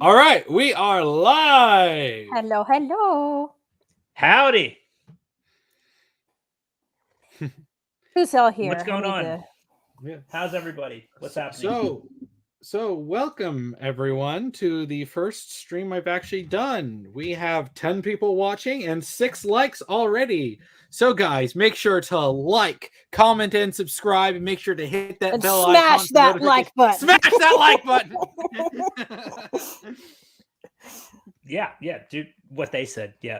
All right, we are live. Hello, hello. Howdy. Who's all here? What's going on? Yeah. How's everybody? What's happening? So welcome everyone to the first stream I've actually done. We have 10 people watching and 6 likes already. So guys, make sure to like, comment, and subscribe, and make sure to hit that And bell smash icon. that like button. Smash that like button. Yeah. Do what they said. Yeah.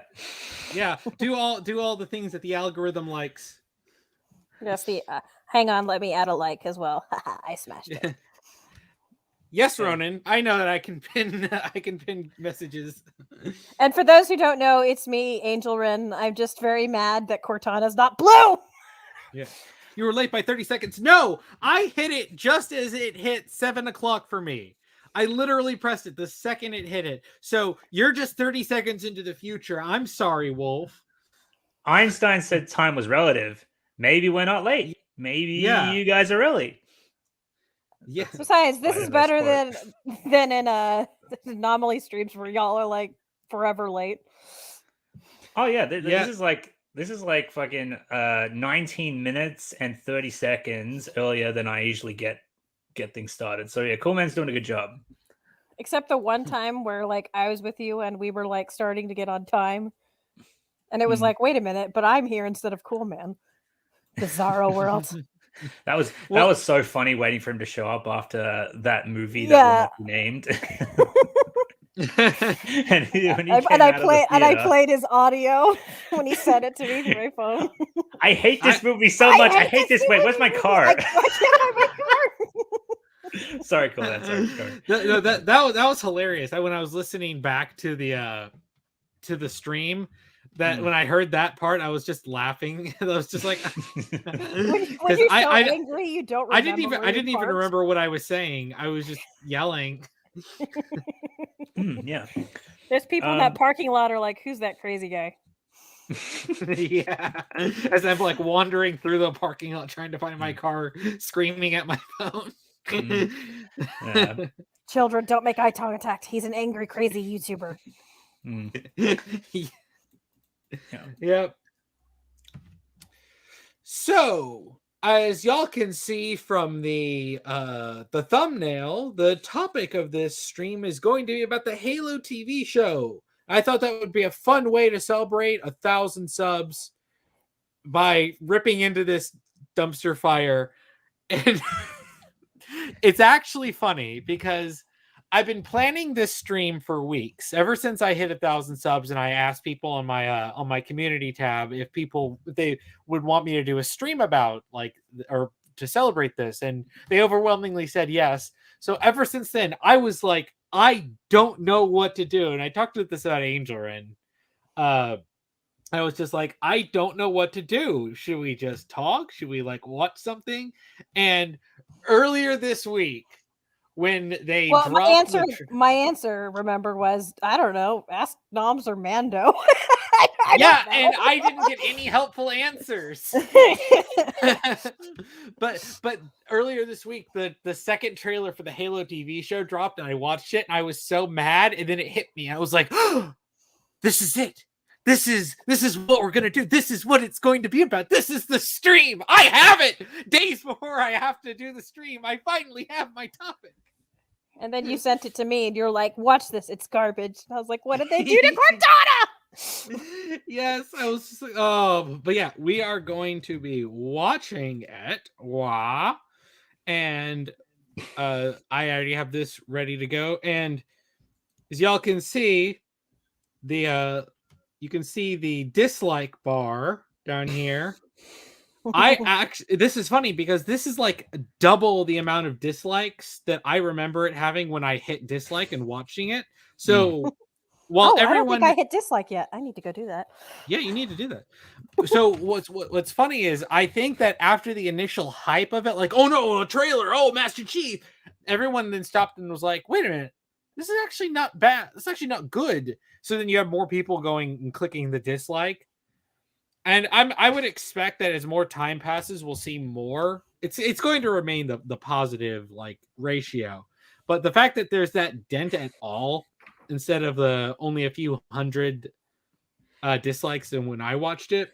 Do all the things that the algorithm likes. Just the hang on, let me add a like as well. I smashed it. Yes, Ronan. I know that I can pin messages. And for those who don't know, it's me, Angel Rin. I'm just very mad that Cortana's not blue. Yeah. You were late by 30 seconds. No, I hit it just as it hit 7 o'clock for me. I literally pressed it the second it hit it. So you're just 30 seconds into the future. I'm sorry, Wolf. Einstein said time was relative. Maybe we're not late. Maybe you guys are early. Yeah. Besides, this is better than in anomaly streams where y'all are like forever late. Oh yeah, this is like fucking 19 minutes and 30 seconds earlier than I usually get things started. So yeah, Coolman's doing a good job. Except the one time where like I was with you and we were like starting to get on time. And it was like, wait a minute, but I'm here instead of Coolman. Bizarro world. That was so funny waiting for him to show up after that movie that will not be named. I played his audio when he said it to me through my phone. I hate this movie so much. I hate this. Wait, where's my car? I can't find my car. Sorry, Colin. Sorry. No, that was hilarious. When I was listening back to the stream, that when I heard that part, I was just laughing. I was just like, when you're so angry, you don't. I didn't even remember what I was saying. I was just yelling. Yeah. There's people in that parking lot are like, "Who's that crazy guy?" Yeah. As I'm like wandering through the parking lot trying to find my car, screaming at my phone. Yeah. Children, don't make eye contact. He's an angry, crazy YouTuber. Yep. So, as y'all can see from the thumbnail, the topic of this stream is going to be about the Halo TV show. I thought that would be a fun way to celebrate 1,000 subs by ripping into this dumpster fire. And it's actually funny because I've been planning this stream for weeks, ever since I hit 1,000 subs, and I asked people on my community tab if they would want me to do a stream about or to celebrate this, and they overwhelmingly said yes. So ever since then, I was like, I don't know what to do, and I talked to this about Angel, and I was just like, I don't know what to do. Should we just talk? Should we watch something? And earlier this week, when they dropped my answer, remember, was I don't know. Ask Nomz or Mando. And I didn't get any helpful answers. but earlier this week, the second trailer for the Halo TV show dropped, and I watched it, and I was so mad, and then it hit me. I was like, oh, this is it. This is what we're gonna do. This is what it's going to be about. This is the stream. I have it. Days before I have to do the stream, I finally have my topic. And then you sent it to me, and you're like, "Watch this. It's garbage." And I was like, "What did they do to Cortana?" Yes, I was just like, oh, but yeah, we are going to be watching it. Wow. And I already have this ready to go. And as y'all can see, you can see the dislike bar down here. This is funny because this is like double the amount of dislikes that I remember it having when I hit dislike and watching it. So while I don't think I hit dislike yet. I need to go do that. Yeah, you need to do that. So what's funny is I think that after the initial hype of it, like, oh no, a trailer, oh Master Chief, everyone then stopped and was like, wait a minute, this is actually not bad. It's actually not good. So then you have more people going and clicking the dislike. And I would expect that as more time passes, we'll see more. It's going to remain the positive ratio. But the fact that there's that dent at all, instead of the only a few hundred dislikes than when I watched it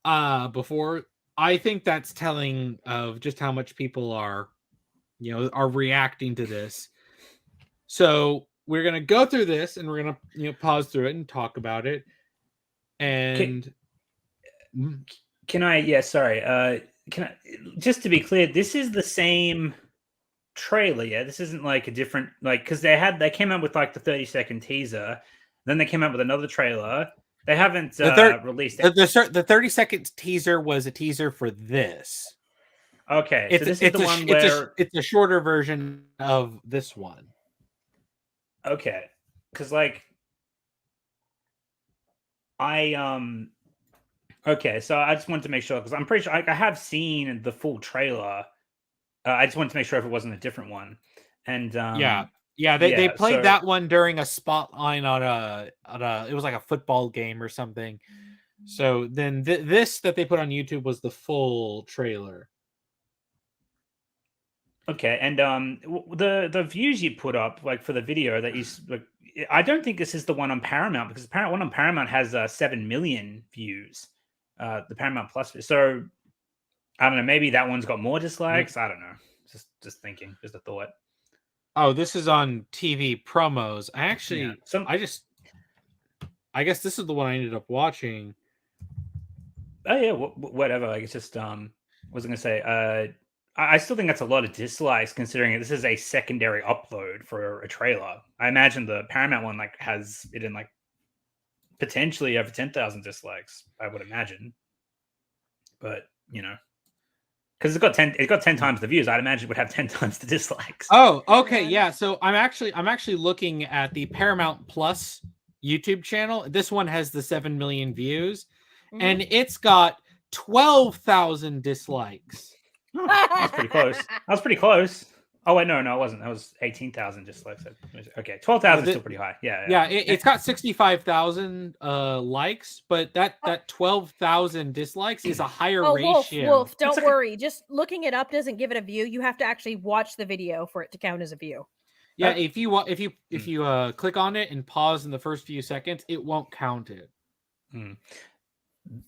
before, I think that's telling of just how much people are reacting to this. So we're gonna go through this, and we're gonna pause through it and talk about it. And can I? Yeah, sorry. Can I? Just to be clear, this is the same trailer. Yeah, this isn't like a different because they came out with like the 30-second teaser, then they came out with another trailer. They haven't released it. The 30-second teaser was a teaser for this. Okay, so this is the one where it's a shorter version of this one. Okay, because okay, so I just wanted to make sure because I'm pretty sure I have seen the full trailer. I just wanted to make sure if it wasn't a different one. And they played that one during a spotlight on a it was like a football game or something. So then this that they put on YouTube was the full trailer. Okay, and the views you put up for the video that I don't think this is the one on Paramount, because the one on Paramount has 7 million views. The Paramount Plus. So I don't know. Maybe that one's got more dislikes. I don't know. Just thinking. Just a thought. Oh, this is on TV promos. I guess this is the one I ended up watching. Oh yeah, whatever. I guess just what was I gonna say? I still think that's a lot of dislikes, considering this is a secondary upload for a trailer. I imagine the Paramount one has it in potentially over 10,000 dislikes. I would imagine, but because it got 10 times the views, I'd imagine it would have 10 times the dislikes. Oh, okay, yeah. So I'm actually looking at the Paramount Plus YouTube channel. This one has the 7 million views, and it's got 12,000 dislikes. Oh, that's pretty close. I was pretty close. Oh wait, no, it wasn't. That was 18,000 dislikes. Okay, 12,000 is still pretty high. Yeah. It's got 65,000 likes, but that 12,000 dislikes is a higher ratio. Wolf, don't worry. Just looking it up doesn't give it a view. You have to actually watch the video for it to count as a view. Yeah, if you click on it and pause in the first few seconds, it won't count it. I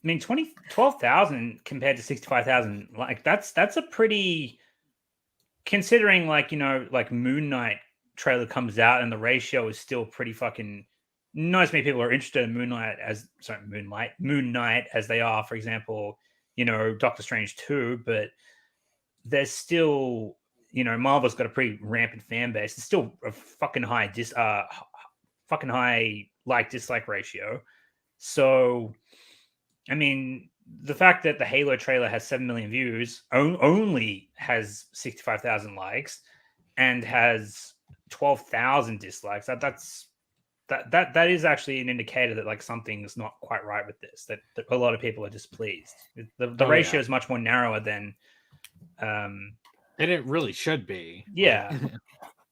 mean, 12,000 compared to 65,000, that's a pretty, considering Moon Knight trailer comes out and the ratio is still pretty fucking, not as many people are interested in Moon Knight as they are, for example, Doctor Strange 2, but there's still, Marvel's got a pretty rampant fan base. It's still a fucking high dislike ratio. So, I mean, the fact that the Halo trailer has 7 million views, only has 65,000 likes, and has 12,000 dislikes, that is actually an indicator that something's not quite right with this. That a lot of people are displeased. The ratio is much more narrower than, and it really should be. Yeah.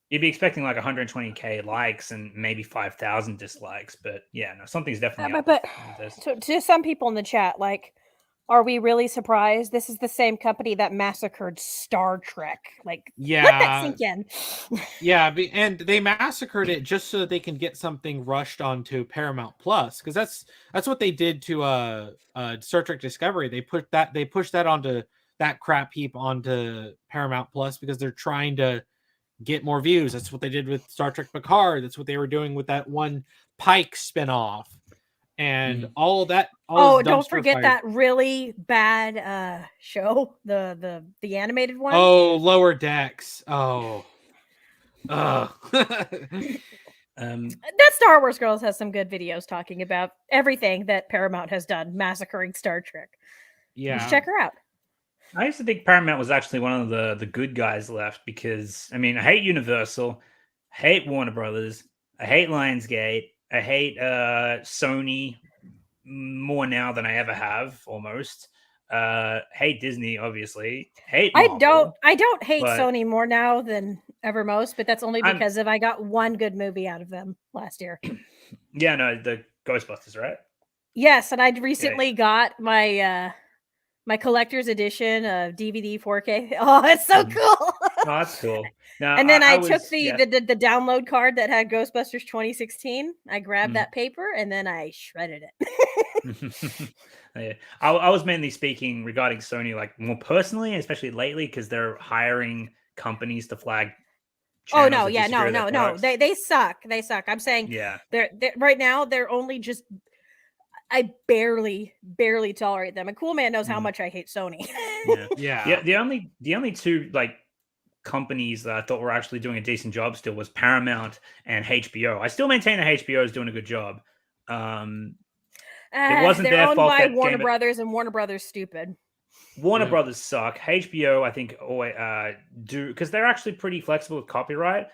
You'd be expecting 120k likes and maybe 5,000 dislikes, but yeah, no, something's definitely but to some people in the chat, are we really surprised? This is the same company that massacred Star Trek. Let that sink in. Yeah, and they massacred it just so that they can get something rushed onto Paramount Plus, because that's what they did to Star Trek Discovery. They pushed that onto that crap heap onto Paramount Plus because they're trying to get more views. That's what they did with Star Trek Picard. That's what they were doing with that one Pike spinoff, and all of that. Don't forget that really bad show, the animated one. Oh, Lower Decks. Oh, that Star Wars Girls has some good videos talking about everything that Paramount has done, massacring Star Trek. Yeah, just check her out. I used to think Paramount was actually one of the good guys left, because I mean, I hate Universal, I hate Warner Brothers, I hate Lionsgate, I hate Sony more now than I ever have, almost. Hate Disney, obviously. Hate Marvel, I don't hate Sony more now than ever most, but that's only because I got one good movie out of them last year. Yeah, no, the Ghostbusters, right? Yes, and I recently got my my collector's edition of DVD 4K. Oh, it's so cool. that's cool. No, And then I took was, the download card that had Ghostbusters 2016. I grabbed that paper and then I shredded it. Yeah. I was mainly speaking regarding Sony, like more personally, especially lately, because they're hiring companies to flag. Oh no, yeah, no. They suck. They suck. I'm saying, they're right now. They're only just. I barely tolerate them. And Cool Man knows how much I hate Sony. Yeah. The only two like companies that I thought were actually doing a decent job still was Paramount and HBO. I still maintain that HBO is doing a good job. It wasn't their fault. They're owned by Warner Brothers, and Warner Brothers stupid. Warner Brothers suck. HBO, I think, do because they're actually pretty flexible with copyright,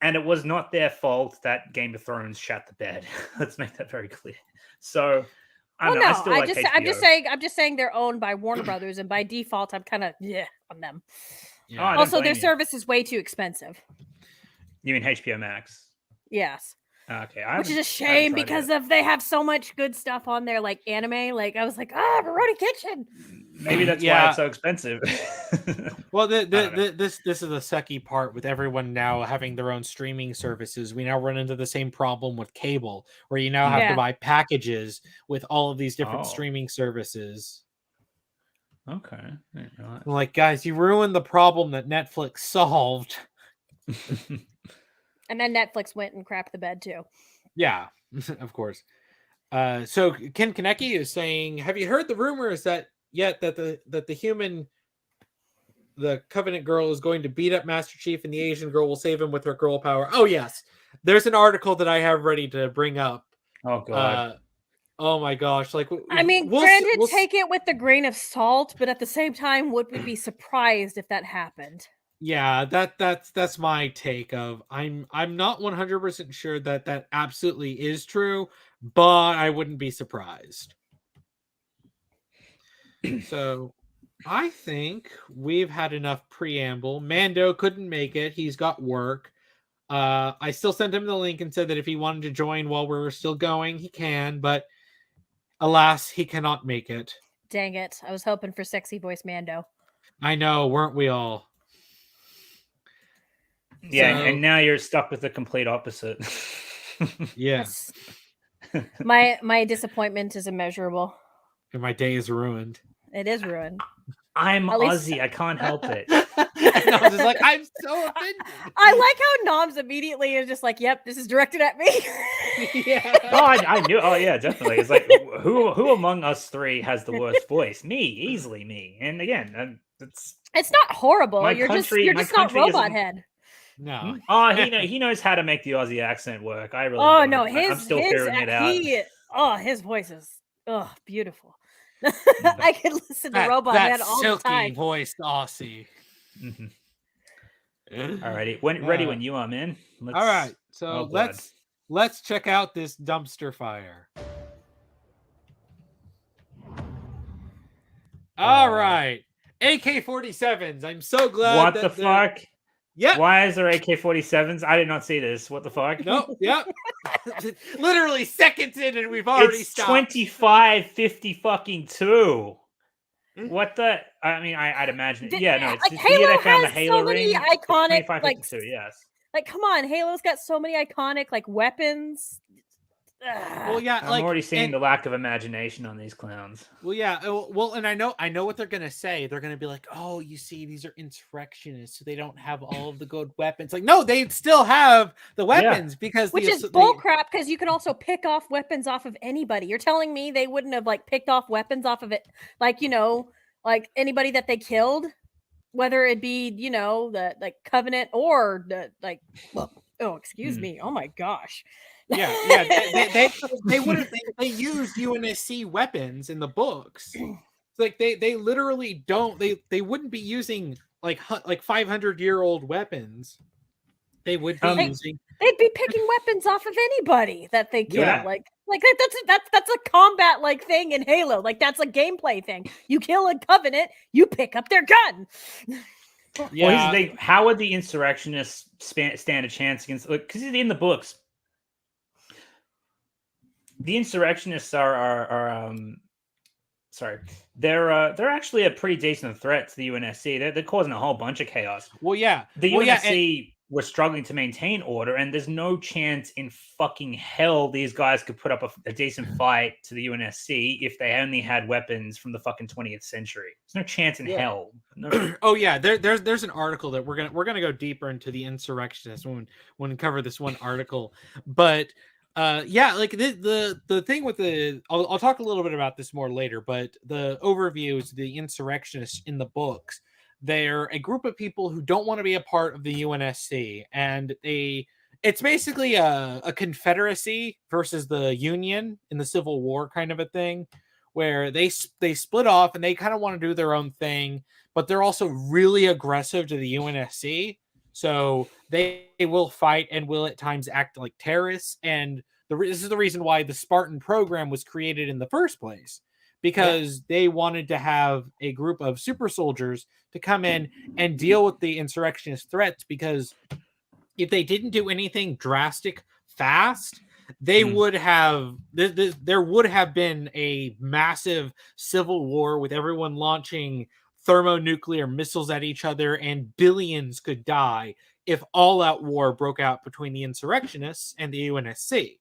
and it was not their fault that Game of Thrones shat the bed. Let's make that very clear. So, I'm just saying they're owned by Warner Brothers, and by default, I'm kind of on them. Yeah. Also, their service is way too expensive. You mean HBO Max? Yes. Okay, which is a shame because they have so much good stuff on there, like anime. Like I was like, Barodi Kitchen. Maybe that's why it's so expensive. Well, this is the sucky part with everyone now having their own streaming services. We now run into the same problem with cable, where you now have to buy packages with all of these different streaming services. Okay, like guys, you ruined the problem that Netflix solved. And then Netflix went and crapped the bed too. Yeah, of course. So Ken Kaneki is saying, have you heard the rumors that the Covenant girl is going to beat up Master Chief and the Asian girl will save him with her girl power? Oh yes, there's an article that I have ready to bring up. Oh god. Oh my gosh! Like, I mean, granted, take it with a grain of salt, but at the same time, would we be surprised if that happened? Yeah, that's my take of I'm not 100% sure that absolutely is true, but I wouldn't be surprised. So, I think we've had enough preamble. Mando couldn't make it; he's got work. I still sent him the link and said that if he wanted to join while we're still going, he can, but alas, he cannot make it. Dang it! I was hoping for sexy voice Mando. I know, weren't we all? Yeah, and now you're stuck with the complete opposite. Yes. My disappointment is immeasurable. And my day is ruined. It is ruined. I'm Aussie. I can't help it. Nomz is like, I'm so offended. I like how Nomz immediately is just like, yep, this is directed at me. Yeah. Oh, I knew. Oh, yeah, definitely. It's like, who among us three has the worst voice? Me, easily me. And again, it's not horrible. You're just not robot head. No. Oh, he knows how to make the Aussie accent work. I really. Oh no, I'm still figuring it out. His voice is beautiful. I could listen to Robot Head all the time. Silky voiced Aussie. Mm-hmm. Alrighty, ready when you are, man. All right, so let's check out this dumpster fire. All right, AK-47s. I'm so glad. What the fuck? Yeah. Why is there AK-47s? I did not see this. What the fuck? No. Yep. Literally seconds in, and we've already stopped. 25-50 fucking 2. What the? I mean, I'd imagine. It's like the Halo year they found the has Halo so many ring. iconic 25-52, yes. Like, come on, Halo's got so many iconic weapons. Well, yeah, I'm already seeing the lack of imagination on these clowns. Well, yeah, well, and I know what they're gonna say. They're gonna be like, "Oh, you see, these are insurrectionists, so they don't have all of the good weapons." Like, no, they still have the weapons because which is bullcrap. Because you can also pick off weapons off of anybody. You're telling me they wouldn't have picked off weapons off of it, like anybody that they killed, whether it be the Covenant or the excuse me, oh my gosh. Yeah. They wouldn't. They use UNSC weapons in the books. It's like they literally don't. They wouldn't be using like 500-year-old weapons. They would be using. They'd be picking weapons off of anybody that they kill. Yeah. Like that's a combat thing in Halo. Like that's a gameplay thing. You kill a Covenant, you pick up their gun. Yeah. Well, how would the insurrectionists stand a chance against? Because in the books. The insurrectionists are they're actually a pretty decent threat to the UNSC. They're causing a whole bunch of chaos. Well, yeah. The UNSC were struggling to maintain order, and there's no chance in fucking hell these guys could put up a decent fight to the UNSC if they only had weapons from the fucking 20th century. There's no chance in hell. No. Oh yeah, there's an article that we're gonna go deeper into the insurrectionists when we cover this one article, but yeah, like the thing with I'll talk a little bit about this more later, but the overview is the insurrectionists in the books. They're a group of people who don't want to be a part of the UNSC, and it's basically a confederacy versus the Union in the Civil War kind of a thing, where they split off and they kind of want to do their own thing, but they're also really aggressive to the UNSC. So they will fight and will at times act like terrorists. And this is the reason why the Spartan program was created in the first place, because they wanted to have a group of super soldiers to come in and deal with the insurrectionist threats, because if they didn't do anything drastic fast, they would have there would have been a massive civil war with everyone launching thermonuclear missiles at each other, and billions could die if all-out war broke out between the insurrectionists and the UNSC.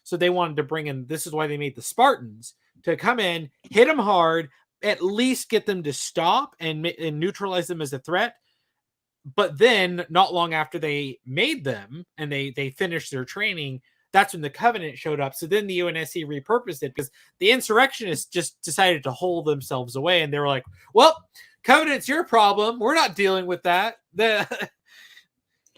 So they wanted to bring in, this is why they made the Spartans, to come in, hit them hard, at least get them to stop and neutralize them as a threat. But then, not long after they made them and they finished their training, that's when the Covenant showed up. So then the UNSC repurposed it, because the insurrectionists just decided to hold themselves away, and they were like, well, Covenant's your problem. We're not dealing with that.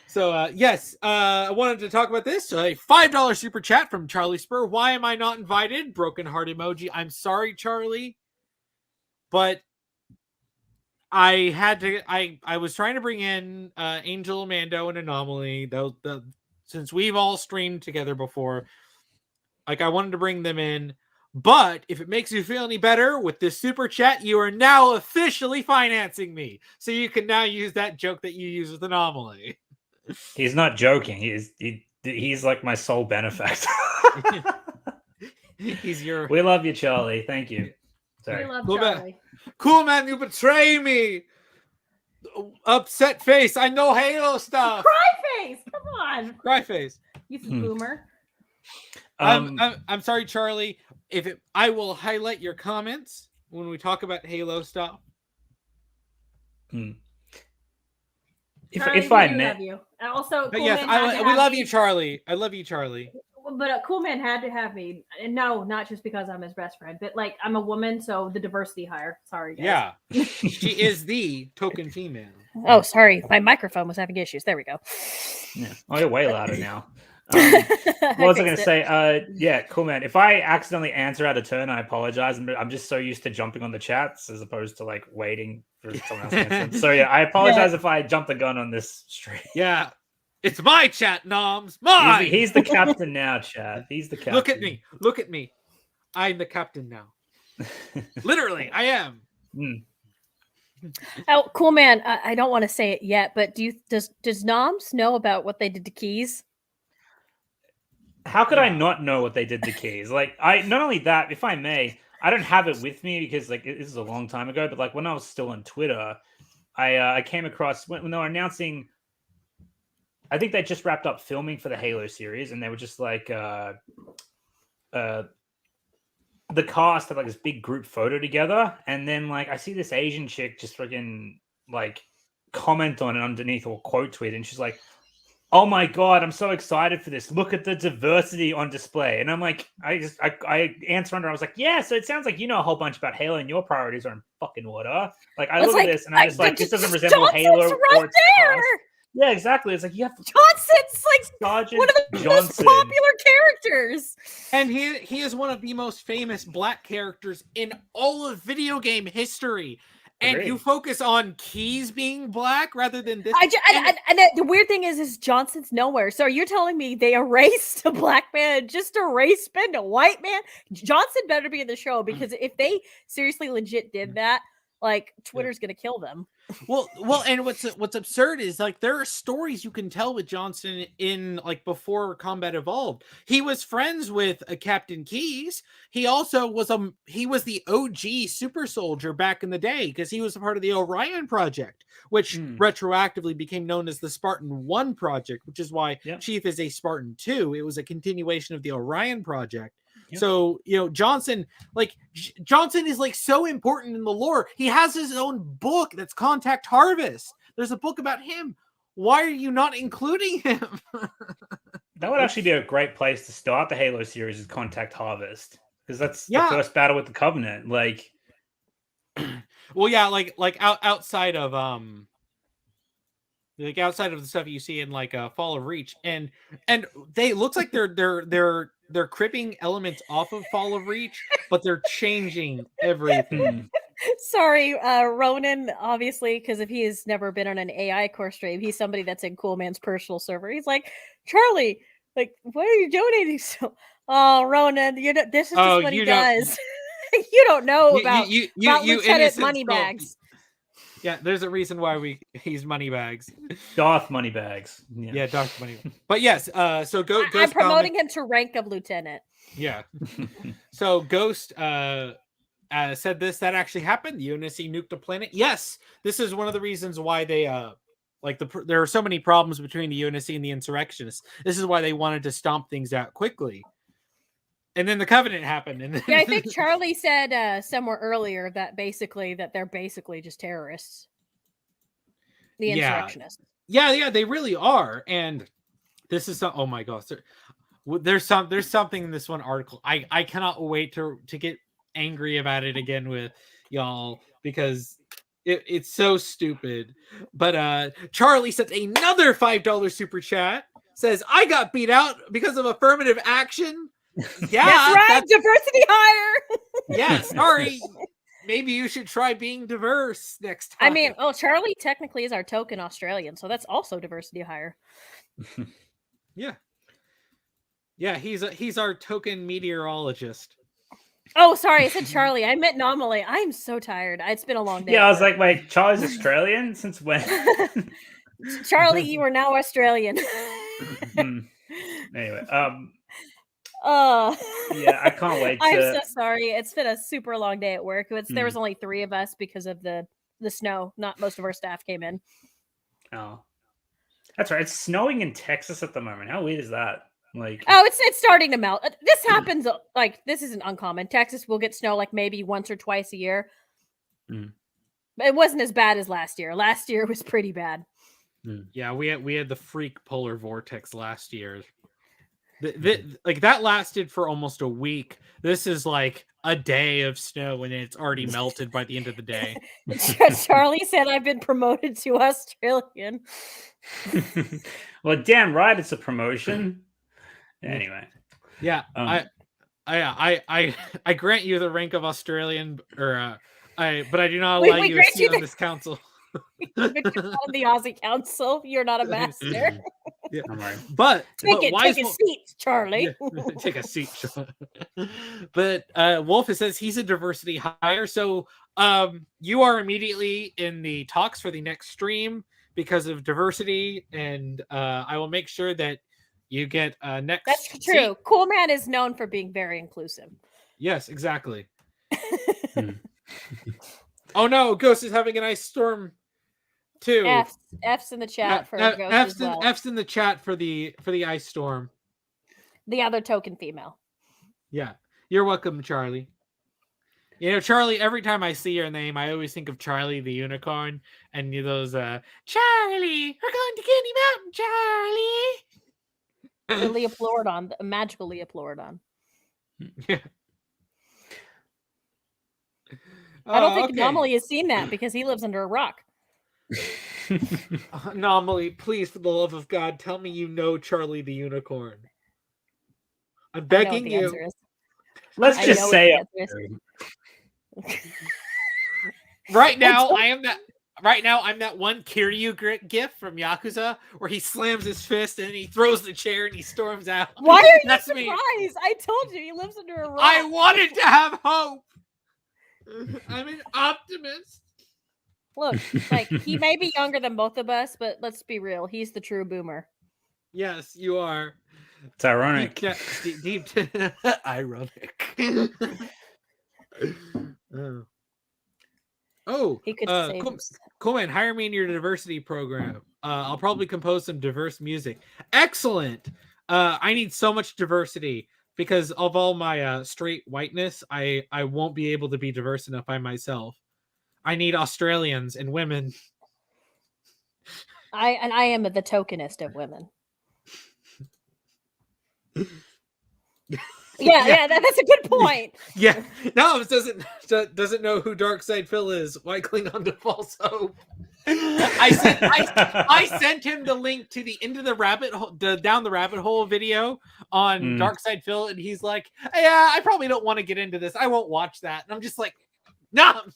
So, yes, I wanted to talk about this. A $5 super chat from Charlie Spur. Why am I not invited? Broken heart emoji. I'm sorry, Charlie, but I had to. I was trying to bring in Angel, Mando, and Anomaly. Since we've all streamed together before, like, I wanted to bring them in. But if it makes you feel any better, with this super chat, you are now officially financing me. So you can now use that joke that you use with Anomaly. He's not joking. He's like my sole benefactor. We love you, Charlie. Thank you. Sorry. We love Cool Charlie. Cool man, you betray me. Upset face. I know Halo stuff. Cry face. Come on. Cry face. You boomer. I'm sorry, Charlie. I will highlight your comments when we talk about Halo stuff. Charlie, if I we may, love you. And also, But cool yes, man we love you, Charlie. I love you, Charlie. But a cool man had to have me. And no, not just because I'm his best friend, but like, I'm a woman, so the diversity hire. Sorry, guys. Yeah, she is the token female. Oh, sorry, my microphone was having issues. There we go. Yeah. Oh, you're way louder now. What was I going to say? Yeah, cool, man. If I accidentally answer out of turn, I apologize. I'm just so used to jumping on the chats as opposed to like waiting for someone else to answer. So yeah, I apologize if I jump the gun on this stream. Yeah, it's my chat, Nomz. Mine. He's the captain now, chat. He's the captain. Look at me. Look at me. I'm the captain now. Literally, I am. Oh, cool man. I don't want to say it yet, but does Nomz know about what they did to Keys? How could I not know what they did to Keys? Like, not only that, if I may, I don't have it with me because like this is a long time ago. But like when I was still on Twitter, I came across when they were announcing. I think they just wrapped up filming for the Halo series, and they were just like, the cast had like this big group photo together, and then like I see this Asian chick just freaking like comment on it underneath or quote tweet, and she's like, "Oh my god, I'm so excited for this! Look at the diversity on display." And I'm like, I answer under. I was like, "Yeah." So it sounds like you know a whole bunch about Halo, and your priorities are in fucking order. Like I look at this, and I'm just like, this doesn't resemble Halo or its cast. Yeah, exactly. It's like you have Johnson's like Sergeant one of the most popular characters, and he is one of the most famous black characters in all of video game history. And you focus on Keys being black rather than this. And the weird thing is Johnson's nowhere. So you're telling me they erased a black man, just erased a white man? Johnson better be in the show, because if they seriously legit did that, like Twitter's gonna kill them. Well, and what's absurd is like there are stories you can tell with Johnson in like before Combat Evolved. He was friends with Captain Keyes. He also was the OG super soldier back in the day because he was a part of the Orion Project, which retroactively became known as the Spartan 1 Project, which is why Chief is a Spartan 2. It was a continuation of the Orion Project. Yep. So, Johnson is like so important in the lore. He has his own book that's Contact Harvest. There's a book about him. Why are you not including him? That would actually be a great place to start the Halo series, is Contact Harvest, because that's the first battle with the Covenant. Like, well, yeah, outside of outside of the stuff you see in Fall of Reach, and they looks like they're cribbing elements off of Fall of Reach, but they're changing everything. Sorry, Ronan, obviously, because if he has never been on an AI core stream, he's somebody that's in Coolman's personal server. He's like, Charlie, like, why are you donating so? Oh, Ronan, this is just what he does. You don't know about Lieutenant Moneybags. Yeah, there's a reason why he's Moneybags. Darth Moneybags. Yeah, Darth Moneybags. But yes, so Ghost. I'm promoting him to rank of lieutenant. Yeah. So Ghost said that actually happened. The UNSC nuked a planet. Yes, this is one of the reasons why they there are so many problems between the UNSC and the insurrectionists. This is why they wanted to stomp things out quickly. And then the Covenant happened. And then... Yeah, I think Charlie said somewhere earlier that they're basically just terrorists. The insurrectionists. Yeah, they really are. And this is oh my gosh, there's something in this one article. I cannot wait to get angry about it again with y'all because it's so stupid. But Charlie sent another $5 super chat. Says, I got beat out because of affirmative action. Yeah, that's right. Diversity hire. Yeah, sorry. Maybe you should try being diverse next time. I mean, Charlie technically is our token Australian, so that's also diversity hire. Yeah, he's our token meteorologist. Oh, sorry, I said Charlie. I meant Anomaly. I'm so tired. It's been a long day. Yeah, I was like, wait, Charlie's Australian? Since when? Charlie, you are now Australian. Anyway, yeah, I can't wait. I'm so sorry. It's been a super long day at work. There was only 3 of us because of the snow. Not most of our staff came in. Oh, that's right. It's snowing in Texas at the moment. How weird is that? Like, it's starting to melt. This happens. This isn't uncommon. Texas will get snow maybe once or twice a year. But it wasn't as bad as last year. Last year was pretty bad. Yeah, we had the freak polar vortex last year. That lasted for almost a week. This is like a day of snow and it's already melted by the end of the day. Charlie said I've been promoted to Australian. Well, damn right, it's a promotion. Anyway, yeah, I grant you the rank of Australian, but I do not allow you a seat on this council. On the Aussie Council, you're not a master. Yeah, I'm right. But take a seat, Charlie. Yeah, take a seat. But Wolf says he's a diversity hire, so you are immediately in the talks for the next stream because of diversity, and I will make sure that you get next. That's true. Seat. Coolman is known for being very inclusive. Yes, exactly. Oh no, Ghost is having an ice storm too. F's in the chat for Ghost as well. F's in the chat for the ice storm. The other token female. Yeah, you're welcome, Charlie. Charlie, every time I see your name, I always think of Charlie the unicorn and those Charlie, we're going to Candy Mountain, Charlie. The Leopleurodon, the magical Leopleurodon. Yeah. I don't think Anomaly has seen that because he lives under a rock. Anomaly, please, for the love of God, tell me you know Charlie the unicorn. I'm begging you. Let's just say it. Right now, I'm that one Kiryu gif from Yakuza where he slams his fist and he throws the chair and he storms out. Why are you That's surprised? Me. I told you he lives under a rock. I wanted to have hope. I'm an optimist. Look, like he may be younger than both of us, but let's be real, he's the true boomer. Yes, you are. It's ironic. Deep ironic. He could save cool man, hire me in your diversity program. I'll probably compose some diverse music. Excellent. I need so much diversity because of all my straight whiteness. I won't be able to be diverse enough by myself. I need Australians and women. I am the tokenist of women. Yeah, that's a good point. Yeah, Nomz doesn't know who Darkside Phil is. Why cling on to false hope? I sent him the link to the into the rabbit hole, down the rabbit hole video on Darkside Phil, and he's like, "Yeah, I probably don't want to get into this. I won't watch that." And I'm just like, Nomz.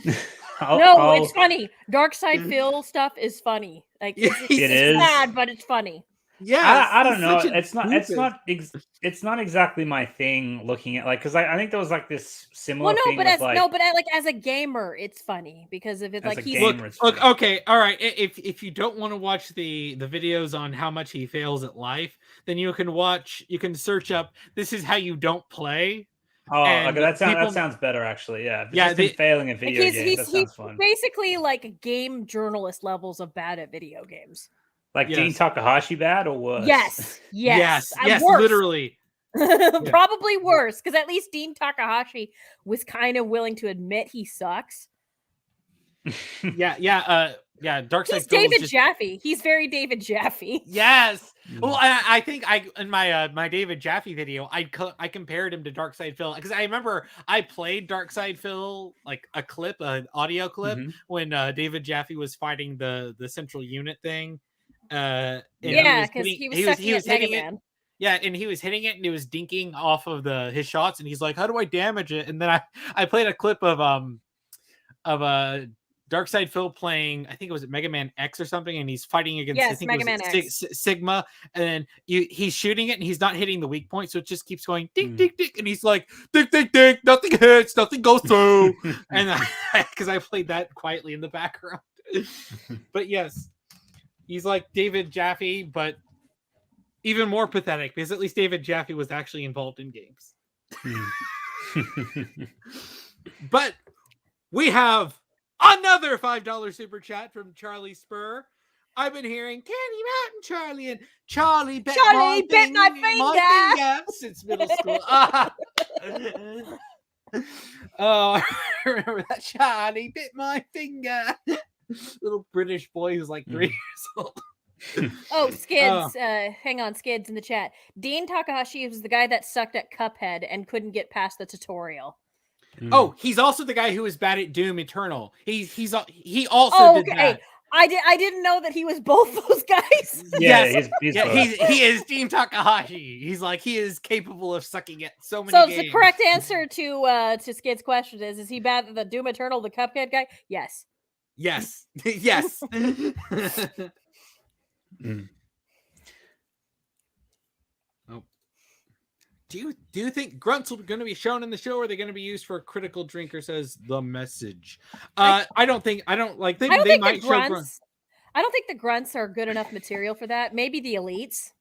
It's funny. Darkside Phil stuff is funny. Like it's bad, but it's funny. Yeah, I don't know. It's not exactly my thing. Looking at because I think there was like this similar. Well, thing but as a gamer, it's funny because if it's like he's look, okay, all right. If you don't want to watch the videos on how much he fails at life, then you can search up "This is how you don't play." Oh, okay, that sounds better actually. Yeah, failing at video games. That sounds fun. Basically like game journalist levels of bad at video games. Like Dean Takahashi bad or worse? Yes, worse. Literally. Probably worse, because at least Dean Takahashi was kind of willing to admit he sucks. Darkside. He's David Jaffe. He's very David Jaffe. Yes. Well, I think in my David Jaffe video, I compared him to Darkside Phil because I remember I played Darkside Phil like an audio clip when David Jaffe was fighting the central unit thing. Because he was hitting it. Yeah, and he was hitting it and it was dinking off of his shots, and he's like, "How do I damage it?" And then I played a clip of Darkside Phil playing, I think it was Mega Man X or something, and he's fighting against Mega Man X. Sigma, and then he's shooting it and he's not hitting the weak point, so it just keeps going ding ding ding, and he's like ding ding ding, nothing hits, nothing goes through, and because I played that quietly in the background, but yes. He's like David Jaffe, but even more pathetic because at least David Jaffe was actually involved in games. But we have another $5 super chat from Charlie Spur. I've been hearing Candy Mountain Charlie and Charlie bit my finger since middle school. Oh, I remember that. Charlie bit my finger. Little British boy who's like 3 years old. Oh, Skids. Hang on, Skids in the chat. Dean Takahashi was the guy that sucked at Cuphead and couldn't get past the tutorial. Oh, he's also the guy who was bad at Doom Eternal. He also did that. I didn't know that he was both those guys. Yeah, he is Dean Takahashi. He is capable of sucking at so many games. So the correct answer to Skid's question is he bad at the Doom Eternal, the Cuphead guy? Yes. Yes. Oh. Do you think grunts are going to be shown in the show, or are they going to be used for critical drinker? Says the message. I don't think they might show grunts. I don't think the grunts are good enough material for that. Maybe the elites.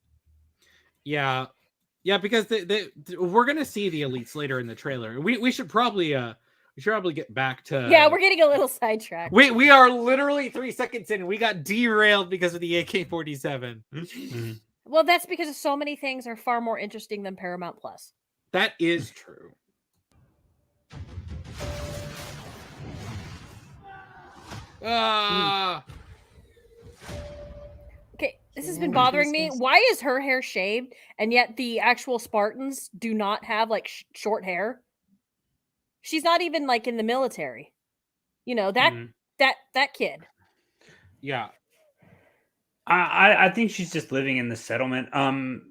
Yeah, because we're going to see the elites later in the trailer. We should probably get back to. Yeah, we're getting a little sidetracked. We are literally 3 seconds in. We got derailed because of the AK-47. Well, that's because so many things are far more interesting than Paramount Plus. That is true. Okay, this has been bothering me. Why is her hair shaved, and yet the actual Spartans do not have like short hair? She's not even like in the military. You know, that kid. Yeah. I think she's just living in the settlement.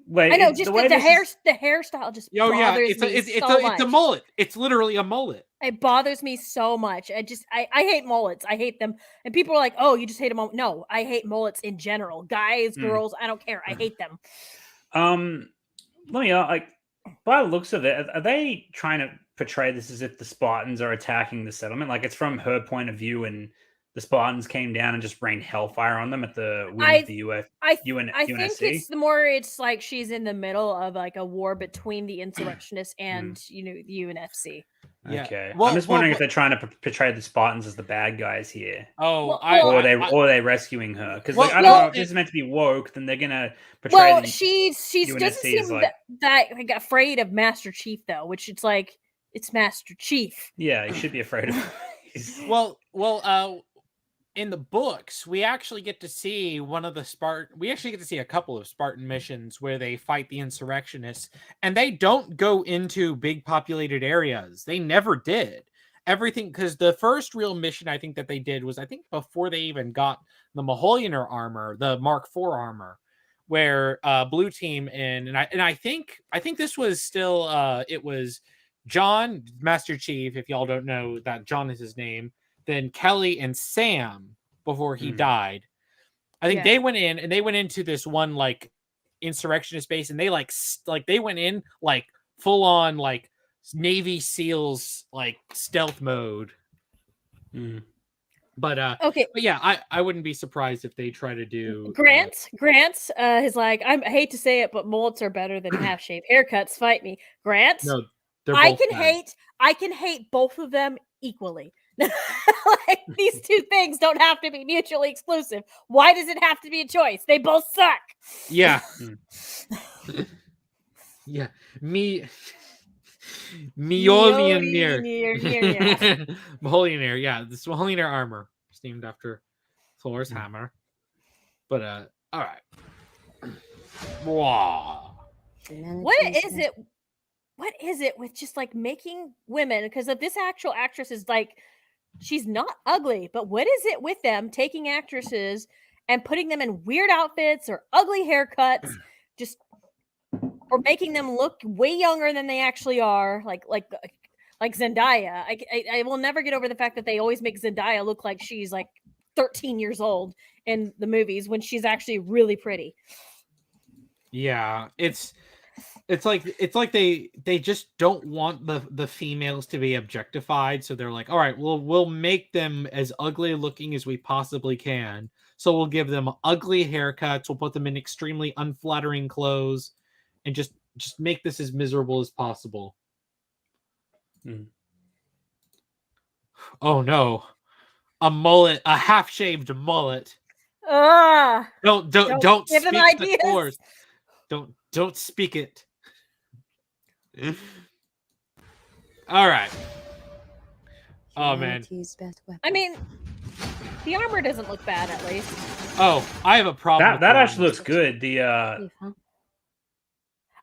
Wait, I know, just the hairstyle just bothers me. It's a mullet. It's literally a mullet. It bothers me so much. I hate mullets. I hate them. And people are like, "Oh, you just hate them." No, I hate mullets in general. Guys, girls, I don't care. I hate them. Let me like, by the looks of it, are they trying to portray this as if the Spartans are attacking the settlement? Like it's from her point of view, and the Spartans came down and just rained hellfire on them at the wing of the I think UNSC? it's more. It's like she's in the middle of like a war between the insurrectionists and the UNFC. Yeah. Okay. Well, I'm just wondering if they're trying to portray the Spartans as the bad guys here. Oh, or are they rescuing her? Because I don't know if this is meant to be woke, then they're gonna portray. Well, she doesn't seem like, that afraid of Master Chief though, which it's like it's Master Chief. Yeah, you should be afraid of him. In the books, we actually get to see we actually get to see a couple of Spartan missions where they fight the insurrectionists, and they don't go into big populated areas. They never did. Everything, because the first real mission I think that they did was, I think, before they even got the Maholianer armor, the Mark IV armor, where Blue Team and I think this was still it was John, Master Chief, if y'all don't know that John is his name, then Kelly and Sam before he died. I think they went into this one like insurrectionist base, and they they went in like full on like Navy SEALs like stealth mode. But yeah, I wouldn't be surprised if they try to do Grant is like, I hate to say it, but mullets are better than half shaved haircuts. Fight me, Grant. No, I can hate both of them equally. Like, these two things don't have to be mutually exclusive. Why does it have to be a choice? They both suck. Yeah. Yeah. Maholianer. Yeah, the Maholianer armor is named after Thor's hammer. But all right. Wow. What is it with just like making women, because of this actual actress is like, she's not ugly, but what is it with them taking actresses and putting them in weird outfits or ugly haircuts, or making them look way younger than they actually are, like Zendaya. I will never get over the fact that they always make Zendaya look like she's like 13 years old in the movies when she's actually really pretty. Yeah, it's like they just don't want the females to be objectified, so they're like, all right, we'll make them as ugly looking as we possibly can. So we'll give them ugly haircuts, we'll put them in extremely unflattering clothes, and just make this as miserable as possible. Oh no, a mullet, a half-shaved mullet. Don't give speak them ideas. the course. Don't speak it. All right. Oh man. I mean, the armor doesn't look bad, at least. Oh, I have a problem. That actually looks good. The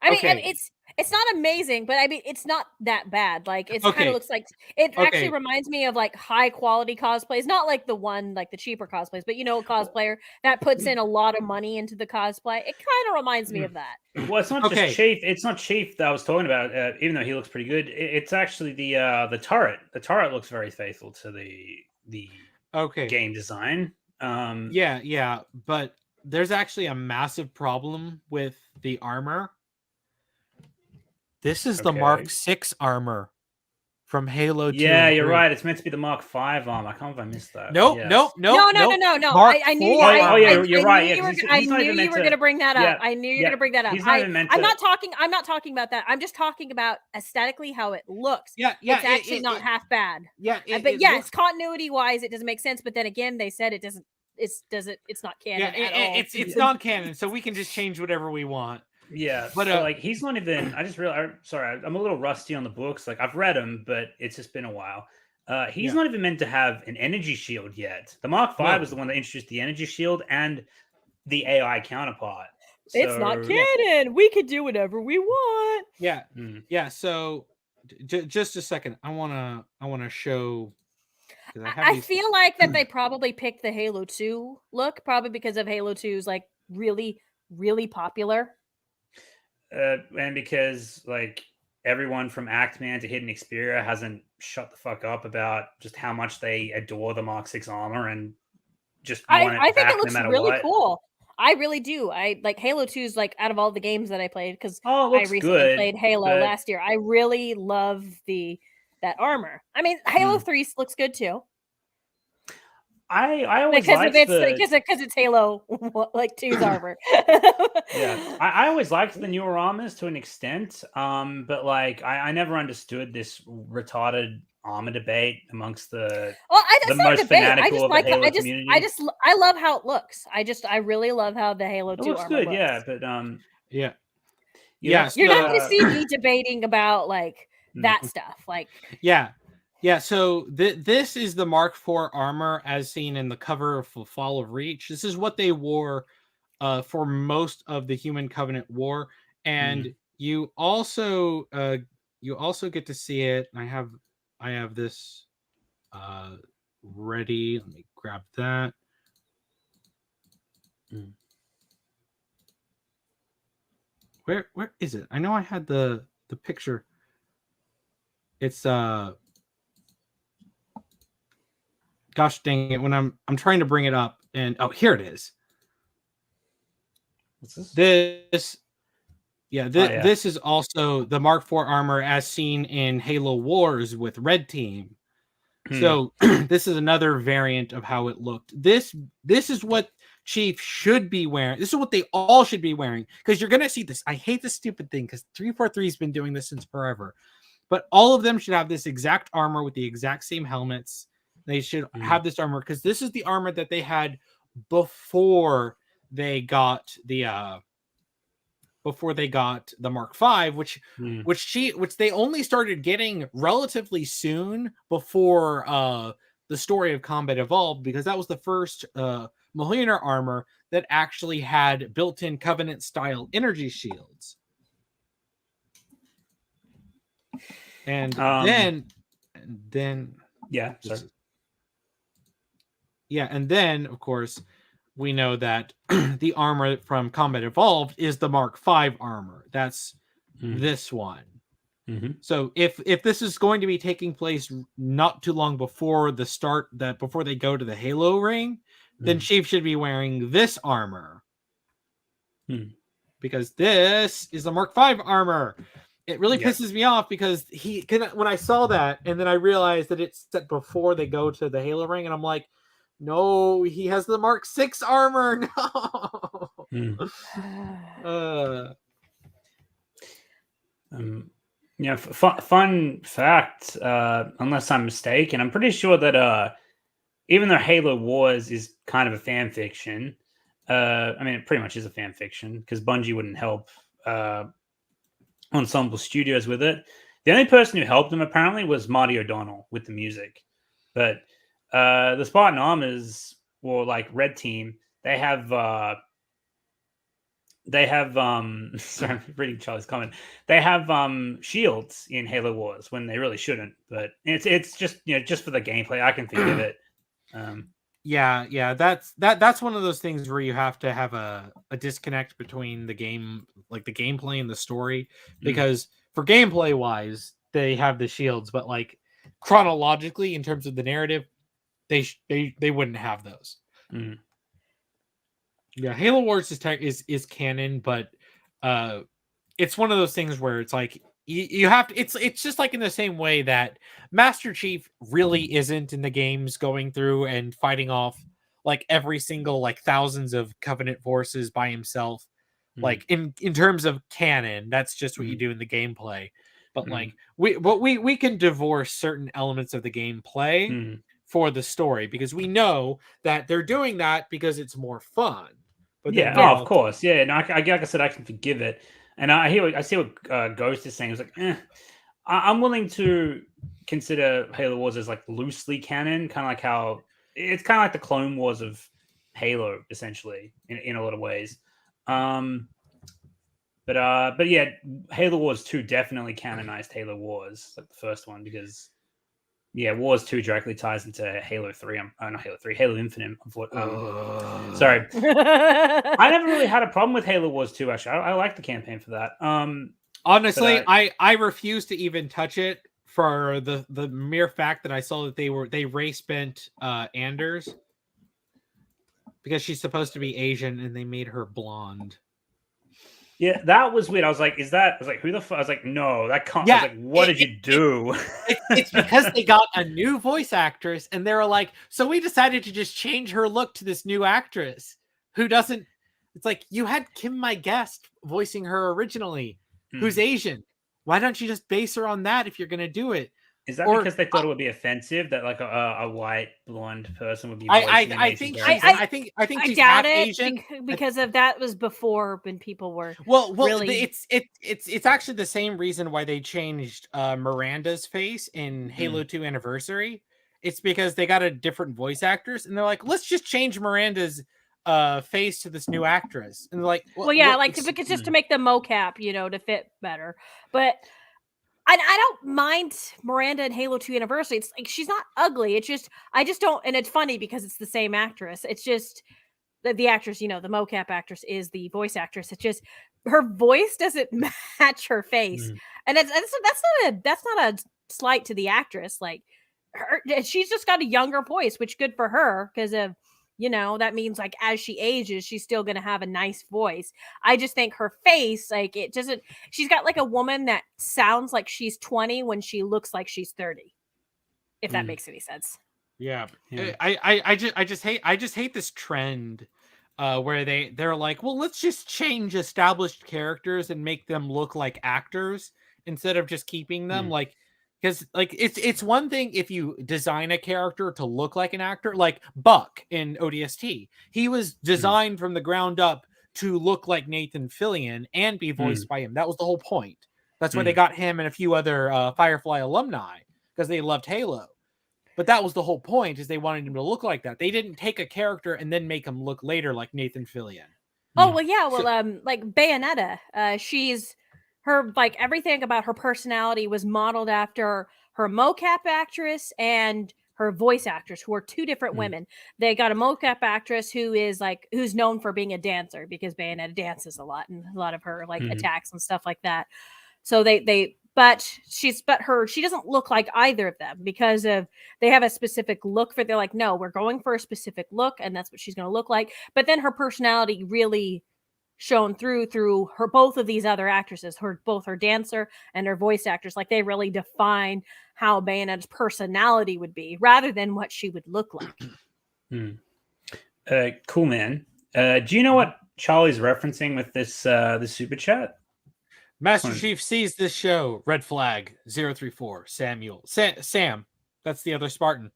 I mean, it's not amazing, but I mean, it's not that bad. Like, it kind of looks like it actually reminds me of like high quality cosplays, not like the one like the cheaper cosplays, but a cosplayer that puts in a lot of money into the cosplay. It kind of reminds me of that. Well, it's not just Chief. It's not Chief that I was talking about. Even though he looks pretty good, it's actually the turret. The turret looks very faithful to the game design. Yeah, but there's actually a massive problem with the armor. This is the Mark 6 armor from Halo 2. Yeah, you're right. It's meant to be the Mark 5 armor. I can't believe I missed that. No. Mark I knew. You're right. I knew you were going to bring that up. Yeah, I knew you were going to bring that up. I'm not talking about that. I'm just talking about aesthetically how it looks. Yeah. It's actually not half bad. Yeah, it's continuity wise, it doesn't make sense. But then again, they said it doesn't. It's not canon at all. It's not canon, so we can just change whatever we want. Yeah, but like he's not even. I just realized. Sorry, I'm a little rusty on the books. Like I've read them, but it's just been a while. He's not even meant to have an energy shield yet. The Mark V was the one that introduced the energy shield and the AI counterpart. So, it's not canon. We could do whatever we want. Yeah, yeah. So, just a second. I wanna show. I feel like that they probably picked the Halo 2 look, probably because of Halo 2's like really, really popular. And because like everyone from Actman to Hidden Xperia hasn't shut the fuck up about just how much they adore the Mark 6 armor and just want it I think back it looks no matter really what. cool. I really do. I like Halo 2's like out of all the games that I played, because I recently played Halo last year. I really love that armor. I mean, Halo 3 looks good too. I always liked because it's Halo like 2's armor. Yeah, I always liked the newer armors to an extent, but like I never understood this retarded armor debate amongst the That's not a most debate. I fanatical just of the like Halo community. I love how it looks. I really love how the Halo 2 It looks armor good, looks. yeah, but Yeah. that's You're not going to see me debating about like that stuff. Like Yeah. So this is the Mark IV armor as seen in the cover of Fall of Reach. This is what they wore for most of the Human Covenant War, and you also get to see it. I have this ready. Let me grab that. Where is it? I know I had the picture. It's gosh dang it, when I'm trying to bring it up, and oh, here it is. What's this? This is also the Mark IV armor as seen in Halo Wars with Red Team. So this is another variant of how it looked. This is what Chief should be wearing. This is what they all should be wearing, because you're gonna see this. I hate this stupid thing because 343 has been doing this since forever, but all of them should have this exact armor with the exact same helmets. They should have this armor because this is the armor that they had before they got the Mark V, which they only started getting relatively soon before the story of Combat Evolved, because that was the first Mjolnir armor that actually had built-in Covenant style energy shields. And then and then of course we know that the armor from Combat Evolved is the Mark V armor. That's this one. So if this is going to be taking place not too long before before they go to the Halo ring, then Chief should be wearing this armor. Because this is the Mark V armor. It really pisses me off because when I saw that and then I realized that it's set before they go to the Halo ring, and I'm like, no, he has the Mark VI armor. No. Fun fact, unless I'm mistaken, I'm pretty sure that even though Halo Wars is kind of a fan fiction, I mean, it pretty much is a fan fiction because Bungie wouldn't help Ensemble Studios with it. The only person who helped them apparently was Marty O'Donnell with the music. But the Spartan Armors, or like Red Team, they have sorry, I'm reading Charlie's comment. They have shields in Halo Wars when they really shouldn't. But it's just just for the gameplay, I can forgive it. That's one of those things where you have to have a disconnect between the game, like the gameplay and the story, because for gameplay wise they have the shields, but like chronologically in terms of the narrative, they wouldn't have those. Halo Wars is canon, but it's one of those things where it's like you have to, it's just like in the same way that Master Chief really isn't in the games going through and fighting off like every single like thousands of Covenant forces by himself. Like in terms of canon, that's just what you do in the gameplay. But like we can divorce certain elements of the gameplay for the story, because we know that they're doing that because it's more fun. But of course, No, like I said, I can forgive it. And I see what Ghost is saying. It's like, I'm willing to consider Halo Wars as like loosely canon, kind of like how it's kind of like the Clone Wars of Halo, essentially, in a lot of ways. But yeah, Halo Wars 2 definitely canonized Halo Wars, like the first one, because Wars 2 directly ties into Halo 3. Not Halo 3, Halo Infinite. Sorry. I never really had a problem with Halo Wars 2, actually. I like the campaign for that. Honestly, I refuse to even touch it for the mere fact that I saw that they race bent Anders, because she's supposed to be Asian and they made her blonde. Yeah, that was weird. I was like, who the fuck? I was like, no, that can't. Yeah, I was like, what did you do? It's because they got a new voice actress, and they were like, so we decided to just change her look to this new actress who doesn't. It's like you had Kim My Guest voicing her originally, who's Asian. Why don't you just base her on that if you're gonna do it? Is that because they thought it would be offensive that like a white blonde person would be voicing I think she's half Asian because of that was before when people were really... it's actually the same reason why they changed Miranda's face in Halo 2 Anniversary. It's because they got a different voice actress and they're like, let's just change Miranda's face to this new actress, and they're like, because just to make the mocap, to fit better. But I don't mind Miranda in Halo 2 Anniversary. It's like she's not ugly. It's just I just don't, and it's funny because it's the same actress. It's just the actress, the mocap actress is the voice actress. It's just her voice doesn't match her face, and that's not a slight to the actress. Like she's just got a younger voice, which good for her because of. That means like as she ages, she's still going to have a nice voice. I just think her face, like it doesn't, she's got like a woman that sounds like she's 20 when she looks like she's 30. If that makes any sense. Yeah. I just hate this trend where they're like, well, let's just change established characters and make them look like actors instead of just keeping them because like it's one thing if you design a character to look like an actor, like Buck in ODST. He was designed from the ground up to look like Nathan Fillion and be voiced by him. That was the whole point. That's why they got him and a few other Firefly alumni because they loved Halo. But that was the whole point, is they wanted him to look like that. They didn't take a character and then make him look later like Nathan Fillion. Oh, well, yeah. Well, like Bayonetta, she's... her, like, everything about her personality was modeled after her mocap actress and her voice actress, who are two different women. They got a mocap actress who's known for being a dancer because Bayonetta dances a lot and a lot of her like attacks and stuff like that. So she doesn't look like either of them because they have a specific look they're like, no, we're going for a specific look and that's what she's going to look like. But then her personality really shown through her, both of these other actresses, both her dancer and her voice actress. Like they really define how Bayonetta's personality would be rather than what she would look like. Cool, man. Do you know what Charlie's referencing with this super chat? Master Chief sees this show. Red flag 034 Samuel. Sam. That's the other Spartan.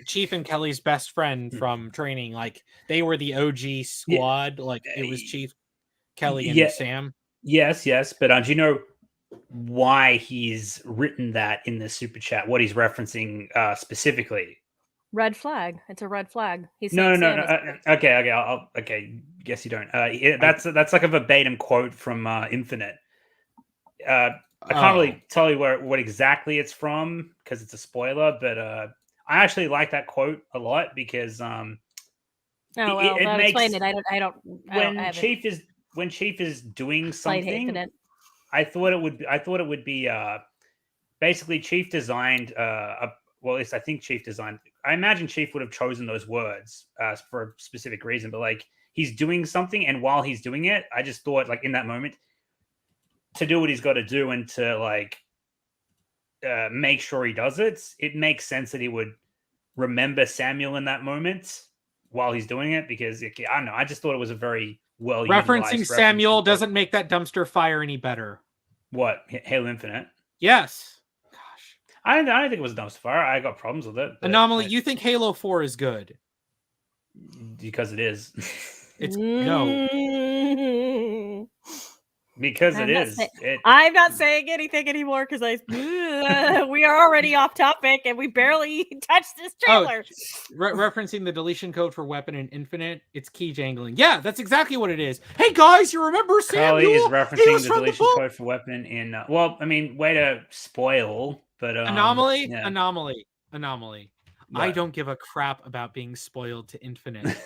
Chief and Kelly's best friend from training. Like they were the OG squad. Like it was Chief, Kelly, and Sam. Yes. But do you know why he's written that in the super chat? What he's referencing specifically? Red flag. It's a red flag. He's no. Okay. Guess you don't. That's like a verbatim quote from Infinite. I can't really tell you what exactly it's from because it's a spoiler, but I actually like that quote a lot because it makes explain it. I don't. When Chief is doing something, I thought it would be basically Chief designed well, I think Chief designed. I imagine Chief would have chosen those words for a specific reason, but like he's doing something, and while he's doing it, I just thought like in that moment to do what he's got to do and to like make sure he does it. It makes sense that he would remember Samuel in that moment while he's doing it because I don't know. I just thought it was a very well referencing Samuel doesn't make that dumpster fire any better. What, Halo Infinite? Yes. I don't think it was a dumpster fire. I got problems with it. Anomaly, you think Halo 4 is good? Because it is. It's no. Because it is. I'm not saying anything anymore because we are already off topic and we barely touched this trailer. Referencing the deletion code for weapon in Infinite, it's key jangling. Yeah, that's exactly what it is. Hey guys, you remember Samuel? Carly is referencing the deletion code for weapon in. Well, I mean, way to spoil, but Anomaly. What? I don't give a crap about being spoiled to Infinite.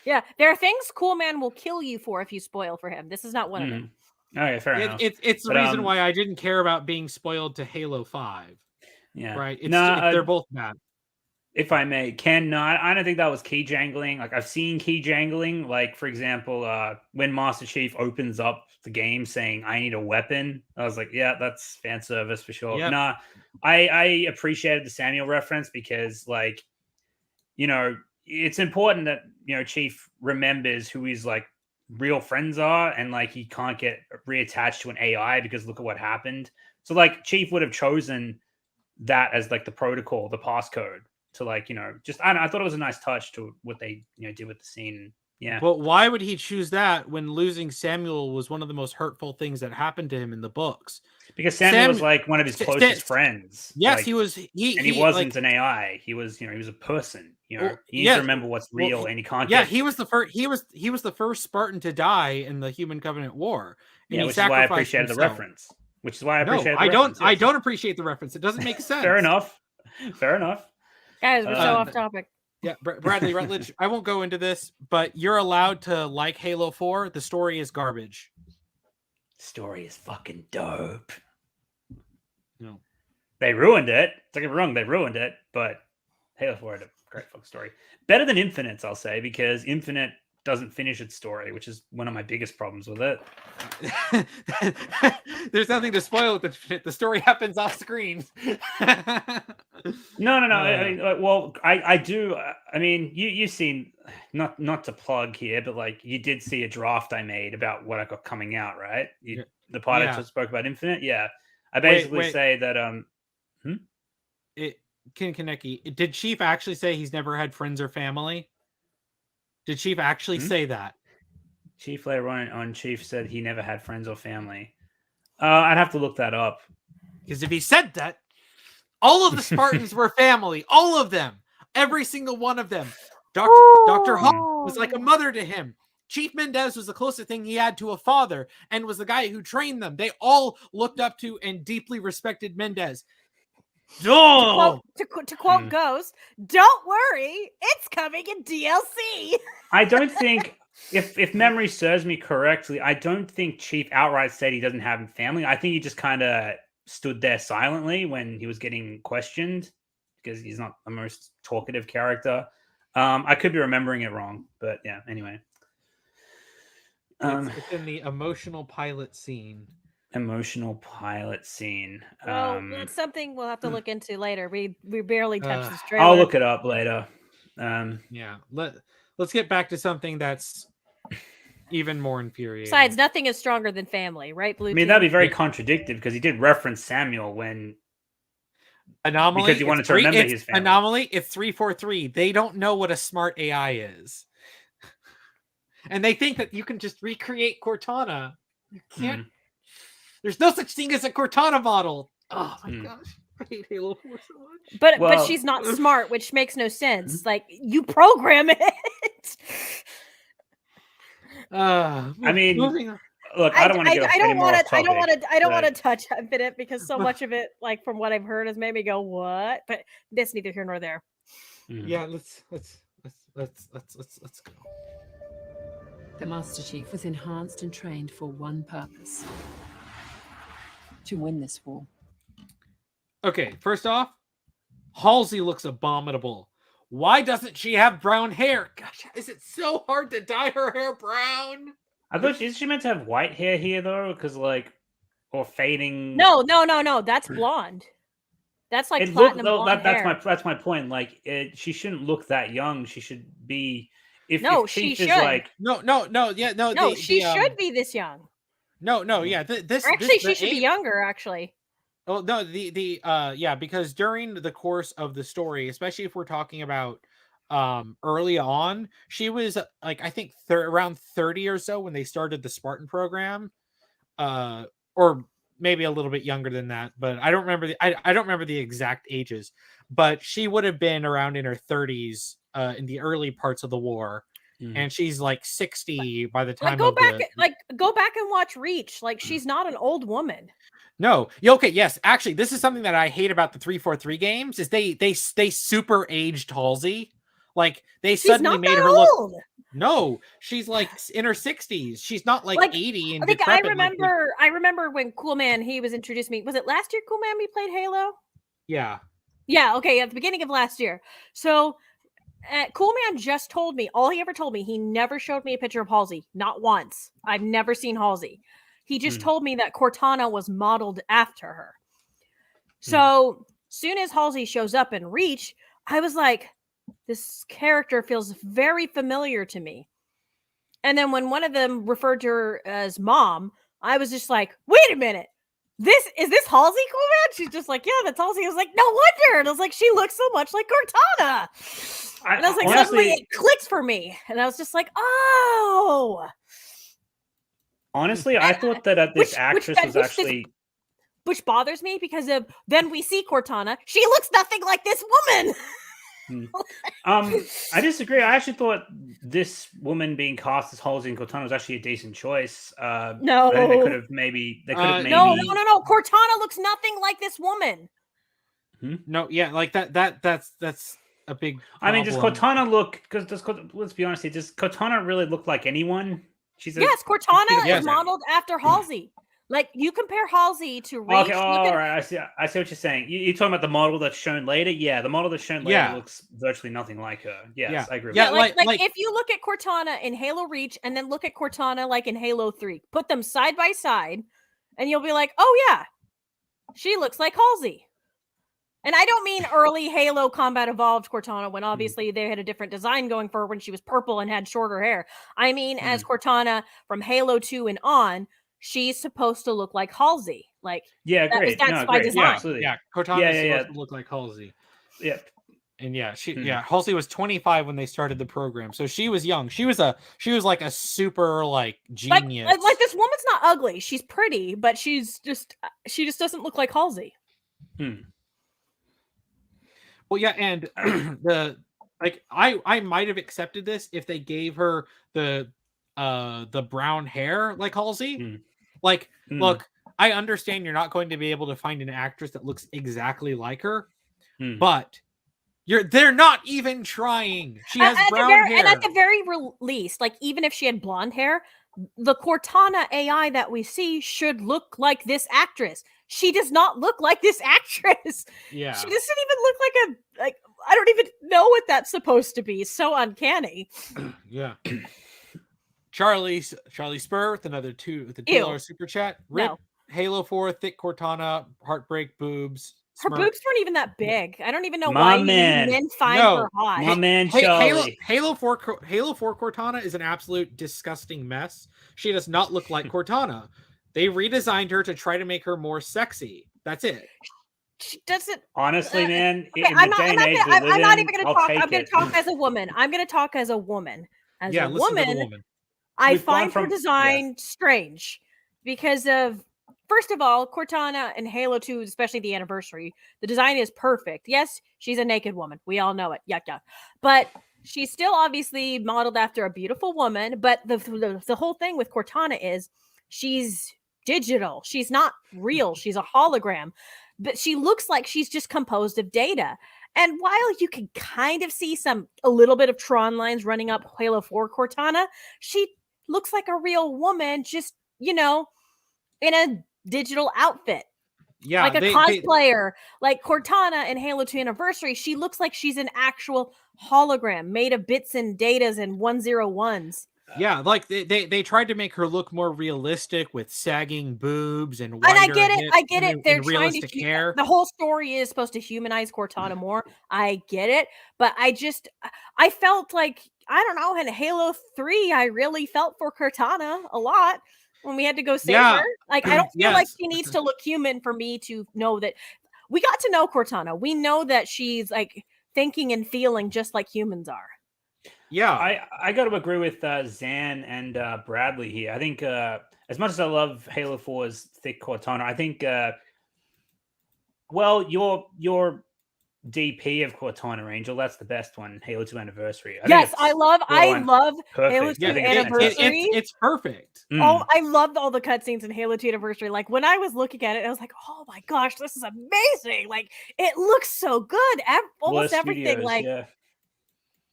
Yeah, there are things Cool Man will kill you for if you spoil for him. This is not one of them. Okay, fair enough. It's the reason why I didn't care about being spoiled to Halo 5. Yeah, right. They're both bad. If I may, I don't think that was key jangling. Like I've seen key jangling. Like for example, when Master Chief opens up the game saying "I need a weapon," I was like, "Yeah, that's fan service for sure." Yep. Nah, I appreciated the Samuel reference because, like, it's important that Chief remembers who his like real friends are, and like he can't get reattached to an AI because look at what happened. So like Chief would have chosen that as like the protocol, the passcode. To like, just I don't know, I thought it was a nice touch to what they did with the scene. Yeah. But why would he choose that when losing Samuel was one of the most hurtful things that happened to him in the books? Because Samuel was like one of his closest friends. Yes, like, he was. He wasn't like, an AI. He was, he was a person. He needs to remember what's real, and he can't. Yeah, he was the first. He was the first Spartan to die in the Human Covenant War. And which is why I appreciated the reference. Which is why I appreciate. I don't appreciate the reference. It doesn't make sense. Fair enough. Guys, we're so off topic. Yeah, Bradley Rutledge, I won't go into this, but you're allowed to like Halo 4. The story is garbage. Story is fucking dope. No. They ruined it. Don't get me wrong, they ruined it, but Halo 4 had a great fucking story. Better than Infinite's, I'll say, because Infinite doesn't finish its story, which is one of my biggest problems with it. There's nothing to spoil with Infinite. The story happens off screen. No. I do. I mean, you've seen, not to plug here, but like you did see a draft I made about what I got coming out, right? The part I just spoke about Infinite. Yeah, I basically say that. Kaneki, did Chief actually say he's never had friends or family? Did Chief actually say that? Chief later on Chief said he never had friends or family. I'd have to look that up. Because if he said that, all of the Spartans were family. All of them. Every single one of them. Dr. Hawk was like a mother to him. Chief Mendez was the closest thing he had to a father and was the guy who trained them. They all looked up to and deeply respected Mendez. To quote Ghost, don't worry, it's coming in DLC. I don't think, if memory serves me correctly, I don't think Chief outright said he doesn't have family. I think he just kind of stood there silently when he was getting questioned because he's not the most talkative character. I could be remembering it wrong, but yeah, anyway. It's in the emotional pilot scene. Well, that's something we'll have to look into later. We barely touched this trailer. I'll look it up later. Yeah, let's get back to something that's even more infuriating. Besides, nothing is stronger than family, right? Blue. I mean, that'd be very contradictory because he did reference Samuel when Anomaly because he wanted to remember his family. Anomaly, it's 343. They don't know what a smart AI is, and they think that you can just recreate Cortana. You can't. There's no such thing as a Cortana model. Oh my gosh. I hate Halo 4 so much. But she's not smart, which makes no sense. Like, you program it. I mean, look, I don't want to get I don't want to touch Infinite because so much of it, like from what I've heard, has made me go, what? But that's neither here nor there. Yeah, let's go. The Master Chief was enhanced and trained for one purpose: to win this war. Okay, first off, Halsey looks abominable. Why doesn't she have brown hair? Gosh, is it so hard to dye her hair brown? I thought is she meant to have white hair here though? Because like, or fading. No. That's blonde. That's like platinum blonde hair. That's my point. Like, she shouldn't look that young. She should be. If she Chief should. Is like, she should be this young. Yeah. She should be younger. Actually. Well, no, because during the course of the story, especially if we're talking about early on, she was like, I think around 30 or so when they started the Spartan program, or maybe a little bit younger than that, but I don't remember I don't remember the exact ages, but she would have been around in her 30s in the early parts of the war. And she's like 60 by the time. Go back and watch Reach. Like, she's not an old woman. No. Okay. Yes. Actually, this is something that I hate about the 343 games is they super aged Halsey. Like, she's suddenly made her old. Look. No, she's like in her 60s. She's not like 80. And I think I remember when Coolman, he was introduced to me. Was it last year, Coolman, we played Halo? Yeah. Yeah, okay, at the beginning of last year. So Coolman just told me, all he ever told me, he never showed me a picture of Halsey, not once. I've never seen Halsey. He just told me that Cortana was modeled after her. So soon as Halsey shows up in Reach, I was like, this character feels very familiar to me. And then when one of them referred to her as mom, I was just like, wait a minute. Is this Halsey, Coolman? She's just like, yeah, that's Halsey. I was like, no wonder. And I was like, she looks so much like Cortana. And I was like, suddenly it clicked for me. And I was just like, oh. Honestly, I thought that this actress was actually... Which bothers me because of then we see Cortana. She looks nothing like this woman. I disagree. I actually thought this woman being cast as Halsey and Cortana was actually a decent choice. No, I think they could have maybe. No. Cortana looks nothing like this woman. No, yeah, like that's a big problem. I mean, does Cortana look? Because let's be honest, does Cortana really look like anyone? Yes, Cortana is modeled after Halsey. Like, you compare Halsey to Reach. Okay, all right. I see what you're saying. You're talking about the model that's shown later? Yeah, the model that's shown later looks virtually nothing like her. Yes, I agree with that. Like if you look at Cortana in Halo Reach and then look at Cortana like in Halo 3, put them side by side, and you'll be like, oh yeah, she looks like Halsey. And I don't mean early Halo Combat Evolved Cortana, when obviously they had a different design going for her when she was purple and had shorter hair. I mean as Cortana from Halo 2 and on, she's supposed to look like Halsey. Like, great. That's by design. Yeah, absolutely. Yeah, Cortana's supposed to look like Halsey. Yeah. And Halsey was 25 when they started the program. So she was young. She was like a super like genius. Like this woman's not ugly. She's pretty, but she just doesn't look like Halsey. Well, yeah, and I might have accepted this if they gave her the brown hair like Halsey. Look, I understand you're not going to be able to find an actress that looks exactly like her, but they're not even trying. She has brown hair. And at the very least, like even if she had blonde hair, the Cortana AI that we see should look like this actress. She does not look like this actress. Yeah. She doesn't even look like I don't even know what that's supposed to be. It's so uncanny. Yeah. Charlie Spur with another $2 super chat. Rip, no. Halo 4, thick Cortana, heartbreak boobs. Her boobs weren't even that big. I don't even know why men find her hot. My man, Charlie. Halo 4 Cortana is an absolute disgusting mess. She does not look like Cortana. They redesigned her to try to make her more sexy. That's it. She doesn't. Honestly, man. Okay, I'm not even going to talk. I'm going to talk as a woman. I'm going to talk as a woman. As a woman. I find her design strange because of, first of all, Cortana and Halo 2, especially the anniversary, the design is perfect. Yes, she's a naked woman. We all know it. Yuck, yuck. But she's still obviously modeled after a beautiful woman. But the whole thing with Cortana is she's digital. She's not real. She's a hologram. But she looks like she's just composed of data. And while you can kind of see a little bit of Tron lines running up Halo 4 Cortana, she looks like a real woman, just, in a digital outfit. Yeah. Like a cosplayer. Like Cortana in Halo 2 Anniversary, she looks like she's an actual hologram made of bits and datas and 101s. Yeah, like they tried to make her look more realistic with sagging boobs and I get it. They're trying to hair. The whole story is supposed to humanize Cortana more. I get it, but I felt like, I don't know, in Halo 3, I really felt for Cortana a lot when we had to go save her. Like, I don't feel like she needs to look human for me to know that we got to know Cortana. We know that she's like thinking and feeling just like humans are. Yeah, I got to agree with Zan and Bradley here. I think as much as I love Halo 4's thick Cortana, I think your DP of Cortana, Angel, that's the best one. Halo 2 Anniversary. I love Halo 2 Anniversary. It's perfect. Oh, I loved all the cutscenes in Halo 2 Anniversary. Like when I was looking at it, I was like, "Oh my gosh, this is amazing!" Like it looks so good. Almost everything,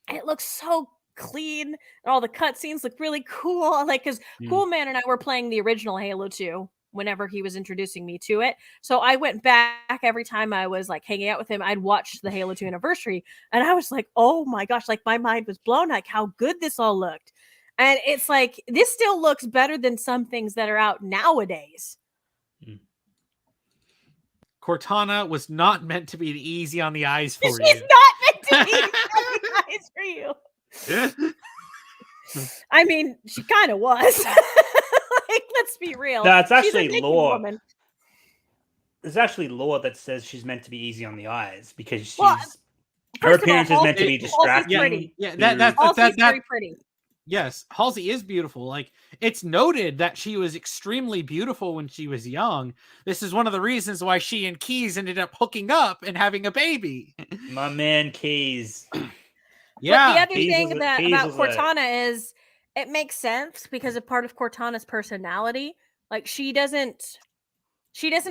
it looks so clean, and all the cutscenes look really cool. Like because Coolman and I were playing the original Halo 2 whenever he was introducing me to it. So I went back every time I was like hanging out with him. I'd watch the Halo 2 anniversary, and I was like, oh my gosh, like my mind was blown, like how good this all looked. And it's like, this still looks better than some things that are out nowadays. Cortana was not meant to be easy on the eyes for She's you. not meant to be easy on the eyes for you. I mean, she kind of was. Like, let's be real. No, it's She's a actually naked lore. woman. There's actually lore that says she's meant to be easy on the eyes because she's Well, her first of all, appearance is meant to be Halsey's distracting. pretty. Yeah, Halsey's very pretty. Yes, Halsey is beautiful. Like, it's noted that she was extremely beautiful when she was young. This is one of the reasons why she and Keyes ended up hooking up and having a baby. My man Keyes. Yeah. But the other Keyes thing was a- about Keyes was a- Cortana is it makes sense because of part of Cortana's personality. Like, she doesn't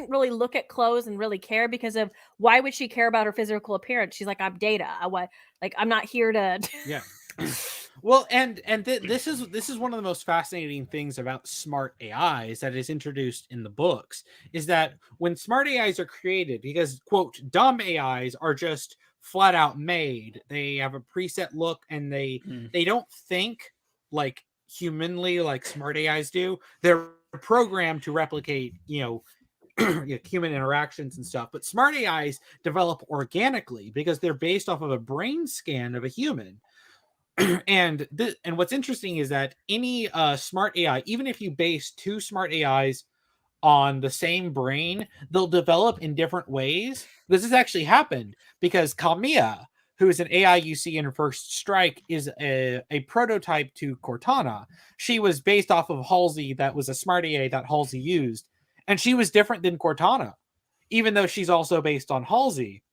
really look at clothes and really care because of why would she care about her physical appearance? She's like, I'm Data. I'm not here to. Yeah. Well, this is one of the most fascinating things about smart AIs that is introduced in the books is that when smart AIs are created, because quote dumb AIs are just flat out made, they have a preset look and they don't think like humanly like smart AIs do. They're programmed to replicate, human interactions and stuff. But smart AIs develop organically because they're based off of a brain scan of a human. And what's interesting is that any smart AI, even if you base two smart AIs on the same brain, they'll develop in different ways. This has actually happened because Kamiya, who is an AI you see in First Strike, is a prototype to Cortana. She was based off of Halsey, that was a smart AI that Halsey used, and she was different than Cortana, even though she's also based on Halsey.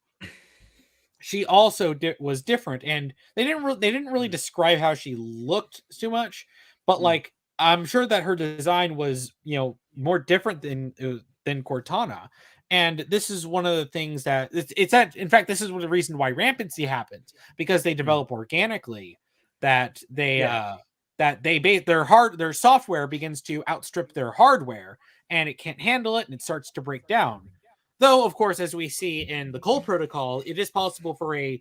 She also was different, and they didn't really describe how she looked too much, but like I'm sure that her design was more different than Cortana, and this is one of the things that it's that. In fact, this is the reason why rampancy happens, because they develop organically. That their software begins to outstrip their hardware, and it can't handle it, and it starts to break down. Though, of course, as we see in the Cole Protocol, it is possible for a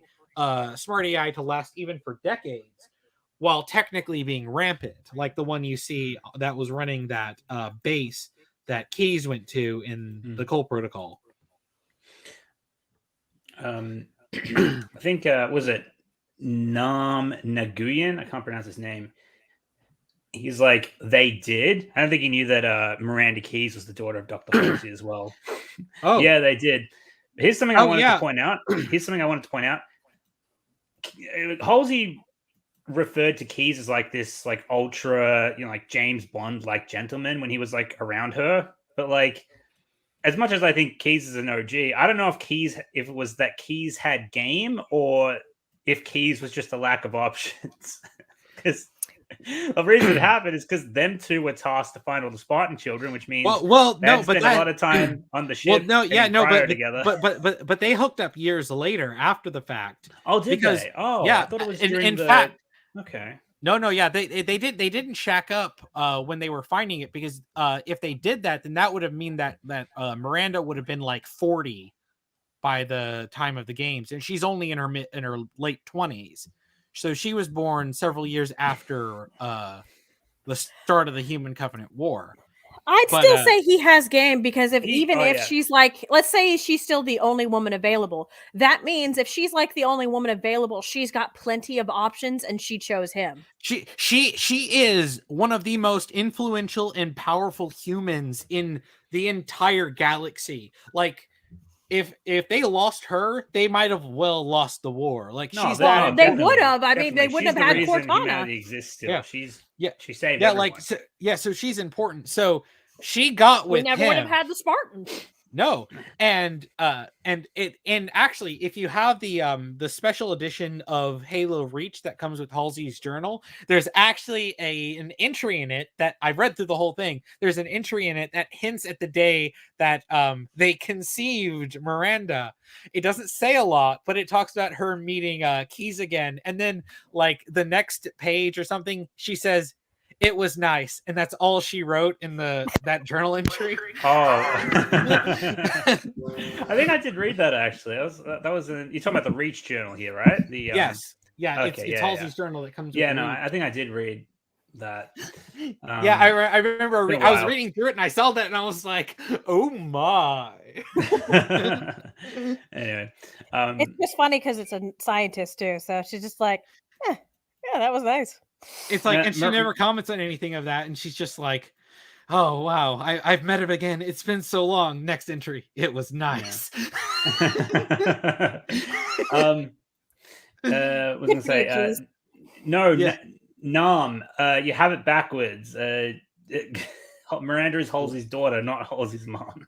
smart AI to last even for decades while technically being rampant, like the one you see that was running that base that Keyes went to in the Cole Protocol. I think, was it Nguyen? I can't pronounce his name. He's like, they did. I don't think he knew that Miranda Keyes was the daughter of Dr. Halsey as well. Oh, yeah, they did. Here's something I wanted to point out. Halsey referred to Keyes as like this, like ultra, like James Bond, like gentleman when he was like around her. But like, as much as I think Keyes is an OG, I don't know if it was that Keyes had game or if Keyes was just a lack of options. Because the reason it happened is because them two were tasked to find all the Spartan children, which means a lot of time on the ship. But they hooked up years later after the fact. Oh, did they? Oh, yeah. I thought it was in fact, okay. No, yeah, they didn't shack up when they were finding it, because if they did that, then that would have mean that Miranda would have been like 40 by the time of the games, and she's only in her late 20s. So she was born several years after the start of the Human Covenant War. I'd still say he has game, because if she's like, let's say she's still the only woman available, that means if she's like the only woman available, she's got plenty of options, and she chose him. She is one of the most influential and powerful humans in the entire galaxy. Like, if they lost her, they might have lost the war. Like, they would have. I mean, they wouldn't have had Cortana. Humanity exists still. Yeah. She saved. Yeah, everyone. so she's important. So she got with him. We never would have had the Spartans. No, and actually, if you have the special edition of Halo Reach that comes with Halsey's journal, there's actually an entry in it that I've read through the whole thing. There's an entry in it that hints at the day that they conceived Miranda. It doesn't say a lot, but it talks about her meeting Keyes again, and then like the next page or something, she says, It was nice, and that's all she wrote in that journal entry. Oh, I think I did read that actually. That was you're talking about the Reach journal here, right? The yes, yeah, okay, it's Halsey's journal that comes. Yeah, with no, Reach. I think I did read that. Yeah, I remember. been a I was while. reading through it, and I saw that, and I was like, "Oh my!" Anyway, It's just funny because it's a scientist too, so she's just like, yeah, that was nice. It's like, Yeah, and she Murphy- never comments on anything of that, and she's just like, "Oh wow, I've met him again. It's been so long." Next entry, it was nice. Was gonna say no, Yeah. Nom, you have it backwards. Miranda is Halsey's daughter, not Halsey's mom.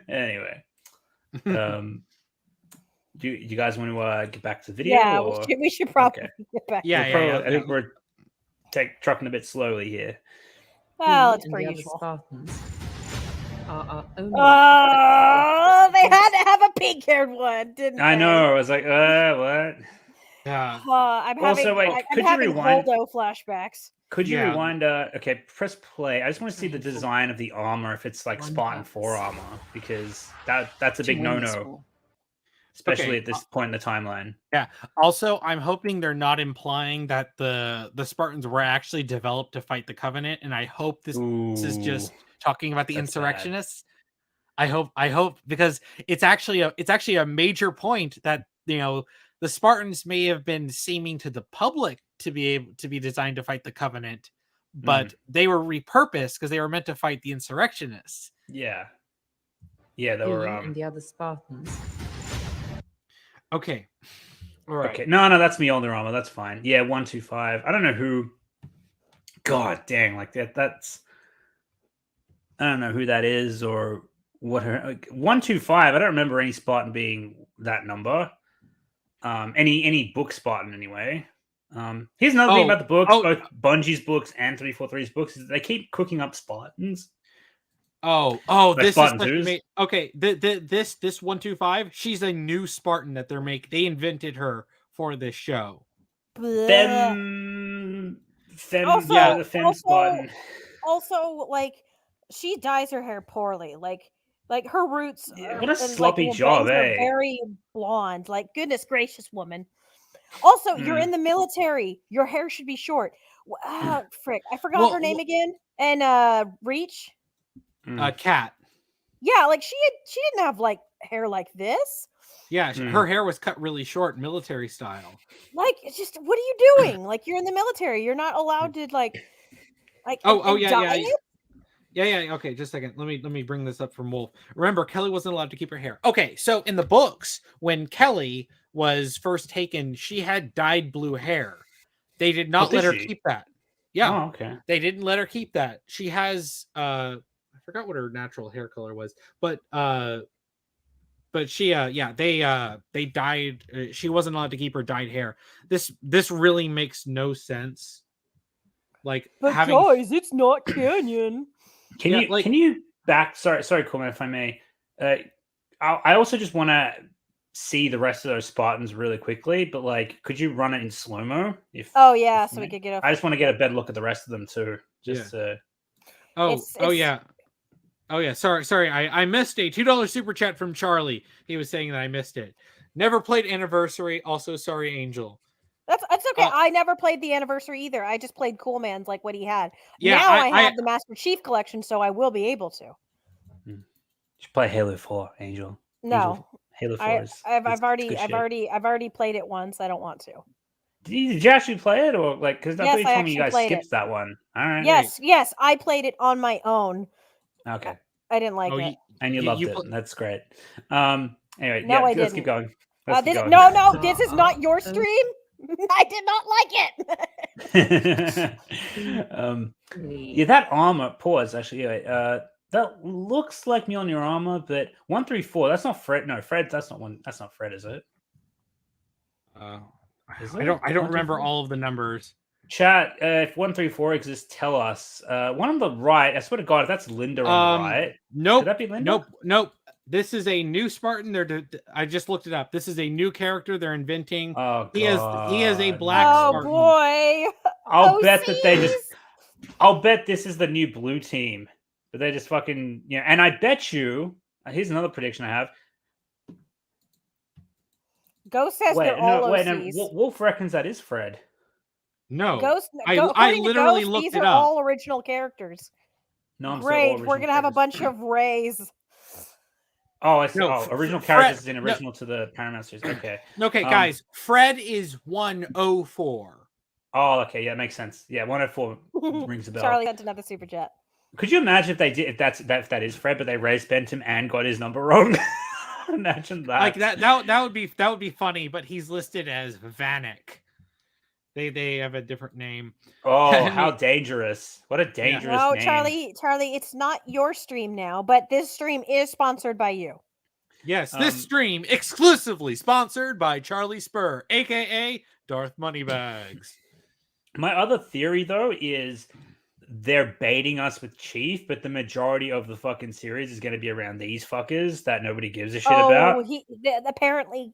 Anyway, do you guys want to get back to the video? Yeah, or? we should probably get back. Yeah, I think we're trucking a bit slowly here. Well, it's and per the other usual. Spartans are our only. Oh, they had to have a pink-haired one, didn't they? I know. I was like, what? Yeah. I'm having, Also, wait, I'm could you having rewind? Holdo flashbacks. Could you Yeah. rewind? Okay, press play. I just want to see the design of the armor, if it's like One Spartan purpose. 4 armor, because that's a to big win this no-no, war. especially Okay, at this point in the timeline. Also, I'm hoping they're not implying that the Spartans were actually developed to fight the Covenant, and I hope this is just talking about the that's sad. insurrectionists. I hope because it's actually a major point that the Spartans may have been seeming to the public to be designed to fight the Covenant, but they were repurposed because they were meant to fight the insurrectionists. Yeah, they He were. and the other Spartans. Okay, all right. Okay, no, that's me on their armor. That's fine. Yeah, 125. I don't know who. God dang, like that's. I don't know who that is or what her 125. I don't remember any Spartan being that number. Any book Spartan anyway. Here's another thing about the books, both Bungie's books and 343's books, is they keep cooking up Spartans. Oh, Like this Spartan is zoos? okay. This 125. She's a new Spartan that they invented her for this show. Femme Spartan. Also, like, she dyes her hair poorly. Like her roots. Yeah, what a and, sloppy her job, bangs are eh? Very blonde. Like, goodness gracious, woman. Also, you're in the military. Your hair should be short. Frick, I forgot her name again. And Reach. Cat. Yeah, like she didn't have like hair like this. Yeah, her hair was cut really short, military style. Like, it's just, what are you doing? Like, you're in the military. You're not allowed to dye it? Yeah. Okay, just a second. Let me bring this up from Wolf. Remember, Kelly wasn't allowed to keep her hair. Okay, so in the books, when Kelly was first taken, she had dyed blue hair. They did not let her keep that. Yeah. Oh, okay. They didn't let her keep that. She has I forgot what her natural hair color was, but she they dyed she wasn't allowed to keep her dyed hair. This really makes no sense. Like, guys, it's not canon. Can you back? Sorry, Coolman, if I may. I also just want to see the rest of those Spartans really quickly, but like, could you run it in slow mo? We could get. I just want to get a better look at the rest of them too. Sorry. I missed a $2 super chat from Charlie. He was saying that I missed it. Never played Anniversary. Also, sorry, Angel. That's okay. I never played the Anniversary either. I just played Coolman's, like what he had. Yeah, now I have the Master Chief collection, so I will be able to. You should play Halo 4, Angel. No, Halo 4 I've already played it once. I don't want to. Did you actually play it, or like? Because I thought you told me you guys skipped that one. All right. Yes, I played it on my own. Okay. I didn't like it, and you loved it. That's great. Anyway, no, let's keep going. No, this is not your stream. I did not like it. That armor. Pause. Actually, that looks like Mjolnir armor, but 134. That's not Fred. No, Fred. That's not one. That's not Fred, is it? I don't remember all of the numbers. Chat. If 134 exists, tell us. One on the right. I swear to God, if that's Linda on the right. Nope. Could that be Linda? Nope. This is a new Spartan. I just looked it up. This is a new character they're inventing. Oh, God. He has a black Oh, Spartan. boy. I'll bet that they just. I'll bet this is the new blue team, but they just fucking And I bet you. Here's another prediction I have. Ghost says they're all OCs. No. Wolf reckons that is Fred. No, Ghost. I literally looked these it are up. all original characters. No, Great, we're gonna have a bunch of Rays. Oh, I see. No, Original Fred, characters in original to the Paramount series. Okay. Okay, guys. Fred is 104. Oh, okay. Yeah, makes sense. Yeah, 104 rings a bell. Charlie sent another super chat. Could you imagine if they did if that is Fred, but they raised bent him and got his number wrong? Imagine that. Like that would be funny, but he's listed as Vanek. They have a different name. Oh, how dangerous. What a dangerous No, name. Charlie, it's not your stream now, but this stream is sponsored by you. Yes, this stream exclusively sponsored by Charlie Spur, aka Darth Moneybags. My other theory though is they're baiting us with Chief, but the majority of the fucking series is going to be around these fuckers that nobody gives a shit about. Apparently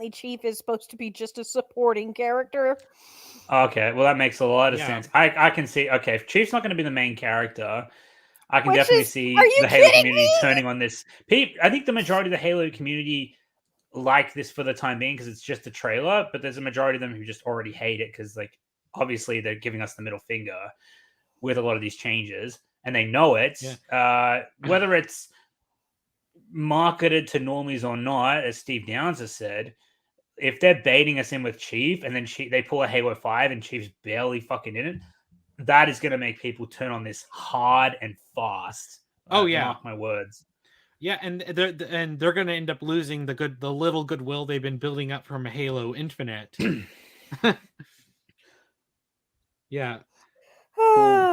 Chief is supposed to be just a supporting character. Okay, well that makes a lot of sense. I can see. Okay, if Chief's not going to be the main character, I can definitely see the Halo community turning on this. I think the majority of the Halo community like this for the time being because it's just a trailer, but there's a majority of them who just already hate it because, like, obviously they're giving us the middle finger with a lot of these changes, and they know it. Yeah. Whether it's marketed to normies or not, as Steve Downs has said, if they're baiting us in with Chief and then they pull a Halo 5 and Chief's barely fucking in it, that is going to make people turn on this hard and fast. Mark my words. Yeah, and they're going to end up losing the little goodwill they've been building up from Halo Infinite. Yeah.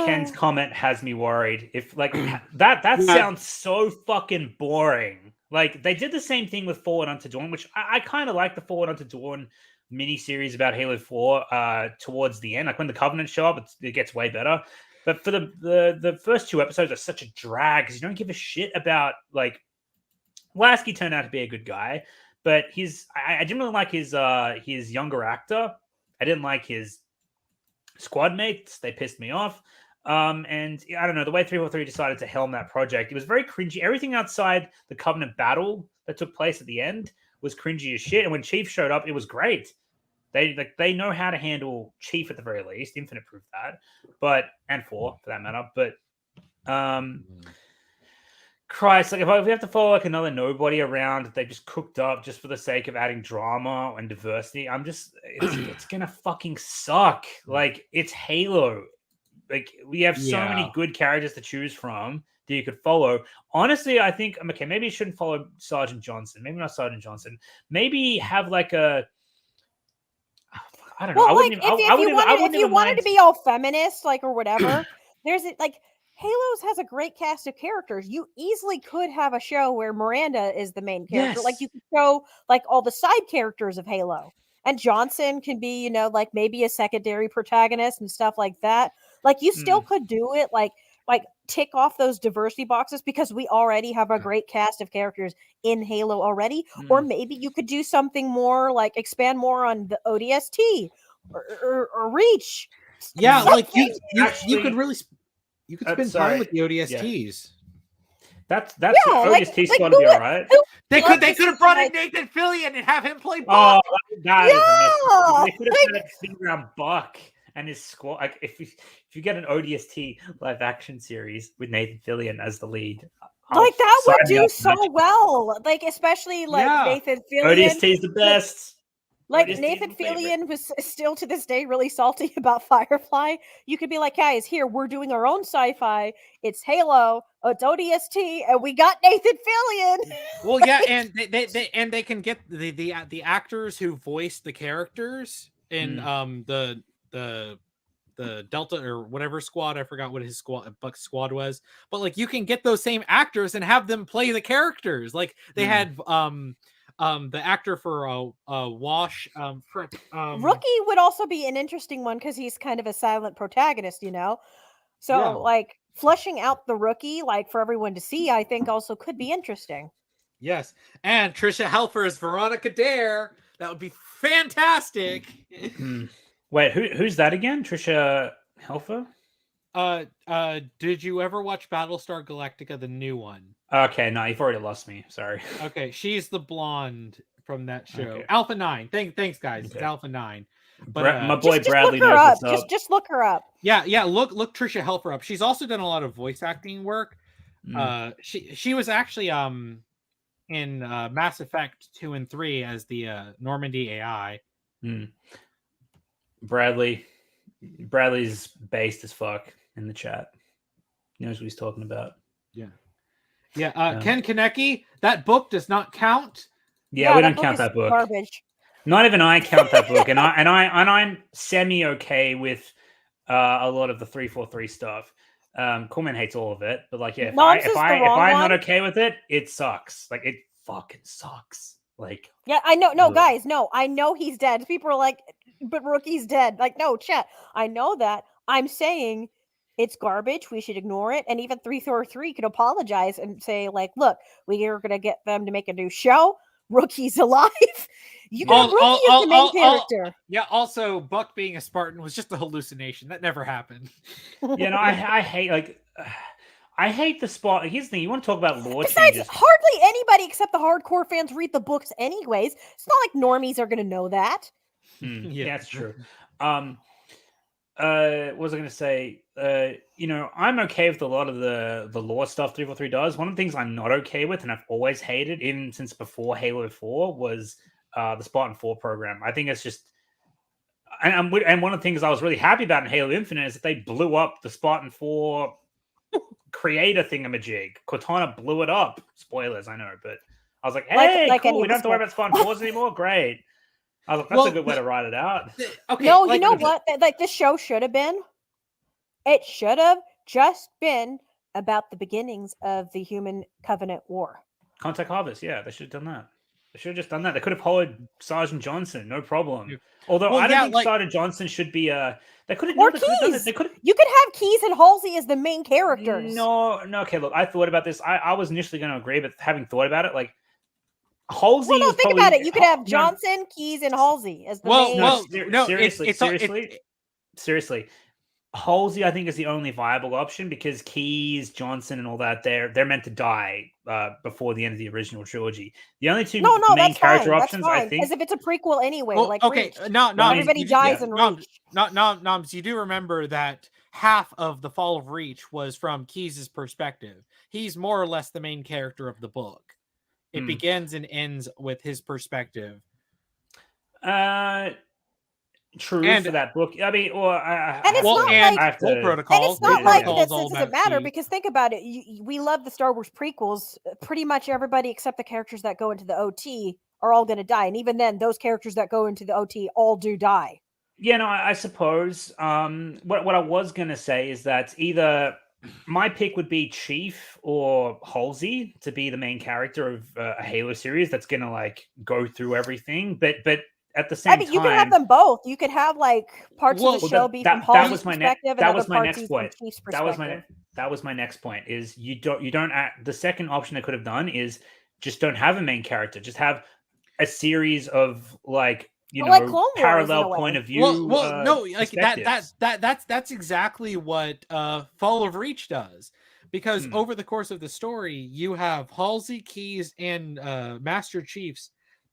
Ken's comment has me worried. If like that sounds so fucking boring. Like they did the same thing with Forward Unto Dawn, which I kind of like the Forward Unto Dawn mini-series about Halo 4 towards the end. Like when the Covenant show up, it gets way better. But for the first two episodes are such a drag because you don't give a shit about, like, Lasky turned out to be a good guy, but I didn't really like his younger actor. I didn't like his squad mates. They pissed me off. And I don't know, the way 343 decided to helm that project, it was very cringy. Everything outside the Covenant battle that took place at the end was cringy as shit. And when Chief showed up, it was great. They know how to handle Chief at the very least. Infinite proved that, and 4 for that matter. But Christ, like if we have to follow like another nobody around that they just cooked up just for the sake of adding drama and diversity, it's gonna fucking suck. Like it's Halo. Like we have so many good characters to choose from that you could follow. Honestly, I think maybe you shouldn't follow Sergeant Johnson. Maybe not Sergeant Johnson. Maybe have like a I don't know. Well, if you wanted to be all feminist, like, or whatever, Halos has a great cast of characters. You easily could have a show where Miranda is the main character. Yes. Like you could show like all the side characters of Halo. And Johnson can be, like maybe a secondary protagonist and stuff like that. Like you still could do it, like tick off those diversity boxes because we already have a great cast of characters in Halo already. Or maybe you could do something more, like expand more on the ODST or Reach. Yeah, like you could really spend time with the ODSTs. That's the ODST squad would be all right. They could have brought in Nathan Fillion and have him play Buck. That is they could have had a thing around Buck and his squad. Like if you get an ODST live action series with Nathan Fillion as the lead, like that would do so well. Like especially Nathan Fillion. ODST is the best. Like Nathan Fillion was still to this day really salty about Firefly. You could be like, guys, here we're doing our own sci-fi. It's Halo, it's ODST, and we got Nathan Fillion. Well, yeah, and they can get the actors who voice the characters in the Delta or whatever squad. I forgot what his Buck's squad was, but like you can get those same actors and have them play the characters. Like they had the actor for Wash Rookie would also be an interesting one because he's kind of a silent protagonist, so like fleshing out the Rookie like for everyone to see, I think also could be interesting. Yes, and Trisha Helfer as Veronica Dare. That would be fantastic. Wait, who's that again? Trisha Helfer? Did you ever watch Battlestar Galactica, the new one? Okay, no, you've already lost me. Sorry. Okay, she's the blonde from that show. Okay. Alpha 9. Thanks, guys. It's Okay. Alpha 9. But my But boy Just Bradley look her knows up. what's up. Just look her up. yeah, look Trisha Helfer up. She's also done a lot of voice acting work. Mm. She was actually in Mass Effect 2 and 3 as the Normandy AI. Mm. Bradley's based as fuck in the chat. He knows what he's talking about. Yeah. Ken Kaneki, that book does not count. Yeah, we that don't book count is that book. Garbage. Not even I count that book, and I'm semi okay with a lot of the 343 stuff. Coolman hates all of it, but like, yeah, if I'm not okay with it, it sucks. Like, it fucking sucks. Like, yeah, I know. No, ugh. guys, no, I know he's dead. People are like, but Rookie's dead. Like, no, chat. I know that. I'm saying it's garbage. We should ignore it. And even 343 could apologize and say, like, look, we are gonna get them to make a new show. Rookie's alive. You can have Rookie as the main character. Yeah, also Buck being a Spartan was just a hallucination. That never happened. Yeah, no, I hate I hate the spot. Here's the thing: you want to talk about lore Besides, changes? hardly anybody except the hardcore fans read the books anyways. It's not like normies are going to know that. Yeah, that's true. What was I going to say? I'm okay with a lot of the lore stuff 343 does. One of the things I'm not okay with, and I've always hated, even since before Halo 4, was the Spartan 4 program. I think it's just, and one of the things I was really happy about in Halo Infinite is that they blew up the Spartan 4 creator thingamajig. Cortana blew it up. Spoilers, I know, but I was like, hey, cool, we don't have to worry about Spartan 4s anymore. Great. I was like, that's a good way to write it out. Okay. No, you know what? Like, the show should have been. It should have just been about the beginnings of the Human Covenant War. Contact Harvest, yeah, they should have done that. They should have just done that. They could have hired Sergeant Johnson, no problem. Although I don't think Sergeant Johnson should be they could have or no, Keys. They could have. You could have Keys and Halsey as the main characters. No, okay, look, I thought about this. I was initially going to agree, but having thought about it, like Halsey. Well, no, think about it. You could have Johnson, Keys, and Halsey as the main. Seriously. Halsey, I think, is the only viable option because Keys, Johnson, and all that, they're meant to die before the end of the original trilogy. The only two main character options, I think, as if it's a prequel anyway. Well, like okay, Reach. no, everybody dies in Reach. Nomz, you do remember that half of the Fall of Reach was from Keys' perspective. He's more or less the main character of the book. It begins and ends with his perspective. True for that book. I mean, Full Protocol. And it's not like this doesn't matter because think about it. We love the Star Wars prequels. Pretty much everybody except the characters that go into the OT are all going to die, and even then, those characters that go into the OT all do die. Yeah, no, I suppose. What I was going to say is that either my pick would be Chief or Halsey to be the main character of a Halo series that's going to like go through everything, but at the same time, you could have them both. You could have like parts of the show be from Halsey's perspective, that was my next point. That was my next point. Is you don't the second option they could have done is just don't have a main character. Just have a series of like parallel point of view. No, like that's exactly what Fall of Reach does. Because over the course of the story, you have Halsey, Keys, and Master Chief's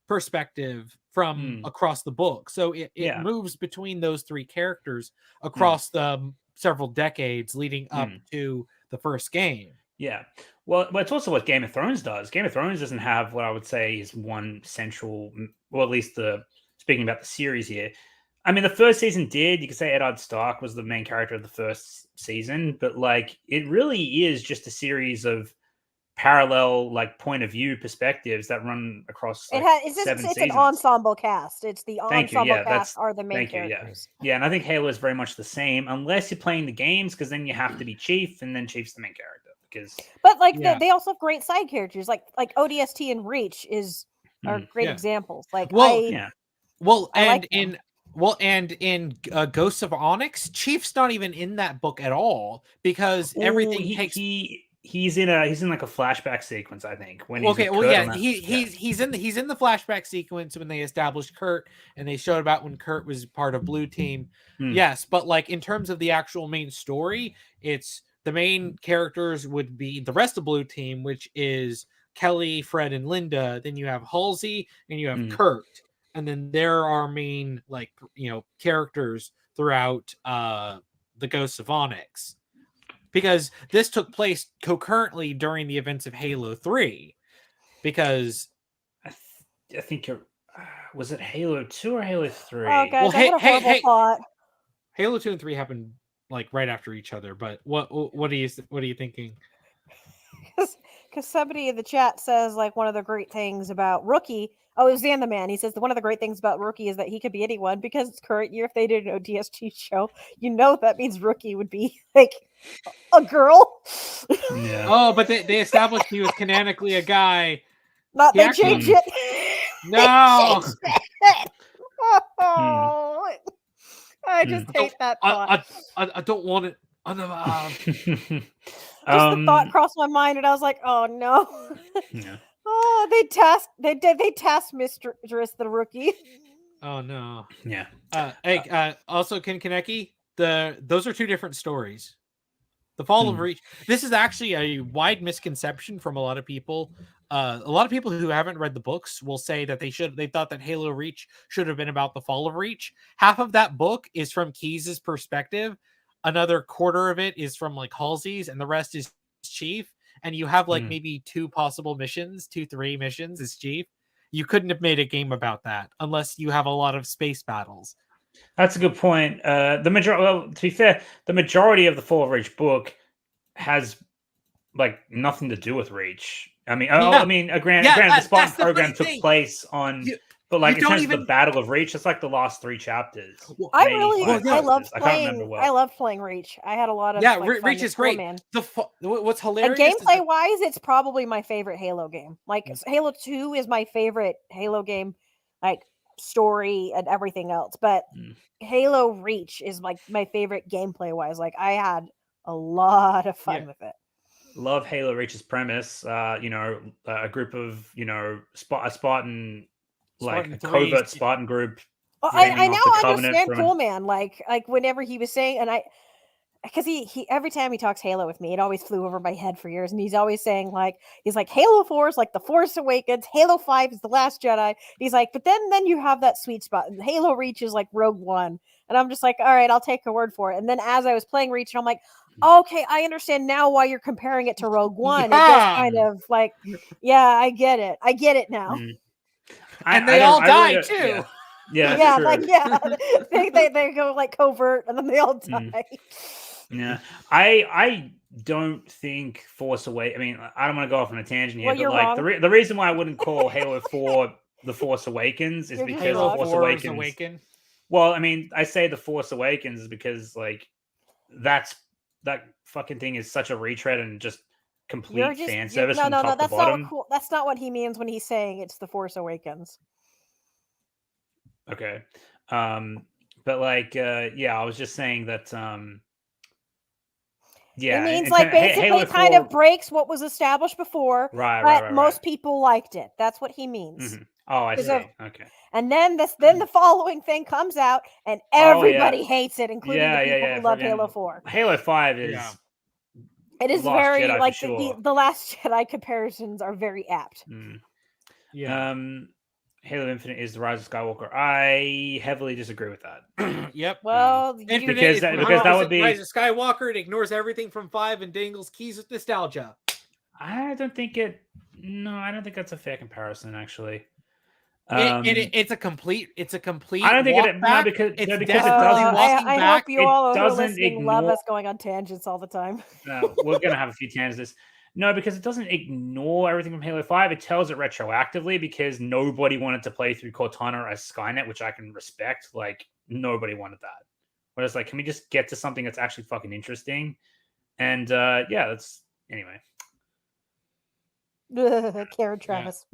perspective from across the book. So it moves between those three characters across the several decades leading up to the first game. Yeah. Well, but it's also what Game of Thrones does. Game of Thrones doesn't have what I would say is one central, or at least speaking about the series here. I mean, the first season did. You could say Eddard Stark was the main character of the first season, but like it really is just a series of parallel like point of view perspectives that run across it's an ensemble cast. It's the ensemble cast are the main characters. Yeah, and I think Halo is very much the same unless you're playing the games, because then you have to be Chief, and then Chief's the main character. But they also have great side characters like ODST and Reach are great examples. Like in Ghosts of Onyx, Chief's not even in that book at all because everything takes. he's in like a flashback sequence, I think. When he's okay, with well, Kurt yeah, on that- he's in the flashback sequence when they established Kurt and they showed about when Kurt was part of Blue Team. Hmm. Yes, but like in terms of the actual main story, it's the main characters would be the rest of Blue Team, which is Kelly, Fred, and Linda. Then you have Halsey and you have Hmm. Kurt, and then there are main characters throughout the Ghosts of Onyx. Because this took place concurrently during the events of Halo 3. Because I think you're. Was it Halo 2 or Halo 3? Oh, guys, Well, I had a hey, horrible hey. thought. Halo 2 and 3 happened like right after each other. But what are you thinking? Because somebody in the chat says like one of the great things about Rookie. Oh, it was Dan the Man. He says one of the great things about Rookie is that he could be anyone because it's current year. If they did an ODST show, that means Rookie would be like a girl. Yeah. Oh, but they established he was canonically a guy. Not He they actually- changed it. No. Oh, I just hate that thought. I don't want it. Just the thought crossed my mind, and I was like, "Oh no!" Yeah. Oh, they tasked Mistress the Rookie. Oh no. Yeah. Also, Ken Kaneki, those are two different stories. The Fall of Reach. This is actually a wide misconception from a lot of people. A lot of people who haven't read the books will say that they thought that Halo Reach should have been about the Fall of Reach. Half of that book is from Keyes' perspective. Another quarter of it is from like Halsey's, and the rest is Chief. And you have like maybe 3 missions as Chief. You couldn't have made a game about that unless you have a lot of space battles. That's a good point. To be fair, the majority of the Fall of Reach book has like nothing to do with Reach. Granted, the Spartan program took place on, but like in terms of the Battle of Reach, it's like the last 3 chapters. I love playing Reach. I had a lot of Reach is great. Man. What's hilarious? And gameplay wise, it's probably my favorite Halo game. Like Halo 2 is my favorite Halo game, like story and everything else. But Halo Reach is like my favorite gameplay wise. Like I had a lot of fun with it. Love Halo Reach's premise. A group of Spartan, like a covert Spartan group. Well, I now understand Coolman. Like whenever he was saying, and because he every time he talks Halo with me, it always flew over my head for years. And he's always saying he's like Halo 4 is like the Force Awakens, Halo 5 is the Last Jedi. He's like, but then you have that sweet spot. And Halo Reach is like Rogue One, and I'm just like, all right, I'll take your word for it. And then as I was playing Reach, I'm like, okay, I understand now why you're comparing it to Rogue One. It just kind of like, yeah, I get it now. And they all died too. Yeah. Yeah, they go like covert and then they all die. Yeah, I don't think Force Awakens. I mean, I don't want to go off on a tangent here, but like the reason why I wouldn't call Halo 4 the Force Awakens is because the Force Awakens. Well, I mean, I say the Force Awakens is because like that fucking thing is such a retread and just complete fan service from top to bottom. That's not what he means when he's saying it's the Force Awakens. Okay. But like I was just saying that it means like basically kind of breaks what was established before, but most people liked it. That's what he means. Mm-hmm. Oh, I see. Okay. And then the following thing comes out and everybody hates it, including the people who love Halo 4. Halo 5 is it is Last very Jedi like sure. the Last Jedi comparisons are very apt. Yeah. Halo Infinite is the Rise of Skywalker. I heavily disagree with that. Yep. Well, because that would be Rise of Skywalker. It ignores everything from 5 and dangles keys with nostalgia. I don't think that's a fair comparison, actually. It's a complete. I don't think because it doesn't. I hope you all who are listening love us going on tangents all the time. No, we're gonna have a few tangents. No, because it doesn't ignore everything from Halo 5. It tells it retroactively because nobody wanted to play through Cortana as Skynet, which I can respect. Like nobody wanted that. Whereas, like, can we just get to something that's actually fucking interesting? And that's anyway. Karen Travis.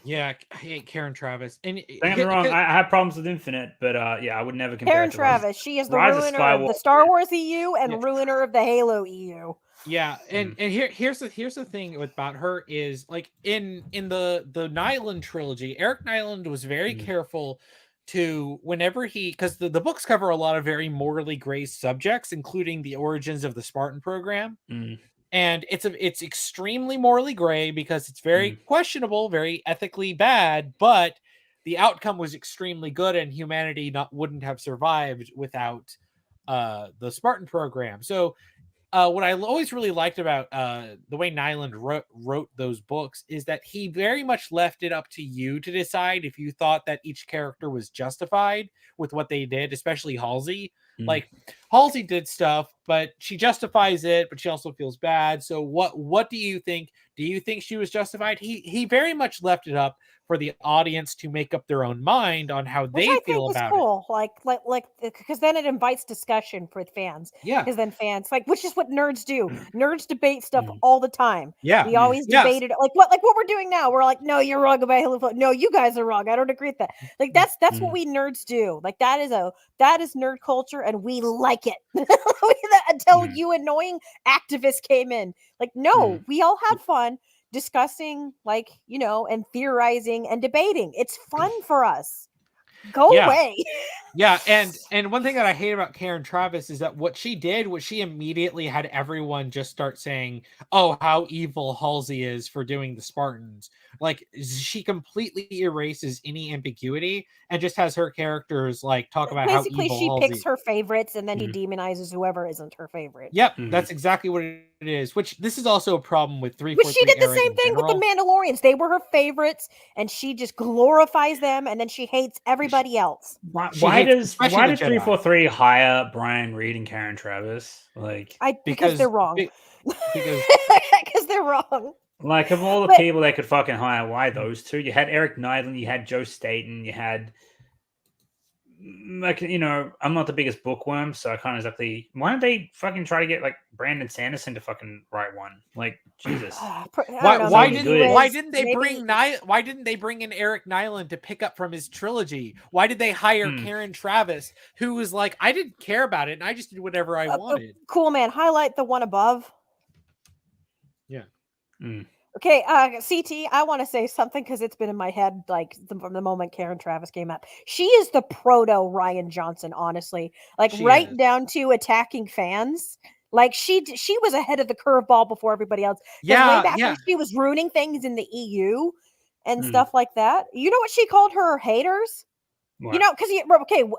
Yeah, I hate Karen Travis. And Don't get me wrong, I have problems with Infinite, but yeah, I would never compare Karen it to Rise. Travis. She is the Rise of ruiner of the Skywalker. Star Wars EU and Yeah. ruiner of the Halo EU. Yeah, and here's the thing about her is like in the Nyland trilogy, Eric Nyland was very careful to whenever because the books cover a lot of very morally gray subjects, including the origins of the Spartan program. And it's extremely morally gray because it's very questionable, very ethically bad, but the outcome was extremely good, and humanity wouldn't have survived without the Spartan program. So what I always really liked about the way Nyland wrote those books is that he very much left it up to you to decide if you thought that each character was justified with what they did, especially Halsey. Like Halsey did stuff, but she justifies it, but she also feels bad. So what do you think? Do you think she was justified? He very much left it up for the audience to make up their own mind on how they feel about cool. Like because then it invites discussion for fans. Yeah. Because then fans which is what nerds do. Nerds debate stuff all the time. Yeah. We always debated like what we're doing now. We're like, no, you're wrong about Halo. No, you guys are wrong. I don't agree with that. Like that's what we nerds do. Like that is nerd culture, and we like it. Until you annoying activists came in. Like, no, we all had fun discussing, like, and theorizing and debating. It's fun for us. Go away. Yeah, and one thing that I hate about Karen Travis is that what she did was she immediately had everyone just start saying, oh, how evil Halsey is for doing the Spartans. Like, she completely erases any ambiguity and just has her characters like talk about how evil she Halsey. picks her favorites and then he demonizes whoever isn't her favorite. Yep, that's exactly what it is. Which this is also a problem with 343. But she did the same thing with the Mandalorians. They were her favorites, and she just glorifies them, and then she hates everybody else. Why did 343 hire Brian Reed and Karen Travis? Like, because they're wrong. Because they're wrong. Like, of all the people they could fucking hire, why those two? You had Eric Nyland, you had Joe Staten, you had, like, I'm not the biggest bookworm, so I can't exactly. Why don't they fucking try to get like Brandon Sanderson to fucking write one? Like, Jesus. Why didn't they bring in Eric Nyland to pick up from his trilogy? Why did they hire Karen Travis, who was like, I didn't care about it and I just did whatever I wanted? Cool, man. Highlight the one above. Yeah. Okay, CT, I want to say something because it's been in my head like from the moment Karen Travis came up. She is the proto Ryan Johnson, honestly. Like down to attacking fans. Like she was ahead of the curveball before everybody else. Yeah, way back when she was ruining things in the EU and stuff like that. You know what she called her haters? What? Because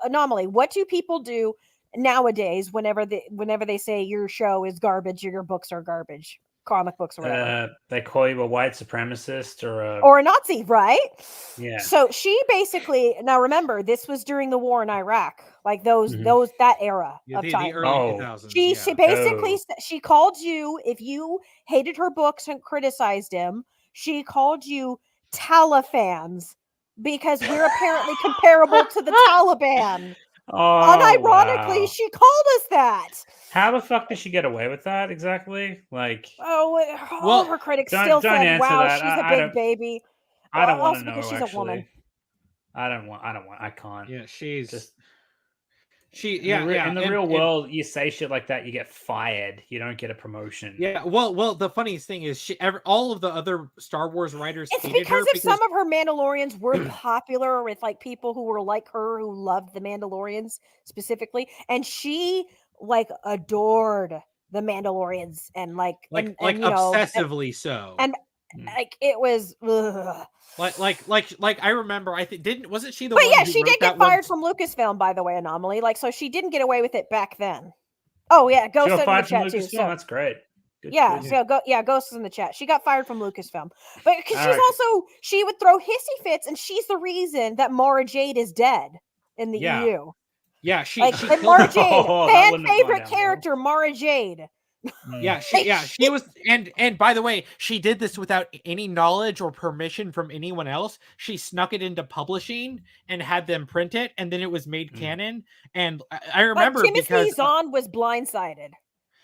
Anomaly. What do people do nowadays whenever they say your show is garbage or your books are garbage? Comic books or whatever. They call you a white supremacist or a Nazi, right? Yeah. So she basically, now remember, this was during the war in Iraq, like that era of time. The early 2000s. She basically she called you, if you hated her books and criticized him, she called you Talifans because we're apparently comparable to the Taliban. Unironically, she called us that. How the fuck did she get away with that exactly? Like, all of her critics still said, "Wow, she's a big baby." I don't want to know. Because she's a woman. I can't. Yeah, she's just. In the real world, you say shit like that, you get fired. You don't get a promotion. Yeah, well, the funniest thing is all of the other Star Wars writers hated her because some of her Mandalorians were popular with like people who were like her, who loved the Mandalorians specifically, and she like adored the Mandalorians and like obsessively so. And like it was. Ugh. Like I remember, wasn't she the but one? Yeah, she did get fired from Lucasfilm, by the way, Anomaly. Like, so she didn't get away with it back then. Oh yeah, Ghost in the chat too. So that's great. Good. Ghost is in the chat. She got fired from Lucasfilm, but because she would throw hissy fits, and she's the reason that Mara Jade is dead in the EU. Yeah, she Mara Jade, fan favorite character, Mara Jade. Yeah, she was, and by the way, she did this without any knowledge or permission from anyone else. She snuck it into publishing and had them print it, and then it was made canon. And I remember Timothy Zahn was blindsided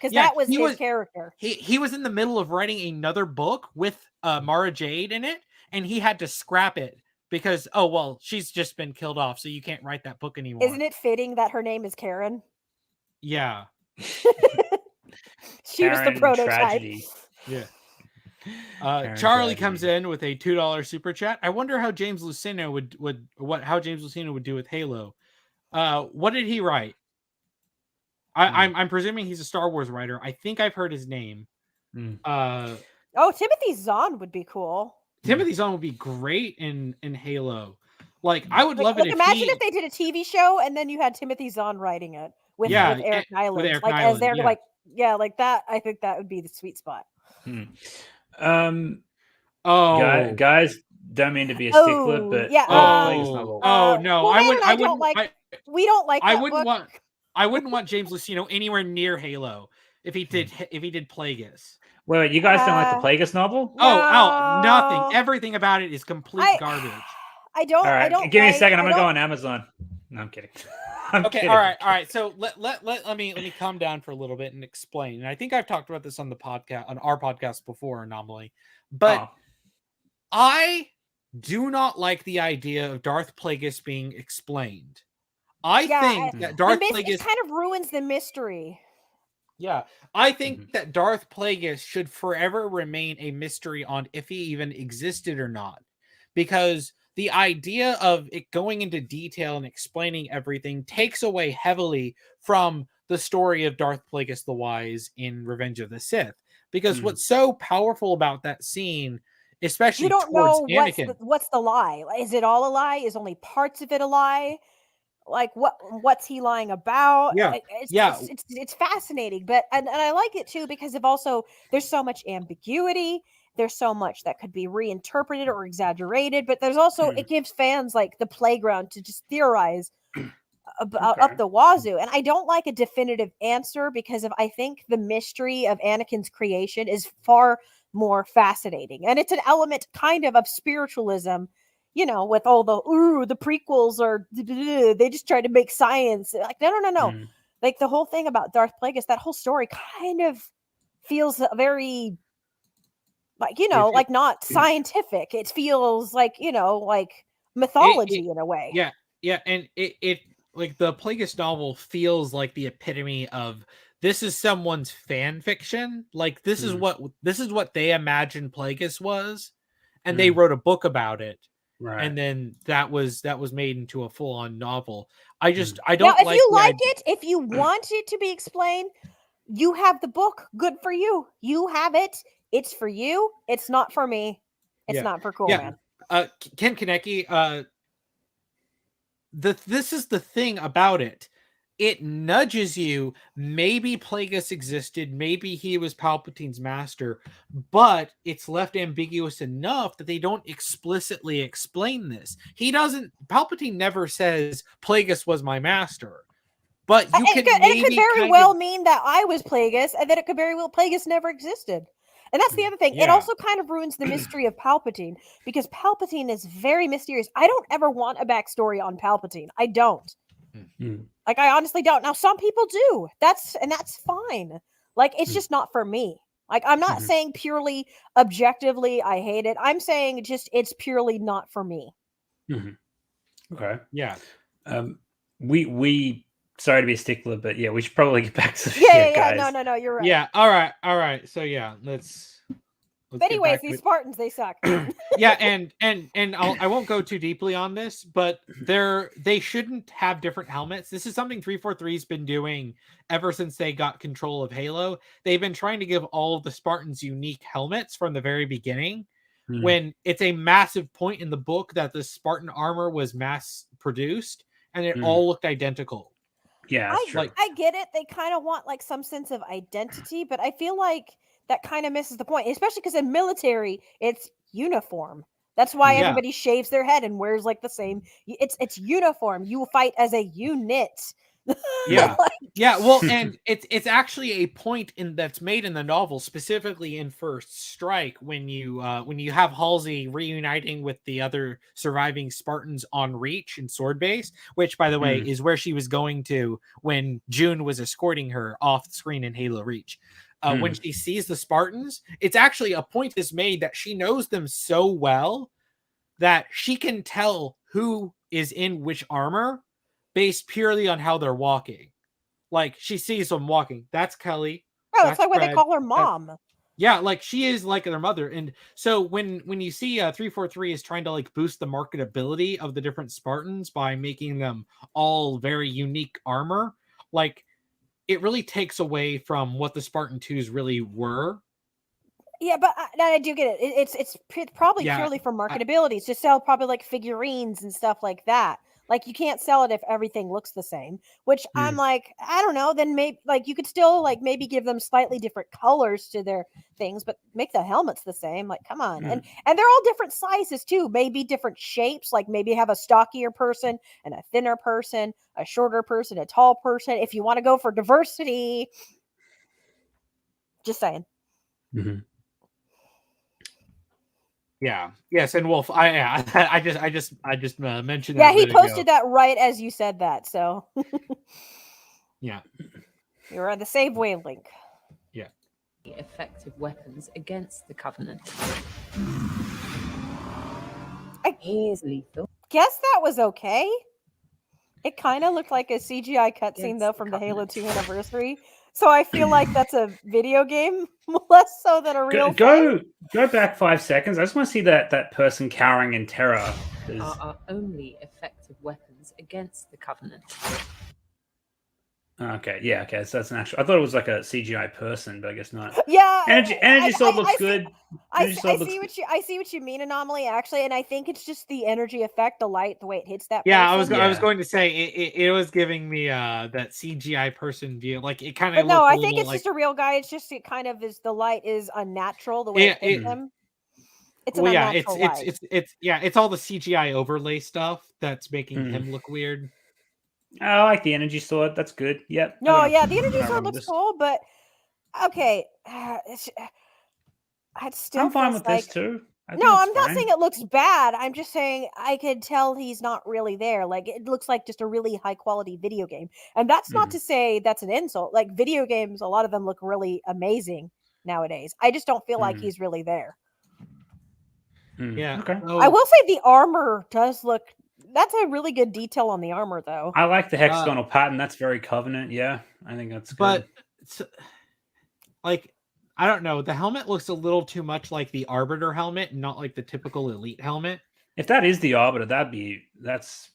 because Yeah, that was he his was- character. He was in the middle of writing another book with Mara Jade in it, and he had to scrap it because she's just been killed off, so you can't write that book anymore. Isn't it fitting that her name is Karen? Yeah. She was the Karen prototype. Tragedy. Yeah. Karen Charlie comes Tragedy. in with a $2 super chat. I wonder how James Luceno would do with Halo. What did he write? I'm presuming he's a Star Wars writer. I think I've heard his name. Oh, Timothy Zahn would be cool. Timothy Zahn would be great in Halo. Like, I would love it if imagine if they did a TV show and then you had Timothy Zahn writing it with Eric Nyland, Eric like Nyland, as they're yeah. like that. I think that would be the sweet spot. Guys, don't mean to be a stickler, but yeah, Plagueis novel. No, I wouldn't like. We don't like. I that wouldn't book. I wouldn't want James Luceno anywhere near Halo if he did Plagueis. Wait, you guys don't like the Plagueis novel? Nothing. Everything about it is complete garbage. I don't. All right, I don't. give me a second. I'm gonna go on Amazon. No, I'm kidding. I'm okay, kidding. all right. So let me calm down for a little bit and explain. And I think I've talked about this on our podcast before, Anomaly. But I do not like the idea of Darth Plagueis being explained. I think that Darth Plagueis kind of ruins the mystery. Yeah, I think that Darth Plagueis should forever remain a mystery on if he even existed or not, because the idea of it going into detail and explaining everything takes away heavily from the story of Darth Plagueis the Wise in Revenge of the Sith. Because what's so powerful about that scene, especially you don't towards know Anakin, what's the lie. Is it all a lie? Is only parts of it a lie? Like what's he lying about? It's fascinating, but and I like it too because of also there's so much ambiguity. There's so much that could be reinterpreted or exaggerated, but there's also it gives fans like the playground to just theorize up the wazoo. And I don't like a definitive answer because I think the mystery of Anakin's creation is far more fascinating, and it's an element kind of spiritualism. You know, with all the prequels are they just try to make science like no. Like the whole thing about Darth Plagueis, that whole story kind of feels very like like not scientific. It feels like like mythology in a way. Yeah, and it like the Plagueis novel feels like the epitome of this is someone's fan fiction. Like this is what they imagined Plagueis was, and they wrote a book about it. Right. And then that was made into a full-on novel. I don't now, if you like it, if you want it to be explained, you have the book. Good for you. You have it. It's for you. It's not for me. It's not for Coolman. Ken Kaneki, this is the thing about it. It nudges you. Maybe Plagueis existed. Maybe he was Palpatine's master, but it's left ambiguous enough that they don't explicitly explain this. Palpatine never says Plagueis was my master, but it could very well mean that I was Plagueis, and then it could very well Plagueis never existed. And that's the other thing. Yeah. It also kind of ruins the mystery of Palpatine because Palpatine is very mysterious. I don't ever want a backstory on Palpatine. I don't. Like I honestly don't. Now some people do. That's fine. Like it's just not for me. Like I'm not saying purely objectively I hate it. I'm saying just it's purely not for me. Okay. Yeah. We sorry to be a stickler, but we should probably get back to guys. No, you're right. Yeah, all right. So let's but anyways, these Spartans, they suck. Yeah, and I won't go too deeply on this, but they shouldn't have different helmets. This is something 343's been doing ever since they got control of Halo. They've been trying to give all of the Spartans unique helmets from the very beginning. When it's a massive point in the book that the Spartan armor was mass produced and it all looked identical. Yeah, I get it. They kind of want like some sense of identity, but I feel like that kind of misses the point, especially because in military, it's uniform. That's why everybody shaves their head and wears like the same. It's uniform. You fight as a unit. Yeah. Yeah, well, and it's actually a point that's made in the novel, specifically in First Strike, when you have Halsey reuniting with the other surviving Spartans on Reach and Sword Base, which, by the way, is where she was going to when June was escorting her off screen in Halo Reach. When she sees the Spartans, it's actually a point is made that she knows them so well that she can tell who is in which armor based purely on how they're walking. Like, she sees them walking. That's Kelly. Oh, that's like why they call her mom. Yeah, like, she is like their mother. And so when you see 343 is trying to like boost the marketability of the different Spartans by making them all very unique armor, like, it really takes away from what the Spartan 2s really were. Yeah, but I do get it. It's probably purely for marketability. It's to sell probably like figurines and stuff like that. Like, you can't sell it if everything looks the same, which I'm like, I don't know. Then maybe like you could still like maybe give them slightly different colors to their things, but make the helmets the same. Like, come on. And they're all different sizes too, maybe different shapes. Like, maybe have a stockier person and a thinner person, a shorter person, a tall person. If you want to go for diversity, just saying. Yeah. Yes, and Wolf. I just mentioned. Yeah, that he posted that right as you said that. So. Yeah. You're on the save wave link. Yeah. Effective weapons against the Covenant. Here's lethal. Guess that was okay. It kind of looked like a CGI cutscene though from the Halo 2 anniversary. So I feel like that's a video game less so than a real go back 5 seconds. I just want to see that person cowering in terror. Are our only effective weapons against the Covenant. Okay, yeah, okay. So that's an actual. I thought it was like a CGI person, but I guess not. Yeah, energy sword looks good. I see what you mean, Anomaly. Actually, and I think it's just the energy effect, the light, the way it hits that. Yeah, person. I was going to say it was giving me that CGI person view. Like, it kind of. But no, I think it's just a real guy. It's just it kind of is. The light is unnatural. The way it hits him. It's an unnatural light. It's all the CGI overlay stuff that's making him look weird. I like the energy sword. That's good. Yep. No, yeah, the energy sword looks cool, but okay. I'd still. I'm fine with this too. No, I'm not saying it looks bad. I'm just saying I could tell he's not really there. Like, it looks like just a really high quality video game, and that's not to say that's an insult. Like, video games, a lot of them look really amazing nowadays. I just don't feel like he's really there. Yeah. Okay. I will say the armor does look. That's a really good detail on the armor, though. I like the hexagonal pattern. That's very Covenant. Yeah, I think that's good. But it's, like, I don't know. The helmet looks a little too much like the Arbiter helmet, and not like the typical Elite helmet. If that is the Arbiter, that's.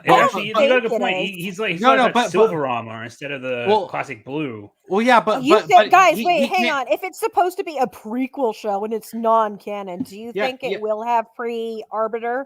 Actually, you got a good point. He's like silver armor instead of the classic blue. Well, yeah, but guys, wait, hang on. If it's supposed to be a prequel show and it's non-canon, do you think it will have pre-Arbiter?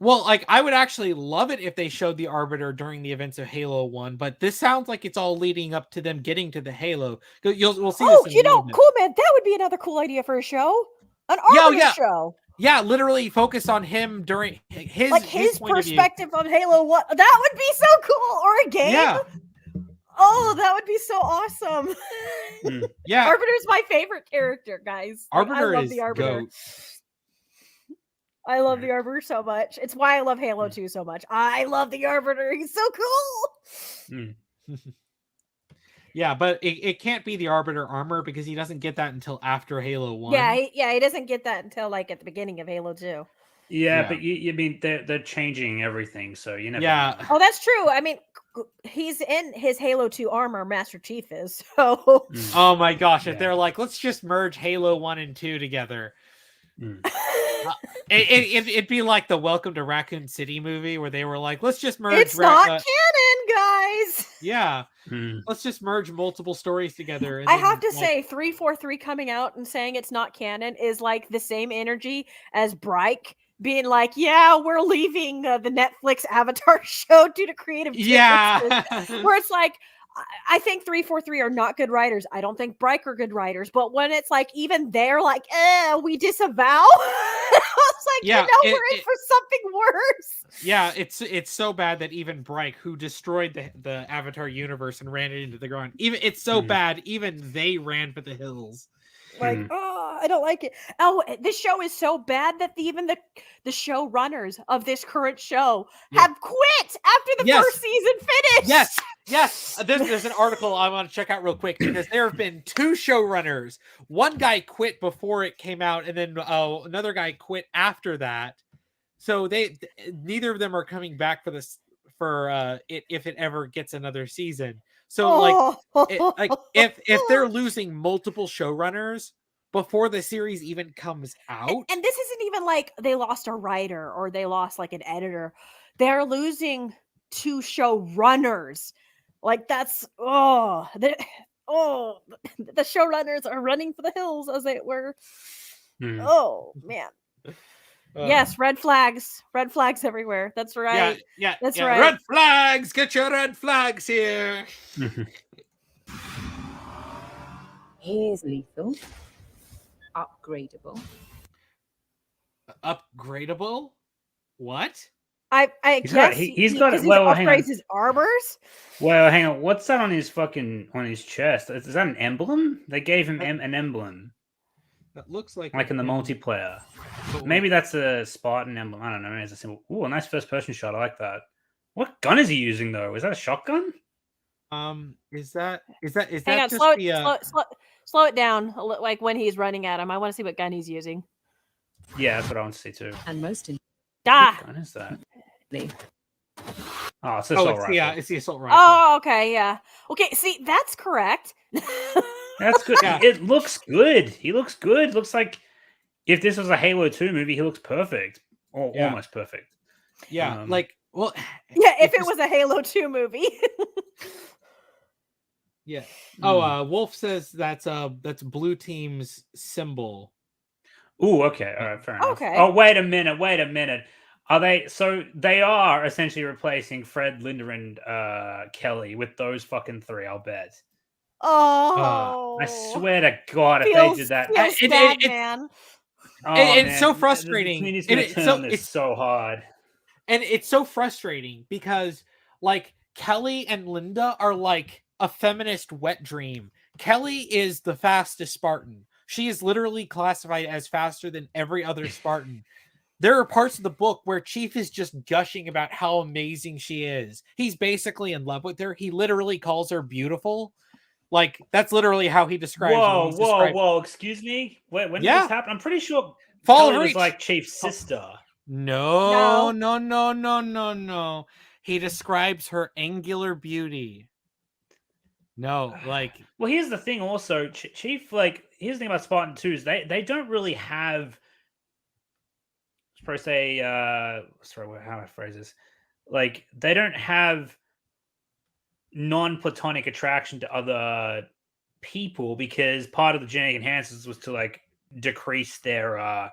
Well, like, I would actually love it if they showed the Arbiter during the events of Halo 1, but this sounds like it's all leading up to them getting to the Halo. We'll see. Oh, cool, man. That would be another cool idea for a show. An Arbiter show. Yeah, literally focus on him during his perspective on Halo 1. That would be so cool. Or a game. Yeah. Oh, that would be so awesome. Yeah. Arbiter's my favorite character, guys. Arbiter I love the Arbiter. I love the Arbiter so much. It's why I love Halo 2 so much. I love the Arbiter. He's so cool. Yeah, but it can't be the Arbiter armor because he doesn't get that until after Halo 1. Yeah, he doesn't get that until like at the beginning of Halo 2. Yeah, but you mean they're changing everything, so you never. Yeah. know. Oh, that's true. I mean, he's in his Halo 2 armor. Master Chief is. So. Oh my gosh! If they're like, let's just merge Halo 1 and 2 together. It'd be like the Welcome to Raccoon City movie where they were like, let's just merge. It's not canon, guys. Yeah. Let's just merge multiple stories together. I have to say, 343 coming out and saying it's not canon is like the same energy as Bryke being like, yeah, we're leaving the Netflix Avatar show due to creative differences. Yeah. Where it's like, I think 343 are not good writers. I don't think Bryke are good writers. But when it's like, even they're like, we disavow. I was like, Yeah, we're in for something worse. Yeah, it's so bad that even Bryke, who destroyed the Avatar universe and ran it into the ground, it's so bad, even they ran for the hills. Like, oh, I don't like it. Oh, this show is so bad that even the showrunners of this current show have quit after the first season finished. Yes. There's an article I want to check out real quick because there have been 2 showrunners. One guy quit before it came out, and then another guy quit after that. So neither of them are coming back for this it if it ever gets another season. So if they're losing multiple showrunners before the series even comes out, and this isn't even like they lost a writer or they lost like an editor, they're losing 2 showrunners. Like that's the showrunners are running for the hills, as it were. Oh man. Yes, red flags everywhere. That's right. Yeah, that's right. Red flags, get your red flags here. Here's lethal. Upgradable. Upgradable? What? I guess he's got it. Well, upgrades his armors. Well, hang on. What's that on his chest? Is that an emblem? They gave him an emblem. That looks like in the multiplayer. Maybe that's a Spartan emblem. I don't know. Maybe it's a symbol. Ooh, a nice first-person shot. I like that. What gun is he using though? Is that a shotgun? Is that Hang on, just slow it down. Like when he's running at him, I want to see what gun he's using. Yeah, that's what I want to see too. And most what gun is that? Oh, it's the assault rifle. Yeah, it's the assault rifle. Oh, okay, yeah. Okay, see, that's correct. That's good. Yeah. It looks good. He looks good. Looks like if this was a Halo 2 movie, he looks perfect. Or almost perfect. Yeah, if it was a Halo 2 movie. Yeah. Oh, Wolf says that's Blue Team's symbol. Ooh, okay. All right, fair enough. Okay. Oh, wait a minute. They are essentially replacing Fred, Linda, and Kelly with those fucking 3, I'll bet. Oh, I swear to God, if they did that, man. It's so frustrating. It's so hard. And it's so frustrating because like Kelly and Linda are like a feminist wet dream. Kelly is the fastest Spartan. She is literally classified as faster than every other Spartan. There are parts of the book where Chief is just gushing about how amazing she is. He's basically in love with her. He literally calls her beautiful. Like, that's literally how he describes her. Whoa. Excuse me? When did this happen? I'm pretty sure Kelly was like Chief's sister. No. He describes her angular beauty. No, like... Well, here's the thing also. Chief, like, here's the thing about Spartan 2 is they don't really have... per se, sorry, how do I phrase this? Like, they don't have non-platonic attraction to other people because part of the genetic enhancements was to like decrease their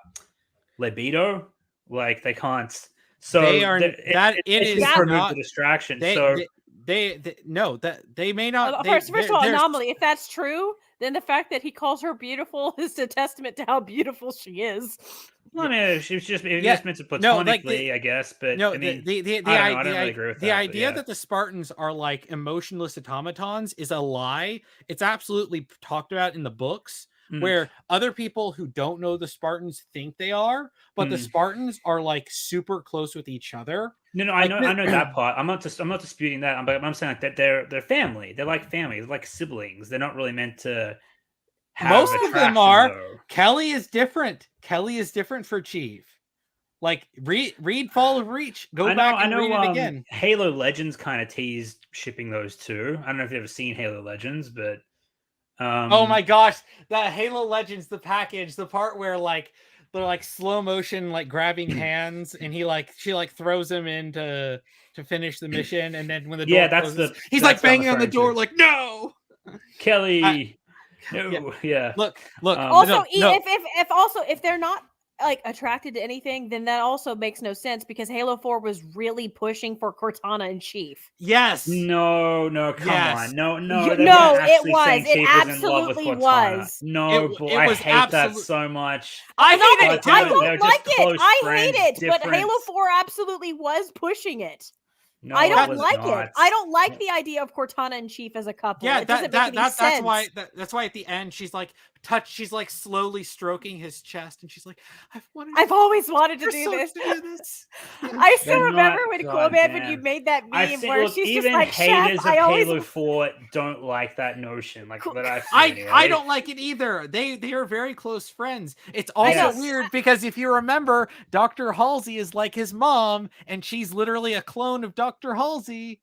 libido. Like they can't. So they are it is not a distraction. They may not. First of all, anomaly. If that's true, then the fact that he calls her beautiful is a testament to how beautiful she is. Well, I mean, she was just meant to platonically, I guess. But no, I mean, I don't really agree with that. The idea that the Spartans are like emotionless automatons is a lie. It's absolutely talked about in the books, where other people who don't know the Spartans think they are, but the Spartans are like super close with each other. No, I know that part. I'm not disputing that. But I'm saying like that they're family. They're like family. They're like siblings. They're not really meant to. Most of them are. Though. Kelly is different. Kelly is different for Chief. Like read Fall of Reach. Go back and read it again. Halo Legends kind of teased shipping those two. I don't know if you've ever seen Halo Legends, but oh my gosh, that Halo Legends, the package, the part where like they're like slow motion, like grabbing hands, and she throws him in to finish the mission, and then when the door closes, he's like banging on the door, like no, Kelly. No, yeah. Look. Also, if they're not like attracted to anything, then that also makes no sense because Halo 4 was really pushing for Cortana in chief. Yes. No, come Yes. on. No, No, they weren't it actually was. saying It Chief was in love with absolutely Cortana. was. No, It I was hate that so much. I hate No, it I too. don't They're like just it. close I friends, hate it. But Halo difference. 4 absolutely was pushing it. No, I it don't was like it. not. I don't like the idea of Cortana and Chief as a couple. Yeah, it doesn't make any sense. that's why at the end she's like slowly stroking his chest, and she's like, I've always wanted to for do so this. to do this. I still They're remember not- when God Coolman, when damn. you made that I meme see, where look, she's even just like, haters Chef, of I always Halo 4 don't like that notion. Like that I've seen I anyway. don't like it either. They are very close friends. It's also Yes. weird because if you remember, Dr. Halsey is like his mom, and she's literally a clone of Dr. Halsey.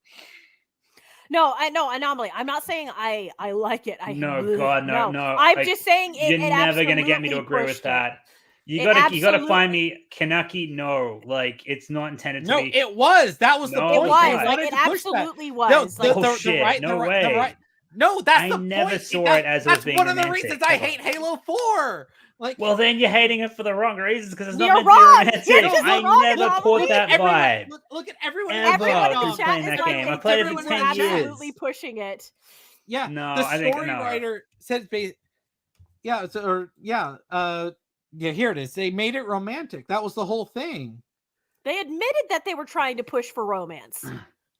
No, I know Anomaly. I'm not saying I like it. No, God, no. I'm Like, just saying you're never gonna get me to agree with that. You gotta find me Kaneki. No, like it's not intended to No, be. it was. That was the No, point. It They was. wanted Like, it absolutely was. No, Like, Bullshit. No way. No, that's I the never point. saw it as it was that's being one of the romantic. reasons I hate Halo 4. Like, Well, then you're hating it for the wrong reasons because it's not You're meant wrong. to be You're romantic. just I wrong, never Anomaly. caught that vibe. Look at everyone. everyone in Ever the who's chat playing is that like, game. I played it for everyone 10 was years. absolutely pushing it. Yeah, No, the I think story no. writer said, here it is. They made it romantic. That was the whole thing. They admitted that they were trying to push for romance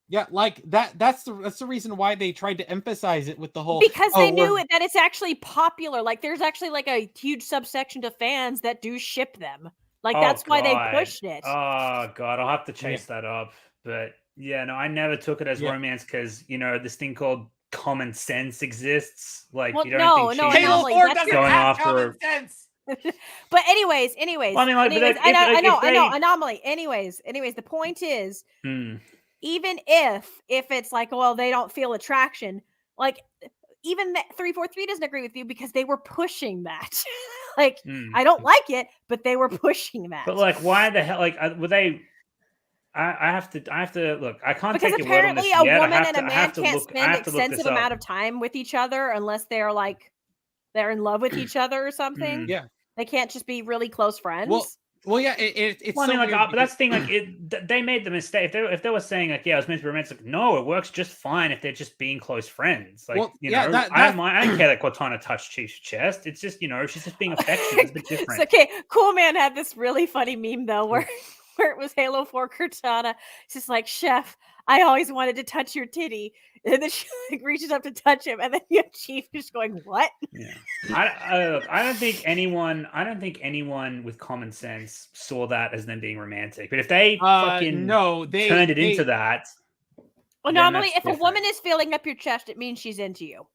Yeah, like that. That's the reason why they tried to emphasize it with the whole because they knew that it's actually popular. Like, there's actually like a huge subsection to fans that do ship them. Like, that's why they pushed it. Oh God, I'll have to chase that up. But yeah, no, I never took it as romance because this thing called common sense exists. Like, Well, you don't think she's Halo 4 doesn't going have after common sense. But anyways, Well, I mean, like, but anyways, if I know, they- Anomaly. Anyways, the point is, Hmm. even if it's like, well, they don't feel attraction, like even that 343 doesn't agree with you because they were pushing that. Like, I don't like it, but they were pushing that. But like, why the hell? Like, were they? I have to look. I can't because take your word on apparently this a yet. woman I have and to, a I man have to can't look. I spend have to look extensive this amount up. of time with each other unless they're like they're in love with each other or something. Yeah, they can't just be really close friends. Well, yeah. It's. Well, I so mean, like, weird but that's the thing. Like, they made the mistake. If they were saying like, yeah, it was meant to be romantic. Like, no, it works just fine if they're just being close friends. Like, I don't care that Cortana touched Chief's chest. It's just she's just being affectionate. It's a bit different. Okay, Coolman had this really funny meme though, where it was Halo 4 Cortana. It's just like, Chef, I always wanted to touch your titty, and then she like reaches up to touch him, and then you have Chief just going, "What?" Yeah, I don't think anyone with common sense saw that as them being romantic. But if they fucking turned it into that, well, normally if a woman is filling up your chest, it means she's into you.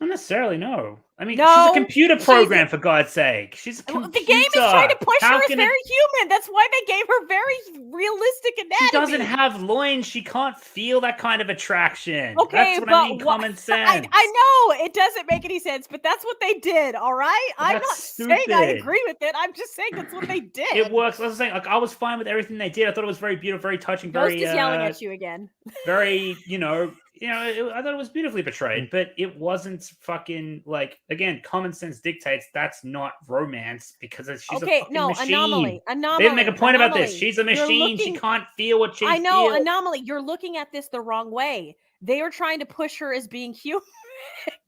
Not necessarily, no. I mean, No, she's a computer program, for God's sake. She's a computer. The game is trying to push her as very human. That's why they gave her very realistic anatomy. She doesn't have loins. She can't feel that kind of attraction. Okay, that's what I mean. Common sense. I know it doesn't make any sense, but that's what they did. All right, I'm not saying I agree with it. I'm just saying that's what they did. It works. I was saying, like, I was fine with everything they did. I thought it was very beautiful, very touching, Ghost is yelling at you again. Very, I thought it was beautifully portrayed, but it wasn't fucking like, again, common sense dictates that's not romance because she's a fucking machine. Anomaly. They didn't make a point about this. She's a machine. She can't feel what she feels. I know, Anomaly. You're looking at this the wrong way. They are trying to push her as being human.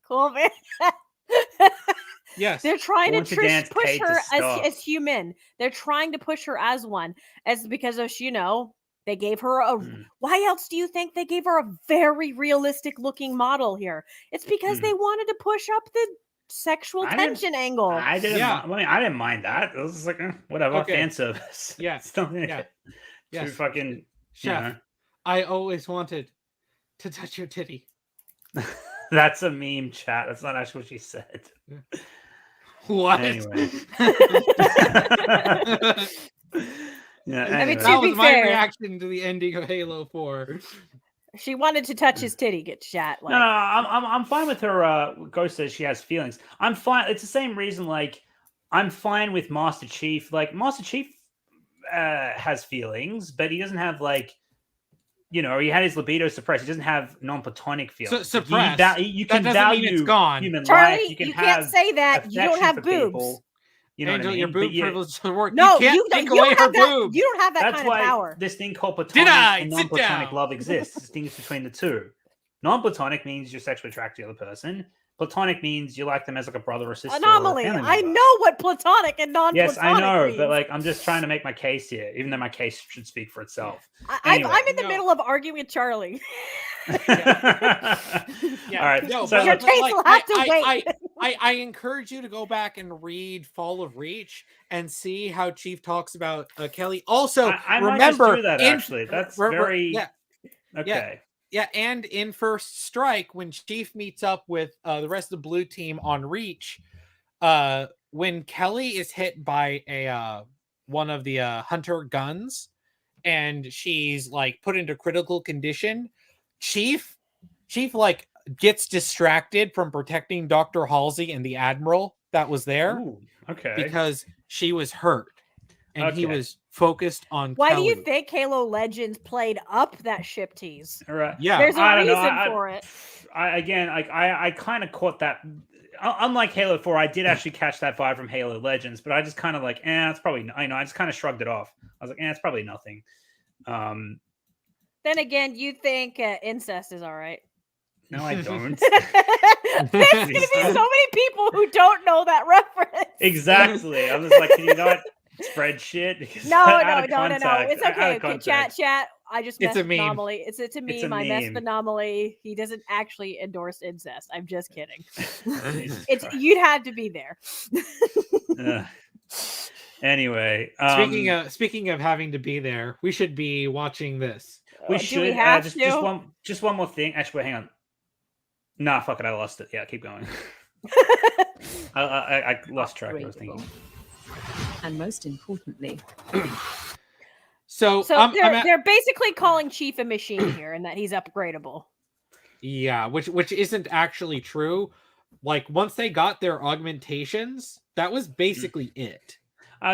Cool, man. Yes. They're trying to push her as human. They're trying to push her as one, because of they gave her a. Why else do you think they gave her a very realistic looking model here? It's because they wanted to push up the sexual tension angle. I didn't mind that. It was like whatever, fan service. Yeah, Too fucking Chef. I always wanted to touch your titty. That's a meme, chat. That's not actually what she said. What? Anyway. Yeah, I mean, that was my reaction to the ending of Halo 4. She wanted to touch his titty, get chat. Like. No, I'm fine with her. Ghost says she has feelings. I'm fine. It's the same reason. Like, I'm fine with Master Chief. Like, Master Chief has feelings, but he doesn't have he had his libido suppressed. He doesn't have non-platonic feelings. Suppressed. You can that value it's gone. human Charlie, life. you can't say that. You don't have boobs. People. You know Angel, what I your mean? boob But privilege doesn't work. No, you can't you take don't away her have that. boobs. You don't have that That's kind why of power. this thing called platonic Deny, and sit non-platonic down. love exists. Distinguish between the two. Non-platonic means you're sexually attracted to the other person. Platonic means you like them as like a brother or sister. Anomaly. Or a family I member. know what platonic and non-platonic Yes, I know, means. but like I'm just trying to make my case here, even though my case should speak for itself. I'm in the No. middle of arguing with Charlie. Yeah, All right. no, so but, Your but, case like, will have to wait. I encourage you to go back and read Fall of Reach and see how Chief talks about Kelly. Also, I might remember just do that, actually. That's very okay. Yeah, and in First Strike, when Chief meets up with the rest of the blue team on Reach, when Kelly is hit by a one of the hunter guns, and she's like put into critical condition, Chief like gets distracted from protecting Dr. Halsey and the Admiral that was there. Ooh, okay. Because she was hurt, and he Okay. was focused on Why Kelly. do you think Halo Legends played up that ship tease? All right. Yeah, There's a I don't know. reason for it. I kind of caught that. Unlike Halo 4, I did actually catch that vibe from Halo Legends, but I just kind of like, it's probably. I know. I just kind of shrugged it off. I was like, it's probably nothing. Then again, you think incest is all right. No, I don't. There's going to be so many people who don't know that reference. Exactly. I was like, can you not spread shit? Because No. out of It's context- okay. out of Okay, context. chat. I just It's messed a with meme. Anomaly. It's a meme. a I messed with meme. Anomaly. He doesn't actually endorse incest. I'm just kidding. Jesus It's Christ. you'd have to be there. Ugh. Anyway, speaking of having to be there, we should be watching this. we Do should we have just one more thing. Actually, wait, hang on. Nah, fuck it. I lost it. Yeah, keep going. I lost track of what I was thinking. And most importantly, So they're basically calling Chief a machine here, and that he's upgradable. yeah, which isn't actually true. Like once they got their augmentations, that was basically it.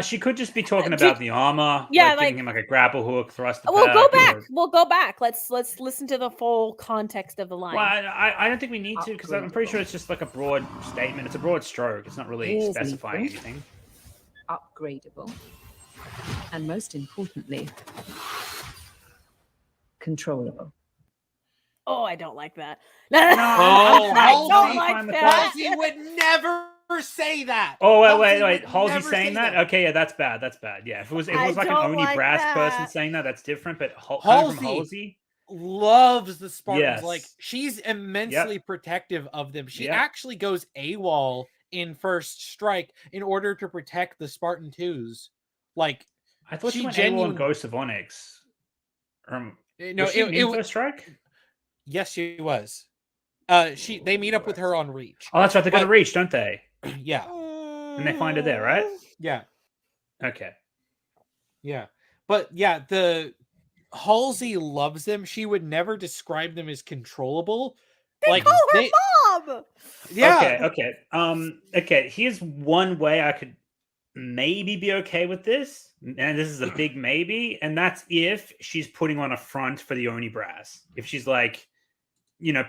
She could just be talking about the armor. Yeah, giving him like a grapple hook, thrust. We'll go back. Or... We'll go back. Let's listen to the full context of the line. Well, I don't think we need to because I'm pretty sure it's just like a broad statement. It's a broad stroke. It's not really Here's specifying Ethan. anything. upgradable. And most importantly, controllable. Oh, I don't like that. No, I don't like fine with that. Halsey would never say that. Oh Halsey wait! would Halsey never saying say that? Okay, yeah, that's bad. That's bad. Yeah, if it was like an don't Oni like brass person that. saying that, that's different. But coming from Halsey Halsey, loves the Spartans. Yes. Like she's immensely protective of them. She actually goes AWOL in First Strike in order to protect the Spartan 2s. Like I thought she went AWOL genuine- in Ghost of Onyx. no, Was she in First Strike? Yes, she was. They meet up with her on Reach. Oh, that's right. They got to But- Reach, don't they? Yeah, And they find her there, right? yeah, Okay. yeah. But yeah, the Halsey loves them. She would never describe them as controllable. They call her mom. Yeah. Okay. Okay. Here's one way I could maybe be okay with this, and this is a big maybe, and that's if she's putting on a front for the Oni Brass. If she's like,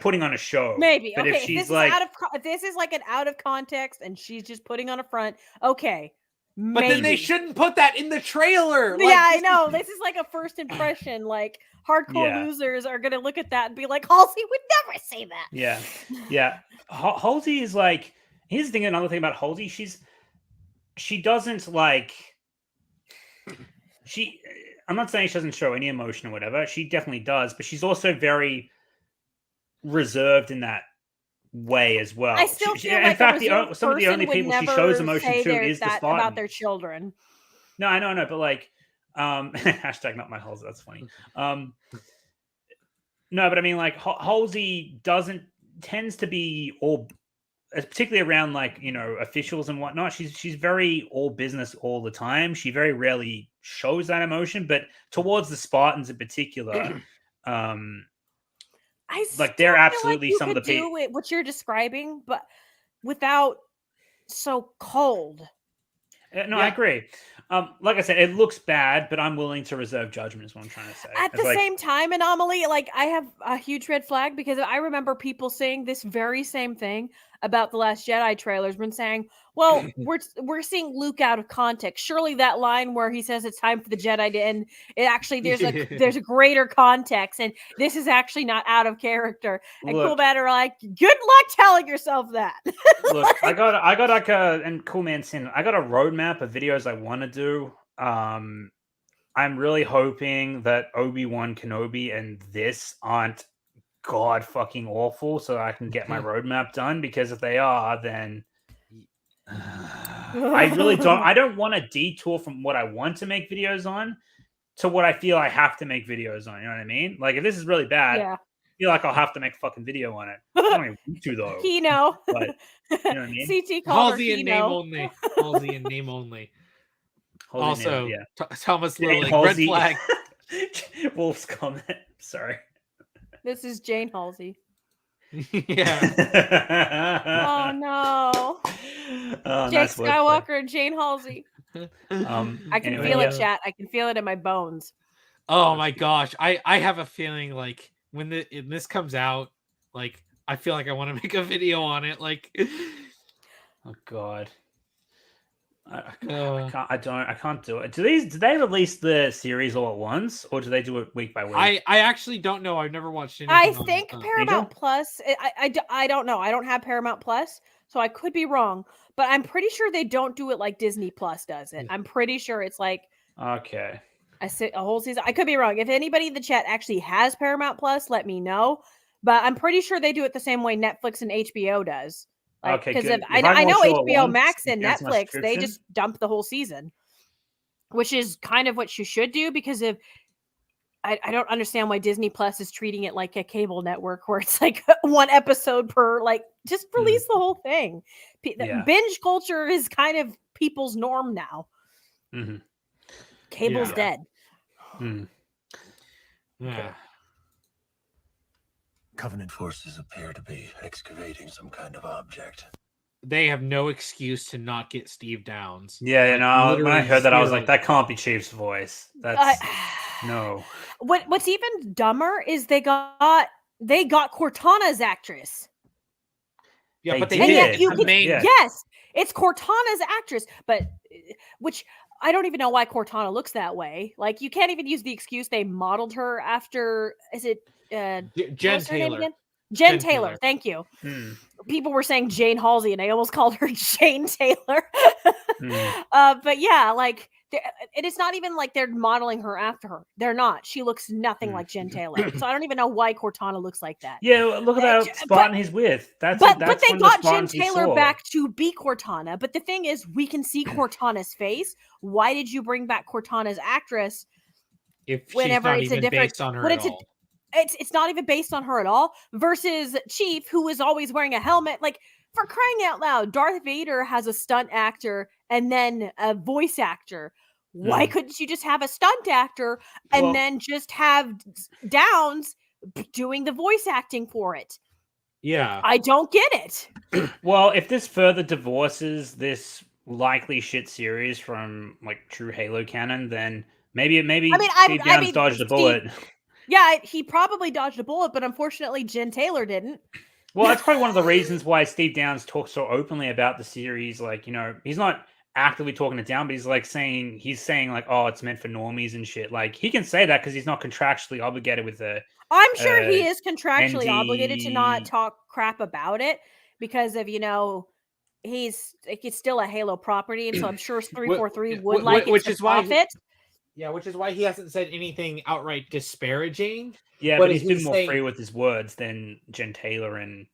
putting on a show. Maybe. But Okay. if she's this like, if this is like an out of context, and she's just putting on a front. Okay. But then they maybe. shouldn't put that in the trailer. Like, Yeah, I this know. is- This is like a first impression. Like hardcore Yeah. losers are gonna look at that and be like, Halsey would never say that. yeah. Halsey is like. Here's the thing. Another thing about Halsey, she doesn't like. I'm not saying she doesn't show any emotion or whatever. She definitely does, but she's also very reserved in that way as well. I still feel in like fact, a some of the only person would people she shows never emotion say to is the that Spartan. about their children. No, I know, but like, hashtag not my Halsey. That's funny. No, but I mean, like, Halsey tends to be all, particularly around like officials and whatnot. She's very all business all the time. She very rarely shows that emotion, but towards the Spartans in particular, like they're absolutely some of the people. What you're describing, but without so cold. No, I agree. Like I said, it looks bad, but I'm willing to reserve judgment. Is what I'm trying to say. At the same time, Anomaly, like I have a huge red flag because I remember people saying this very same thing about the Last Jedi trailers been saying, well, we're seeing Luke out of context. Surely that line where he says it's time for the Jedi to end, it actually there's a greater context, and this is actually not out of character. And Coolman are like, good luck telling yourself that. Look, I got like and Coolman Sin, I got a roadmap of videos I want to do. I'm really hoping that Obi-Wan Kenobi and this aren't god fucking awful, so I can get my roadmap done, because if they are, then I don't want to detour from what I want to make videos on to what I feel I have to make videos on. You know what I mean? Like, if this is really bad, I feel like I'll have to make a fucking video on it. I don't even want to, though. Kino. But, you know what I mean? CT called Halsey and name only. Halsey and name only. Also, Thomas Lillig, Halsey. red flag. Wolf's comment. Sorry. This is Jane Halsey. Yeah. Oh no. Jake Skywalker and Jane Halsey. I can feel it, chat. I can feel it in my bones. Oh my gosh. I have a feeling like when this comes out, like I feel like I want to make a video on it. Like, oh god. I can't do it. Do they release the series all at once, or do they do it week by week? I actually don't know. I've never watched anything. I think Paramount Plus. I don't know. I don't have Paramount Plus, so I could be wrong. But I'm pretty sure they don't do it like Disney Plus does it. I'm pretty sure it's like a whole season. I could be wrong. If anybody in the chat actually has Paramount Plus, let me know. But I'm pretty sure they do it the same way Netflix and HBO does. Like, okay, because I know HBO Max and Netflix, they just dump the whole season, which is kind of what you should do, because if I don't understand why Disney Plus is treating it like a cable network where it's like one episode per, like, just release the whole thing. Binge culture is kind of people's norm now. Mm-hmm. Cable's dead. Mm. Yeah. Covenant forces appear to be excavating some kind of object. They have no excuse to not get Steve Downs. Yeah, when I heard that, I was like, that can't be Chief's voice. That's no. What's even dumber is they got Cortana's actress. Yeah, but they did. did. Yes, it's Cortana's actress, but which I don't even know why Cortana looks that way. Like, you can't even use the excuse they modeled her after. Is it Jen Taylor? Jen Taylor. Thank you. People were saying Jane Halsey, and I almost called her Jane Taylor. But yeah, like, it is not even like they're modeling her after her. They're not. She looks nothing like Jen Taylor. So I don't even know why Cortana looks like that. Yeah, look at that Spartan he's with. But they got Jen Taylor back to be Cortana. But the thing is, we can see Cortana's face. Why did you bring back Cortana's actress? If whenever it's a different, based on her at all. It's not even based on her at all. Versus Chief, who is always wearing a helmet. Like, for crying out loud, Darth Vader has a stunt actor and then a voice actor. Why couldn't you just have a stunt actor and then just have Downs doing the voice acting for it? Yeah. I don't get it. Well, if this further divorces this likely shit series from, like, true Halo canon, then maybe Steve Downs dodged a bullet. Yeah, he probably dodged a bullet, but unfortunately Jen Taylor didn't. Well, that's probably one of the reasons why Steve Downs talks so openly about the series. Like, he's not actively talking it down, but he's saying like, oh, it's meant for normies and shit. Like, he can say that because he's not contractually obligated with the. I'm sure he is contractually obligated to not talk crap about it because of it's still a Halo property, and so I'm sure 343 would like it to profit. Which is why he hasn't said anything outright disparaging. Yeah, but he's been more free with his words than Jen Taylor, and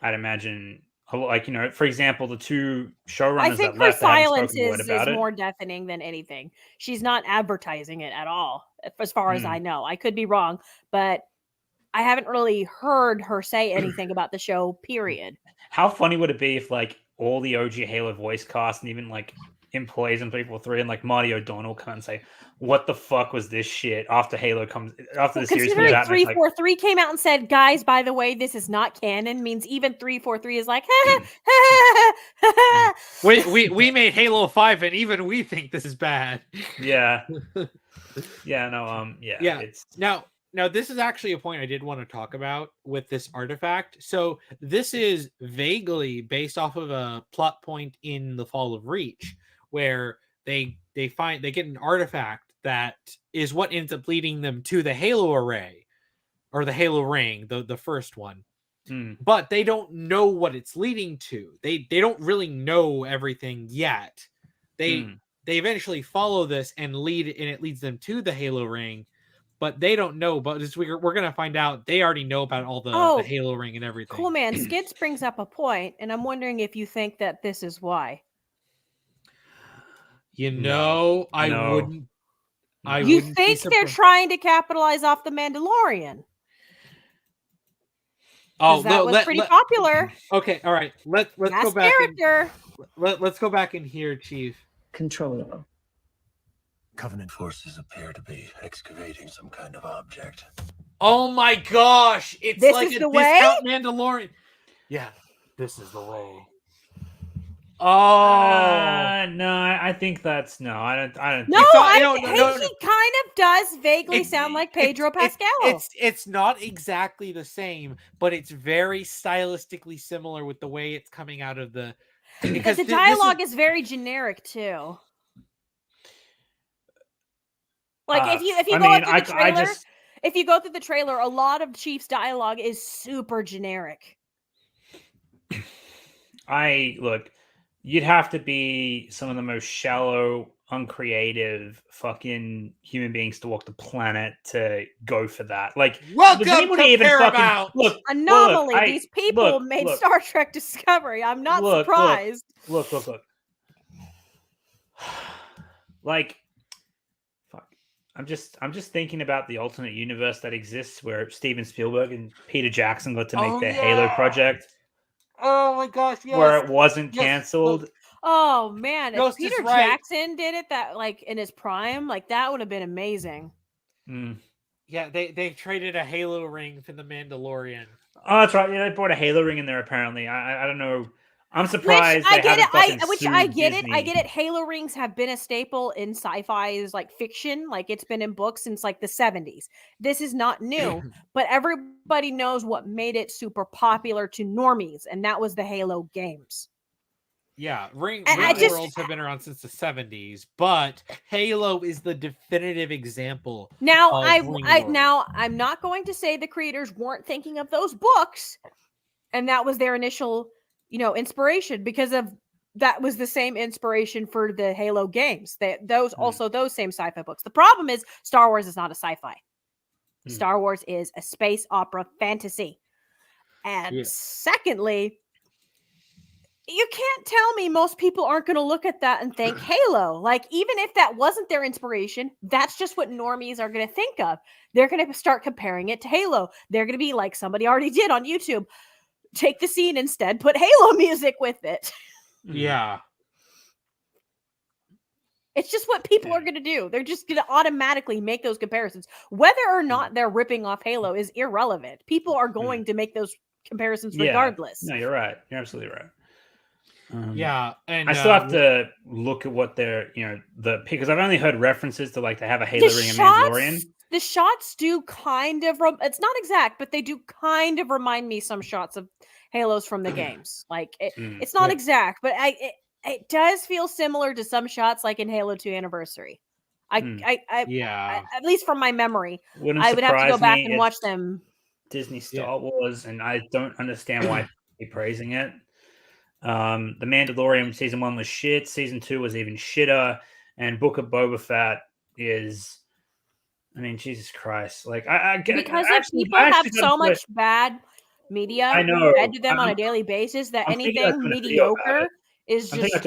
I'd imagine, like, for example, the two showrunners. I think her silence is more deafening than anything. She's not advertising it at all, as far as I know. I could be wrong, but I haven't really heard her say anything about the show, period. How funny would it be if, like, all the OG Halo voice cast and even, like, employees in 343 and, like, Marty O'Donnell come and say, what the fuck was this shit after the series comes out? 343 came out and said, guys, by the way, this is not canon, means even 343 is like, we made Halo 5 and even we think this is bad. Yeah. Yeah, no, It's now Now, this is actually a point I did want to talk about with this artifact. So this is vaguely based off of a plot point in The Fall of Reach, where they get an artifact that is what ends up leading them to the Halo array or the Halo ring, the first one. But they don't know what it's leading to. They don't really know everything yet. They eventually follow this and it leads them to the Halo ring. But they don't know. But we're going to find out. They already know about all the Halo ring and everything. Cool, man. Skids brings up a point, and I'm wondering if you think that this is why. You know, No. I No. wouldn't. I You wouldn't be think they're surprised. trying to capitalize off the Mandalorian? Oh, That was pretty popular. Okay, all right. Let's Last go back. character. Let's go back in here, Chief. Controllable. Covenant forces appear to be excavating some kind of object. Oh my gosh! It's This like is a the way? discount Mandalorian. Yeah, this is the way. Oh, No, I think that's no. I don't. No, It's not- I no, think no, no. he kind of does vaguely sound like Pedro Pascal. It's not exactly the same, but it's very stylistically similar with the way it's coming out of the. Because the dialogue is very generic too. Like if you go through the trailer, if you go through the trailer, a lot of Chief's dialogue is super generic. Look. You'd have to be some of the most shallow, uncreative, fucking human beings to walk the planet to go for that. Like, Welcome does anyone to even Paramount. look? Anomaly. Look, These people made Star Trek Discovery. I'm not surprised. Look. Like, fuck. I'm just thinking about the alternate universe that exists where Steven Spielberg and Peter Jackson got to make their Halo project. Oh my gosh! Yes. Where it wasn't canceled. Oh man, if Ghost is Peter right. Jackson did it that like in his prime, like that would have been amazing. Yeah, they traded a Halo ring for the Mandalorian. Oh, that's right. Yeah, they brought a Halo ring in there. Apparently, I don't know. I'm surprised. I get it. I get Disney. it. I get it. Halo rings have been a staple in sci-fi's like fiction. Like it's been in books since like the 70s. This is not new, but everybody knows what made it super popular to normies, and that was the Halo games. Yeah, ring just- worlds have been around since the 70s, but Halo is the definitive example. Now of I'm ring world. not going to say the creators weren't thinking of those books, and that was their initial, inspiration, because of that was the same inspiration for the Halo games. Those same sci-fi books. The problem is Star Wars is not a sci-fi. Star Wars is a space opera fantasy. And secondly, you can't tell me most people aren't going to look at that and think Halo. Like, even if that wasn't their inspiration, that's just what normies are going to think of. They're going to start comparing it to Halo. They're going to be like somebody already did on YouTube. Take the scene instead, put Halo music with it. Yeah. It's just what people are going to do. They're just going to automatically make those comparisons. Whether or not they're ripping off Halo is irrelevant. People are going to make those comparisons regardless. No, you're right. You're absolutely right. Yeah, and I still have to look at what they're, because I've only heard references to like they have a Halo ring and Mandalorian. The shots do kind of, it's not exact, but they do kind of remind me some shots of Halos from the games. Like it's not exact, but it does feel similar to some shots like in Halo 2 Anniversary. At least from my memory, I would have to go back and watch them. Disney Star Wars, and I don't understand why they're praising it. The Mandalorian season 1 was shit. Season 2 was even shitter, and Book of Boba Fett is. I mean, Jesus Christ! Like I get because people have so much bad media I know fed to them on a daily basis that anything mediocre is just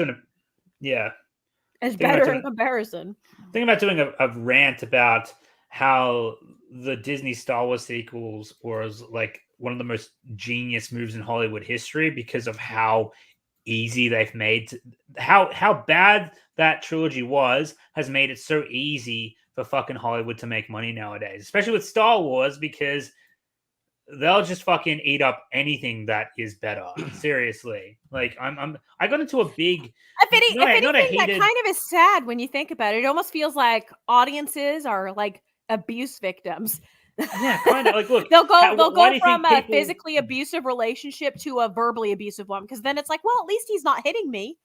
is better in comparison. Thinking about doing a rant about how the Disney Star Wars sequels was like one of the most genius moves in Hollywood history because of how easy they've made how bad that trilogy has made it so easy for fucking Hollywood to make money nowadays, especially with Star Wars, because they'll just fucking eat up anything that is better. Seriously. Like I got into a big if anything, that kind of is sad when you think about it. It almost feels like audiences are like abuse victims. Yeah, kind of. Like, look, they'll go why do you from think a people- physically abusive relationship to a verbally abusive one, because then it's like, well, at least he's not hitting me.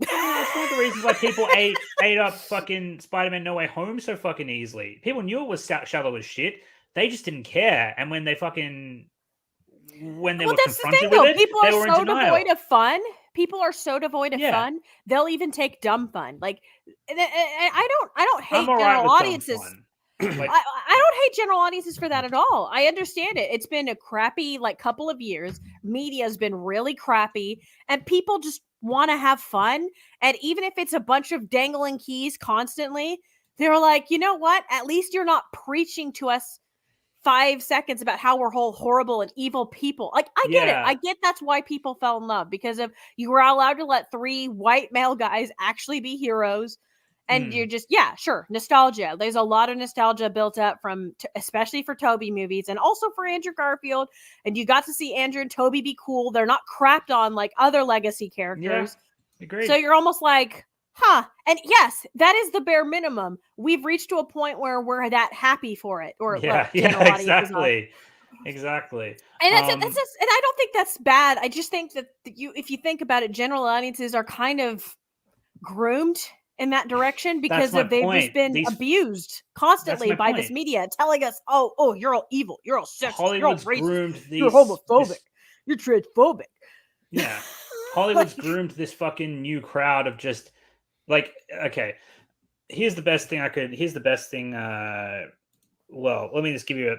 That's one of the reasons why people ate up fucking Spider-Man No Way Home so fucking easily. People knew it was shallow as shit. They just didn't care, and when they were That's the thing, confronted though. with it, People they are were in so denial. devoid of fun. People are so devoid of Yeah. fun. They'll even take dumb fun. Like, and I don't hate I'm alright general with dumb audiences. fun. Like, I don't hate general audiences for that at all. I understand it. It's been a crappy couple of years. Media's been really crappy, and people just want to have fun. And even if it's a bunch of dangling keys constantly, they're like, you know what? At least you're not preaching to us 5 seconds about how we're horrible and evil people. Like, I get it. Yeah. I get that's why people fell in love, because of you were allowed to let 3 white male guys actually be heroes. And you're just, yeah, sure, nostalgia. There's a lot of nostalgia built up from, especially for Toby movies and also for Andrew Garfield. And you got to see Andrew and Toby be cool. They're not crapped on like other legacy characters. Yeah, agreed. So you're almost like, huh. And yes, that is the bare minimum. We've reached to a point where we're that happy for it. Or exactly. Exactly. And that's and I don't think that's bad. I just think that if you think about it, general audiences are kind of groomed in that direction because they've just been abused constantly by this media telling us, oh, you're all evil, you're all sexist, Hollywood's you're all racist, you're homophobic, you're transphobic. Yeah. Hollywood's groomed this fucking new crowd of just like, okay, here's the best thing. Well, let me just give you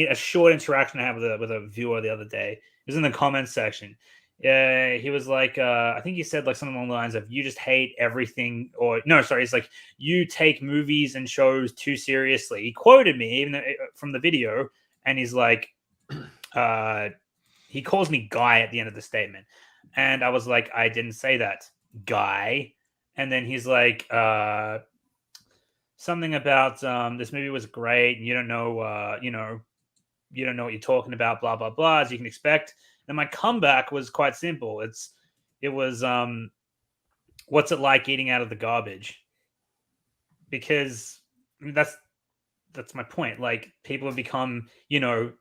a short interaction I had with a viewer the other day. It was in the comments section. He was like, I think he said like something along the lines of, you just hate everything, or no, sorry, it's like, you take movies and shows too seriously. He quoted me even from the video, and he's like, he calls me guy at the end of the statement. And I was like, I didn't say that, guy. And then he's like, something about this movie was great, and you don't know what you're talking about, blah blah blah, as you can expect. And my comeback was quite simple. It was what's it like eating out of the garbage? Because that's my point. Like, people have become, they're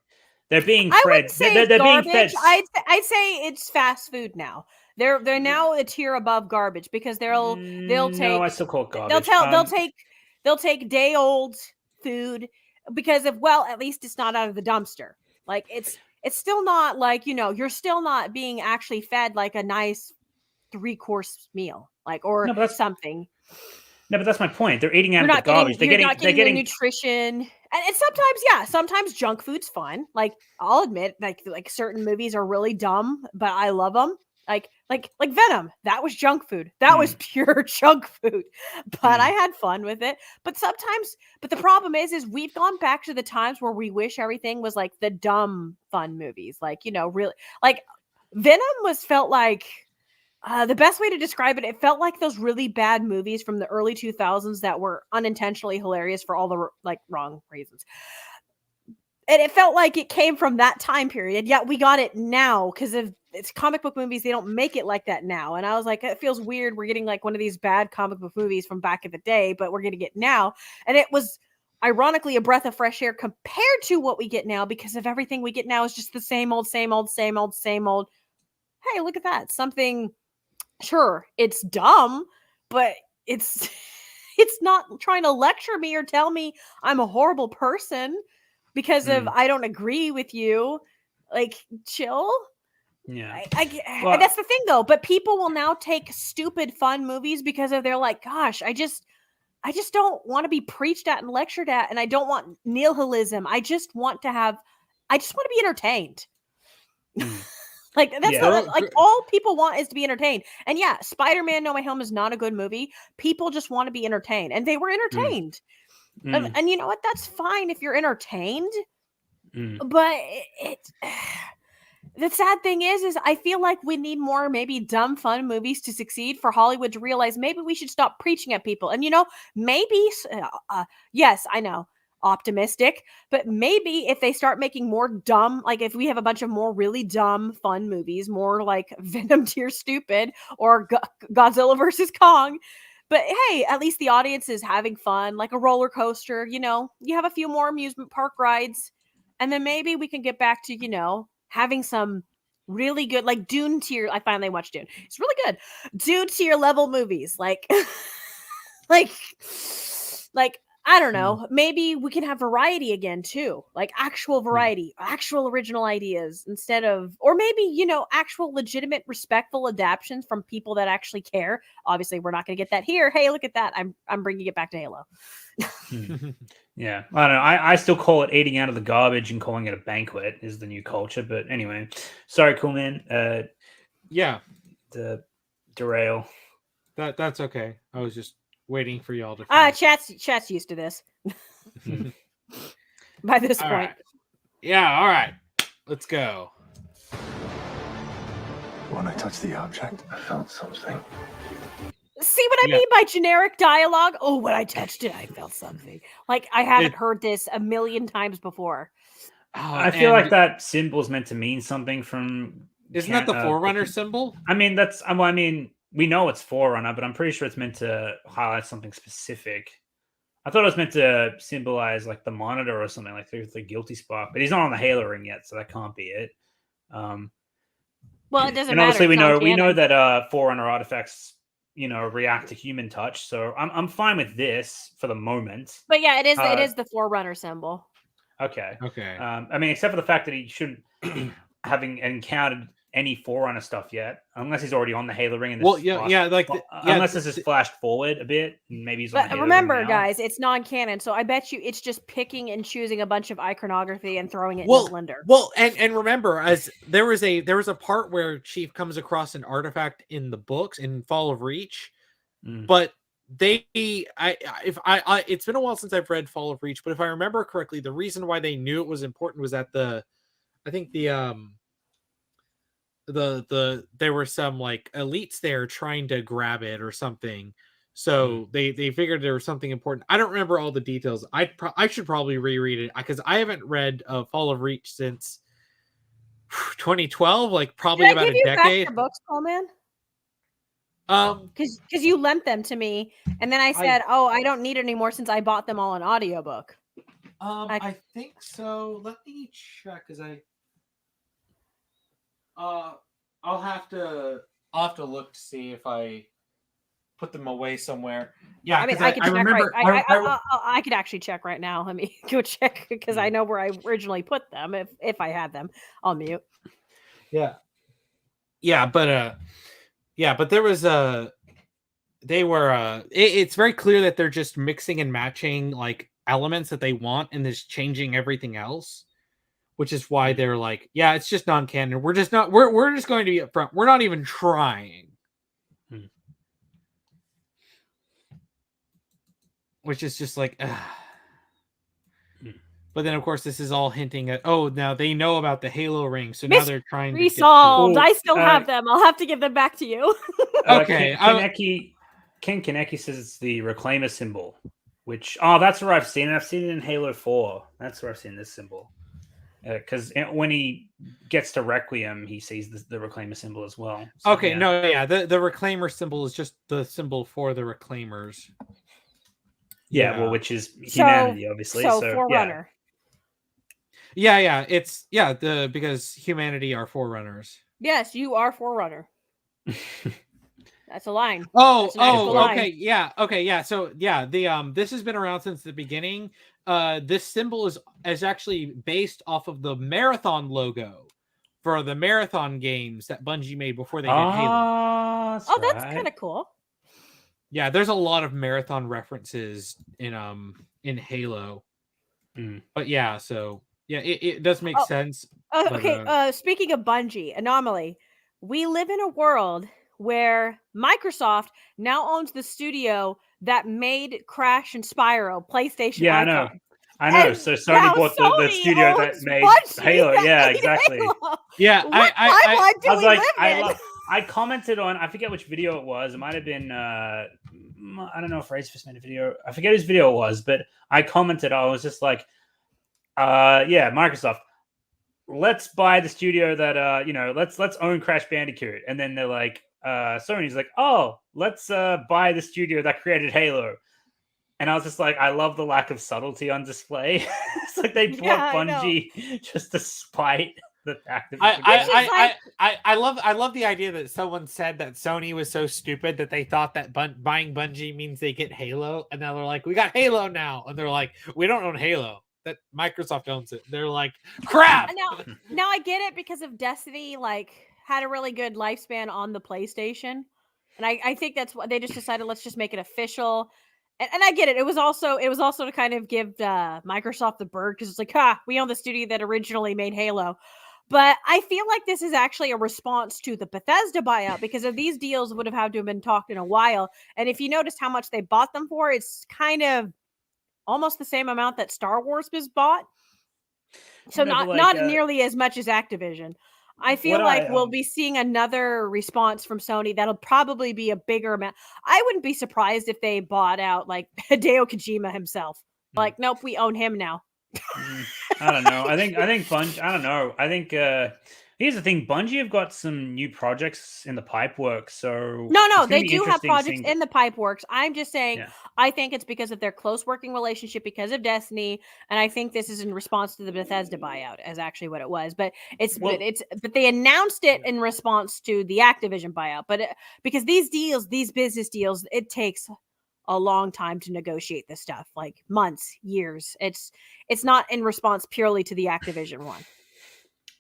being fed. I wouldn't say they're garbage. being fed. I'd say it's fast food now. They're now a tier above garbage because they'll take. No, I still call it garbage. They'll take day old food because of, well, at least it's not out of the dumpster. Like, it's still not like, you're still not being actually fed like a nice 3-course meal, like, or something. No, but that's my point. They're eating out of the garbage. They're getting the nutrition. And sometimes junk food's fun. Like, I'll admit, like certain movies are really dumb, but I love them. Like Venom, that was junk food. That was pure junk food. But I had fun with it. But the problem is we've gone back to the times where we wish everything was like the dumb fun movies. Like, really, like Venom felt like the best way to describe it. It felt like those really bad movies from the early 2000s that were unintentionally hilarious for all the wrong reasons. And it felt like it came from that time period. Yet we got it now because of it's comic book movies. They don't make it like that now. And I was like, it feels weird. We're getting like one of these bad comic book movies from back in the day, but we're getting it now. And it was ironically a breath of fresh air compared to what we get now, because of everything we get now is just the same old. Hey, look at that. Something, sure, it's dumb, but it's not trying to lecture me or tell me I'm a horrible person because of I don't agree with you. Like, chill. Yeah. And that's the thing, though. But people will now take stupid fun movies because of they're like, gosh, I just don't want to be preached at and lectured at, and I don't want nihilism. I just want to be entertained. Like, that's all people want is to be entertained. And yeah, Spider-Man No Way Home is not a good movie. People just want to be entertained, and they were entertained. And you know what? That's fine if you're entertained. But the sad thing is I feel like we need more maybe dumb fun movies to succeed for Hollywood to realize maybe we should stop preaching at people. And maybe yes, I know, optimistic, but maybe if they start making more dumb, like if we have a bunch of more really dumb fun movies, more like Venom tier stupid or Godzilla versus Kong. But hey, at least the audience is having fun, like a roller coaster. You have a few more amusement park rides. And then maybe we can get back to, having some really good, like Dune tier. I finally watched Dune. It's really good. Dune tier level movies. Like, like, I don't know. Maybe we can have variety again too. Like actual variety, actual original ideas instead of, or maybe, actual legitimate, respectful adaptions from people that actually care. Obviously, we're not going to get that here. Hey, look at that. I'm bringing it back to Halo. Yeah, I don't know. I still call it eating out of the garbage and calling it a banquet is the new culture. But anyway, sorry, Coolman. Yeah, the derail. That's okay. I was just waiting for y'all to. Chat's used to this. By this All point. right. Yeah. All right. Let's go. When I touched the object, I felt something. See what I mean by generic dialogue? Oh, when I touched it, I felt something. Like I haven't heard this a million times before. I feel like that symbol's meant to mean something from. Isn't that the Forerunner symbol? I mean, we know it's Forerunner, but I'm pretty sure it's meant to highlight something specific. I thought it was meant to symbolize like the Monitor or something, like the guilty spark. But he's not on the Halo ring yet, so that can't be it. Well, it doesn't and matter. Obviously, we know that Forerunner artifacts, react to human touch. So I'm fine with this for the moment. But yeah, it is the Forerunner symbol. Okay. Okay. I mean, except for the fact that he shouldn't having encountered any Forerunner stuff yet, unless he's already on the Halo ring. And unless this is flashed forward a bit, maybe he's on the Halo remember, ring now. guys, it's non-canon, so I bet you it's just picking and choosing a bunch of iconography and throwing it in the blender. Well, and remember, as there was a part where Chief comes across an artifact in the books in Fall of Reach, but it's been a while since I've read Fall of Reach, but if I remember correctly, the reason why they knew it was important was that there were some like elites there trying to grab it or something, so they figured there was something important. I don't remember all the details. I should probably reread it because I haven't read Fall of Reach since 2012, like probably about a decade. Your books, Coleman? Because you lent them to me, and then I said, I don't need it anymore since I bought them all in audiobook. I think so. Let me check because I'll have to look to see if I put them away somewhere. Yeah, I mean, I remember. I could actually check right now. Let me go check because I know where I originally put them. If I had them, I'll mute. Yeah, but there was it's very clear that they're just mixing and matching like elements that they want and just changing everything else, which is why they're like, yeah, it's just non-canon. We're just going to be upfront. We're not even trying. Which is just like, but then of course this is all hinting at, now they know about the Halo ring, so now they're trying to resolved. I still have them. I'll have to give them back to you. Okay. Ken Kaneki says it's the Reclaimer symbol, which that's where I've seen it. I've seen it in Halo 4. That's where I've seen this symbol. Because when he gets to Requiem, he sees the Reclaimer symbol as well. So, the Reclaimer symbol is just the symbol for the Reclaimers. Yeah, well, which is humanity, obviously. So Forerunner. Yeah, it's because humanity are Forerunners. Yes, you are Forerunner. That's a line. Okay, yeah. So this has been around since the beginning. This symbol is actually based off of the Marathon logo for the Marathon games that Bungie made before they did Halo. That's kind of cool. Yeah, there's a lot of Marathon references in Halo. But yeah, so yeah, it does make sense. Okay, speaking of Bungie, Anomaly, we live in a world where Microsoft now owns the studio that made Crash and Spyro PlayStation. Yeah, icon. I know. So Sony bought the studio that made Halo. Yeah, exactly. Halo. Yeah, I commented on, I forget which video it was. It might have been, I don't know if Razorfist made a video. I forget whose video it was, but I commented. I was just like, Microsoft, let's buy the studio that, let's own Crash Bandicoot. And then they're like, Sony's like, let's buy the studio that created Halo. And I was just like, I love the lack of subtlety on display. It's like they bought Yeah, I know. Bungie just to spite the fact that I love the idea that someone said that Sony was so stupid that they thought that buying Bungie means they get Halo, and now they're like, we got Halo now, and they're like, we don't own Halo. That Microsoft owns it. They're like, crap. Now I get it because of Destiny, like had a really good lifespan on the PlayStation, and I think that's what they just decided. Let's just make it official. And I get it. It was also to kind of give Microsoft the bird because it's like, we own the studio that originally made Halo. But I feel like this is actually a response to the Bethesda buyout because of these deals would have had to have been talked in a while. And if you noticed how much they bought them for, it's kind of almost the same amount that Star Wars was bought. So not nearly as much as Activision. I feel like we'll be seeing another response from Sony that'll probably be a bigger amount. I wouldn't be surprised if they bought out like Hideo Kojima himself. Like, nope, we own him now. I don't know. I think Bungie. I don't know. I think here's the thing. Bungie have got some new projects in the pipe works. So no, they do have projects in the pipe works. I'm just saying. Yeah. I think it's because of their close working relationship because of Destiny, and I think this is in response to the Bethesda buyout, as actually what it was. But but they announced it in response to the Activision buyout. But because these business deals, it takes a long time to negotiate this stuff, like months, years. It's not in response purely to the Activision one.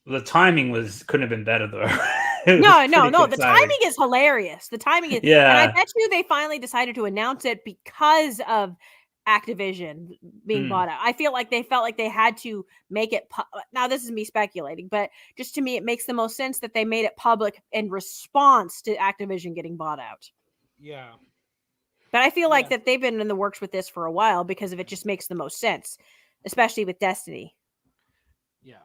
The timing couldn't have been better though. No. The timing is hilarious. The timing is, and I bet you they finally decided to announce it because of Activision being bought out. I feel like they felt like they had to make it. Now this is me speculating, but just to me, it makes the most sense that they made it public in response to Activision getting bought out. Yeah. But I feel like that they've been in the works with this for a while because of it just makes the most sense, especially with Destiny. Yeah.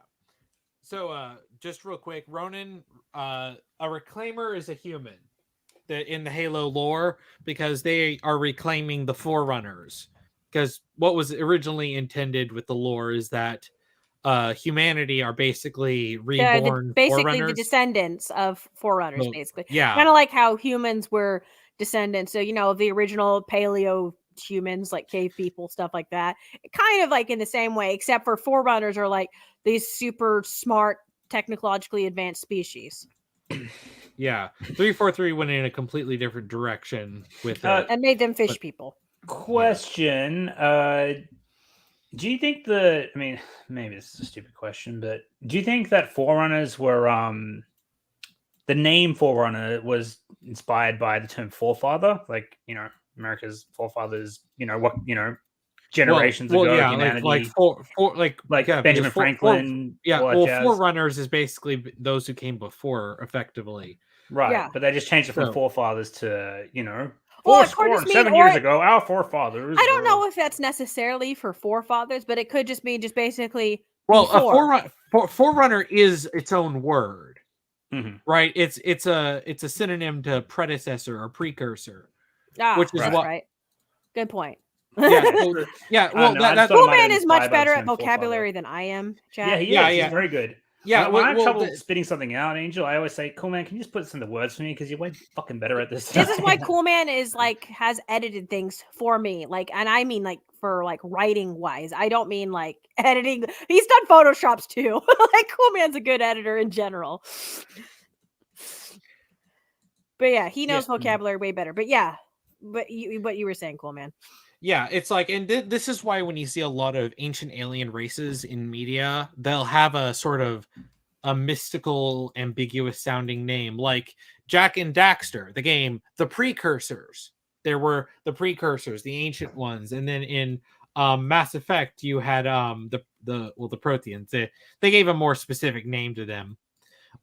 So just real quick, Ronan, a reclaimer is a human in the Halo lore because they are reclaiming the Forerunners. Because what was originally intended with the lore is that humanity are basically reborn basically Forerunners. The descendants of Forerunners, basically. Yeah. Kind of like how humans were descendants, so the original paleo humans, like cave people, stuff like that, kind of like in the same way, except for Forerunners are like these super smart, technologically advanced species. Yeah, 343 went in a completely different direction with it and made them fish people. Question: do you think maybe this is a stupid question, but do you think that Forerunners were the name Forerunner was inspired by the term forefather, like America's forefathers, generations ago, humanity, like Benjamin Franklin. Forerunners is basically those who came before, effectively, right? Yeah. But they just changed it from forefathers to 7 years ago, our forefathers. I don't know if that's necessarily for forefathers, but it could just mean basically. Well, a forerunner is its own word. Mm-hmm. Right, it's a synonym to predecessor or precursor, which is right. Good point. Yeah. Well, Coolman is much better at vocabulary than I am. Chad. Yeah, he's very good. Yeah, when I have trouble spitting something out, Angel, I always say, "Coolman, can you just put this into words for me? Because you're way fucking better at this." This is why Coolman is has edited things for me, and I mean for writing wise. I don't mean editing. He's done Photoshops too. Coolman's a good editor in general. But yeah, he knows vocabulary way better. But yeah, what you were saying, Coolman. Yeah, it's and this is why when you see a lot of ancient alien races in media, they'll have a sort of a mystical, ambiguous sounding name, like Jak and Daxter, the game, the Precursors. There were the Precursors, the ancient ones, and then in Mass Effect, you had the Protheans. They gave a more specific name to them.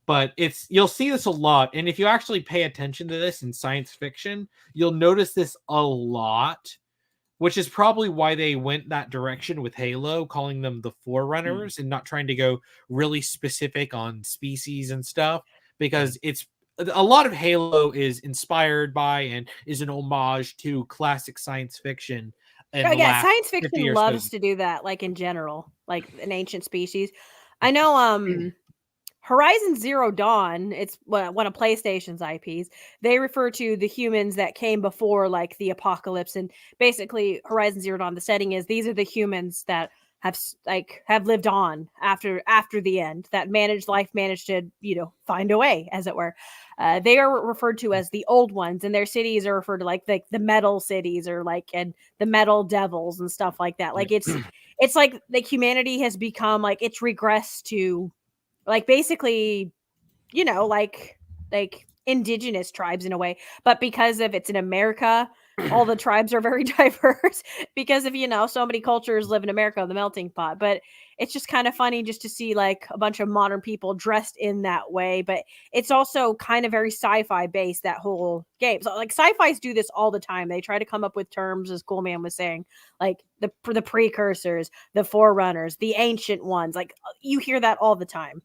But you'll see this a lot, and if you actually pay attention to this in science fiction, you'll notice this a lot, which is probably why they went that direction with Halo, calling them the Forerunners and not trying to go really specific on species and stuff, because it's a lot of Halo is inspired by and is an homage to classic science fiction. Science fiction loves to do that, in general, an ancient species. I know Horizon Zero Dawn, it's one of PlayStation's IPs. They refer to the humans that came before the apocalypse, and basically Horizon Zero Dawn, the setting is these are the humans that have lived on after the end, that managed to find a way, as it were. They are referred to as the old ones, and their cities are referred to like the metal cities, or like, and the metal devils and stuff like that. Like it's like humanity has become like, it's regressed to like basically, like indigenous tribes in a way, but because of it's in America, all the tribes are very diverse because of so many cultures live in America, the melting pot. But it's just kind of funny just to see like a bunch of modern people dressed in that way. But it's also kind of very sci-fi based, that whole game. So like sci-fis do this all the time. They try to come up with terms, as Coolman was saying, like the precursors, the forerunners, the ancient ones. Like you hear that all the time.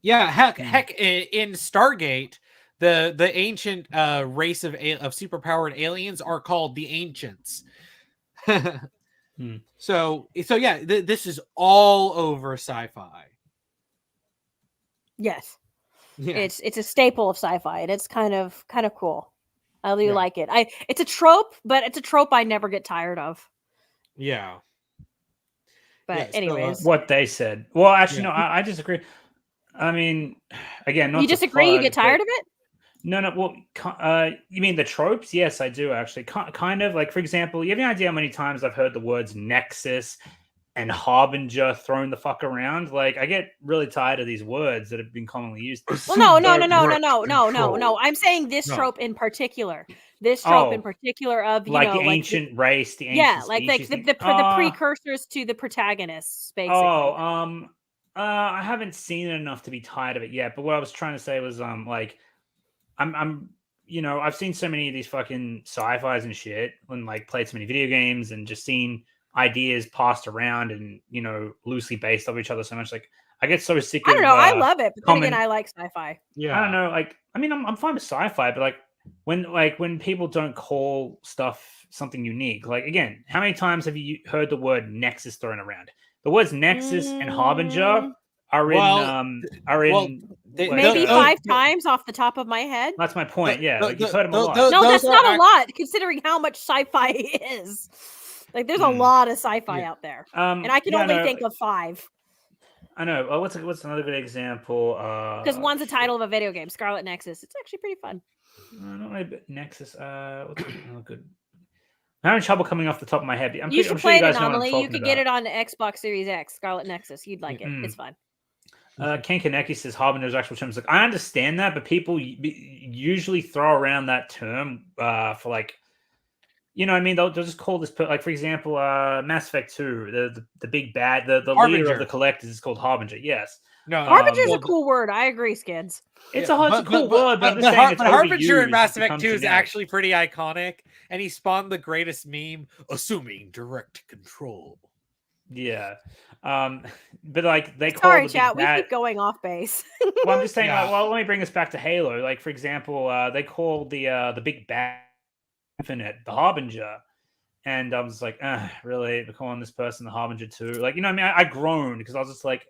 Yeah, heck, in Stargate, the ancient race of superpowered aliens are called the Ancients. So yeah, this is all over sci-fi. Yes, yeah. It's a staple of sci-fi, and it's kind of cool. I really like it. It's a trope, but it's a trope I never get tired of. Yeah. But anyways, what they said. Well, actually, no, I disagree. I mean, again, not you disagree. You get tired of it? No. Well, you mean the tropes? Yes, I do actually. Kind of like, for example, you have any idea how many times I've heard the words Nexus and Harbinger thrown the fuck around? Like, I get really tired of these words that have been commonly used. Well, no. I'm saying this trope in particular. This trope in particular of like the ancient race, the ancient species, the precursors to the protagonists, basically. I haven't seen it enough to be tired of it yet. But what I was trying to say was, like, I'm I've seen so many of these fucking sci-fis and shit, and like played so many video games and just seen ideas passed around and loosely based off each other so much. Like, I get so sick of I don't know. I love it, but then again, I like sci-fi. Yeah, I don't know. Like, I mean, I'm fine with sci-fi, but like when people don't call stuff something unique, like, again, how many times have you heard the word Nexus thrown around? The words Nexus and Harbinger are in maybe 5 times off the top of my head. That's my point. You've heard them a lot. No, that's not a lot considering how much sci-fi is. Like, there's a lot of sci-fi out there, and I can only think of 5. I know. What's another good example? Because one's a title of a video game, Scarlet Nexus. It's actually pretty fun. Not really Nexus. What's another good? I'm having trouble coming off the top of my head. You should play it, Anomaly. You could get it on Xbox Series X, Scarlet Nexus. You'd like it. It's fun. Ken Kaneki says Harbinger's actual terms. Like, I understand that, but people usually throw around that term for like, what I mean? They'll just call this, like, for example, Mass Effect 2, the big bad, the leader of the Collectors is called Harbinger. Yes. No, Harbinger's a cool word. I agree, Skids. It's a cool word, but I'm just saying it's Harbinger in Mass Effect 2 is actually pretty iconic, and he spawned the greatest meme, assuming direct control. Yeah. But like, they call Sorry, chat, we keep going off base. Well, I'm just saying, let me bring us back to Halo. Like, for example, they call the big bad Infinite the Harbinger. And I was like, really? They're calling this person the Harbinger too? Like, I mean, I groaned because I was just like,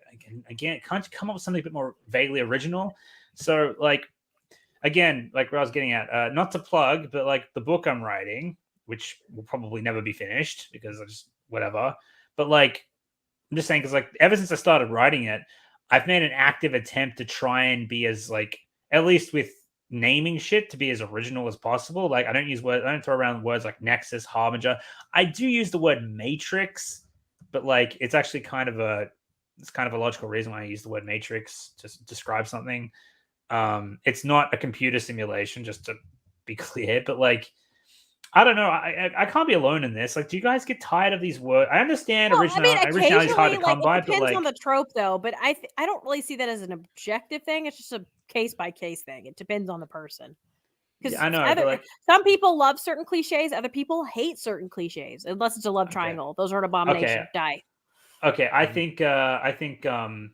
again, can't you come up with something a bit more vaguely original? So, like, again, like where I was getting at, not to plug, but like the book I'm writing, which will probably never be finished because I just, whatever. But like, I'm just saying, because like, ever since I started writing it, I've made an active attempt to try and be as, like, at least with naming shit, to be as original as possible. Like, I don't throw around words like Nexus, Harbinger. I do use the word Matrix, but like, it's actually kind of a logical reason why I use the word Matrix to describe something. It's not a computer simulation, just to be clear, but like, I don't know. I can't be alone in this. Like, do you guys get tired of these words? I understand originality is hard to come by, it depends but like, on the trope, though. But I don't really see that as an objective thing. It's just a case by case thing. It depends on the person. Because I know, some people love certain cliches, other people hate certain cliches, unless it's a love triangle. Those are an abomination. Okay. Die. Okay, I think whatchamacallit?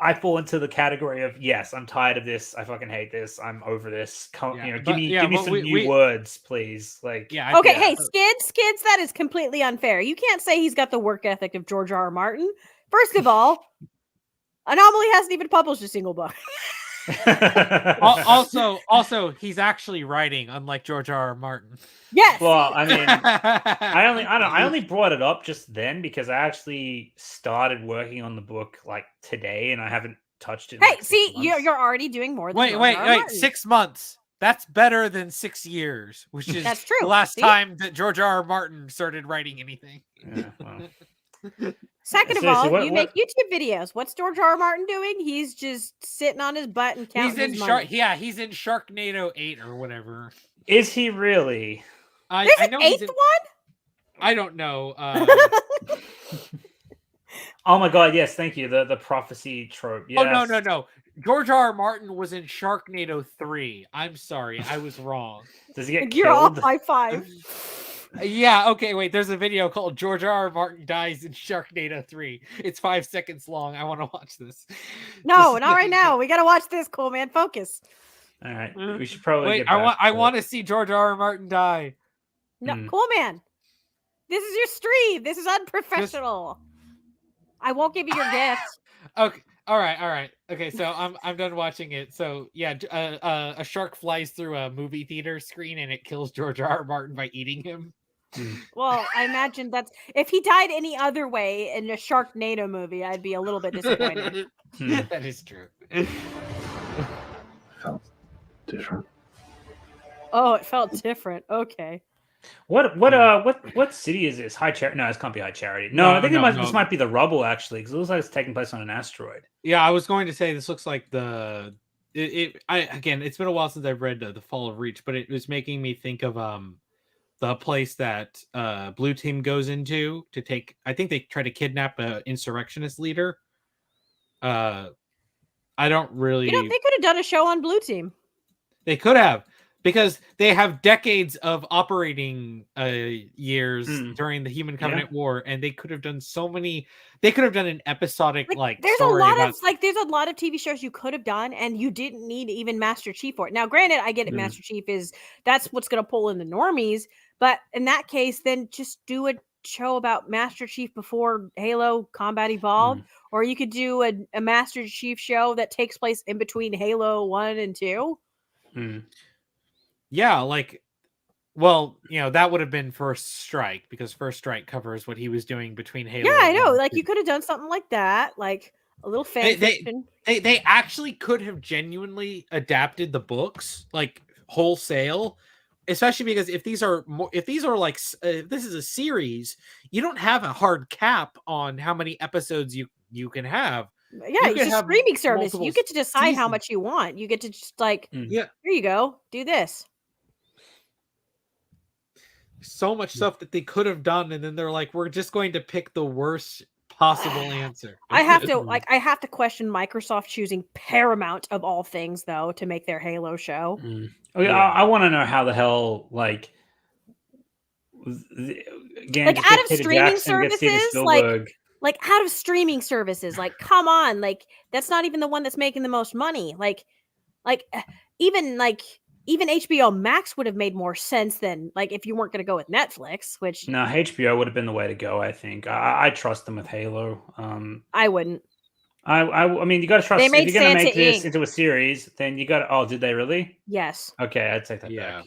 I fall into the category of, yes, I'm tired of this. I fucking hate this. I'm over this. Give me some new words, please. Like, okay, hey, Skids, that is completely unfair. You can't say he's got the work ethic of George R. R. Martin. First of all, Anomaly hasn't even published a single book. Also, he's actually writing, unlike George R. R. Martin. Yes. Well, I mean, I only brought it up just then because I actually started working on the book like today, and I haven't touched it. In Hey, like 6 see, months. you're already doing more than Wait, George wait, R. R. wait! Martin. 6 months. That's better than 6 years, which is That's true. the last See? time that George R. R. Martin started writing anything. Yeah, well. Second of Seriously, all, you make YouTube videos. What's George R. R. Martin doing? He's just sitting on his butt and counting He's in his money. he's in Sharknado 8 or whatever. Is he really? There's I an know eighth he's in, one? I don't know. Oh my god, yes, thank you. The prophecy trope. Yes. Oh no. George R. R. Martin was in Sharknado 3. I'm sorry, I was wrong. Does he get You're off killed? high five. Yeah, okay, wait. There's a video called George R. R. Martin dies in Sharknado 3. It's 5 seconds long. I want to watch this. No, not right now. We gotta watch this, cool man. Focus. All right, we should probably. Wait, get back I to- want to see George R. R. Martin die. No, cool man. This is your stream. This is unprofessional. I won't give you your gift. Okay. All right. Okay, so I'm done watching it. So yeah, a shark flies through a movie theater screen and it kills George R. R. Martin by eating him. Well, I imagine that's if he died any other way in a Sharknado movie, I'd be a little bit disappointed. That is true. Felt different. Oh, it felt different. Okay. What city is this? High Charity? No, this can't be High Charity. No, I think this might be the rubble actually, because it looks like it's taking place on an asteroid. Yeah, I was going to say this looks like again, it's been a while since I've read the Fall of Reach, but it was making me think of the place that Blue Team goes into to take. I think they try to kidnap an insurrectionist leader. I don't really. You know, they could have done a show on Blue Team. They could have, because they have decades of operating years during the Human Covenant War, and they could have done so many. They could have done an episodic there's story a lot about, of there's a lot of TV shows you could have done, and you didn't need even Master Chief for it. Now, granted, I get it. Master Chief that's what's going to pull in the normies, but in that case, then just do a show about Master Chief before Halo Combat Evolved, or you could do a Master Chief show that takes place in between Halo 1 and 2. Yeah, well, that would have been First Strike, because First Strike covers what he was doing between Halo. Yeah, I know. and You could have done something like that, like a little fan fiction. They actually could have genuinely adapted the books wholesale, especially because if this is a series, you don't have a hard cap on how many episodes you can have. Yeah, it's a streaming service. You get to decide how seasons. much you want. You get to just here you go, do this. So much stuff that they could have done, and then they're like, we're just going to pick the worst possible answer. I have to question Microsoft choosing Paramount of all things, though, to make their Halo show. Okay, I want to know how the hell again, out of streaming services, out of streaming services, come on, that's not even the one that's making the most money. Even HBO Max would have made more sense than if you weren't going to go with Netflix, which no, HBO would have been the way to go. I think I trust them with Halo. I wouldn't. I mean, you got to trust. They made if you're going to make Santa this into a series, then you got to. Oh, did they really? Yes. Okay, I'd take that back.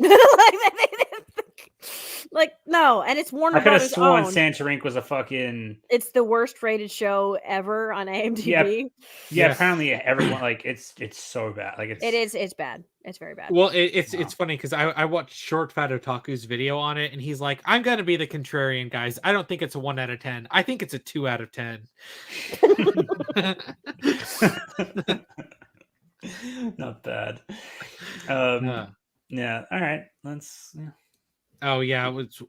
No, and it's Warner I could have Brothers sworn owned. Santa Inc. was a fucking. It's the worst rated show ever on IMDb. Yeah. Apparently, everyone it's so bad. It's bad. It's very bad. Well, it's funny because I watched Short Fat Otaku's video on it, and he's like, I'm gonna be the contrarian, guys. I don't think it's a 1 out of 10. I think it's a 2 out of 10. Not bad. Yeah. All right. Let's. Yeah. Oh yeah, it was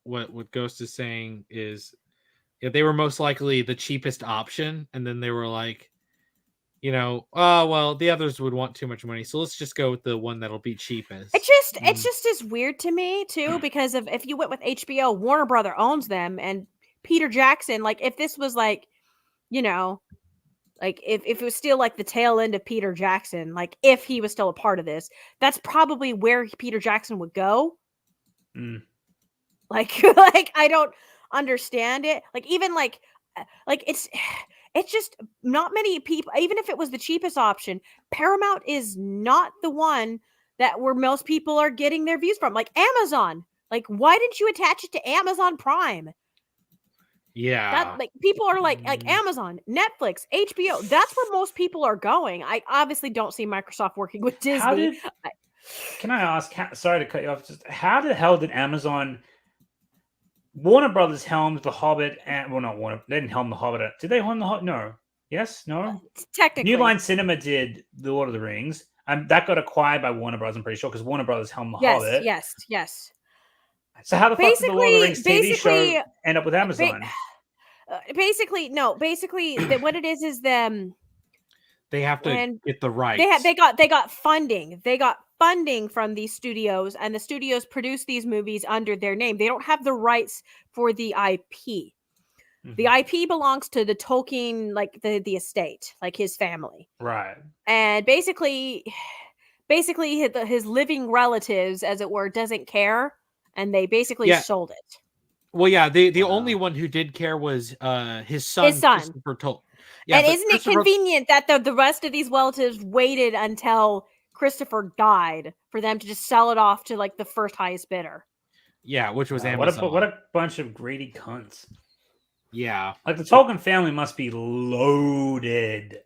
what Ghost is saying is, they were most likely the cheapest option, and then they were like, oh well, the others would want too much money, so let's just go with the one that'll be cheapest. It just is weird to me too, because if you went with HBO, Warner Brother owns them, and Peter Jackson, if this was if it was still the tail end of Peter Jackson, if he was still a part of this, that's probably where Peter Jackson would go. I don't understand it. Even it's it's just not many people, even if it was the cheapest option, Paramount is not the one where most people are getting their views from. Like Amazon. Like, why didn't you attach it to Amazon Prime? Yeah. That, like, people are like Amazon, Netflix, HBO. That's where most people are going. I obviously don't see Microsoft working with Disney. Can I ask? Sorry to cut you off. Just how the hell did Amazon? Warner Brothers helmed The Hobbit, and well, not Warner. They didn't helm The Hobbit. Did they helm The Hobbit? No. Yes. No. Technically, New Line Cinema did The Lord of the Rings, and that got acquired by Warner Brothers. I'm pretty sure because Warner Brothers helmed The Hobbit. Yes. So how the fuck did The Lord of the Rings TV show end up with Amazon? Basically, what it is them. They have to get the rights. They got funding. They got funding from these studios, and the studios produce these movies under their name. They don't have the rights for the IP. Mm-hmm. The IP belongs to the Tolkien, like the estate, like his family. Right. And basically his living relatives, as it were, doesn't care, and they basically sold it. Well, yeah, the only one who did care was his son. Christopher Tolkien. Yeah, and isn't it convenient that the rest of these relatives waited until Christopher died for them to just sell it off to like the first highest bidder? Yeah, which was Amazon. What a bunch of greedy cunts. Yeah, like the Tolkien family must be loaded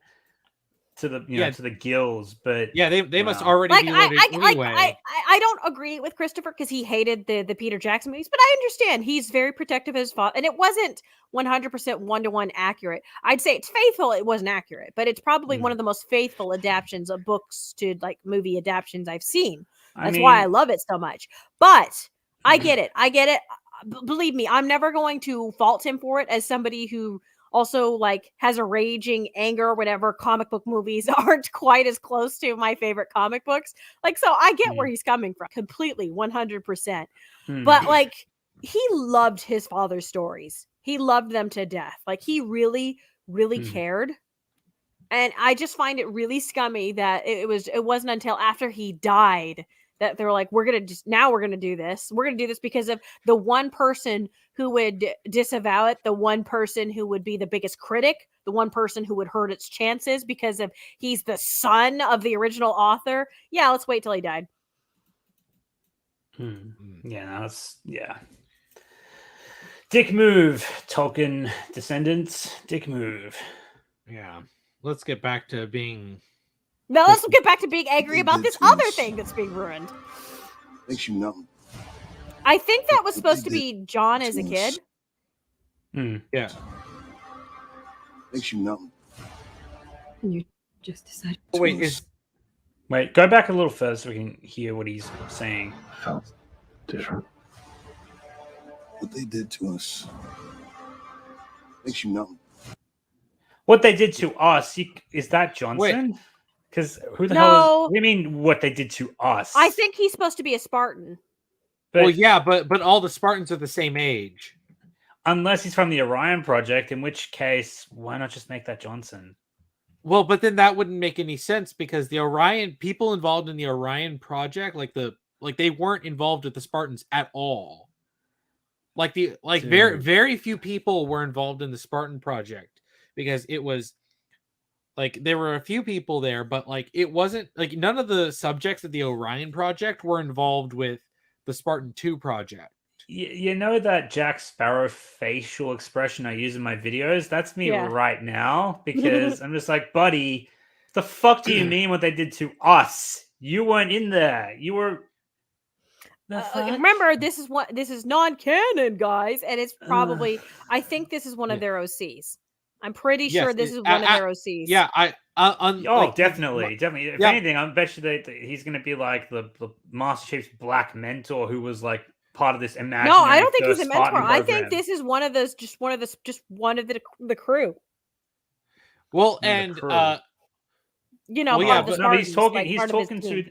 to the to the gills, but they must already be loaded anyway. I don't agree with Christopher because he hated the Peter Jackson movies, but I understand he's very protective of his father, and it wasn't 100% 1-to-1 accurate. I'd say it's faithful. It wasn't accurate, but it's probably one of the most faithful adaptations of books to like movie adaptations I've seen. That's why I love it so much. But I get it. Believe me, I'm never going to fault him for it as somebody who also like has a raging anger whenever comic book movies aren't quite as close to my favorite comic books. Like, so I get where he's coming from completely 100%. But like, he loved his father's stories. He loved them to death. Like, he really, really cared. And I just find it really scummy that it wasn't until after he died that they're like, we're going to do this. We're going to do this because of the one person who would disavow it, the one person who would be the biggest critic, the one person who would hurt its chances because of he's the son of the original author. Yeah, let's wait till he died. Yeah, dick move, Tolkien descendants. Dick move. Yeah. Let's get back to being... Now let's get back to being angry about this other thing that's being ruined. Makes you numb. I think that was supposed to be John as a kid. Yeah. Makes you numb. And you just decided to... Wait, go back a little further so we can hear what he's saying. Felt different. What they did to us makes you numb. What they did to us, is that Johnson? Because who the hell is... What do you mean what they did to us? I think he's supposed to be a Spartan. But, but all the Spartans are the same age. Unless he's from the Orion Project, in which case, why not just make that Johnson? Well, but then that wouldn't make any sense because the Orion people involved in the Orion Project, they weren't involved with the Spartans at all. Very few people were involved in the Spartan Project because it was like there were a few people there, but like it wasn't like none of the subjects of the Orion Project were involved with the Spartan 2 project. You know that Jack Sparrow facial expression I use in my videos? That's me right now because I'm just like, buddy, the fuck do you mean what they did to us? You weren't in there. You were. Remember, this is non-canon, guys, and it's probably. I think this is one of their OCs. I'm pretty sure this is one of their OCs. Yeah, definitely. If anything, I bet you that he's going to be like the Master Chief's black mentor who was like part of this imaginary. No, I don't think he's a mentor. I think this is one of those, just one of the crew. Well, and but he's talking to.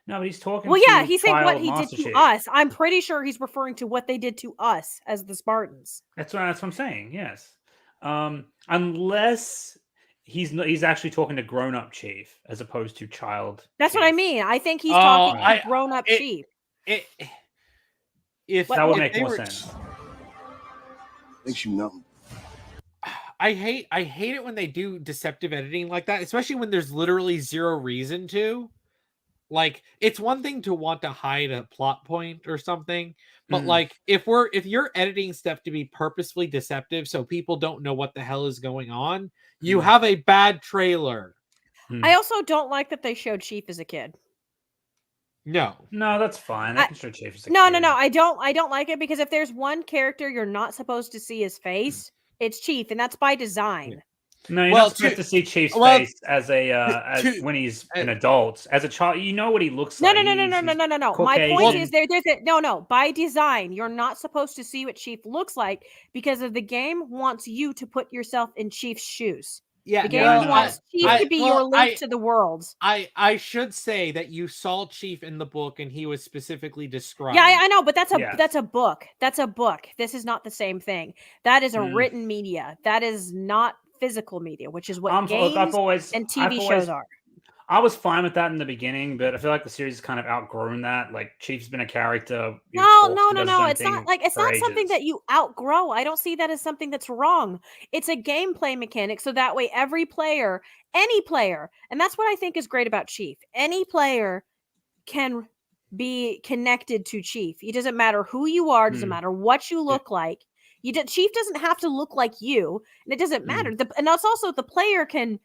No, but he's talking. Well, yeah, he's saying what he did to us. I'm pretty sure he's referring to what they did to us as the Spartans. That's what I'm saying. Yes, unless he's actually talking to grown-up Chief as opposed to child. That's Chief. what I mean. I think he's talking to grown-up Chief. If that would make more sense. Makes you numb. I hate it when they do deceptive editing like that, especially when there's literally zero reason to. Like, it's one thing to want to hide a plot point or something, but like if you're editing stuff to be purposefully deceptive so people don't know what the hell is going on, you have a bad trailer. I also don't like that they showed Chief as a kid. No, that's fine. They can show Chief as a No, kid. I don't like it because if there's one character you're not supposed to see his face, it's Chief, and that's by design. No, you're not supposed to see Chief's face as when he's an adult. As a child, you know what he looks like. No. My point is by design, you're not supposed to see what Chief looks like because of the game wants you to put yourself in Chief's shoes. Yeah, the game wants Chief to be your link to the world. I should say that you saw Chief in the book and he was specifically described. Yeah, I know, but that's a book. That's a book. This is not the same thing. That is a written media. That is not physical media, which is what games and TV shows are. I was fine with that in the beginning, but I feel like the series has kind of outgrown that. Like Chief's been a character. No. It's not something that you outgrow. I don't see that as something that's wrong. It's a gameplay mechanic, so that way every player, any player, and that's what I think is great about Chief. Any player can be connected to Chief. It doesn't matter who you are. It doesn't matter what you look like. Chief doesn't have to look like you, and it doesn't matter. And that's also the player can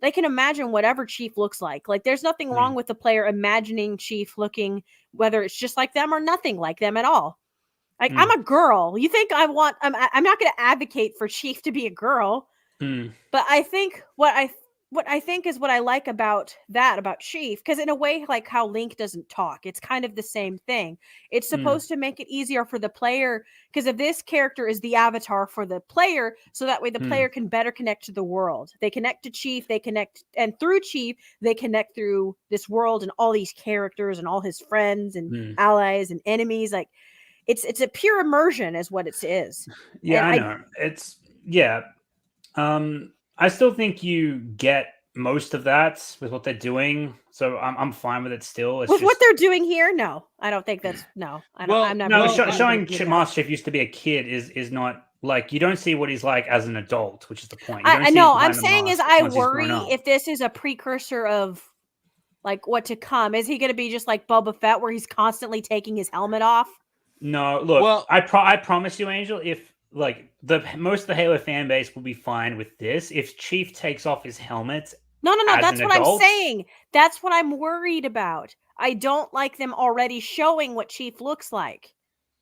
imagine whatever Chief looks like. Like there's nothing wrong with the player imagining Chief looking, whether it's just like them or nothing like them at all. Like I'm a girl. You think I'm not going to advocate for Chief to be a girl, but I think what I think is what I like about Chief, because in a way, like how Link doesn't talk, it's kind of the same thing. It's supposed to make it easier for the player, because if this character is the avatar for the player, so that way the player can better connect to the world. They connect to Chief, and through Chief, they connect through this world and all these characters and all his friends and allies and enemies. Like it's a pure immersion is what it is. Yeah, I know. I still think you get most of that with what they're doing, so I'm fine with it still. It's with what they're doing here, no, I don't think that's showing Master Chief used to be a kid is not like you don't see what he's like as an adult, which is the point. I know. I'm saying is I worry if this is a precursor of like what to come. Is he going to be just like Boba Fett, where he's constantly taking his helmet off? No, look, I promise you, Angel, if like most of the Halo fan base will be fine with this. If Chief takes off his helmet, no, that's what I'm saying. That's what I'm worried about. I don't like them already showing what Chief looks like.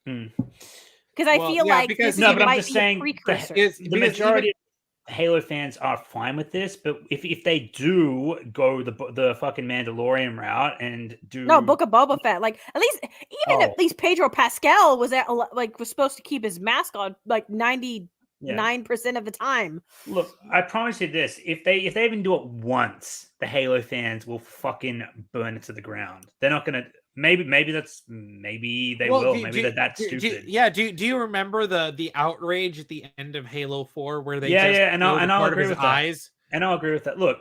Because I feel like this might be a precursor. The majority of Halo fans are fine with this, but if they do go the fucking Mandalorian route and do Book of Boba Fett, like at least Pedro Pascal was supposed to keep his mask on like 99% of the time. Look, I promise you this: if they even do it once, the Halo fans will fucking burn it to the ground. They're not gonna. Maybe they will. Maybe they're that stupid. Do you remember the outrage at the end of Halo 4 where they and I'll agree with eyes? And I'll agree with that. Look,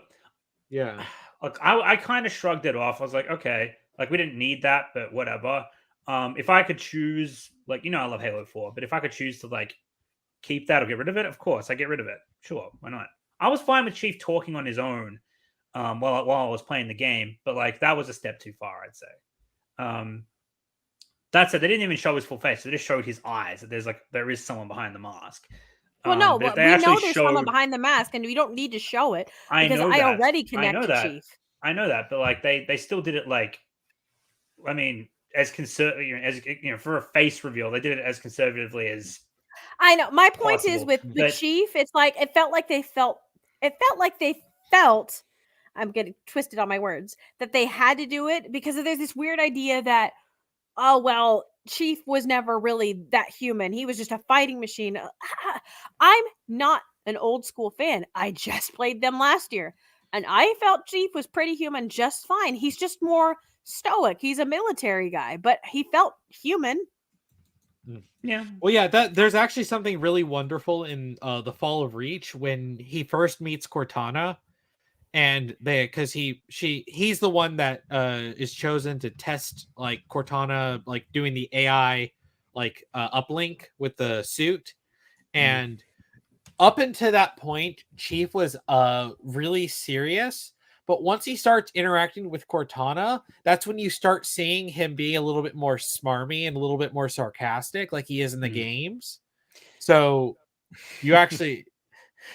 yeah. Look, I kind of shrugged it off. I was like, okay, like we didn't need that, but whatever. If I could choose, like I love Halo 4, but if I could choose to like keep that or get rid of it, of course I get rid of it. Sure, why not? I was fine with Chief talking on his own while I was playing the game, but like that was a step too far, I'd say. That said, they didn't even show his full face. They just showed his eyes. That there is someone behind the mask. Well, no, but we know there's someone behind the mask, and we don't need to show it because I already connect to Chief. I know that, but like they still did it like, I mean, as for a face reveal, they did it as conservatively as. I know. My point possible. is with Chief, it's like it felt like they felt. I'm getting twisted on my words, that they had to do it because there's this weird idea that, oh, well, Chief was never really that human. He was just a fighting machine. I'm not an old school fan. I just played them last year, and I felt Chief was pretty human just fine. He's just more stoic. He's a military guy, but he felt human. Yeah. Well, yeah, there's actually something really wonderful in the Fall of Reach when he first meets Cortana. And because he's the one that is chosen to test like Cortana, like doing the AI like uplink with the suit, and up until that point, Chief was really serious. But once he starts interacting with Cortana, that's when you start seeing him being a little bit more smarmy and a little bit more sarcastic, like he is in the games. So you actually,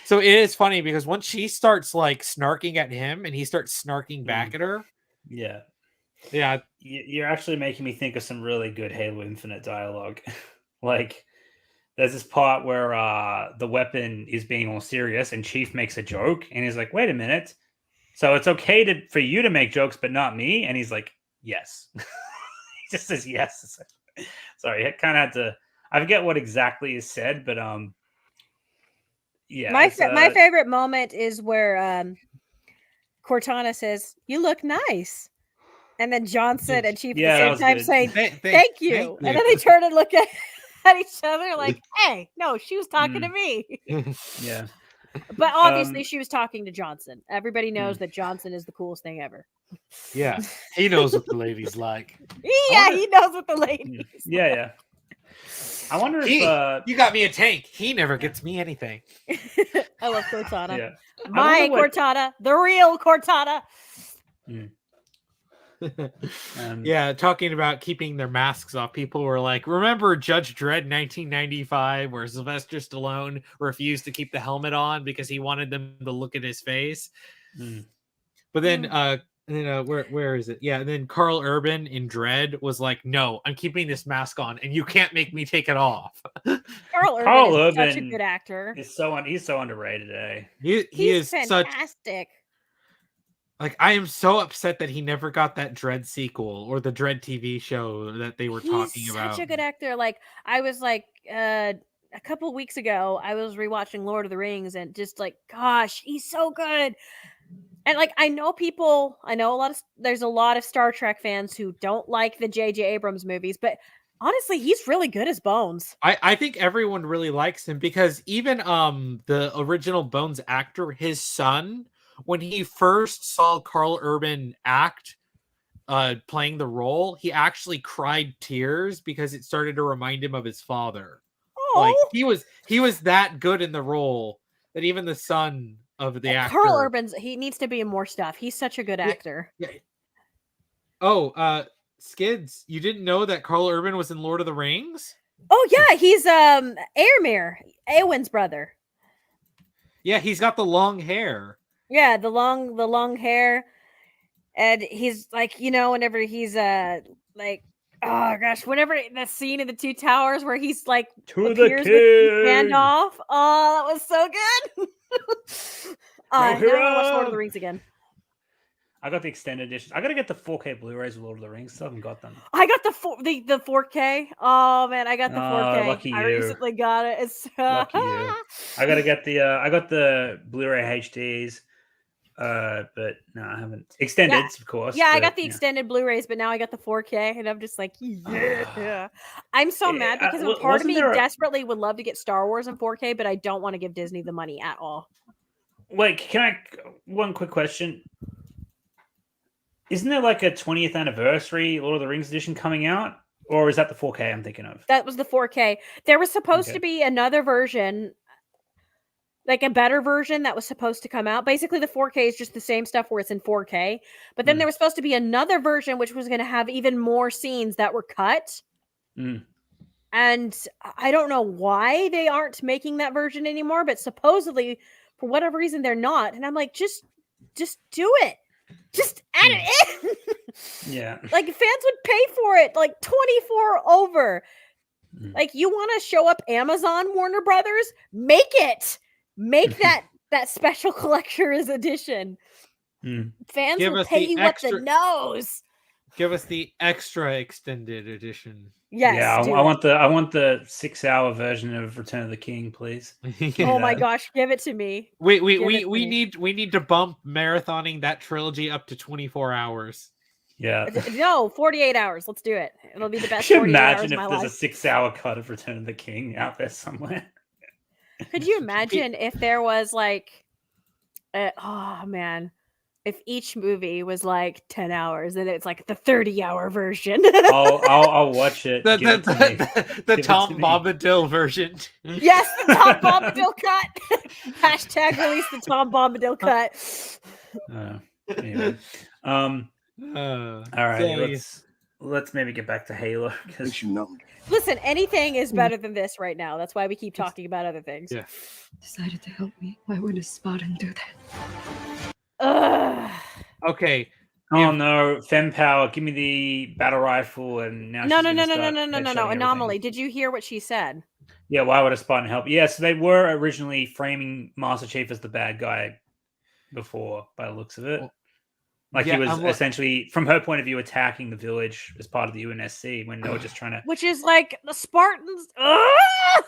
so it is funny because once she starts like snarking at him and he starts snarking back at her. Yeah. Yeah. You're actually making me think of some really good Halo Infinite dialogue. Like, there's this part where the weapon is being all serious and Chief makes a joke and he's like, wait a minute. So it's okay for you to make jokes, but not me? And he's like, yes. He just says yes. Sorry, I kind of had to, I forget what exactly is said, but yeah. My favorite moment is where Cortana says, "You look nice," and then Johnson and Chief at the same time saying, "Thank you," and then they turn and look at each other like, "Hey, no, she was talking to me." Yeah. But obviously, she was talking to Johnson. Everybody knows that Johnson is the coolest thing ever. Yeah, he knows what the ladies like. Yeah, he knows what the ladies. Yeah, yeah. I wonder if you got me a tank. He never gets me anything. I love Cortana. Yeah. My Cortana, the real Cortana. Yeah, talking about keeping their masks off. People were like, remember Judge Dredd 1995 where Sylvester Stallone refused to keep the helmet on because he wanted them to look at his face. But then where is it? Yeah, and then Carl Urban in Dredd was like, no, I'm keeping this mask on and you can't make me take it off. Carl Urban is such a good actor. He's so underrated, eh? He is fantastic. Like, I am so upset that he never got that Dredd sequel or the Dredd TV show that they were talking about. He's such a good actor. Like, I was like, a couple weeks ago, I was rewatching Lord of the Rings and just like, gosh, he's so good. And like, there's a lot of Star Trek fans who don't like the J.J. Abrams movies, but honestly, he's really good as Bones. I think everyone really likes him because even the original Bones actor, his son, when he first saw Carl Urban act playing the role, he actually cried tears because it started to remind him of his father. Oh. Like he was that good in the role that even the son of the actor. Carl Urban's, he needs to be in more stuff. He's such a good actor. Yeah. Oh, Skids, you didn't know that Carl Urban was in Lord of the Rings? Oh yeah, he's Éomer, Éowyn's brother. Yeah, he's got the long hair. Yeah, the long hair, and he's like, whenever he's like, oh gosh, whenever the scene in the Two Towers where he's like appears with his hand off, oh, that was so good. Now I want to watch Lord of the Rings again. I got the extended edition. I got to get the 4K Blu-rays of Lord of the Rings. Still haven't got them. I got the 4K. Oh man, I got the 4K. Lucky you. I recently got it. It's lucky you. I got to get the. I got the Blu-ray HDs. But no, I haven't. Extended, of course. Yeah, I got the extended Blu-rays, but now I got the 4K, and I'm just like, yeah. I'm so mad because a part of me desperately would love to get Star Wars in 4K, but I don't want to give Disney the money at all. Wait, one quick question. Isn't there like a 20th anniversary Lord of the Rings edition coming out? Or is that the 4K I'm thinking of? That was the 4K. There was supposed to be another version, like a better version that was supposed to come out. Basically, the 4K is just the same stuff where it's in 4K. But then there was supposed to be another version which was going to have even more scenes that were cut. And I don't know why they aren't making that version anymore, but supposedly, for whatever reason, they're not. And I'm like, just do it. Just add it in. Yeah. Like, fans would pay for it, like 24 over. Like, you want to show up Amazon, Warner Brothers? Make it. Make that special collector's edition. Fans will pay you what the nose. Give us the extra extended edition. Yes. Yeah, I want the 6-hour version of Return of the King, please. Oh my gosh, give it to me. We need to bump marathoning that trilogy up to 24 hours. Yeah. No, 48 hours. Let's do it. It'll be the best. Could you imagine if there's a 6-hour cut of Return of the King out there somewhere? Could you imagine if there was like, oh man, if each movie was like 10 hours, then it's like the 30-hour version. I'll watch it. The, Give it to me. the Give it Tom to me. Bombadil version. Yes, the Tom Bombadil cut. Hashtag release the Tom Bombadil cut. Anyway. All right. Let's maybe get back to Halo. Makes you numb. Listen, anything is better than this right now. That's why we keep talking about other things. Yeah. Decided to help me. Why would a Spartan do that? Ugh. Okay. Oh no, Fem Power, give me the battle rifle and now No. she's gonna start Anomaly. headshotting everything. Did you hear what she said? Yeah, why would a Spartan help? Yeah, so they were originally framing Master Chief as the bad guy before, by the looks of it. Like Yeah, he was I'm essentially, from her point of view, attacking the village as part of the UNSC when they were just trying to. Which is like the Spartans. Ugh!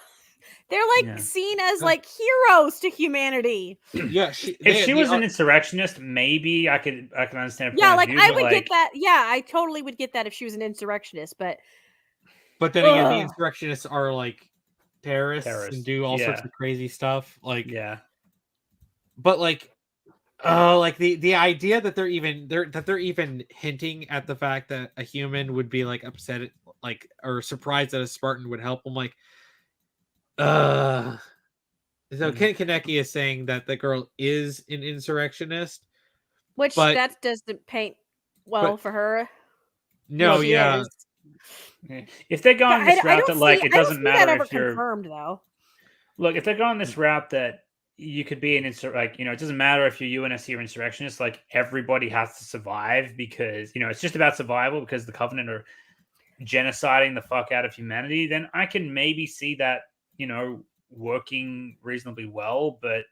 They're like seen as like heroes to humanity. Yeah, If she was an insurrectionist, maybe I could understand. Yeah, like I would get that. Yeah, I totally would get that if she was an insurrectionist. But then again, the insurrectionists are like terrorists and do all sorts yeah. of crazy stuff. Like, Yeah. but like the idea that they're even hinting at the fact that a human would be like upset at, like, or surprised that a Spartan would help. I'm like, so Ken Kaneki is saying that the girl is an insurrectionist, which that doesn't paint well for her. No, she yeah. is. If they're going this route that like it doesn't matter ever if you're confirmed though. Look, if they're going this route that you could be an it doesn't matter if you're UNSC or insurrectionist, like everybody has to survive because, it's just about survival because the Covenant are genociding the fuck out of humanity, then I can maybe see that, working reasonably well, but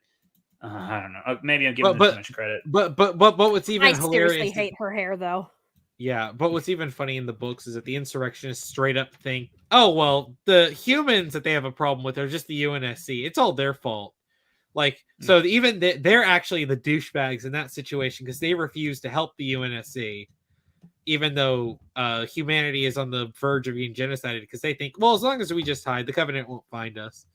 I don't know. Maybe I'm giving them too much credit. But what's even hilarious? I seriously hate her hair though. Yeah, but what's even funny in the books is that the insurrectionists straight up think, oh well, the humans that they have a problem with are just the UNSC. It's all their fault. Like, so even they're actually the douchebags in that situation because they refuse to help the UNSC, even though humanity is on the verge of being genocided because they think, well, as long as we just hide, the Covenant won't find us.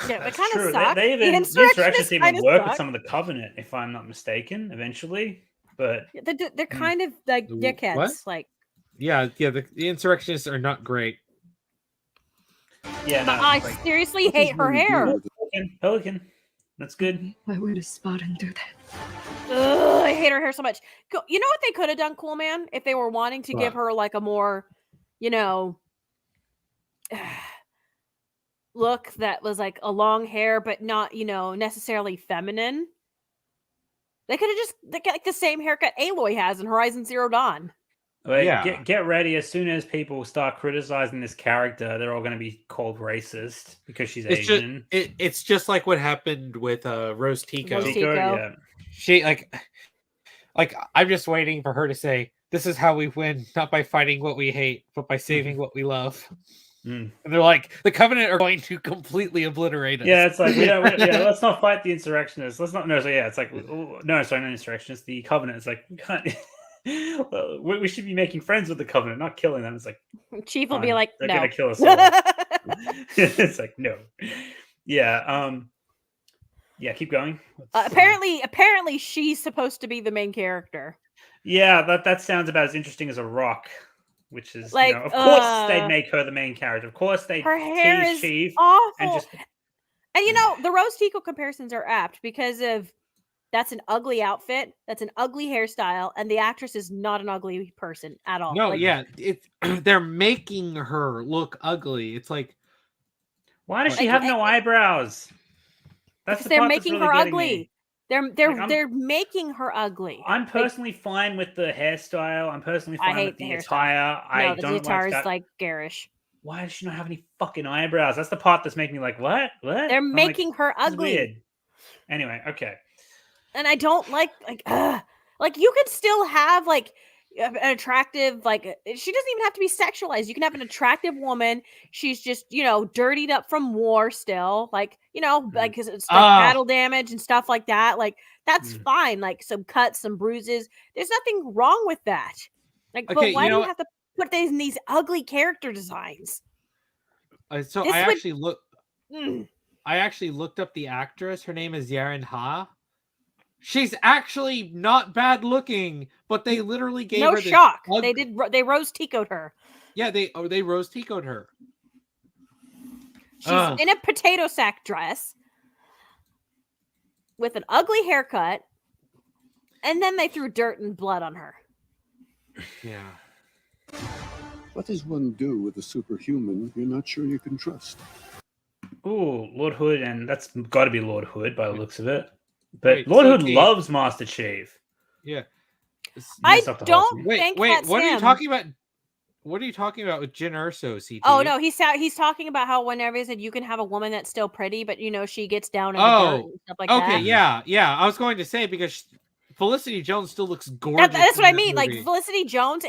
Yeah, That's kind true. of sucks. The insurrectionists even work with some of the Covenant, if I'm not mistaken, eventually. But they're kind of like dickheads. What? Like, yeah, the insurrectionists are not great. Yeah, but I seriously hate her hair. Pelican. That's good. Why would a Spartan do that? Ugh, I hate her hair so much. You know what they could have done, Cool Man, if they were wanting to give her like a more, look that was like a long hair, but not, necessarily feminine. They could have just got like the same haircut Aloy has in Horizon Zero Dawn. Wait, get ready. As soon as people start criticizing this character, they're all going to be called racist because she's Asian. It's just like what happened with Rose Tico. Yeah. She like I'm just waiting for her to say, "This is how we win, not by fighting what we hate, but by saving what we love." And they're like, the Covenant are going to completely obliterate us. Yeah, it's like let's not fight the insurrectionists. Let's not. No, so yeah, it's like no, sorry, not insurrectionists. The Covenant. It's like we can't. We should be making friends with the Covenant, not killing them. It's like Chief will be like, they're no. gonna kill us all. It's like no. Yeah. Yeah. Keep going. Apparently, she's supposed to be the main character. Yeah, that sounds about as interesting as a rock. Which is, like, of course, they'd make her the main character. Of course, they'd her hair is Chief awful. And the Rose Tico comparisons are apt because of that's an ugly outfit, that's an ugly hairstyle, and the actress is not an ugly person at all. No, they're making her look ugly. It's like, why does she have no eyebrows? That's because they're making her ugly. They're making her ugly. I'm personally fine with the hairstyle. I'm personally fine with the attire. No, the attire is like garish. Why does she not have any fucking eyebrows? That's the part that's making me like, what? They're making her ugly. Weird. Anyway, okay. And I don't like you could still have like an attractive, like she doesn't even have to be sexualized. You can have an attractive woman. She's just, dirtied up from war still, like, like it's like battle damage and stuff like that. Like that's fine. Like some cuts, some bruises. There's nothing wrong with that. Like, but why do you have to put these in these ugly character designs? So I actually looked up the actress. Her name is Djarin Ha. She's actually not bad looking, but they literally gave No her this shock. ug- They rose ticoed her. Yeah, they rose ticoed her. She's in a potato sack dress with an ugly haircut, and then they threw dirt and blood on her. Yeah. What does one do with a superhuman you're not sure you can trust? Ooh, Lord Hood, and that's got to be Lord Hood by the looks of it. But Wait, Lord Hood CT. loves Master Chief. Yeah. I Yes, Dr. don't Halsey. Wait, think wait. that's What are you him. talking about? What are you talking about with Jyn Erso, CT? Oh no, he's talking about how whenever he said you can have a woman that's still pretty, but she gets down in the dirt and stuff like okay, that. yeah. I was going to say because Felicity Jones still looks gorgeous. That's what in I that mean. Like movie. Felicity Jones,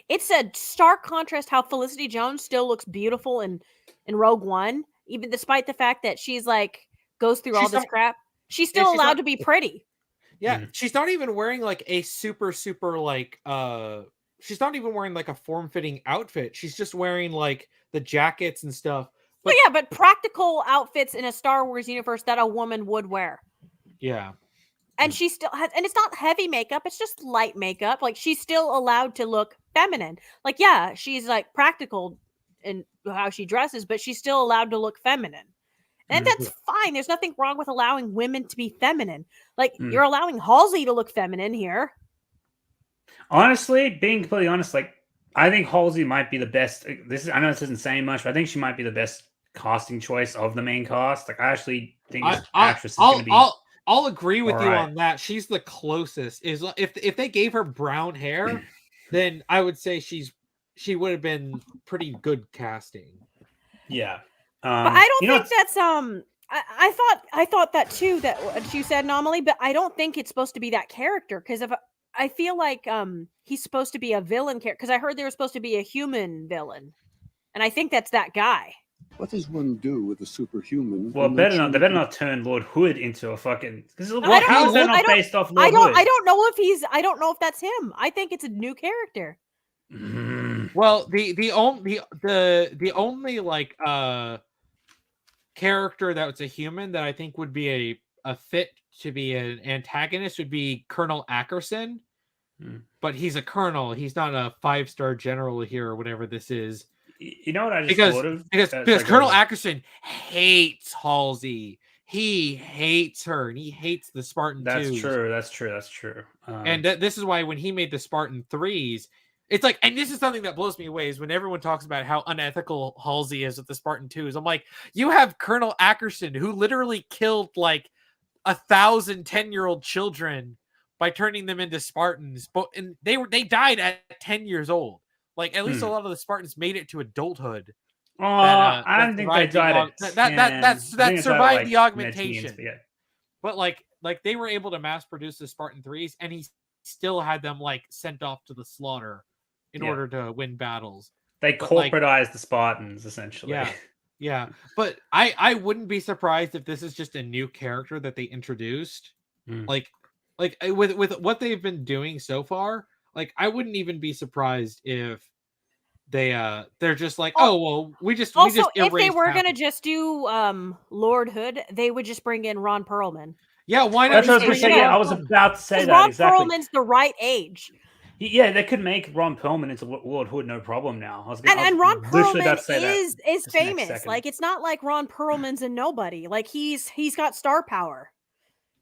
it's a stark contrast how Felicity Jones still looks beautiful in Rogue One, even despite the fact that she's like goes through all this crap. She's still allowed to be pretty. Yeah, she's not even wearing like a super like she's not even wearing like a form-fitting outfit. She's just wearing like the jackets and stuff. But practical outfits in a Star Wars universe that a woman would wear. Yeah. And she still has, and it's not heavy makeup, it's just light makeup. Like she's still allowed to look feminine. Like, yeah, she's like practical in how she dresses, but she's still allowed to look feminine. And that's fine. There's nothing wrong with allowing women to be feminine. Like you're allowing Halsey to look feminine here. Honestly, being completely honest, like I think Halsey might be the best. I know this isn't saying much, but I think she might be the best casting choice of the main cast. Like I actually think this actress is going to be. I'll agree with you right. on that. She's the closest. Is if they gave her brown hair, then I would say she would have been pretty good casting. Yeah. But I don't think that's I thought that too, that what you said, Anomaly, but I don't think it's supposed to be that character, because if I feel like he's supposed to be a villain character, because I heard there was supposed to be a human villain, and I think that's that guy. What does one do with a superhuman? Well, they better not turn Lord Hood into a fucking. How is that not based off Lord Hood? I don't know if that's him. I think it's a new character. Well, the only like character that's a human that I think would be a fit to be an antagonist would be Colonel Ackerson. But he's a colonel. He's not a 5-star general here or whatever this is. You know what I just thought of? Because Colonel Ackerson hates Halsey. He hates her, and he hates the Spartan 2s. That's true. And this is why when he made the Spartan 3s, it's like, and this is something that blows me away, is when everyone talks about how unethical Halsey is with the Spartan 2s. I'm like, you have Colonel Ackerson, who literally killed like 1,000 10-year-old children by turning them into Spartans, and they died at 10 years old. Like, at least a lot of the Spartans made it to adulthood. I don't think they died. That survived the augmentation. But like they were able to mass produce the Spartan 3s, and he still had them like sent off to the slaughter in order to win battles. They corporatized the Spartans essentially. Yeah. But I wouldn't be surprised if this is just a new character that they introduced. Like with what they've been doing so far, like I wouldn't even be surprised if they're just like, we just if they were gonna just do Lord Hood, they would just bring in Ron Perlman. Yeah, why not? That's what I was going to say. I was about to say that. Ron exactly. Perlman's the right age. Yeah, they could make Ron Perlman into Lord Hood, no problem. Now, and Ron Perlman is famous. Like, it's not like Ron Perlman's a nobody. Like, he's got star power.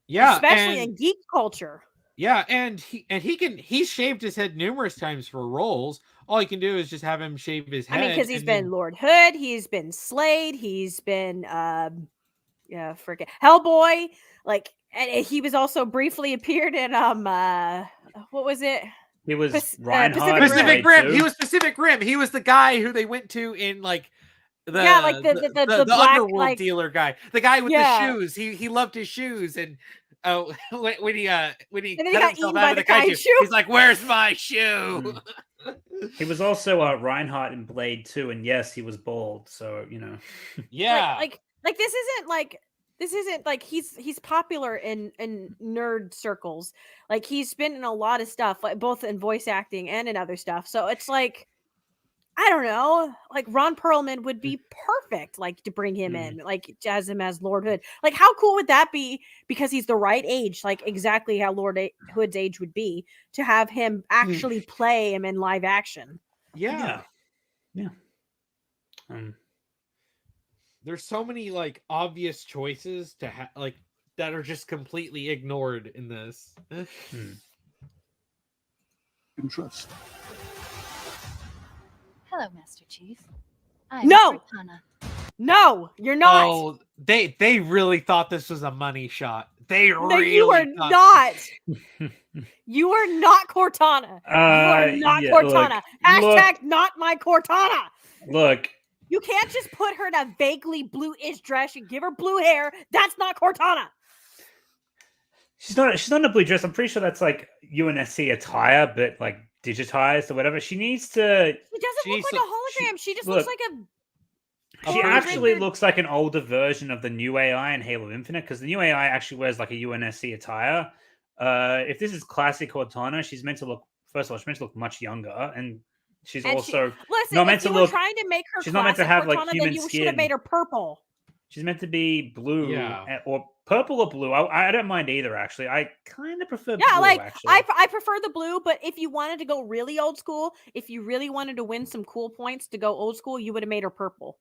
Yeah, especially in geek culture. Yeah, and he's shaved his head numerous times for roles. All you can do is just have him shave his head. I mean, because he's been Lord Hood, he's been Slade, he's been Hellboy. Like, and he was also briefly appeared in what was it? He was Pacific Rim. He was Pacific Rim. He was the guy who they went to in like the black, underworld dealer guy. The guy with the shoes. He loved his shoes, and when he cut himself out of the kaiju, he's like, "Where's my shoe?" He was also Reinhardt in Blade 2, and yes, he was bald. So yeah, like this isn't like he's popular in nerd circles. Like, he's been in a lot of stuff, like both in voice acting and in other stuff. So it's like, I don't know, like Ron Perlman would be perfect, like to bring him in, like as him as Lord Hood. Like, how cool would that be? Because he's the right age, like exactly how Hood's age would be, to have him actually play him in live action. Yeah. There's so many like obvious choices to like that are just completely ignored in this. And trust. Hello, Master Chief. I'm No! Cortana. No, you're not. Oh, they really thought this was a money shot. They No, really you are thought... not. You are not Cortana. You are not Cortana. Hashtag not my Cortana. Look. You can't just put her in a vaguely blue-ish dress and give her blue hair. That's not Cortana. She's not in a blue dress. I'm pretty sure that's like UNSC attire, but like digitized or whatever. She needs to. She doesn't look like a hologram. She just looks like a. She actually looks like an older version of the new AI in Halo Infinite, because the new AI actually wears like a UNSC attire. If this is classic Cortana, she's meant to look. First of all, she's meant to look much younger, and she's also not meant to look. Trying to make her, she's not meant to have Cortana, like human then you skin. should have made her purple. She's meant to be blue, or purple or blue. I don't mind either. Actually, I kind of prefer blue. Like actually. I prefer the blue, but if you wanted to go really old school, if you really wanted to win some cool points to go old school, you would have made her purple.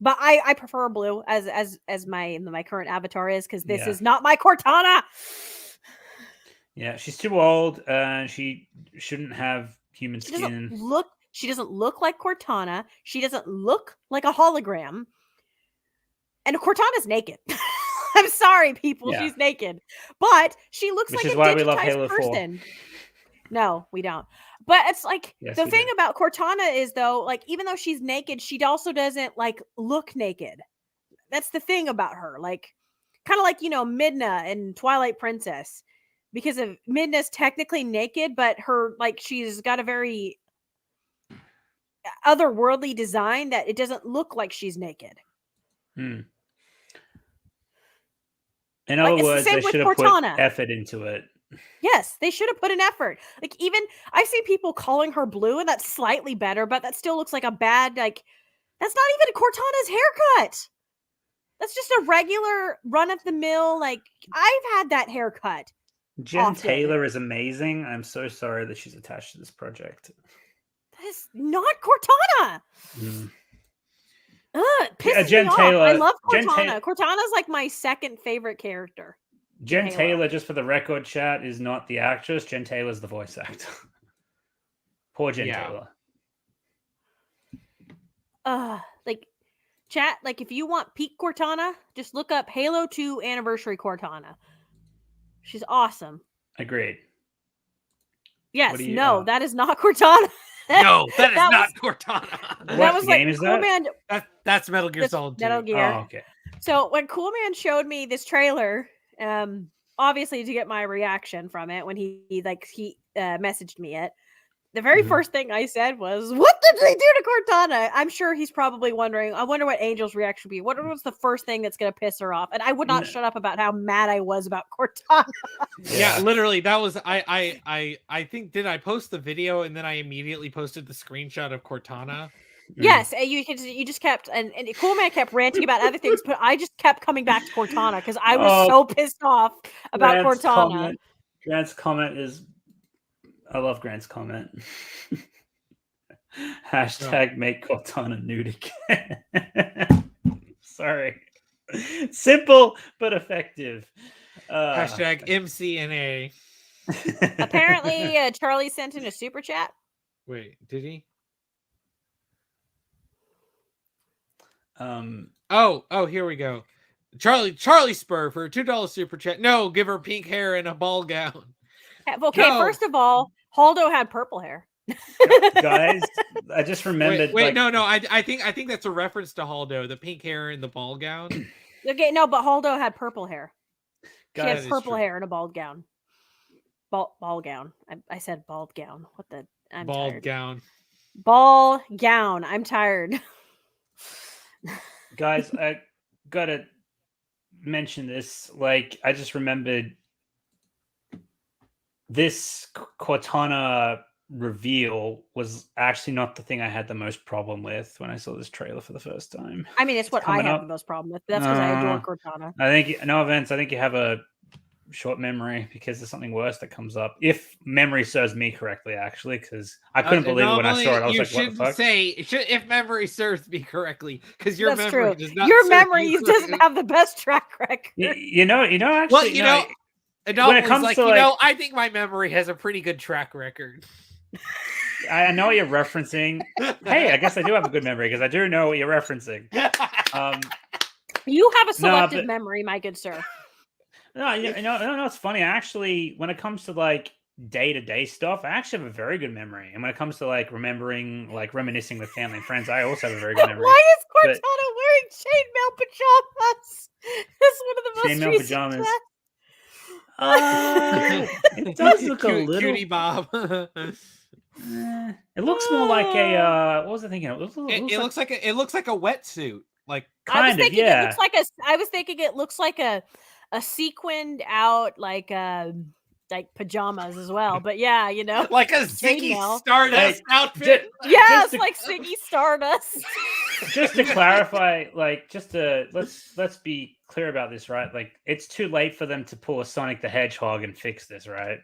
But I prefer blue as my current avatar is, because this is not my Cortana. Yeah, she's too old, and she shouldn't have human skin. She doesn't look like Cortana. She doesn't look like a hologram. And Cortana's naked. I'm sorry, people. She's naked, but she looks like a digitized person. 4. No, we don't. But it's like the thing about Cortana is, though, like even though she's naked, she also doesn't like look naked. That's the thing about her. Like, kind of like, Midna and Twilight Princess, because of Midna's technically naked, but her she's got a very otherworldly design that it doesn't look like she's naked. In other words, they should have put effort into it. Yes, they should have put an effort. Like, even I see people calling her blue, and that's slightly better, but that still looks like a bad, that's not even Cortana's haircut. That's just a regular run-of-the-mill, I've had that haircut. Jen Taylor is amazing. I'm so sorry that she's attached to this project. That is not Cortana. It pisses Jen me Taylor, off. I love Cortana. Cortana's like my second favorite character. Jen Taylor, just for the record, chat, is not the actress. Jen Taylor's the voice actor. Poor Jen Taylor. Chat, if you want peak Cortana, just look up Halo 2 Anniversary Cortana. She's awesome. Agreed. Yes, that is not Cortana. No, that is not Cortana. What game is that? Coolman, that's Metal Gear Solid 2. Metal Gear. Oh, okay. So when Coolman showed me this trailer, obviously to get my reaction from it, when he messaged me it, the very first thing I said was, "What did they do to Cortana?" I'm sure he's probably wondering. I wonder what Angel's reaction would be. What was the first thing that's going to piss her off? And I would not shut up about how mad I was about Cortana. Yeah, literally, that was I think, did I post the video and then I immediately posted the screenshot of Cortana? Yes, and you just kept and Coolman kept ranting about other things, but I just kept coming back to Cortana because I was so pissed off about Cortana. Grant's comment is. I love Grant's comment. Hashtag make Cortana nude again. Sorry. Simple but effective. Hashtag MCNA. Apparently, Charlie sent in a super chat. Wait, did he? Here we go. Charlie Spur for a $2 super chat. No, give her pink hair and a ball gown. Okay, first of all, Haldo had purple hair. Guys, I just remembered. Wait, no. I think that's a reference to Haldo, the pink hair and the ball gown. Okay, no, but Haldo had purple hair. She had purple hair and a bald gown. Ball gown. I said bald gown. What the? I'm bald tired. Gown. Ball gown. I'm tired. Guys, I gotta mention this. I just remembered this Cortana reveal was actually not the thing I had the most problem with when I saw this trailer for the first time. I mean, it's what I coming have up. the most problem with. That's because I adore Cortana. I think no offense. I think you have a short memory because there's something worse that comes up. If memory serves me correctly, actually, because I couldn't believe it when I saw it. I was like, "What the fuck?" If memory serves me correctly, because your That's memory true. does not. Your serve memory you doesn't correctly. have the best track record. You know. Actually, Well, you know, when it comes like, to, you know, like- I think my memory has a pretty good track record. I know what you're referencing. Hey, I guess I do have a good memory because I do know what you're referencing. You have a No, selective but- memory, my good sir. No, it's funny. Actually, when it comes to like day-to-day stuff, I actually have a very good memory. And when it comes to like remembering, like reminiscing with family and friends, I also have a very good memory. Why is Cortana But- wearing chainmail pajamas? That's one of the most Chainmail recent pajamas. trends. It does look a little. Cutie Bob. It looks more like a. What was I thinking? It looks It looks like a wetsuit. Like I was kind of, thinking yeah. it looks like I was thinking it looks like a sequined out like pajamas as well. But yeah, you know. like a Ziggy Chainmail. Stardust outfit. Yeah, it's to- like Ziggy Stardust. Just to clarify, like, let's be clear about this, right? Like, it's too late for them to pull a Sonic the Hedgehog and fix this, right?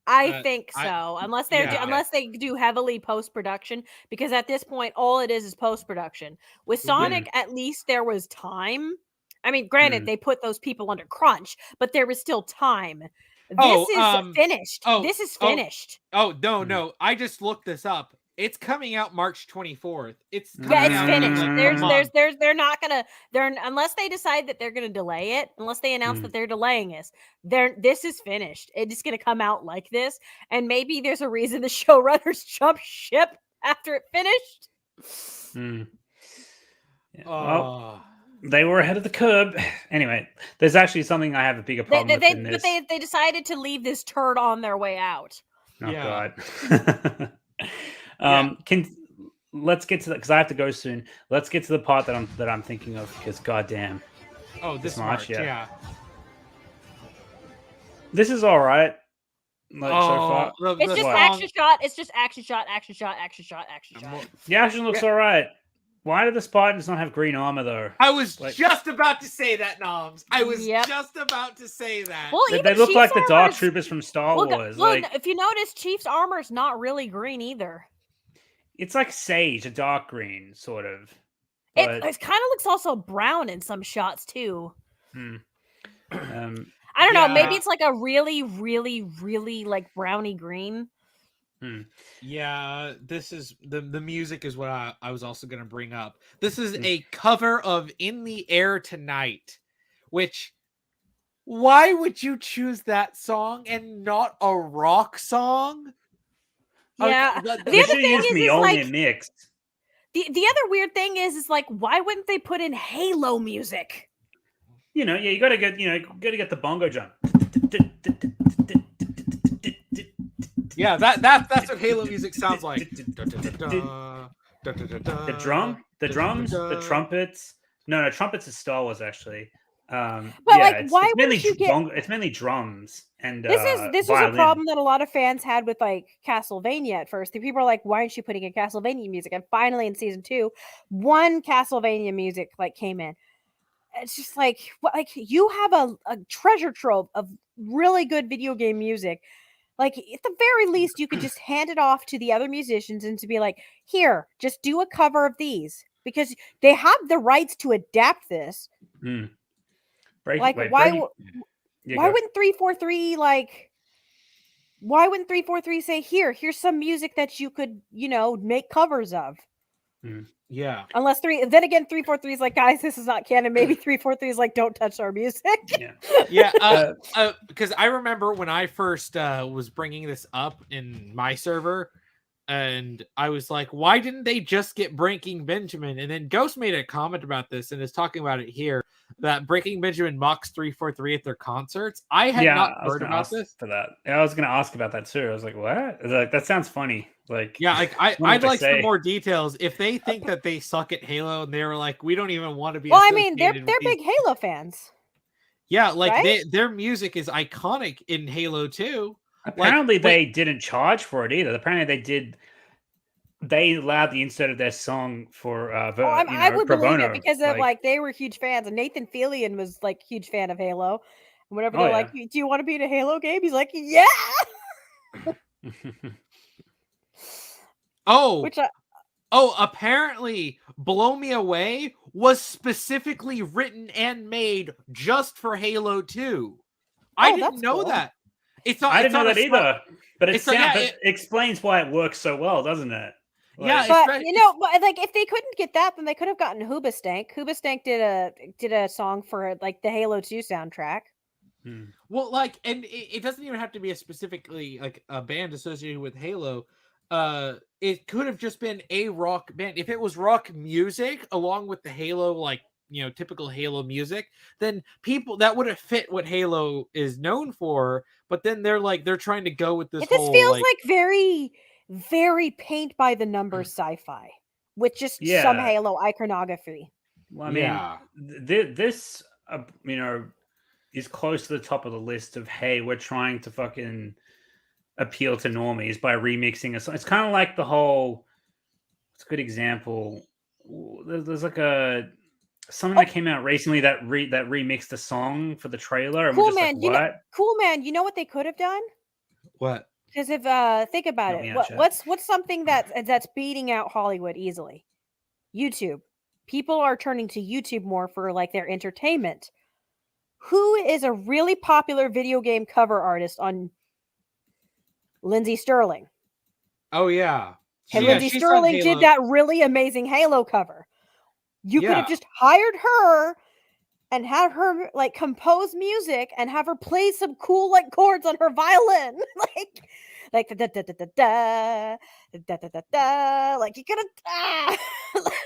I think so, unless yeah. they do heavily post production, because at this point, all it is post production. With Sonic, at least there was time. I mean, granted, they put those people under crunch, but there was still time. This is finished. This is finished. Oh no! I just looked this up. It's coming out March 24th. It's Yeah, coming it's out finished. in, like, a month. They're not gonna unless they decide that they're gonna delay it, unless they announce that they're delaying this. This is finished. It's gonna come out like this, and maybe there's a reason the showrunners jumped ship after it finished. Yeah. Well, they were ahead of the curve. Anyway, there's actually something I have a bigger problem with in this. But they decided to leave this turd on their way out. Oh Yeah. God. Let's get to that because I have to go soon. Let's get to the part that I'm thinking of because goddamn. Oh, this March, March, yeah. This is all right. Like so far. It's just action shot. It's just action shot, action shot, action shot, action shot. The action looks all right. Why do the Spartans not have green armor though? I was just about to say that, Nomz. I was just about to say that. Well, they look like the Dark Troopers from Star Wars. Look, if you notice, Chief's armor is not really green either. It's like sage, a dark green, sort of. It kind of looks also brown in some shots too. I don't know. Maybe it's like a really, really, really like browny green. Yeah, this is the music is what I was also going to bring up. This is a cover of "In the Air Tonight," which why would you choose that song and not a rock song? Yeah, the other thing is only a mix. The other weird thing is like why wouldn't they put in Halo music? You know, you gotta get the bongo jump. Yeah, that's what Halo music sounds like. The drums, the trumpets. No, trumpets is Star Wars actually. But like, why wouldn't you get? It's mainly drums and This is a problem that a lot of fans had with like Castlevania at first. The people are like, "Why aren't you putting in Castlevania music?" And finally, in season 2, one Castlevania music like came in. It's just like you have a treasure trove of really good video game music. Like at the very least, you could just hand it off to the other musicians and to be like, "Here, just do a cover of these," because they have the rights to adapt this. Why wouldn't 343 why wouldn't 343 say here's some music that you could make covers of? Yeah. Unless 343 is like, guys, this is not canon. Maybe 343 is like, don't touch our music. Because I remember when I first was bringing this up in my server, and I was like, why didn't they just get Breaking Benjamin? And then Ghost made a comment about this and is talking about it here, that Breaking Benjamin mocks 343 at their concerts. I had not heard about this. For that. I was going to ask about that too. I was like, what? Like, that sounds funny. Like, yeah, I'd like some more details. If they think that they suck at Halo and they were like, we don't even want to be. Well, I mean, they're big Halo fans. Yeah, like right? their music is iconic in Halo 2. Apparently, they didn't charge for it either. Apparently, they allowed the insert of their song for I would pro believe bono, it because of they were huge fans, and Nathan Fillion was like huge fan of Halo. And whenever they're like, "Do you want to be in a Halo game?" He's like, "Yeah." Apparently, "Blow Me Away" was specifically written and made just for Halo 2. I didn't know that. I didn't know that either. But it explains why it works so well, doesn't it? But if they couldn't get that, then they could have gotten Hoobastank. Hoobastank did a song for like the Halo 2 soundtrack. Well, and it doesn't even have to be a specifically like a band associated with Halo. It could have just been a rock band. If it was rock music along with the Halo, typical Halo music, then people that would have fit what Halo is known for. But then they're trying to go with this. This feels like very, very paint by the numbers sci-fi with just some Halo iconography. Well, I mean, this is close to the top of the list of, hey, we're trying to fucking appeal to normies by remixing a song. It's kind of like the whole. It's a good example. There's like something that came out recently that remixed a song for the trailer. And Coolman, Coolman, you know what they could have done? What? Because if think about it, what's something that's beating out Hollywood easily? YouTube. People are turning to YouTube more for like their entertainment. Who is a really popular video game cover artist on Lindsay Sterling? Oh yeah. And Lindsay Sterling did that really amazing Halo cover. You could have just hired her and have her like compose music and have her play some cool like chords on her violin. like da da da da da da da da da. Like you could have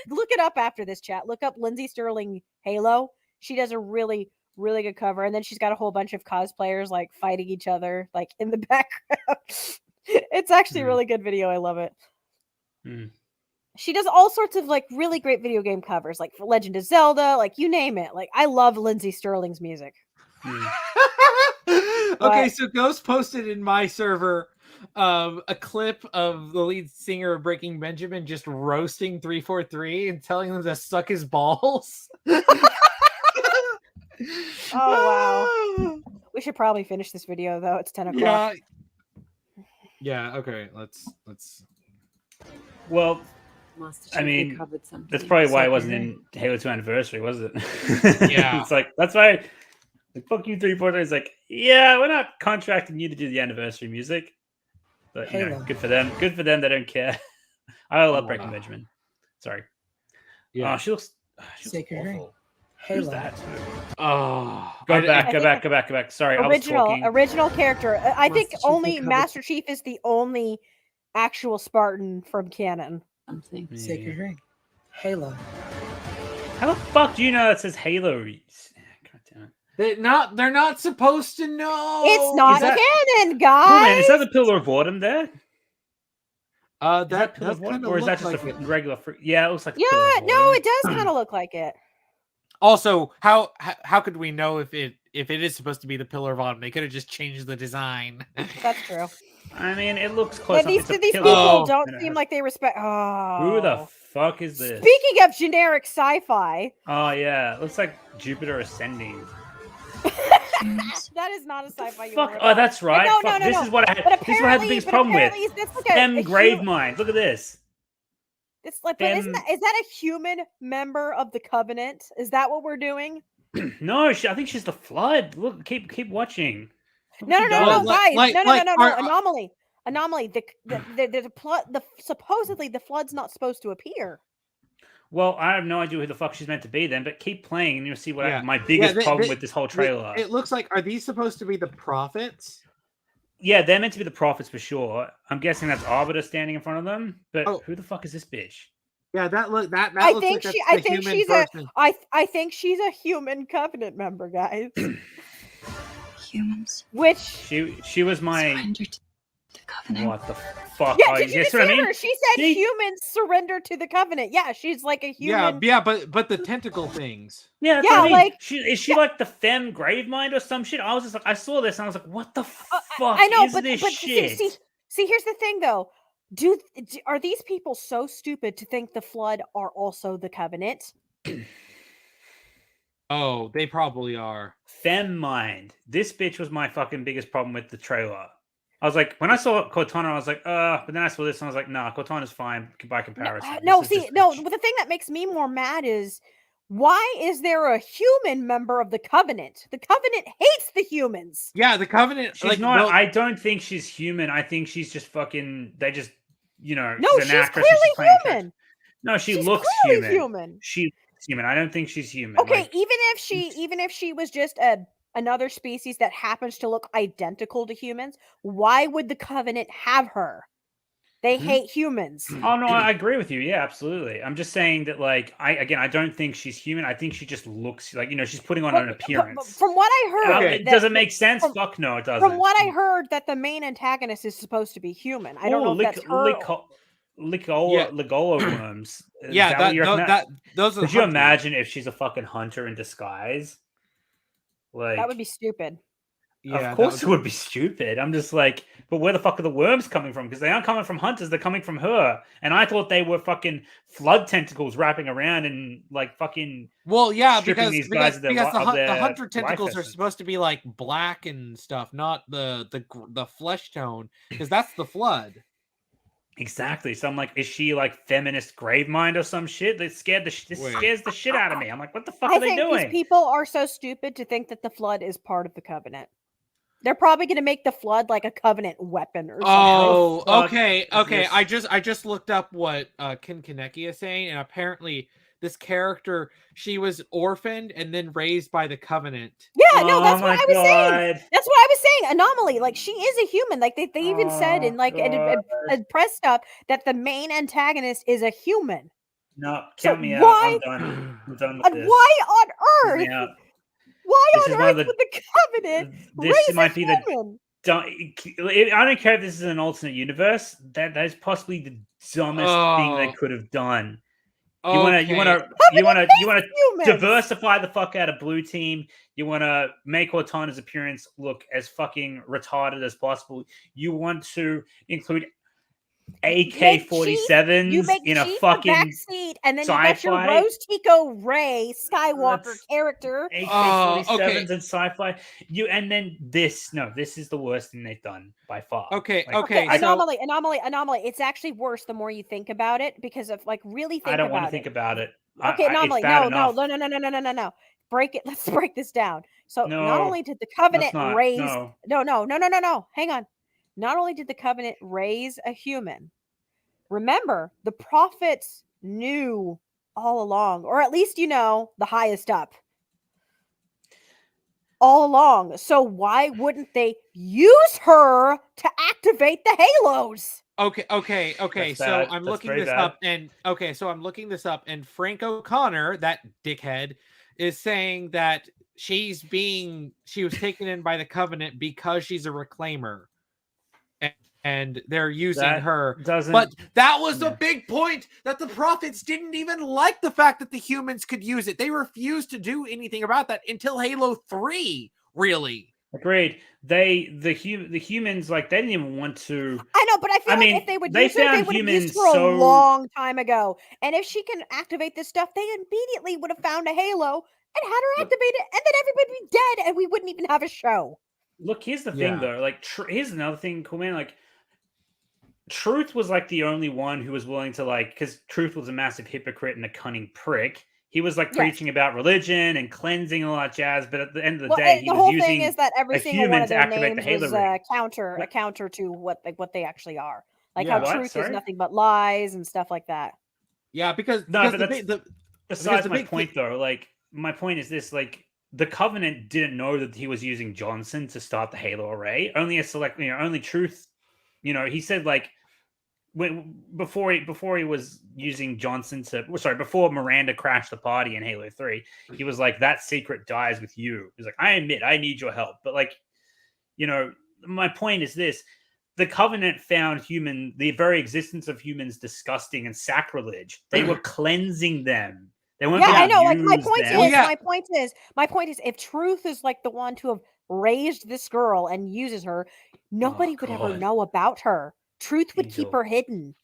look it up after this chat. Look up Lindsay Sterling Halo. She does a really, really good cover. And then she's got a whole bunch of cosplayers like fighting each other like in the background. It's actually a really good video. I love it. She does all sorts of like really great video game covers, like for Legend of Zelda, like you name it. Like I love Lindsay Sterling's music. Okay, so Ghost posted in my server a clip of the lead singer of Breaking Benjamin just roasting 343 and telling them to suck his balls. Oh wow. We should probably finish this video though. It's 10 o'clock. Yeah, okay, let's Well, I mean, that's probably why it wasn't in Halo 2 Anniversary, was it? Yeah. It's like, that's why, like, fuck you, 343 is like, yeah, we're not contracting you to do the anniversary music. But, good for them. Good for them, they don't care. I love Breaking Benjamin. Sorry. Yeah. She looks Sacred awful. Halo. Who's that? Oh. Go back. Sorry, Original character. I think only Master Chief is the only actual Spartan from canon. Something. Sacred Ring. Halo. How the fuck do you know that says Halo? God damn it. They're not supposed to know. It's not canon, guys. Oh man, is that the Pillar of Autumn there? That does kind of or is that just a regular? Yeah, it looks like. No, it does kind of look like it. Also, how could we know if it is supposed to be the Pillar of Autumn? They could have just changed the design. That's true. I mean, it looks close. These people don't seem like they respect. Oh, who the fuck is this? Speaking of generic sci-fi. Oh yeah, it looks like Jupiter Ascending. That is not a sci-fi. Fuck! Oh, that's right. No. This is what I had. This is what I had the biggest problem with. Gravemind. Look at this. It's like, but is that a human member of the Covenant? Is that what we're doing? No, I think she's the Flood. Look, keep watching. No, guys. No. Anomaly. The supposedly the Flood's not supposed to appear. Well, I have no idea who the fuck she's meant to be then, but keep playing and you'll see what my biggest problem with this whole trailer. It looks like, are these supposed to be the prophets? Yeah, they're meant to be the prophets for sure. I'm guessing that's Arbiter standing in front of them, but who the fuck is this bitch? Yeah, that looks I think she's a human Covenant member, guys. Humans. Which she was my The Covenant. What the fuck? Yeah, Oh, did you that's just what I hear mean? her? She said See? humans surrender to the Covenant. Yeah, she's like a human. Yeah, but the tentacle things. Yeah, that's Yeah, what I mean. like- Is she like the femme gravemind or some shit? I was just like, I saw this and I was like, what the fuck I know, is but this shit? see, here's the thing though. Are these people so stupid to think the Flood are also the Covenant? Oh, they probably are. Femme mind. This bitch was my fucking biggest problem with the trailer. I was like, when I saw Cortana, I was like, but then I saw this and I was like, nah, Cortana's fine by comparison. No, This is see, just no. bitch. But the thing that makes me more mad is why is there a human member of the Covenant? The Covenant hates the humans. Yeah, the Covenant. She's like, not. well, I don't think she's human. I think she's just fucking. They just, No, she's she's an actress. and she's clearly playing a character. human. No, she She's looks clearly human. human. She looks human. I don't think she's human. Okay, Like, even if she was just another species that happens to look identical to humans, why would the Covenant have her? They hate humans. oh no, I agree with you. Yeah, absolutely. I'm just saying that, like, I don't think she's human. I think she just looks like she's putting on an But appearance. from what I heard, Does it make sense? from- Fuck no, it doesn't. From what I heard, that the main antagonist is supposed to be human. I don't know if that's her. Ligolo worms. Is yeah, that what you reckon those are. Could you hunters. imagine if she's a fucking hunter in disguise? Like, That would be stupid. Yeah, of course it would be stupid. I'm just like, but where the fuck are the worms coming from? Because they aren't coming from hunters, they're coming from her. And I thought they were fucking flood tentacles wrapping around and like fucking. Well, yeah, stripping because these guys of their because li- of the their hunter life tentacles are essence. supposed to be like black and stuff, not the flesh tone, because that's the Flood. Exactly. So I'm like, is she like feminist gravemind or some shit? This scares the shit out of me. I'm like, what the fuck I are they think doing? these people are so stupid to think that the Flood is part of the Covenant. They're probably going to make the Flood like a Covenant weapon or something. Oh, fuck okay. is this? I just looked up what Kin Kaneki is saying, and apparently this character, she was orphaned and then raised by the Covenant. Yeah, no, that's Oh what my I was saying. God. That's what I was saying. Anomaly, like she is a human. Like they even said in like a press stuff that the main antagonist is a human. No, So count me out. why- I'm done. I'm done with And this. why on Count me earth? out. Why This is on one of earth the- would the Covenant This raise might a be the human? I don't care if this is an alternate universe. That is possibly the dumbest thing they Oh. could have done. Okay. You want to Humans. diversify the fuck out of Blue Team. You want to make Cortana's appearance look as fucking retarded as possible. You want to include AK-47s You make in a Chief fucking backseat, and then you got your sci-fi. Rose Tico Ray Skywalker That's- character. AK-47s okay. and sci-fi. And then this is the worst thing they've done by far. Okay, Like, okay. Anomaly. It's actually worse the more you think about it, because of like really think I don't about want to it. think about it. Okay, Anomaly. It's bad No. enough. Break it. Let's break this down. So not No, only did the Covenant not. raise No. Hang on. Not only did the Covenant raise a human, remember the prophets knew all along, or at least the highest up. All along. So why wouldn't they use her to activate the halos? Okay. That's So bad. I'm That's looking very this bad. up, and I'm looking this up, and Frank O'Connor, that dickhead, is saying that she was taken in by the Covenant because she's a reclaimer, and they're using That her. doesn't. But that was the yeah. big point, that the prophets didn't even like the fact that the humans could use it. They refused to do anything about that until Halo 3, really. Agreed. The humans, like, they didn't even want to. I know, but I feel I like mean, if they would they use her, they found would have humans used her so- a long time ago. And if she can activate this stuff, they immediately would have found a halo and had her activate it, and then everybody would be dead, and we wouldn't even have a show. Look, here's the Yeah. thing, though. Like, here's another thing, cool man. Like, Truth was like the only one who was willing to, like, because Truth was a massive hypocrite and a cunning prick. He was like Yes. preaching about religion and cleansing and all that jazz, but at the end of the Well, day, and he the was whole using thing is that every a single one human of to their activate the names Halo was ring. a counter to what they actually are. Like Yeah. how What? truth is Sorry? nothing but lies and stuff like that. Yeah, because No, because but the, that's- big- Besides the my big point, though, like, my point is this: like, the Covenant didn't know that he was using Johnson to start the Halo array. Only a select, only Truth. He said, like, before he was using Johnson before Miranda crashed the party in Halo 3, he was like, that secret dies with you. He's like, I admit I need your help, but, like, my point is this: the Covenant found the very existence of humans disgusting and sacrilege. They were cleansing them. They weren't. Yeah, I gonna know. Like my use point them. is, my point is, if Truth is like the one to have raised this girl and uses her, nobody would ever God. know about her. Truth would keep Angel. her hidden,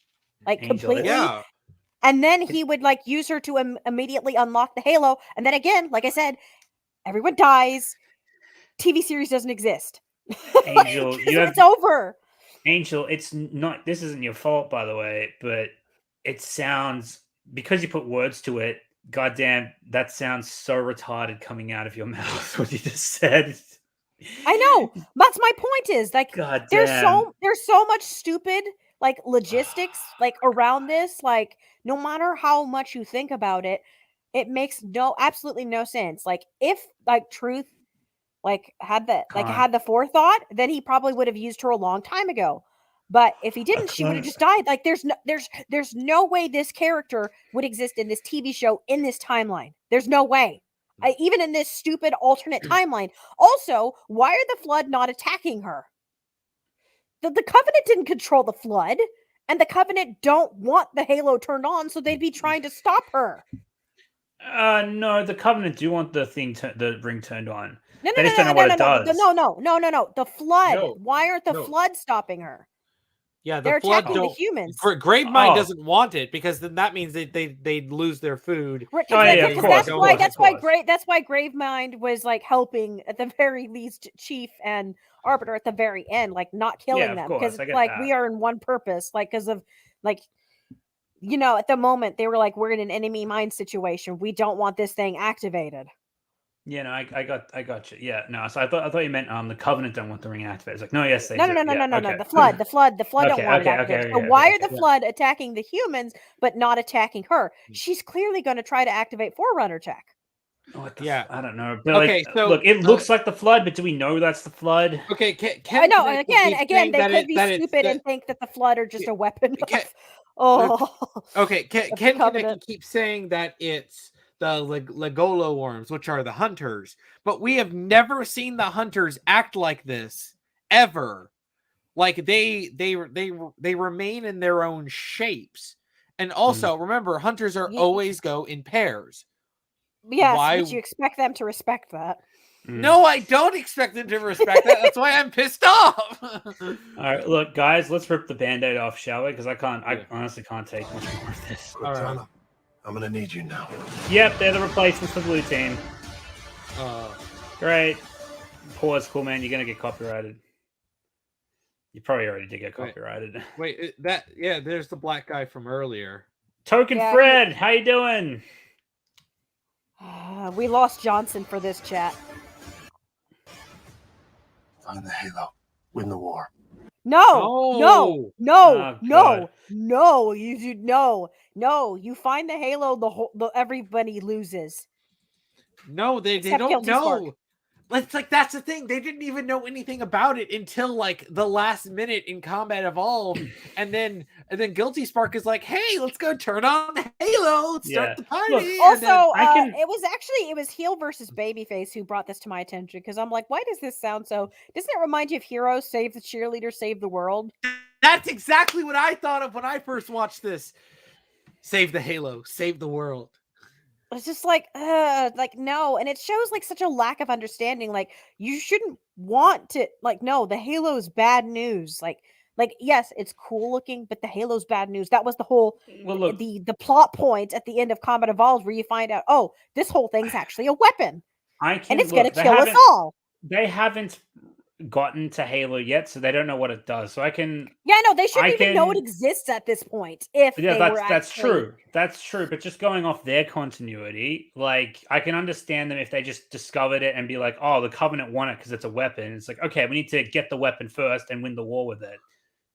like Angel, completely. Yeah. And then he would like use her to immediately unlock the Halo. And then again, like I said, everyone dies. TV series doesn't exist. Angel, it's over. Angel, it's not. This isn't your fault, by the way, but it sounds, because you put words to it. Goddamn, that sounds so retarded coming out of your mouth. What you just said. I know. That's my point. Is like God there's damn. so much stupid like logistics like around this. Like no matter how much you think about it, it makes absolutely no sense. Like if like Truth like had the forethought, then he probably would have used her a long time ago. But if he didn't, she would have just died. Like there's no way this character would exist in this TV show in this timeline. There's no way. Even in this stupid alternate timeline. Also, why are the Flood not attacking her? The Covenant didn't control the Flood, and the Covenant don't want the Halo turned on, so they'd be trying to stop her. No, the Covenant do want the ring turned on. No, They just don't know what it does. No. The Flood. No, Why aren't the Flood stopping her? Yeah, They're Flood attacking the humans. Gravemind Oh. doesn't want it because then that means they'd lose their food. Right, Oh, yeah, because of course, that's of why course. that's why Gravemind was like helping at the very least Chief and Arbiter at the very end, like not killing Yeah, of them course, because I get like that. we are in one purpose, like because of like at the moment they were like we're in an enemy mind situation. We don't want this thing activated. Yeah, no, I got you. Yeah, no. So I thought you meant the Covenant don't want the ring activated. It's like, no, yes, they No, do. no. Okay. The flood don't Okay, want it okay, activated. okay, So why okay, are the yeah. Flood attacking the humans but not attacking her? She's clearly going to try to activate Forerunner tech. What Yeah. I don't know. But Okay, like, so, look, it looks like the Flood, but do we know that's the Flood? Okay, I know. Ken keeps Again, saying they that could be that it's stupid the- and think that the Flood are just a weapon. Ken- Oh, Okay, Ken Kaneki Covenant. keeps saying that it's the Legolo worms, which are the hunters, but we have never seen the hunters act like this ever. Like they remain in their own shapes, and also remember, hunters are always go in pairs. yes, Why- but you expect them to respect that. No, I don't expect them to respect that. That's why I'm pissed off. All right, look, guys, let's rip the Band-Aid off, shall we? Because I honestly can't take much more of this. Cortana, I'm gonna need you now. Yep, they're the replacements for Blue Team. Uh, Great. Pause, cool man. You're gonna get copyrighted. You probably already did get Wait. copyrighted. Wait, there's the black guy from earlier. Token Yeah, Fred, how you doing? We lost Johnson for this chat. Find the Halo. Win the war. No, Oh, God. no, you do no. You find the Halo, everybody loses. No, they Except don't Guilty know. Spark. It's like that's the thing. They didn't even know anything about it until like the last minute in Combat Evolved, and then Guilty Spark is like, "Hey, let's go turn on the Halo. Let's Yeah. start the party." Look, and Also, then- it was heel versus babyface who brought this to my attention because I'm like, why does this sound so? Doesn't it remind you of Heroes Save the Cheerleader, Save the World? that's exactly what I thought of when I first watched this. Save the Halo, save the world. It's just like no, and it shows like such a lack of understanding. Like you shouldn't want to no, the Halo's bad news. Like yes, it's cool looking, but the Halo's bad news. That was the whole Well, look, the plot point at the end of Combat Evolved where you find out, oh, this whole thing's actually a weapon and it's gonna kill us all. They haven't gotten to Halo yet, so they don't know what it does. So I can. Yeah, no, they shouldn't I even know it can- exists at this point. If Yeah, they that's were that's actually- true. That's true. But just going off their continuity, like I can understand them if they just discovered it and be like, "Oh, the Covenant won it because it's a weapon." It's like, okay, we need to get the weapon first and win the war with it.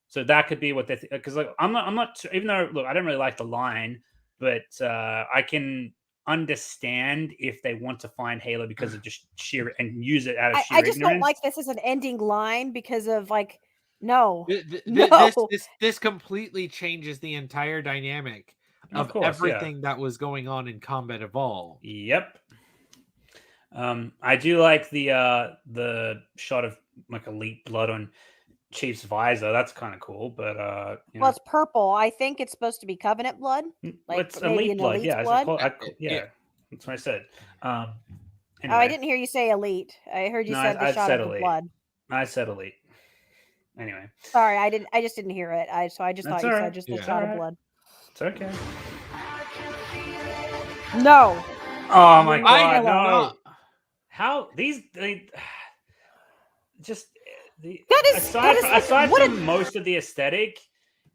So that could be what they because like I'm not even though look, I don't really like the line, but I can understand if they want to find Halo because of just sheer and use it out of sheer I just ignorance. don't like this as an ending line because of like no. This No. this completely changes the entire dynamic Of of course, yeah. everything that was going on in Combat Evolved. Yep. I do like the shot of like elite blood on Chief's visor. That's kind of cool, but you know. Well, it's purple. I think it's supposed to be Covenant blood. Like It's maybe elite an blood. elite's Yeah, blood. yeah, that's what I said. Oh, Anyway, I didn't hear you say elite. I heard you No, said the I shot said of the elite. blood. I said elite. Anyway, Sorry, I didn't. I just didn't hear it. I just That's thought you all said right. just the Yeah. shot of All right. blood. it's okay. No. Oh my I god, did no! not- How just That is aside what a- from most of the aesthetic,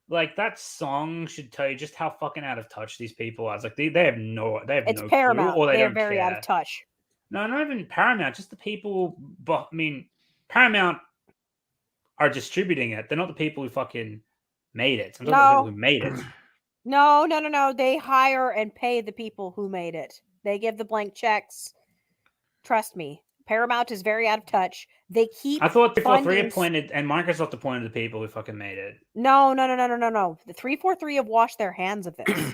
like that song should tell you just how fucking out of touch these people are. It's like they have It's no Paramount. clue, or they They're don't very care. out of touch. No, not even Paramount. Just the people. But I mean, Paramount are distributing it. They're not the people who fucking made it. I'm talking about the people who made it. No. They hire and pay the people who made it. They give the blank checks. Trust me. Paramount is very out of touch. They keep. I thought 343 funding- appointed and Microsoft appointed the people who fucking made it. No. The 343 have washed their hands of this.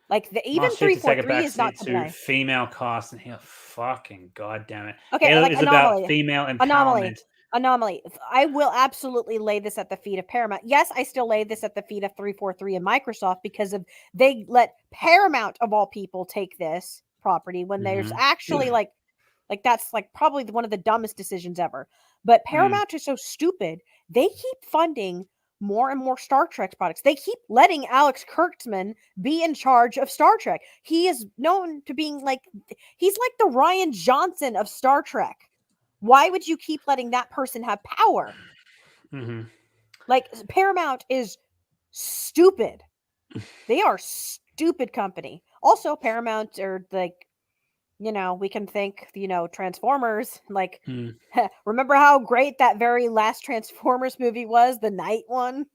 Like even Must have to take a 343 is not backseat to to blame. female cast and Halo. Fucking goddamn it. Okay, Halo like is Anomaly. about female empowerment. Anomaly. I will absolutely lay this at the feet of Paramount. Yes, I still lay this at the feet of 343 and Microsoft because of they let Paramount of all people take this property when there's actually like that's like probably one of the dumbest decisions ever. But Paramount is so stupid. They keep funding more and more Star Trek products. They keep letting Alex Kurtzman be in charge of Star Trek. He is known to being like he's like the Ryan Johnson of Star Trek. Why would you keep letting that person have power? Like Paramount is stupid. They are stupid company. Also, Paramount are like, we can think, Transformers. Like, remember how great that very last Transformers movie was, the night one?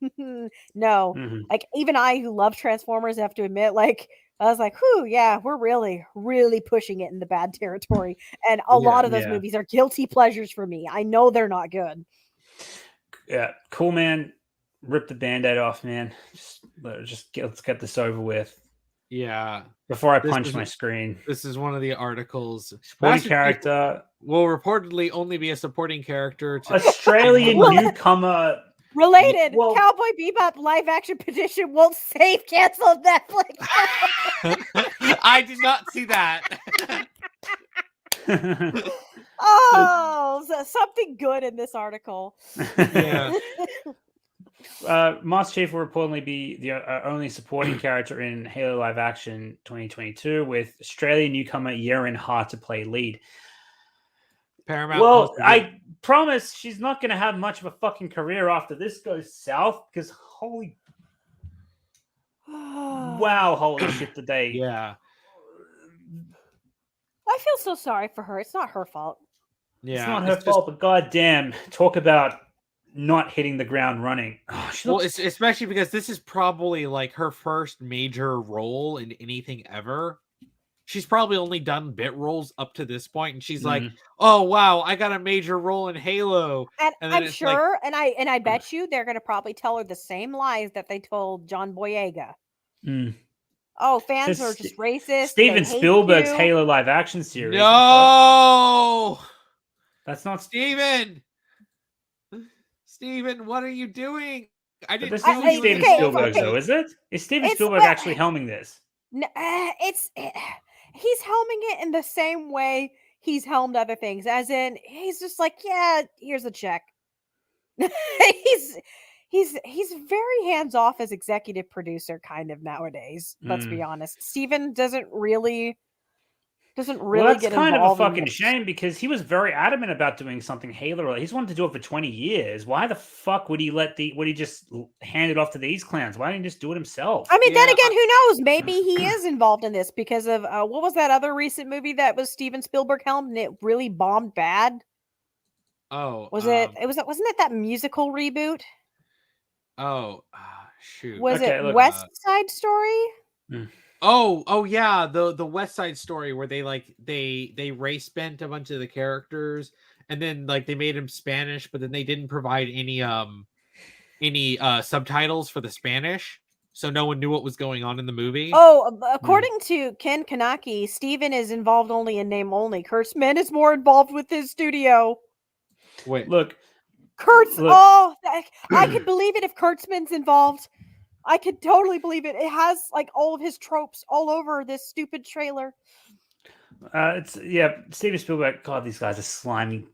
No, like even I, who love Transformers, have to admit, like, I was like, whew, yeah, we're really, really pushing it in the bad territory. And a lot of those movies are guilty pleasures for me. I know they're not good. Yeah, cool, man. Rip the Band-Aid off, man. Let's get this over with. Yeah. Before I punch my screen. This is one of the articles. Supporting character will reportedly only be a supporting character to Australian newcomer. Related, Cowboy Bebop live action petition won't save canceled Netflix. I did not see that. Oh, something good in this article. Yeah. Master Chief will reportedly be the only supporting character in Halo live action 2022, with Australian newcomer Djarin hard to play lead. Paramount. Well, I promise she's not going to have much of a fucking career after this goes south, because holy shit today. Yeah. I feel so sorry for her. It's not her fault. Yeah. It's not her fault, but goddamn, talk about not hitting the ground running. Oh, especially because this is probably like her first major role in anything ever. She's probably only done bit roles up to this point, and she's like, "Oh wow, I got a major role in Halo." And I'm sure, and I bet you they're gonna probably tell her the same lies that they told John Boyega. Oh, fans are just racist. Steven Spielberg's Halo live action series. No, that's not Steven. Steven, what are you doing? I didn't. This isn't Steven Spielberg, though, is it? Is Steven Spielberg actually helming this? No, he's helming it in the same way he's helmed other things, as in he's just like, yeah, here's a check. he's very hands off as executive producer kind of nowadays. Let's be honest. Steven doesn't really Well, that's get kind of a involved fucking shame, because he was very adamant about doing something Halo. He's wanted to do it for 20 years. Why the fuck would he just hand it off to these clowns? Why didn't he just do it himself? I mean, then again, who knows? Maybe he is involved in this because of what was that other recent movie that was Steven Spielberg helmed and it really bombed bad? Oh, wasn't it that musical reboot? Oh, shoot. Was it West Side Story? Oh yeah, the West Side Story, where they race bent a bunch of the characters, and then like they made them Spanish, but then they didn't provide any subtitles for the Spanish, so no one knew what was going on in the movie. Oh, according to Ken Kanaki, Steven is involved only in name only. Kurtzman is more involved with his studio. Wait, look, Kurtz. Look. Oh, I could believe it if Kurtzman's involved. I could totally believe it. It has like all of his tropes all over this stupid trailer. Steven Spielberg. God, these guys are slimy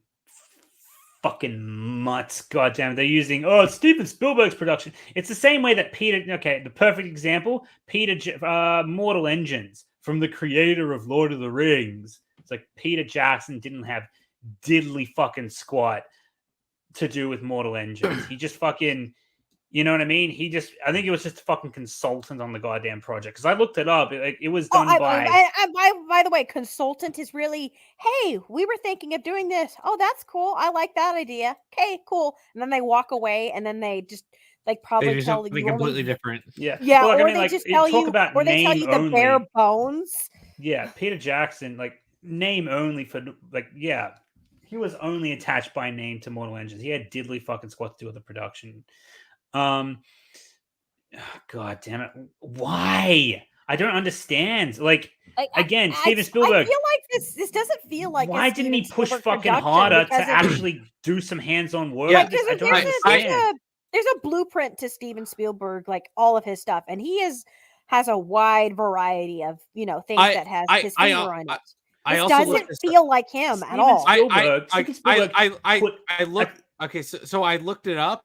fucking mutts. God damn it. They're using it's Steven Spielberg's production. It's the same way that the perfect example, Mortal Engines from the creator of Lord of the Rings. It's like Peter Jackson didn't have diddly fucking squat to do with Mortal Engines. He just fucking, you know what I mean? I think he was just a fucking consultant on the goddamn project. Because I looked it up. It was done by the way, consultant is really, hey, we were thinking of doing this. Oh, that's cool. I like that idea. Okay, cool. And then they walk away, and then they just like probably tell you completely different. Yeah, yeah, well, or they just tell you, or they tell you the bare bones. Yeah, Peter Jackson, like name only for like he was only attached by name to Mortal Engines. He had diddly fucking squat to do with the production. God damn it! Why? I don't understand. Like again, Steven Spielberg. I feel like this doesn't feel like. Why didn't he push fucking harder to actually do some hands-on work? Yeah, there's a blueprint to Steven Spielberg, like all of his stuff, and he has a wide variety of things that has his finger on it. This doesn't feel like him at all. I looked. Okay, so I looked it up.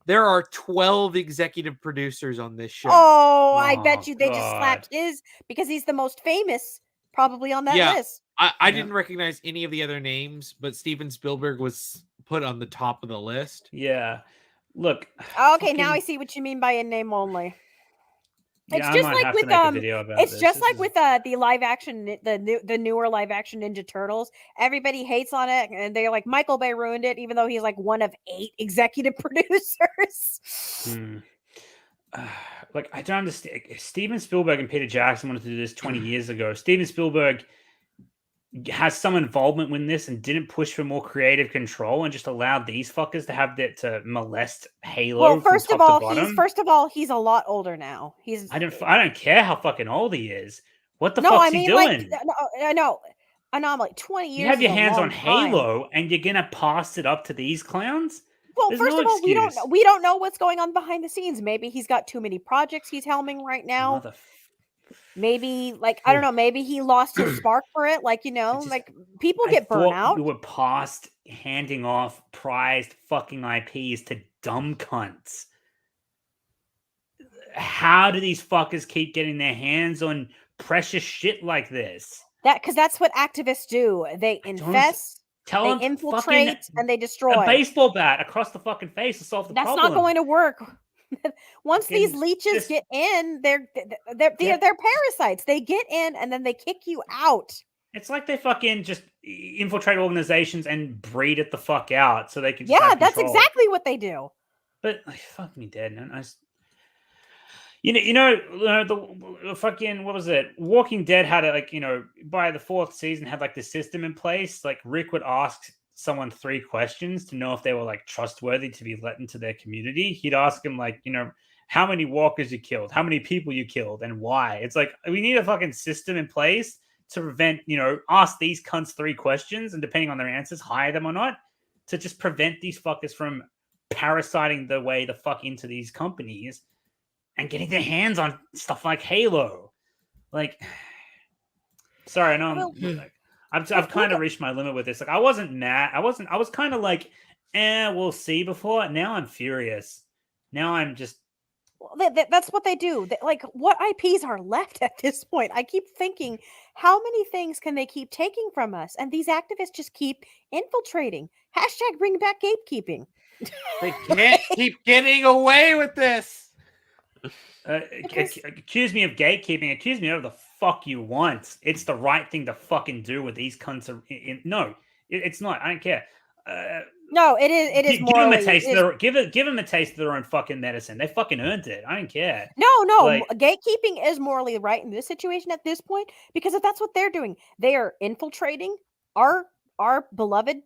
There are 12 executive producers on this show. Oh, I bet you they just slapped his because he's the most famous, probably on that list. I didn't recognize any of the other names, but Steven Spielberg was put on the top of the list. Yeah. Look. Okay, now I see what you mean by in name only. It's just like with the live action, the newer live action Ninja Turtles. Everybody hates on it, and they're like Michael Bay ruined it, even though he's like one of 8 executive producers. Like I don't understand. Steven Spielberg and Peter Jackson wanted to do this 20 years ago. Steven Spielberg has some involvement with this and didn't push for more creative control and just allowed these fuckers to have to molest Halo. Well, first of all, he's a lot older now. I don't care how fucking old he is. What the fuck's he doing? No, anomaly. 20 years. You have your hands on Halo, and you're gonna pass it up to these clowns. Well, first of all, we don't know what's going on behind the scenes. Maybe he's got too many projects he's helming right now. Maybe I don't know. Maybe he lost his spark for it. People get burnt out. We were past handing off prized fucking IPs to dumb cunts. How do these fuckers keep getting their hands on precious shit like this? Because that's what activists do. They infest, they infiltrate, and they destroy. A baseball bat across the fucking face to solve the problem. That's not going to work. Once these leeches get in, they're parasites. They get in and then they kick you out. It's like they fucking just infiltrate organizations and breed it the fuck out so they can. That's exactly what they do. But fuck me dead, man. The fucking what was it? Walking Dead had by the 4th season had this system in place. Like Rick would ask someone 3 questions to know if they were trustworthy to be let into their community. He'd ask them how many walkers you killed, how many people you killed, and why. It's like we need a fucking system in place to prevent, ask these cunts 3 questions, and depending on their answers, hire them or not, to just prevent these fuckers from parasiting their way the fuck into these companies and getting their hands on stuff like Halo. Sorry, I know I've kind of reached my limit with this. I wasn't mad. I was kind of we'll see before. Now I'm furious. Now I'm just. That's what they do. What IPs are left at this point? I keep thinking, how many things can they keep taking from us? And these activists just keep infiltrating. # bring back gatekeeping. They can't keep getting away with this. Accuse me of gatekeeping. Accuse me of the fuck you want. It's the right thing to fucking do with these cunts. No, it's not. I don't care. No, it is. It is give them a taste. Give them a taste of their own fucking medicine. They fucking earned it. I don't care. No. Gatekeeping is morally right in this situation at this point because if that's what they're doing, they are infiltrating our beloved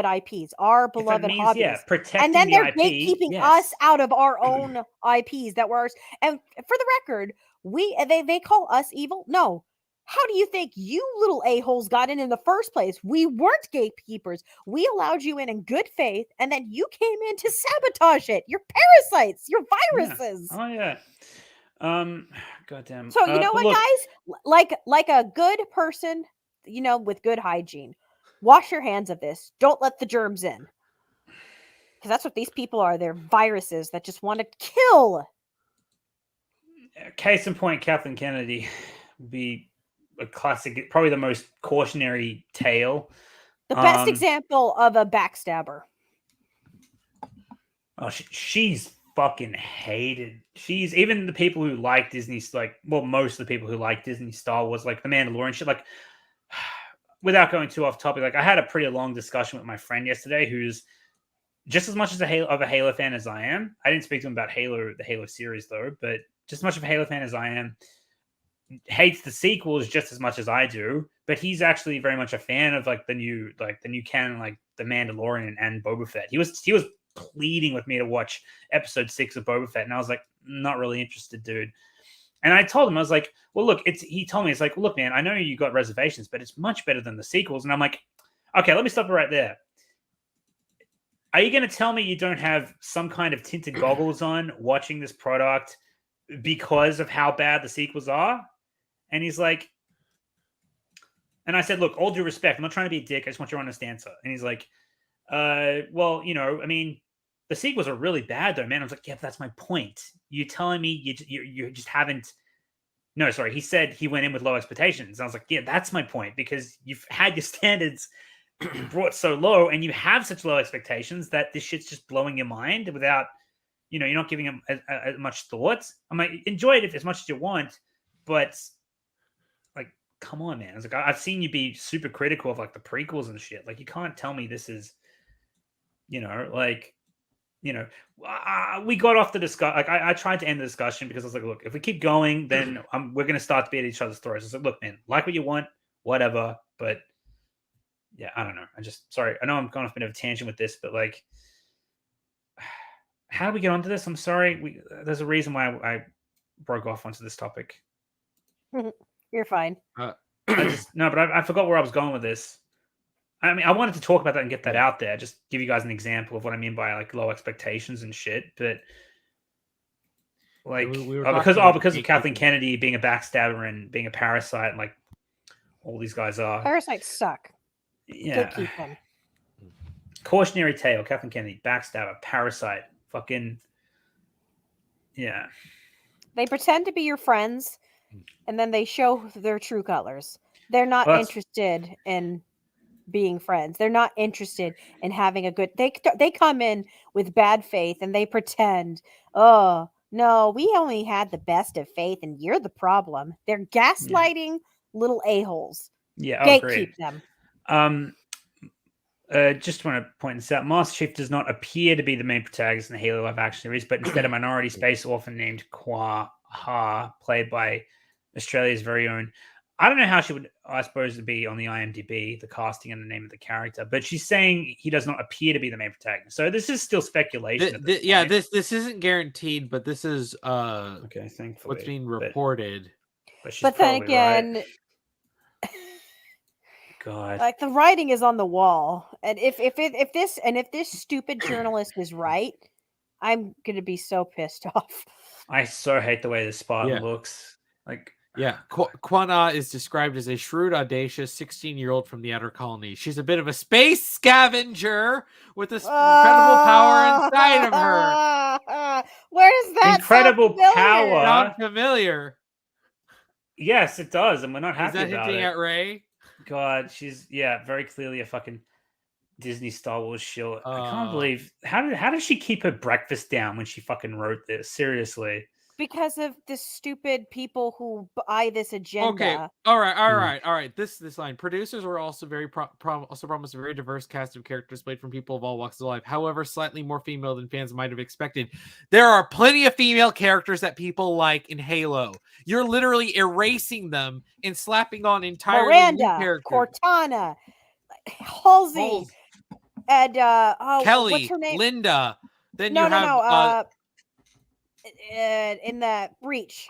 IPs, our beloved hobbies, protecting and then they're IP, gatekeeping us out of our own IPs that were ours. And for the record, they call us evil. No, How do you think you little a-holes got in the first place? We weren't gatekeepers. We allowed you in good faith, and then you came in to sabotage it. You're parasites. You're viruses. Oh yeah. Goddamn. So you know but what, look, guys? Like a good person, with good hygiene, wash your hands of this. Don't let the germs in, because that's what these people are. They're viruses that just want to kill. Case in point, Kathleen Kennedy would be a classic, probably the most cautionary tale. The best example of a backstabber. Oh, she's fucking hated. She's even the people who like Disney's, like, well, most of the people who like Disney Star Wars, like the Mandalorian shit, like, without going too off topic, like I had a pretty long discussion with my friend yesterday who's just as much as a Halo fan as I am. I didn't speak to him about Halo, the Halo series though, but just as much of a Halo fan as I am. Hates the sequels just as much as I do, but he's actually very much a fan of like the new canon, like the Mandalorian and Boba Fett. He was pleading with me to watch episode 6 of Boba Fett, and I was like, not really interested, dude. And I told him, I was like, well, look, he told me, it's like, look, man, I know you got reservations, but it's much better than the sequels. And I'm like, okay, let me stop it right there. Are you going to tell me you don't have some kind of tinted goggles on watching this product because of how bad the sequels are? And he's like, and I said, look, all due respect, I'm not trying to be a dick. I just want your honest answer. And he's like, well, I mean, the sequels are really bad though, man. I was like, yeah, but that's my point. You're telling me you just haven't. No, sorry. He said he went in with low expectations. I was like, yeah, that's my point, because you've had your standards brought so low and you have such low expectations that this shit's just blowing your mind without, you're not giving them as much thought. I'm like, enjoy it as much as you want, but like, come on, man. I was like, I've seen you be super critical of like the prequels and shit. Like, you can't tell me this is, we got off the discussion. Like, I tried to end the discussion because I was like, look, if we keep going, then we're going to start to be at each other's throats. I was like, look, man, like what you want, whatever. But yeah, I don't know. Sorry. I know I'm going off a bit of a tangent with this, but like, how did we get onto this? I'm sorry. There's a reason why I broke off onto this topic. You're fine. But I forgot where I was going with this. I mean, I wanted to talk about that and get that out there. Just give you guys an example of what I mean by like low expectations and shit. But like, because of Kathleen Kennedy being a backstabber and being a parasite, and like all these guys are. Parasites suck. Yeah. Don't keep them. Cautionary tale: Kathleen Kennedy, backstabber, parasite, fucking. Yeah. They pretend to be your friends, and then they show their true colors. They're not interested in being friends. They're not interested in having a good. They come in with bad faith and they pretend. Oh no, we only had the best of faith, and you're the problem. They're gaslighting little a-holes. Yeah, gatekeep them. Just want to point this out. Master Chief does not appear to be the main protagonist in the Halo live action series, but instead a minority space orphan named Kwa Ha, played by Australia's very own. I don't know how she would, I suppose, be on the IMDb, the casting and the name of the character, but she's saying he does not appear to be the main protagonist. So this is still speculation. This isn't guaranteed, but this is okay. Thankfully, what's being reported. But then again, right. God, like the writing is on the wall, and if this stupid journalist is right, I'm gonna be so pissed off. I so hate the way the Spartan looks. Like, yeah, Quana is described as a shrewd, audacious 16-year-old from the outer colonies. She's a bit of a space scavenger with this incredible power inside of her. Where does that incredible power sound familiar? Yes, it does, and we're not happy about it. Is that about hinting it. At Rey? God, she's very clearly a fucking Disney Star Wars shill. I can't believe how does she keep her breakfast down when she fucking wrote this? Seriously. Because of the stupid people who buy this agenda. Okay, all right. This line. Producers were also promised a very diverse cast of characters played from people of all walks of life. However, slightly more female than fans might have expected. There are plenty of female characters that people like in Halo. You're literally erasing them and slapping on entirely Miranda, new characters. Cortana, Halsey, and Kelly, what's her name? Linda. Then in the Breach.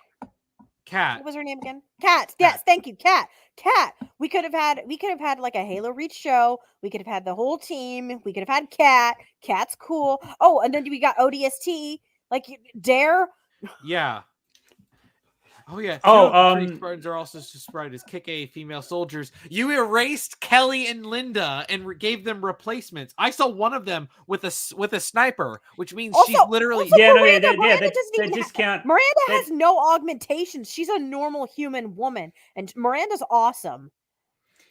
Cat. What was her name again? Cat. Yes, thank you, Cat. Cat. We could have had like a Halo Reach show. We could have had the whole team. We could have had Cat. Cat's cool. Oh, and then we got ODST. Like Dare. Yeah. Oh yeah. Oh, Two of the 3 Spartans are also described as kick-A female soldiers. You erased Kelly and Linda and gave them replacements. I saw one of them with a sniper, which means she's literally Miranda discount. Miranda has no augmentations. She's a normal human woman, and Miranda's awesome.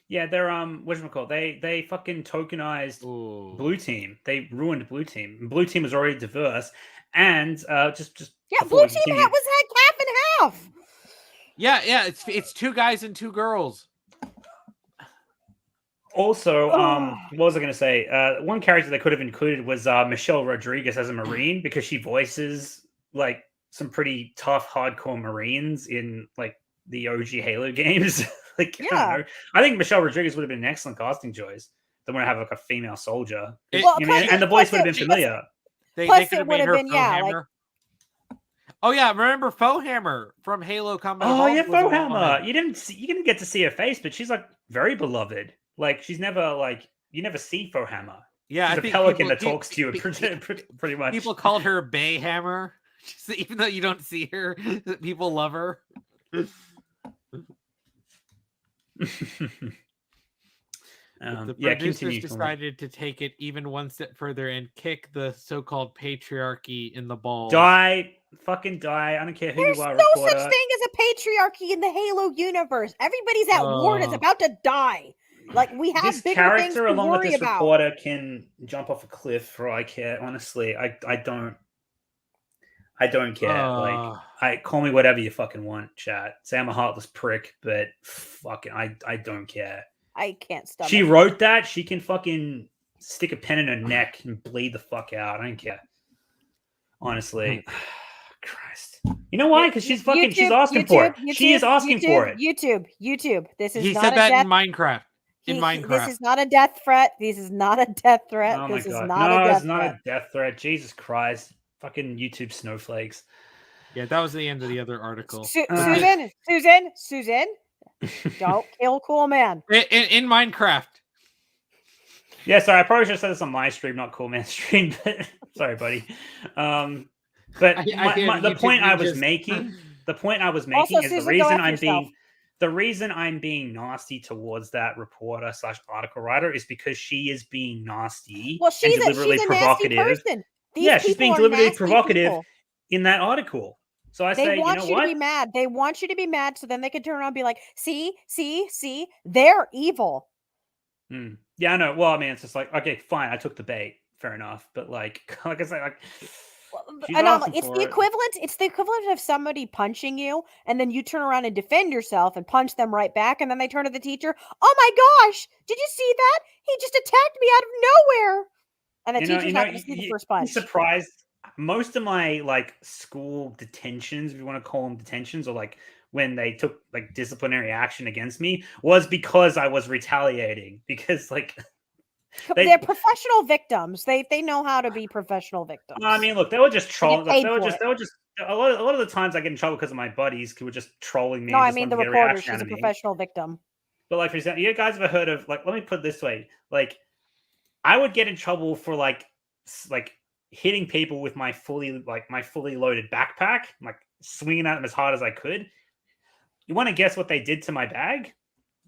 Yeah, they're whatchamacallit? They fucking tokenized Blue Team. They ruined Blue Team. Blue Team was already diverse, and just Blue Team had half and half. Yeah, it's 2 guys and 2 girls. Also, what was I going to say? One character they could have included was Michelle Rodriguez as a Marine, because she voices like some pretty tough, hardcore Marines in like the OG Halo games. Like, I don't know. I think Michelle Rodriguez would have been an excellent casting choice. They want to have like a female soldier, and the voice would have been familiar. They could have made her Foehammer. Oh yeah, remember Foehammer from Halo Combat Evolved? Oh yeah, Foehammer. You didn't get to see her face, but she's like very beloved. Like she's never like you never see Foehammer. Yeah, she's I think pelican that talks to you pretty much. People called her Bayhammer, even though you don't see her. People love her. The producers decided to take it even one step further and kick the so-called patriarchy in the balls. Fucking die. I don't care who There's you are. There's no such thing as a patriarchy in the Halo universe. Everybody's at war and is about to die. Like we have this bigger character things to along worry with this about. reporter can jump off a cliff for all I care. Honestly, I don't care. Like call me whatever you fucking want, chat. Say I'm a heartless prick, but fucking I don't care. I can't stop. She wrote that. She can fucking stick a pen in her neck and bleed the fuck out. I don't care. Honestly. Christ. You know why? Because she's fucking she's asking for it. She is asking for it. YouTube. This is he not said a that death... in Minecraft. This is not a death threat. This is not a death threat. Oh my this God. is not a death it's not threat. a death threat. Jesus Christ. Fucking YouTube snowflakes. Yeah, that was the end of the other article. Susan, don't kill Cool Man. In Minecraft. Yeah, sorry, I probably should have said this on my stream, not Cool Man stream, but sorry, buddy. But the point I was making Also, is Susan, the reason I'm being nasty towards that reporter / article writer is because she is being nasty. Well, she's and deliberately a provocative. nasty person. She's being deliberately provocative in that article. So They want you to be mad. They want you to be mad, so then they can turn around and be like, see, they're evil. Yeah, I know. Well, I mean, it's just like, okay, fine, I took the bait. Fair enough. But like I said, like it's the equivalent. It's the equivalent of somebody punching you, and then you turn around and defend yourself and punch them right back, and then they turn to the teacher. Oh my gosh! Did you see that? He just attacked me out of nowhere. And the teacher's not going to see the first punch. I'm surprised. Most of my like school detentions, if you want to call them detentions, or like when they took like disciplinary action against me, was because I was retaliating. Because like. They're professional victims. They know how to be professional victims. I mean, look, they were just trolling. They were just a lot of the times I get in trouble because of my buddies who were just trolling me. No, I mean the reporter. She's a professional victim. But like, for example, you guys ever heard of like? Let me put it this way: like, I would get in trouble for like hitting people with my fully loaded backpack, like swinging at them as hard as I could. You want to guess what they did to my bag?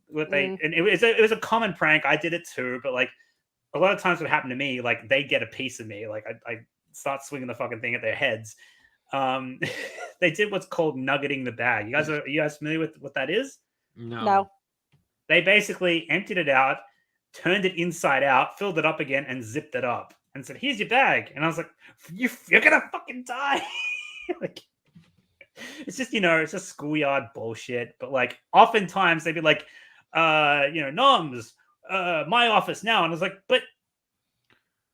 And it was a common prank. I did it too, but like. A lot of times what happened to me, like they get a piece of me. Like I start swinging the fucking thing at their heads. They did what's called nuggeting the bag. Are you guys familiar with what that is? No. They basically emptied it out, turned it inside out, filled it up again, and zipped it up. And said, "Here's your bag." And I was like, "You're gonna fucking die." Like, it's just it's just schoolyard bullshit. But like oftentimes they'd be like, Nomz. My office now, and I was like, but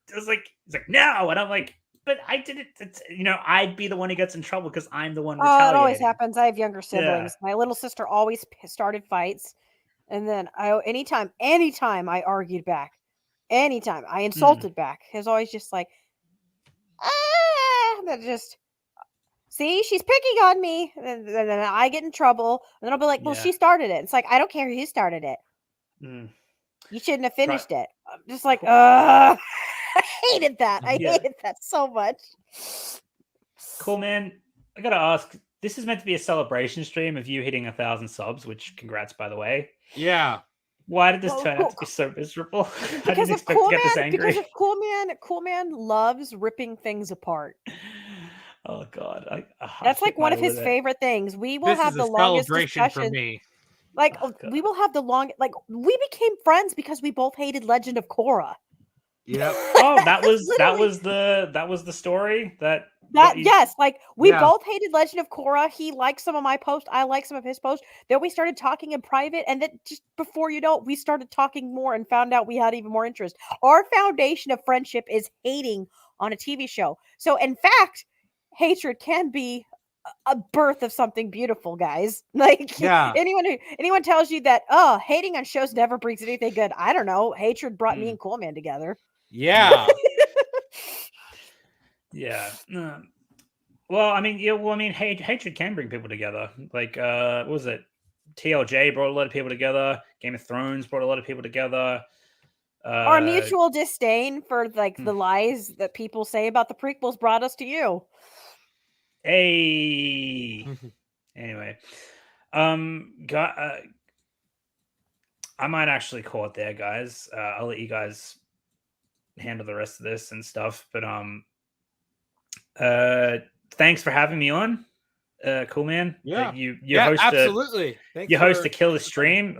it's like now, and I'm like, but I did it. It's, I'd be the one who gets in trouble because I'm the one retaliating. It always happens. I have younger siblings. Yeah. My little sister always started fights, and then anytime I argued back, anytime I insulted back, it was always just like, that just. See, she's picking on me. And then I get in trouble. And then I'll be like, well, Yeah. she started it. It's like, I don't care who started it. Mm. You shouldn't have finished it. I'm just like, Cool. I hated that. I Yeah. hated that so much. Cool, man. I gotta ask. This is meant to be a celebration stream of you hitting 1,000 subs, which congrats, by the way. Yeah. Why did this Well, turn out to be so miserable? I Because didn't of expect to get this Coolman, angry. because of Coolman loves ripping things apart. Oh God, I That's like hit one my of his limit. favorite things. We will This have is the a longest celebration for discussion. me. Like Oh, God. we will have the long. Like we became friends because we both hated Legend of Korra. Yep. Oh, that was Literally. that was the story that you- Yes, like we Yeah. both hated Legend of Korra. He liked some of my posts. I liked some of his posts. Then we started talking in private, and then just before you know it, we started talking more and found out we had even more interest. Our foundation of friendship is hating on a TV show. So, in fact, hatred can be a birth of something beautiful, guys. Like Yeah. anyone tells you that hating on shows never brings anything good. I don't know. Hatred brought me and Coolman together. Yeah. yeah. Well, I mean, hatred can bring people together. Like, what was it? TLJ brought a lot of people together. Game of Thrones brought a lot of people together. Our mutual disdain for like the lies that people say about the prequels brought us to you. Hey. Anyway, I might actually call it there, guys. I'll let you guys handle the rest of this and stuff. But thanks for having me on. Cool, man. Yeah. You Yeah, host absolutely. you host a killer stream.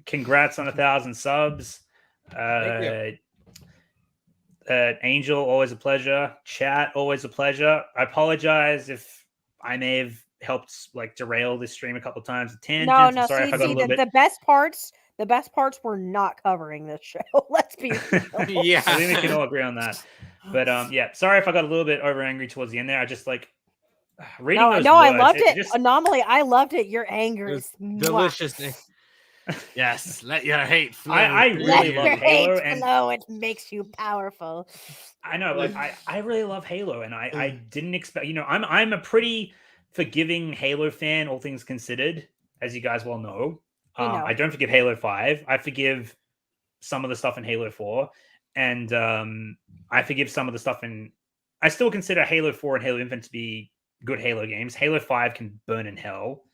Congrats on 1,000 subs. Thank Angel, always a pleasure. Chat, always a pleasure. I apologize if I may have helped like derail this stream a couple of times. Tangents. No. I'm sorry if I got a little bit. The best parts were not covering this show. Let's be real. Yeah. I think we can all agree on that. But yeah, sorry if I got a little bit over angry towards the end there. I just like reading those I words, loved it. just- Anomaly, I loved it. Your anger It is was delicious. Yes. Let your hate flow. I through really you. love your Halo, hate and flow. It makes you powerful. I know, like I really love Halo, and I didn't expect. I'm a pretty forgiving Halo fan, all things considered, as you guys well know. I don't forgive Halo 5. I forgive some of the stuff in Halo 4, and I forgive some of the stuff in. I still consider Halo 4 and Halo Infinite to be good Halo games. Halo 5 can burn in hell.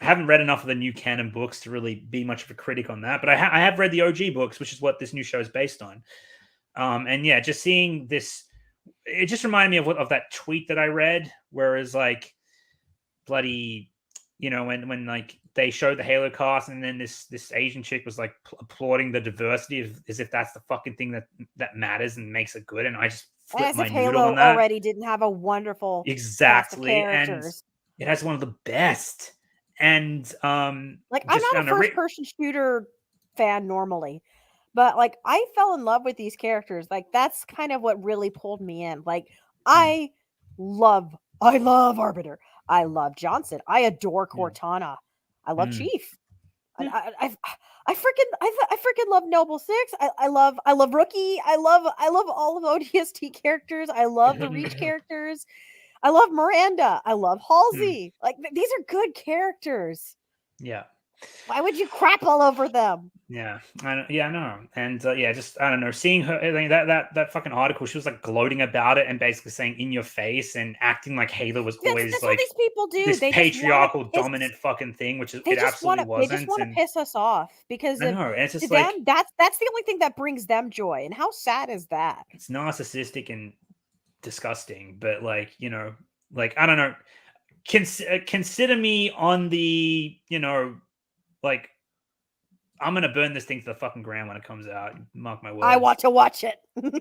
I haven't read enough of the new canon books to really be much of a critic on that, but I have read the OG books, which is what this new show is based on. And yeah, just seeing this, it just reminded me of that tweet that I read, whereas like bloody, when like they showed the Halo cast, and then this Asian chick was like applauding the diversity as if that's the fucking thing that matters and makes it good, and I just flipped As my if noodle Halo on that. already didn't have a wonderful Exactly, cast of and characters. it has one of the best. And Like just I'm not a first-person shooter fan normally, but like I fell in love with these characters. Like that's kind of what really pulled me in. Like I love Arbiter. I love Johnson. I adore Cortana. I love Chief. I freaking love Noble Six. I love Rookie. I love all of ODST characters. I love the Reach characters. I love Miranda. I love Halsey. Like these are good characters. Yeah. Why would you crap all over them? Yeah. I know. And just I don't know. Seeing her, I mean, that fucking article, she was like gloating about it and basically saying in your face and acting like Halo was always That's like what these people do. this They patriarchal dominant fucking thing, which it absolutely wasn't. They just want to piss us off because I know. And it's to just like them, that's the only thing that brings them joy. And how sad is that? it's narcissistic and disgusting, but like like I don't know, consider me on the like I'm gonna burn this thing to the fucking ground when it comes out, mark my words. I want to watch it.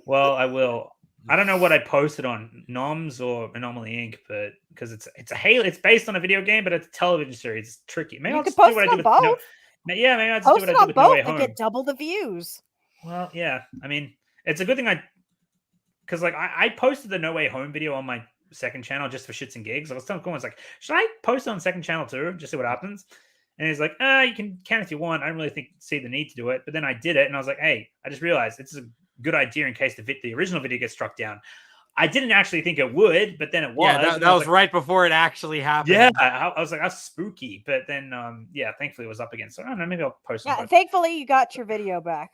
Well, I will. I don't know what I posted on Nomz or Anomaly Inc., but because it's a Halo, it's based on a video game, but it's a television series. It's tricky. Maybe I'll just do what I do with both. Maybe I'll just do what I do with No Way Home. Get double the views. Well, yeah. I mean, it's a good thing because like I posted the No Way Home video on my second channel just for shits and gigs. I was telling Coleman, like, should I post it on second channel too, just see what happens? And he's like, you can if you want. I don't really see the need to do it. But then I did it, and I was like, hey, I just realized it's a good idea in case the original video gets struck down. I didn't actually think it would, but then it was. Yeah, that was like, right before it actually happened. Yeah, I was like, that's spooky. But then, yeah, thankfully it was up again. So I don't know, maybe I'll post Yeah, some. thankfully you got your video back.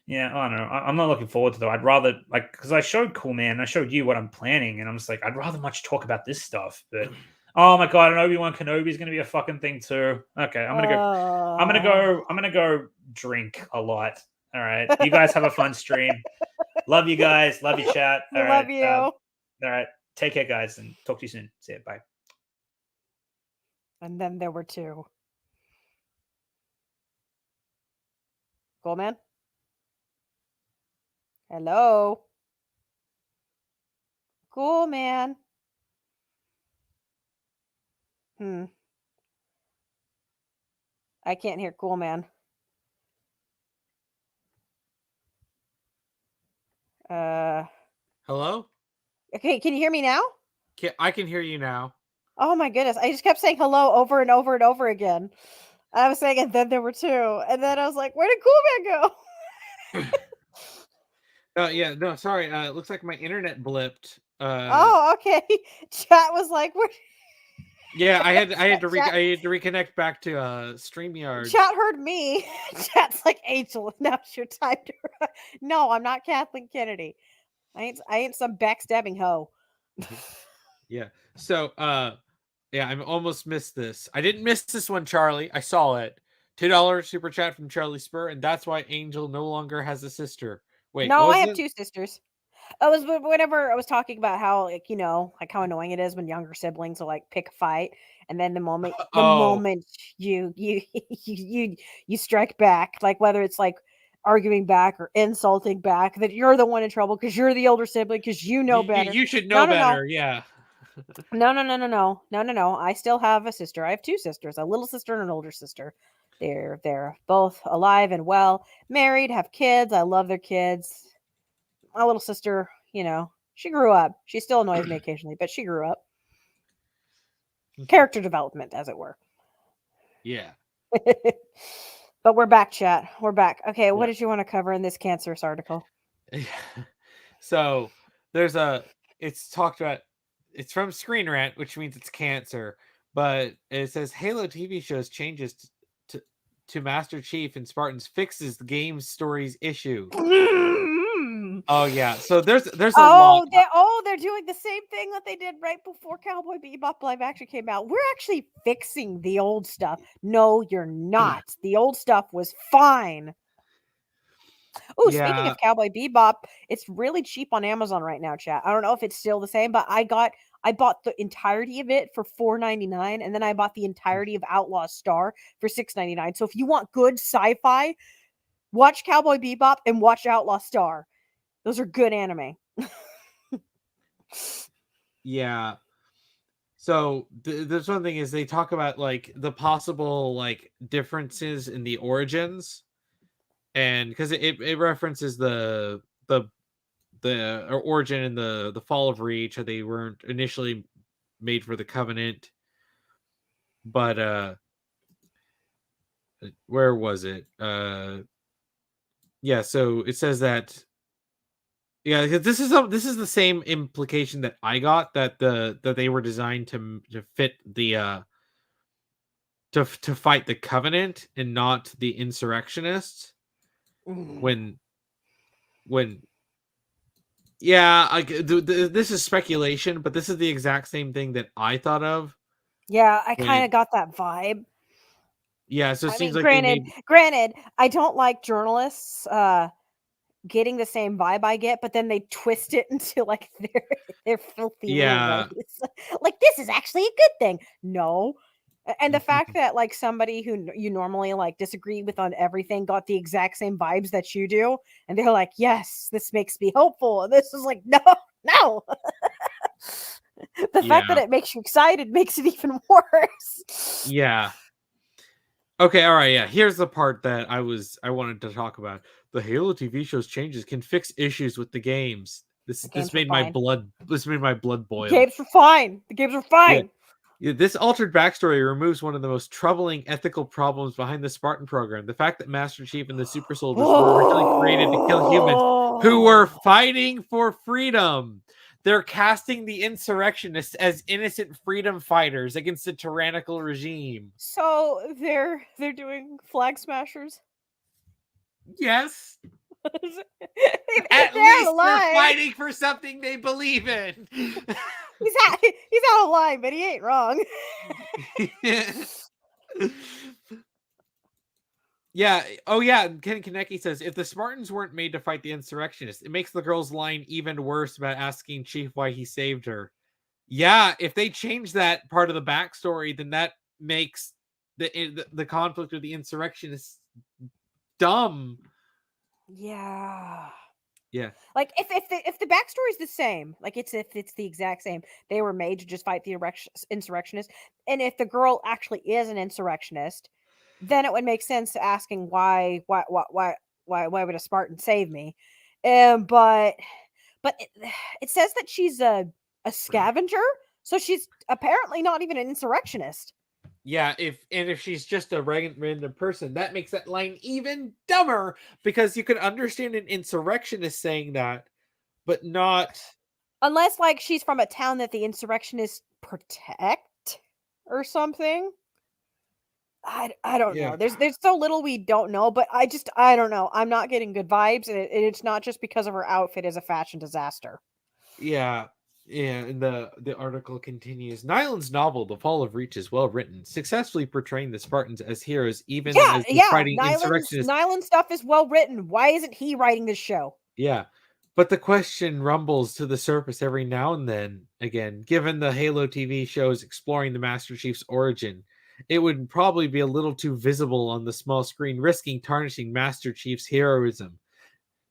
Yeah, I don't know. I'm not looking forward to that. I'd rather, like, because I showed Coolman, I showed you what I'm planning, and I'm just like, I'd rather much talk about this stuff. But oh my god, and Obi-Wan Kenobi is going to be a fucking thing too. Okay, I'm gonna go drink a lot. All right, you guys have a fun stream. Love you guys. Love you, chat. All right, love you. all right, take care, guys, and talk to you soon. See you. Bye. And then there were two. Cool, man. Hello. Cool, man. I can't hear Cool, man. Hello? Okay, can you hear me now? I can hear you now. Oh my goodness. I just kept saying hello over and over and over again. I was saying, and then there were two. And then I was like, where did Cool Man go? Yeah, no, sorry. It looks like my internet blipped. Oh, okay. Chat was like, where? Yeah, I had to reconnect back to StreamYard. Chat heard me. Chat's like, Angel, now's your time to. No, I'm not Kathleen Kennedy. I ain't some backstabbing hoe. Yeah. So yeah, I almost missed this. I didn't miss this one, Charlie. I saw it. $2 super chat from Charlie Spur, and that's why Angel no longer has a sister. Wait, no, I have two sisters. I was whenever I was talking about how, like, you know, like how annoying it is when younger siblings will like pick a fight, and then the moment you strike back, like whether it's like arguing back or insulting back, that you're the one in trouble because you're the older sibling because you know better. You should know better. Yeah. No. I still have a sister. I have two sisters, a little sister and an older sister. They're both alive and well, married, have kids. I love their kids. My little sister, you know, she grew up. She still annoys me occasionally, but she grew up. Character development, as it were. Yeah. But we're back, chat. We're back. Okay, what did you want to cover in this cancerous article? So it's talked about, it's from Screenrant, which means it's cancer, but it says Halo TV shows changes to Master Chief and Spartans fixes the game's stories issue. Oh yeah, so there's a lot. They're doing the same thing that they did right before Cowboy Bebop live action came out. We're actually fixing the old stuff. No, you're not. The old stuff was fine. Oh, speaking of Cowboy Bebop, it's really cheap on Amazon right now, chat. I don't know if it's still the same, but I bought the entirety of it for $4.99, and then I bought the entirety of Outlaw Star for $6.99. So if you want good sci-fi, watch Cowboy Bebop and watch Outlaw Star. Those are good anime. Yeah. So there's one thing is they talk about like the possible like differences in the origins, and because it references the origin and the fall of Reach, how they weren't initially made for the Covenant, but where was it? Yeah, so it says that. Yeah, because this is the same implication that I got, that they were designed to fit the to fight the Covenant and not the insurrectionists. When yeah, this is speculation, but this is the exact same thing that I thought of. Yeah, I kind of got that vibe. Yeah, so it seems like granted, I don't like journalists getting the same vibe I get, but then they twist it into like their filthy ways. Like, this is actually a good thing. No. And the fact that like somebody who you normally like disagree with on everything got the exact same vibes that you do, and they're like, yes, this makes me hopeful. And this is like, no. The fact that it makes you excited makes it even worse. Yeah. Okay, all right, yeah. Here's the part that I wanted to talk about. The Halo TV show's changes can fix issues with the games. This made my blood boil. The games were fine. Yeah, this altered backstory removes one of the most troubling ethical problems behind the Spartan program. The fact that Master Chief and the Super Soldiers were originally created to kill humans who were fighting for freedom. they're casting the insurrectionists as innocent freedom fighters against a tyrannical regime. So they're doing flag smashers. Yes. At They're least alive. they're fighting for something they believe in. He's out of line, but he ain't wrong. Yeah. Oh, yeah. Ken Kaneki says, if the Spartans weren't made to fight the insurrectionists, it makes the girl's line even worse about asking Chief why he saved her. Yeah, if they change that part of the backstory, then that makes the conflict with the insurrectionists dumb. Yeah. Yeah. Like if the backstory is the same, like if it's the exact same, they were made to just fight the insurrectionists, and if the girl actually is an insurrectionist, then it would make sense asking why would a Spartan save me? But it says that she's a scavenger, so she's apparently not even an insurrectionist. Yeah, if she's just a random person, that makes that line even dumber, because you can understand an insurrectionist saying that, but not unless like she's from a town that the insurrectionists protect or something. I don't know. There's so little we don't know, but I don't know. I'm not getting good vibes, and it's not just because of her outfit as a fashion disaster. Yeah. Yeah, and the article continues. Nyland's novel, The Fall of Reach, is well written, successfully portraying the Spartans as heroes, even as fighting insurrectionists. Nyland stuff is well written. Why isn't he writing this show? Yeah, but the question rumbles to the surface every now and then. Again, given the Halo TV show is exploring the Master Chief's origin, it would probably be a little too visible on the small screen, risking tarnishing Master Chief's heroism.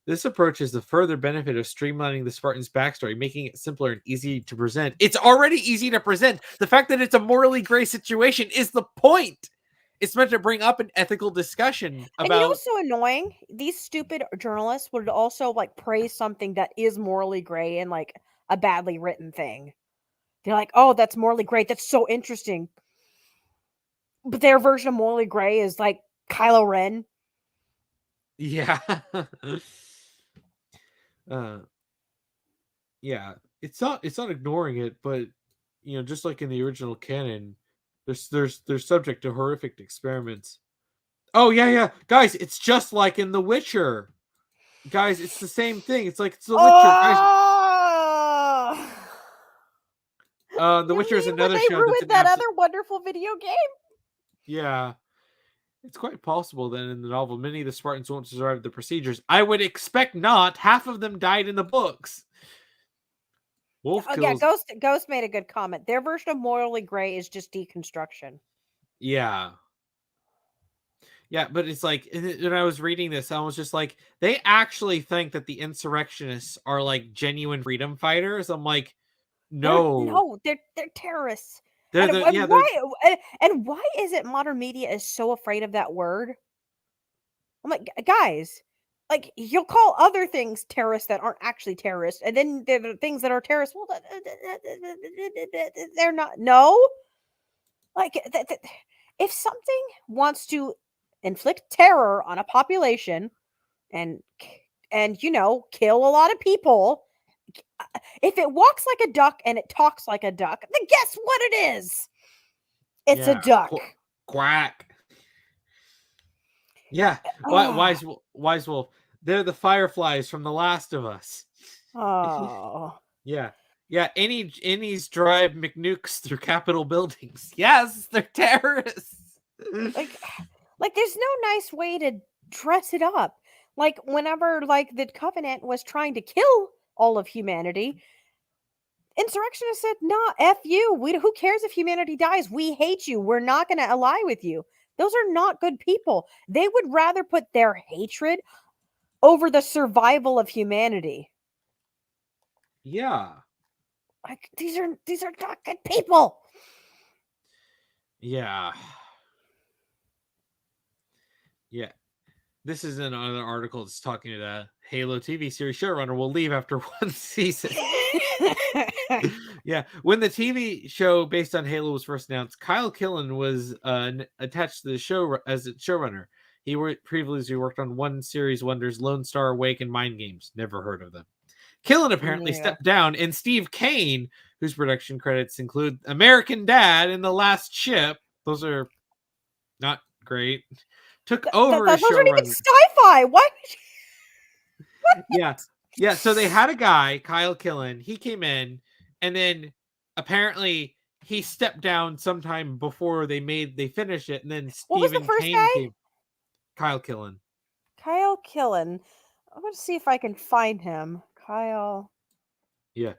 This approach is the further benefit of streamlining the Spartans' backstory, making it simpler and easy to present. It's already easy to present. The fact that it's a morally gray situation is the point. It's meant to bring up an ethical discussion about. And you know what's so annoying? These stupid journalists would also like praise something that is morally gray and like a badly written thing. They're like, "Oh, that's morally great. That's so interesting." But their version of morally gray is like Kylo Ren. Yeah. Yeah, it's not ignoring it, but just like in the original canon, they're subject to horrific experiments. Oh yeah, guys, it's just like in The Witcher. Guys, it's the same thing. It's like it's The Witcher. Guys. The Witcher is another show. They ruined that other wonderful video game. Yeah. It's quite possible that in the novel, many of the Spartans won't survive the procedures. I would expect not. Half of them died in the books. Wolf kills... Yeah, Ghost made a good comment. Their version of morally gray is just deconstruction. Yeah. Yeah, but it's like, when I was reading this, I was just like, they actually think that the insurrectionists are like genuine freedom fighters. I'm like, no. They're terrorists. Why is it modern media is so afraid of that word? I'm like, guys, like you'll call other things terrorists that aren't actually terrorists, and then there are things that are terrorists. Well, they're not. No, like if something wants to inflict terror on a population and kill a lot of people. If it walks like a duck and it talks like a duck, then guess what it is? It's a duck. Quack. Yeah. Wise Wolf. They're the fireflies from The Last of Us. Oh. Yeah. Yeah. Innies drive McNukes through Capitol buildings. Yes, they're terrorists. Like there's no nice way to dress it up. Like whenever like the Covenant was trying to kill all of humanity, insurrectionists said, "Nah, F you. Who cares if humanity dies? We hate you. We're not going to ally with you." Those are not good people. They would rather put their hatred over the survival of humanity. Yeah. Like these are not good people. Yeah. Yeah. This is another article that's talking about Halo TV series showrunner will leave after one season. Yeah. When the TV show based on Halo was first announced, Kyle Killen was attached to the show as its showrunner. He previously worked on one series wonders, Lone Star Awake and Mind Games. Never heard of them. Killen apparently stepped down, and Steve Kane, whose production credits include American Dad and The Last Ship, those are not great, took over as those aren't even showrunner. sci-fi. What? Yeah. So they had a guy, Kyle Killen. He came in, and then apparently he stepped down sometime before they finished it, and then What was the Stephen first Kane guy? came. Kyle Killen. Kyle Killen. I'm going to see if I can find him. Kyle Yeah.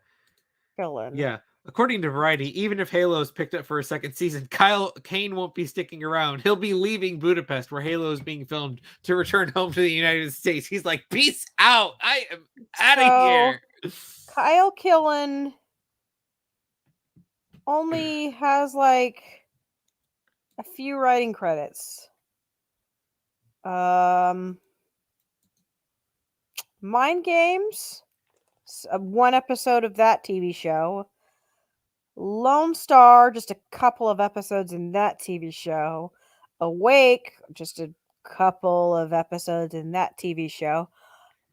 Killen. Yeah. According to Variety, even if Halo's picked up for a second season, Kyle Kane won't be sticking around. He'll be leaving Budapest, where Halo is being filmed, to return home to the United States. He's like, peace out. I am out of here. Kyle Killen only has like a few writing credits. Mind Games, one episode of that TV show. Lone Star, just a couple of episodes in that TV show. Awake, just a couple of episodes in that TV show.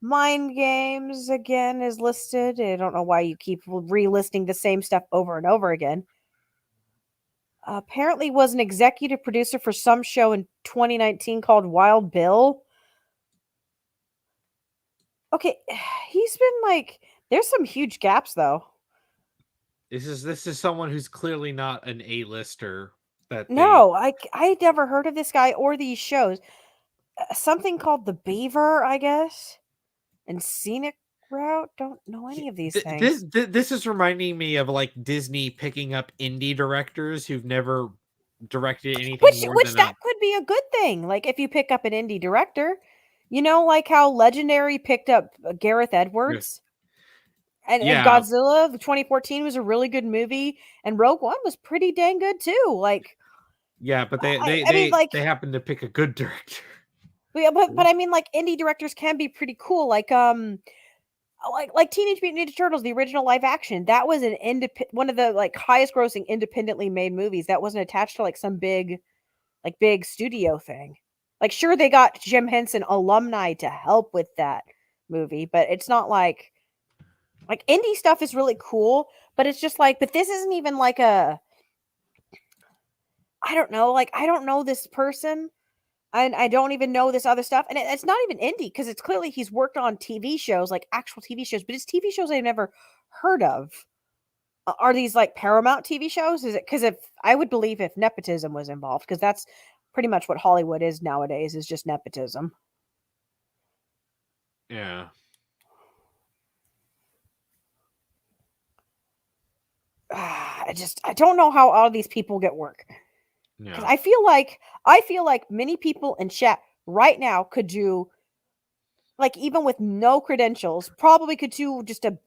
Mind Games, again, is listed. I don't know why you keep relisting the same stuff over and over again. Apparently was an executive producer for some show in 2019 called Wild Bill. Okay, he's been like, there's some huge gaps though. This is someone who's clearly not an A-lister. No, I never heard of this guy or these shows. Something called The Beaver, I guess, and Scenic Route. Don't know any of these things. This is reminding me of like Disney picking up indie directors who've never directed anything. Which that could be a good thing. Like if you pick up an indie director, like how Legendary picked up Gareth Edwards. And Godzilla, 2014 was a really good movie, and Rogue One was pretty dang good too. Like, yeah, but they happen to pick a good director. But I mean, like indie directors can be pretty cool. Like Teenage Mutant Ninja Turtles, the original live action, that was one of the like highest grossing independently made movies that wasn't attached to like some big studio thing. Like, sure, they got Jim Henson alumni to help with that movie, but it's not like indie stuff is really cool, but it's just like, but this isn't even like I don't know this person, and I don't even know this other stuff, and it's not even indie because it's clearly he's worked on TV shows, like actual TV shows, but it's TV shows I've never heard of. Are these like Paramount TV shows? Is it because I would believe if nepotism was involved, because that's pretty much what Hollywood is nowadays, is just nepotism. Yeah. I don't know how all these people get work. Because I feel like many people in chat right now could do, like, even with no credentials, probably could do just at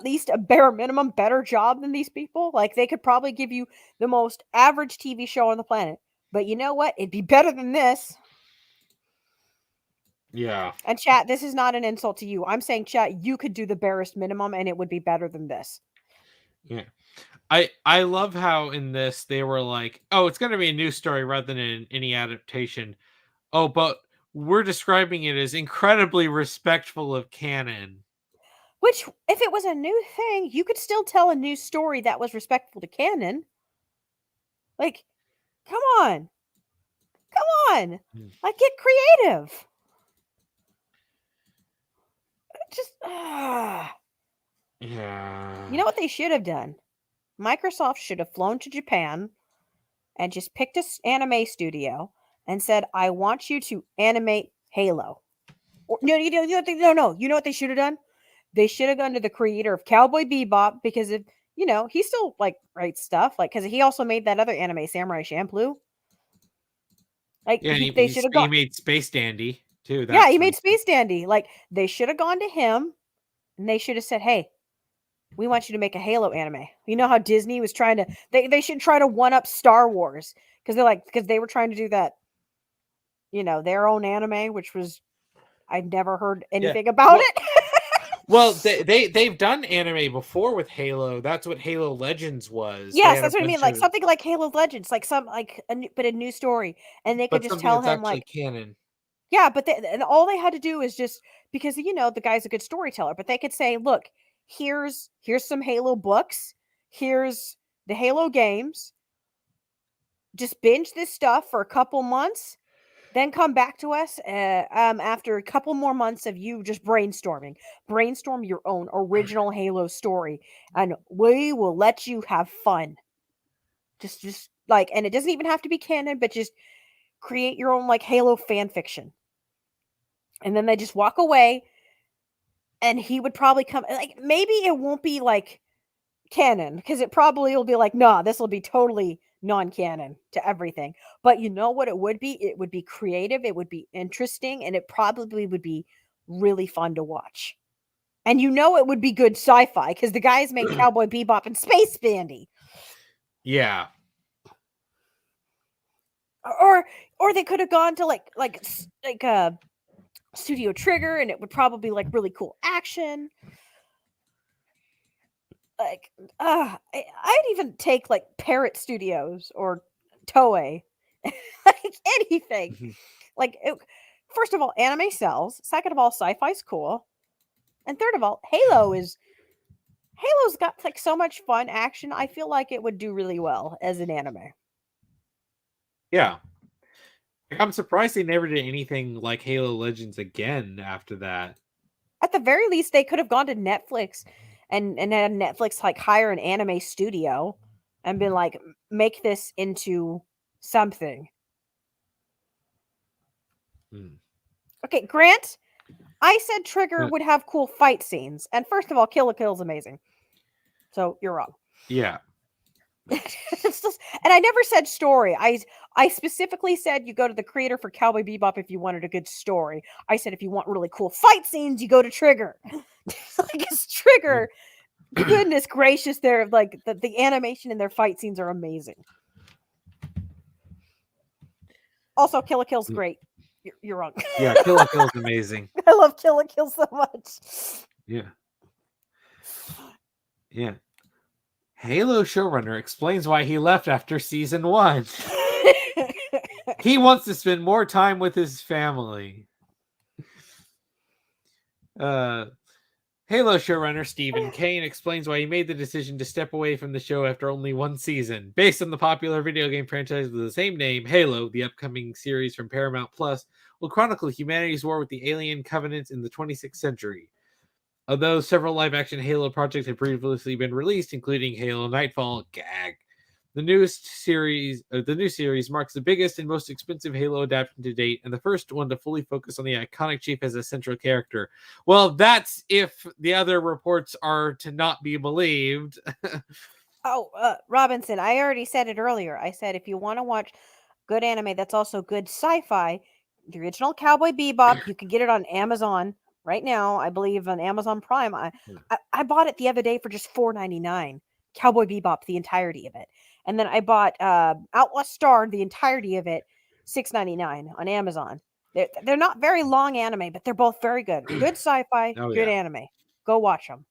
least a bare minimum better job than these people. Like, they could probably give you the most average TV show on the planet. But you know what? It'd be better than this. Yeah. And chat, this is not an insult to you. I'm saying, chat, you could do the barest minimum and it would be better than this. Yeah. I love how in this they were like, oh, it's going to be a new story rather than any adaptation. Oh, but we're describing it as incredibly respectful of canon. Which, if it was a new thing, you could still tell a new story that was respectful to canon. Like, come on. Like, get creative. Just, Yeah. You know what they should have done? Microsoft should have flown to Japan and just picked an anime studio and said, I want you to animate Halo. Or, no. You know what they should have done? They should have gone to the creator of Cowboy Bebop, because if he still like writes stuff, like, because he also made that other anime, Samurai Champloo. Like, yeah, he made Space Dandy too. He made Space Dandy. Like, they should have gone to him and they should have said, hey, we want you to make a Halo anime. You know how Disney was trying to, they should try to one up Star Wars, because they were trying to do that, their own anime, which was, I'd never heard anything about it. Well, they've done anime before with Halo. That's what Halo Legends was. Yes, that's what I mean. Like something like Halo Legends, like but a new story, and they could just tell him like canon. Yeah, but and all they had to do is just because the guy's a good storyteller, but they could say, "Look, here's some Halo books, here's the Halo games. Just binge this stuff for a couple months, then come back to us after a couple more months of you just brainstorming. Brainstorm your own original Halo story, and we will let you have fun. Just like, and it doesn't even have to be canon, but just create your own like Halo fan fiction." And then they just walk away, and he would probably come. Like maybe it won't be like canon because it probably will be like, nah, this will be totally non-canon to everything. But you know what it would be? It would be creative, it would be interesting, and it probably would be really fun to watch. And it would be good sci-fi because the guys made Cowboy Bebop and Space Bandy. Yeah. Or they could have gone to like Studio Trigger, and it would probably be like really cool action. Like, I'd even take like Parrot Studios or Toei, like anything. Like, first of all, anime sells. Second of all, sci-fi's cool. And third of all, Halo's got like so much fun action. I feel like it would do really well as an anime. Yeah. I'm surprised they never did anything like Halo Legends again after that. At the very least, they could have gone to Netflix and had Netflix like hire an anime studio and been like, make this into something. Okay, Grant, I said Trigger would have cool fight scenes. And first of all, Kill la Kill is amazing. So you're wrong. Yeah. And I never said story. I specifically said you go to the creator for Cowboy Bebop if you wanted a good story. I said if you want really cool fight scenes, you go to Trigger. Like it's Trigger. Goodness gracious, they're like the animation in their fight scenes are amazing. Also, Kill la Kill's great. You're wrong. Yeah, Kill la Kill is amazing. I love Kill la Kill so much. Yeah. Yeah. Halo showrunner explains why he left after season 1. He wants to spend more time with his family. Halo showrunner Stephen Kane explains why he made the decision to step away from the show after only 1 season. Based on the popular video game franchise with the same name, Halo, the upcoming series from Paramount Plus, will chronicle humanity's war with the alien covenants in the 26th century. Although several live-action Halo projects have previously been released, including Halo Nightfall, the new series marks the biggest and most expensive Halo adaptation to date, and the first one to fully focus on the iconic chief as a central character. Well, that's if the other reports are to not be believed. Robinson, I already said it earlier. I said if you want to watch good anime that's also good sci-fi, the original Cowboy Bebop, you can get it on Amazon right now, I believe on Amazon Prime. I bought it the other day for just $4.99. Cowboy Bebop, the entirety of it. And then I bought Outlaw Star, the entirety of it, $6.99 on Amazon. They're not very long anime, but they're both very good. Good sci-fi, good anime. Go watch them.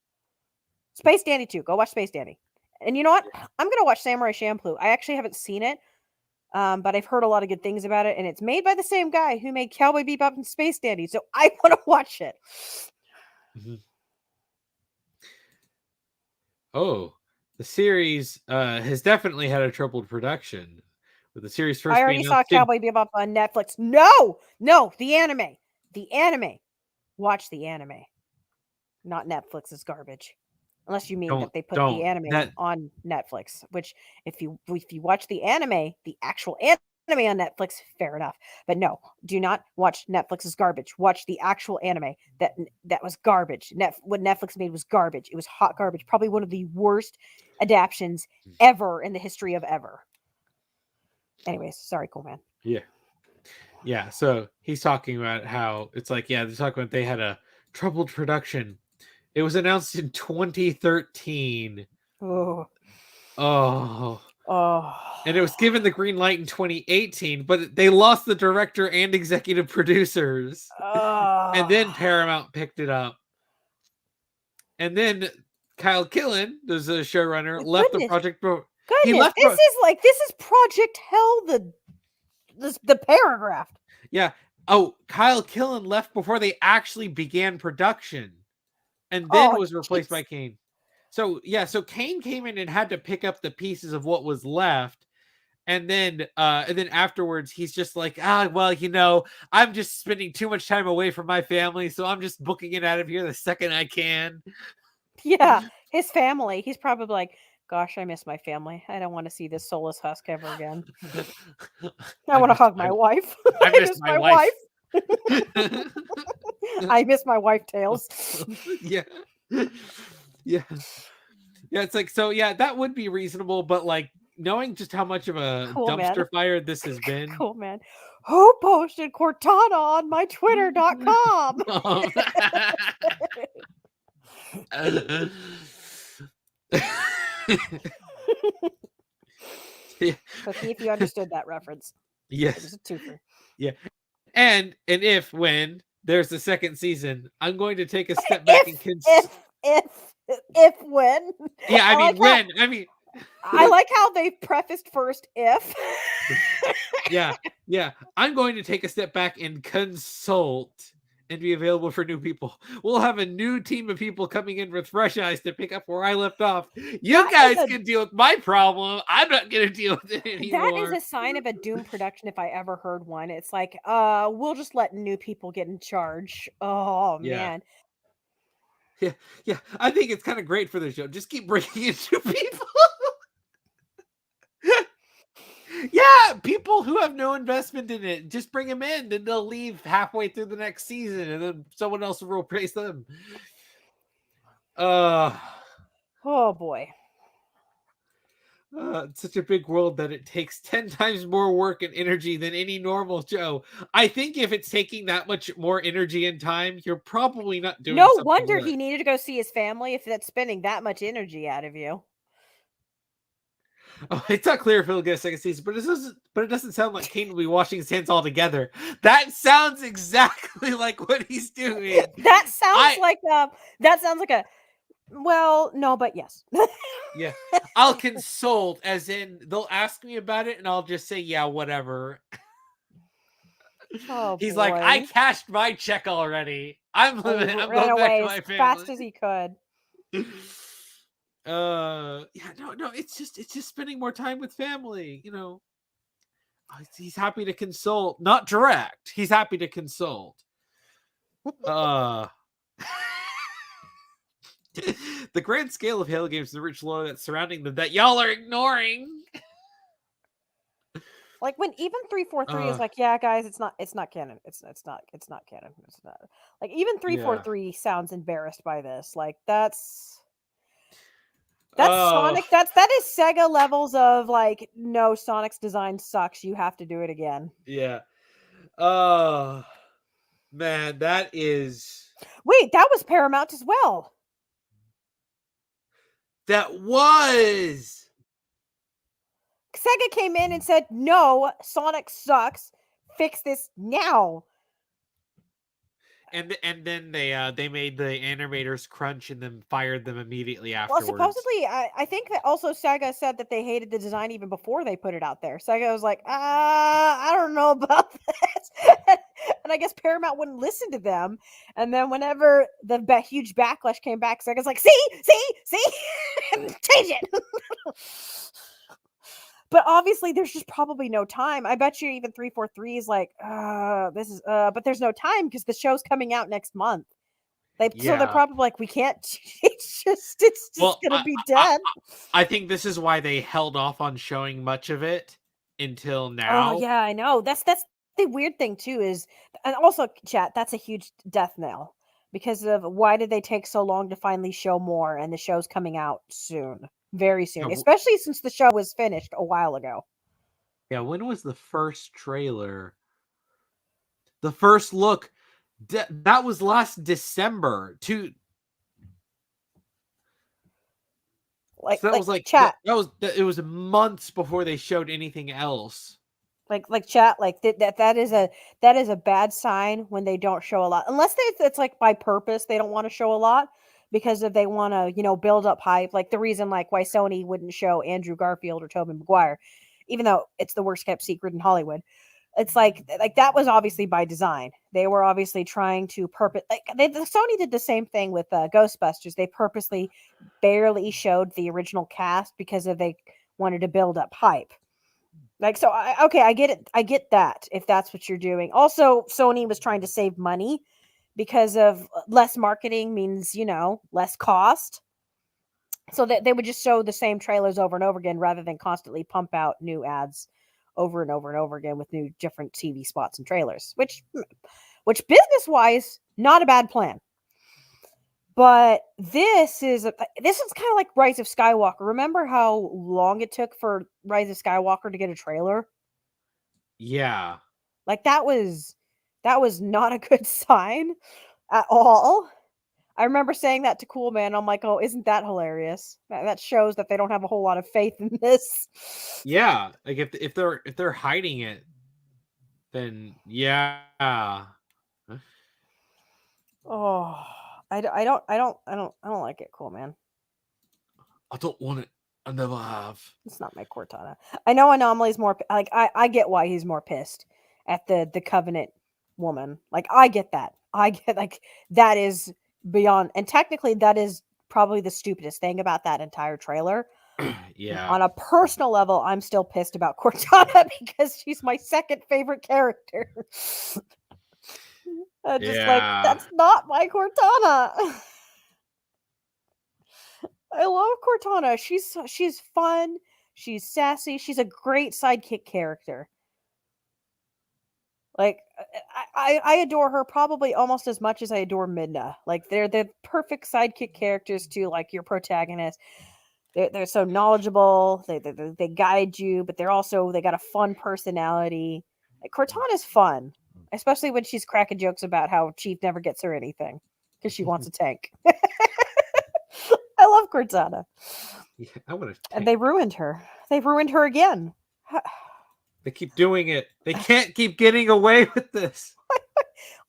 Space Dandy too. Go watch Space Dandy. And you know what? I'm going to watch Samurai Champloo. I actually haven't seen it, but I've heard a lot of good things about it. And it's made by the same guy who made Cowboy Bebop and Space Dandy. So I want to watch it. Mm-hmm. Oh, the series has definitely had a troubled production. With the series first I already saw Cowboy Bebop on Netflix. No, the anime. Watch the anime. Not Netflix's garbage. Unless you mean that they put the anime on Netflix, which if you watch the anime, the actual anime on Netflix, fair enough. But no, do not watch Netflix's garbage. Watch the actual anime. That was garbage. What Netflix made was garbage. It was hot garbage. Probably one of the worst adaptions ever in the history of ever. Anyways, sorry, cool man. Yeah. So he's talking about how it's like, they're talking about they had a troubled production. It was announced in 2013. Oh. And it was given the green light in 2018, but they lost the director and executive producers. And then Paramount picked it up. And then Kyle Killen, there's a showrunner, left the project. This is Project Hell, the paragraph. Yeah. Oh, Kyle Killen left before they actually began production, and then was replaced by Kane. So Kane came in and had to pick up the pieces of what was left, and then afterwards he's just like, well, I'm just spending too much time away from my family, so I'm just booking it out of here the second I can. Yeah, his family. He's probably like, gosh, I miss my family. I don't want to see this soulless husk ever again. I want to hug my wife. I miss my wife. I miss my wife, Tails. Yeah. It's like, so yeah, that would be reasonable, but like knowing just how much of a dumpster fire this has been. Cool, man. Who posted Cortana on my Twitter.com? So see if you understood that reference. Yes. It was a twofer. Yeah. And when there's a second season, I'm going to take a step back and if when. Yeah, I like how they prefaced first if. Yeah. I'm going to take a step back and consult and be available for new people. We'll have a new team of people coming in with fresh eyes to pick up where I left off. You guys can deal with my problem. I'm not going to deal with it anymore. That is a sign of a doomed production if I ever heard one. It's like, we'll just let new people get in charge. Oh, man. Yeah. I think it's kind of great for the show. Just keep bringing in new people. Yeah, people who have no investment in it, just bring them in, then they'll leave halfway through the next season, and then someone else will replace them. Oh boy. It's such a big world that it takes 10 times more work and energy than any normal show. I think if it's taking that much more energy and time, you're probably not doing No something wonder right. he needed to go see his family if that's spending that much energy out of you. Oh, it's not clear if he'll get a second season, but it doesn't sound like Kane will be washing his hands altogether. That sounds exactly like what he's doing. That sounds like a well, no, but yes. Yeah. I'll consult, as in they'll ask me about it and I'll just say, yeah, whatever. Oh, he's boy. like, I cashed my check already. I'm going back to my family. As fast as he could. No, it's just spending more time with family, he's happy to consult, not direct. He's happy to consult. The grand scale of Halo games, the rich lore that's surrounding them that y'all are ignoring. Like when even 343 is like, yeah, guys, it's not canon. It's not canon. It's not like even 343 sounds embarrassed by this. Like that's Sonic. That is Sega levels of like, no, Sonic's design sucks. You have to do it again. Yeah. Oh man, that is. Wait, that was Paramount as well. That was. Sega came in and said, "No, Sonic sucks. Fix this now." And then they made the animators crunch and then fired them immediately afterwards. Well, supposedly, I think that also Sega said that they hated the design even before they put it out there. Sega was like, I don't know about this. And I guess Paramount wouldn't listen to them. And then whenever the huge backlash came back, Sega's like, see, change it. But obviously, there's just probably no time. I bet you even 343 is like, but there's no time because the show's coming out next month. So they're probably like, we can't. It's just gonna be dead. I think this is why they held off on showing much of it until now. Oh yeah, I know. That's the weird thing too is, and also chat. That's a huge death knell because of why did they take so long to finally show more, and the show's coming out soon. Very soon, especially since the show was finished a while ago. Yeah, when was the first trailer? The first look, that was last December. Chat. It was months before they showed anything else. Like chat, like that is a bad sign when they don't show a lot, unless it's like by purpose they don't want to show a lot. Because if they want to, build up hype, like the reason like why Sony wouldn't show Andrew Garfield or Tobey Maguire, even though it's the worst kept secret in Hollywood, it's like that was obviously by design. They were obviously trying to Sony did the same thing with Ghostbusters. They purposely barely showed the original cast because they wanted to build up hype. Like, so I get it. I get that if that's what you're doing. Also, Sony was trying to save money because of less marketing means, less cost. So that they would just show the same trailers over and over again rather than constantly pump out new ads over and over and over again with new different TV spots and trailers, which business wise, not a bad plan. But this is kind of like Rise of Skywalker. Remember how long it took for Rise of Skywalker to get a trailer? Yeah. Like that was not a good sign at all. I remember saying that to Coolman. I'm like, oh, isn't that hilarious? That shows that they don't have a whole lot of faith in this. Yeah, like if they're hiding it, then yeah. Oh, I don't like it, Coolman. I don't want it. I never have. It's not my Cortana. I know Anomaly's more like I get why he's more pissed at the Covenant woman. Like I get that. I get like that is beyond, and technically that is probably the stupidest thing about that entire trailer. Yeah. On a personal level, I'm still pissed about Cortana because she's my second favorite character. Like that's not my Cortana. I love Cortana. She's fun. She's sassy. She's a great sidekick character. Like I adore her probably almost as much as I adore Midna. Like they're the perfect sidekick characters to like your protagonist. They're so knowledgeable. They guide you, but they got a fun personality. Like Cortana's fun, especially when she's cracking jokes about how Chief never gets her anything because she wants a tank. I love Cortana. Yeah, I want to. And they ruined her. They've ruined her again. They keep doing it. They can't keep getting away with this.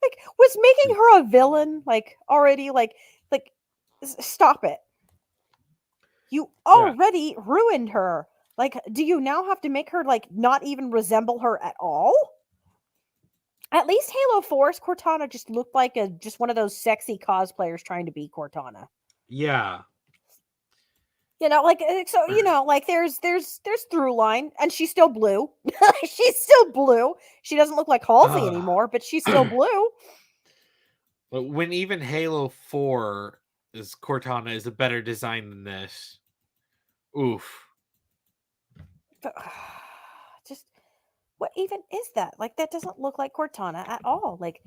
Like, was making her a villain like already like stop it. You already ruined her. Like, do you now have to make her like not even resemble her at all? At least Halo 4's Cortana just looked like just one of those sexy cosplayers trying to be Cortana. Yeah. Like so, like there's through line, and she's still blue. She's still blue. She doesn't look like Halsey anymore, but she's still blue. But when even Halo 4 is Cortana is a better design than this. Oof. Just what even is that? Like that doesn't look like Cortana at all. Like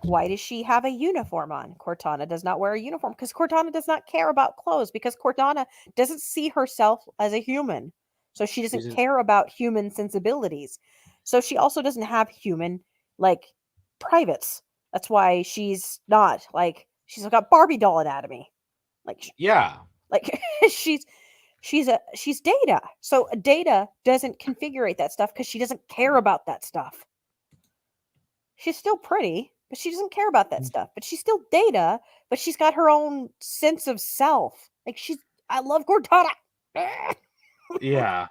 why does she have a uniform on? Cortana does not wear a uniform because Cortana does not care about clothes because Cortana doesn't see herself as a human. So she doesn't care about human sensibilities. So she also doesn't have human like privates. That's why she's not like she's got Barbie doll anatomy. Like like she's Data. So Data doesn't configure that stuff because she doesn't care about that stuff. She's still pretty, but she doesn't care about that stuff. But she's still Data, but she's got her own sense of self. Like I love Cortana. Yeah.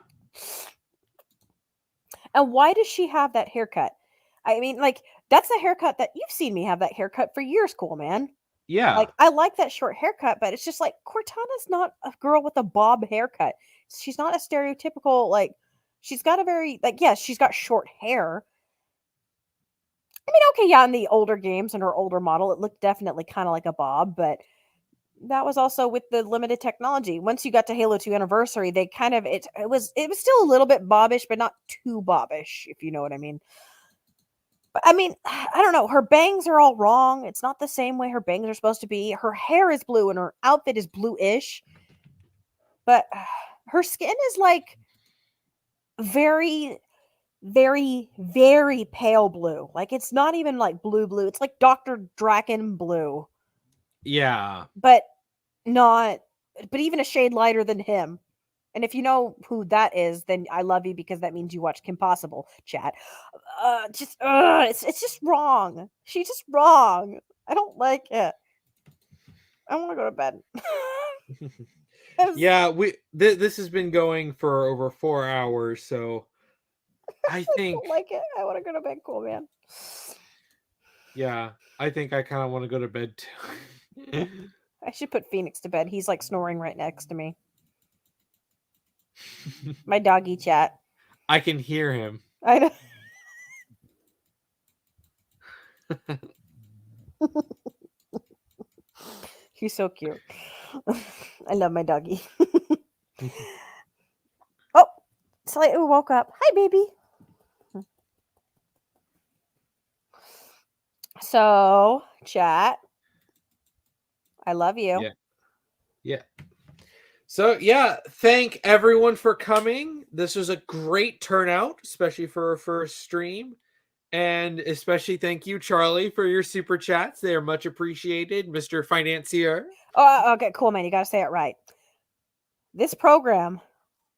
And why does she have that haircut? I mean, like, that's the haircut that you've seen me have that haircut for years, Coolman. Yeah. Like, I like that short haircut, but it's just like Cortana's not a girl with a bob haircut. She's not a stereotypical, like, she's got a very, like, yes, she's got short hair. I mean, okay, yeah, in the older games and her older model, it looked definitely kind of like a bob, but that was also with the limited technology. Once you got to Halo 2 Anniversary, they kind of, it was still a little bit bobbish, but not too bobbish, if you know what I mean. But I mean, I don't know. Her bangs are all wrong. It's not the same way her bangs are supposed to be. Her hair is blue and her outfit is blue-ish. But her skin is like very, very, very pale blue. Like it's not even like blue. It's like Dr. Draken blue. Yeah. But even a shade lighter than him. And if you know who that is, then I love you because that means you watch Kim Possible, chat. It's just wrong. She's just wrong. I don't like it. I want to go to bed. Yeah, this has been going for over 4 hours, so I I think, don't like it. I want to go to bed, cool man. yeah, I think I kind of want to go to bed too. I should put Phoenix to bed. He's like snoring right next to me. My doggy chat. I can hear him. I know. He's so cute. I love my doggy. Oh, slightly woke up. Hi, baby. So, chat. I love you. Yeah. Yeah. So, yeah, thank everyone for coming. This was a great turnout, especially for our first stream. And especially thank you, Charlie, for your super chats. They are much appreciated, Mr. Financier. Oh, okay, cool, man. You got to say it right. This program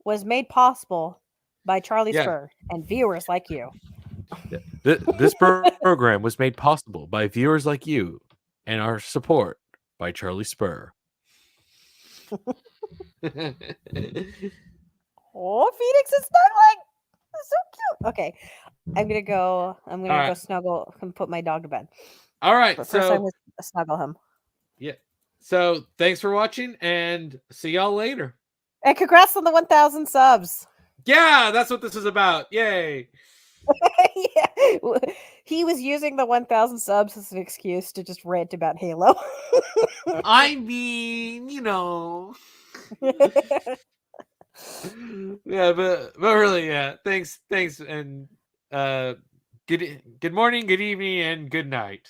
was made possible by Charlie Yeah. Spur and viewers like you. This program was made possible by viewers like you and our support by Charlie Spur. Oh, Phoenix is snuggling. That's so cute. Okay, I'm gonna go All right. snuggle and put my dog to bed. All right, But first, so I'm gonna snuggle him. yeah. So thanks for watching and see y'all later. And congrats on the 1,000 subs. Yeah, that's what this is about. Yay. Yeah, he was using the 1,000 subs as an excuse to just rant about Halo. I mean, you know. Yeah, but really, yeah. Thanks, and good morning, good evening, and good night.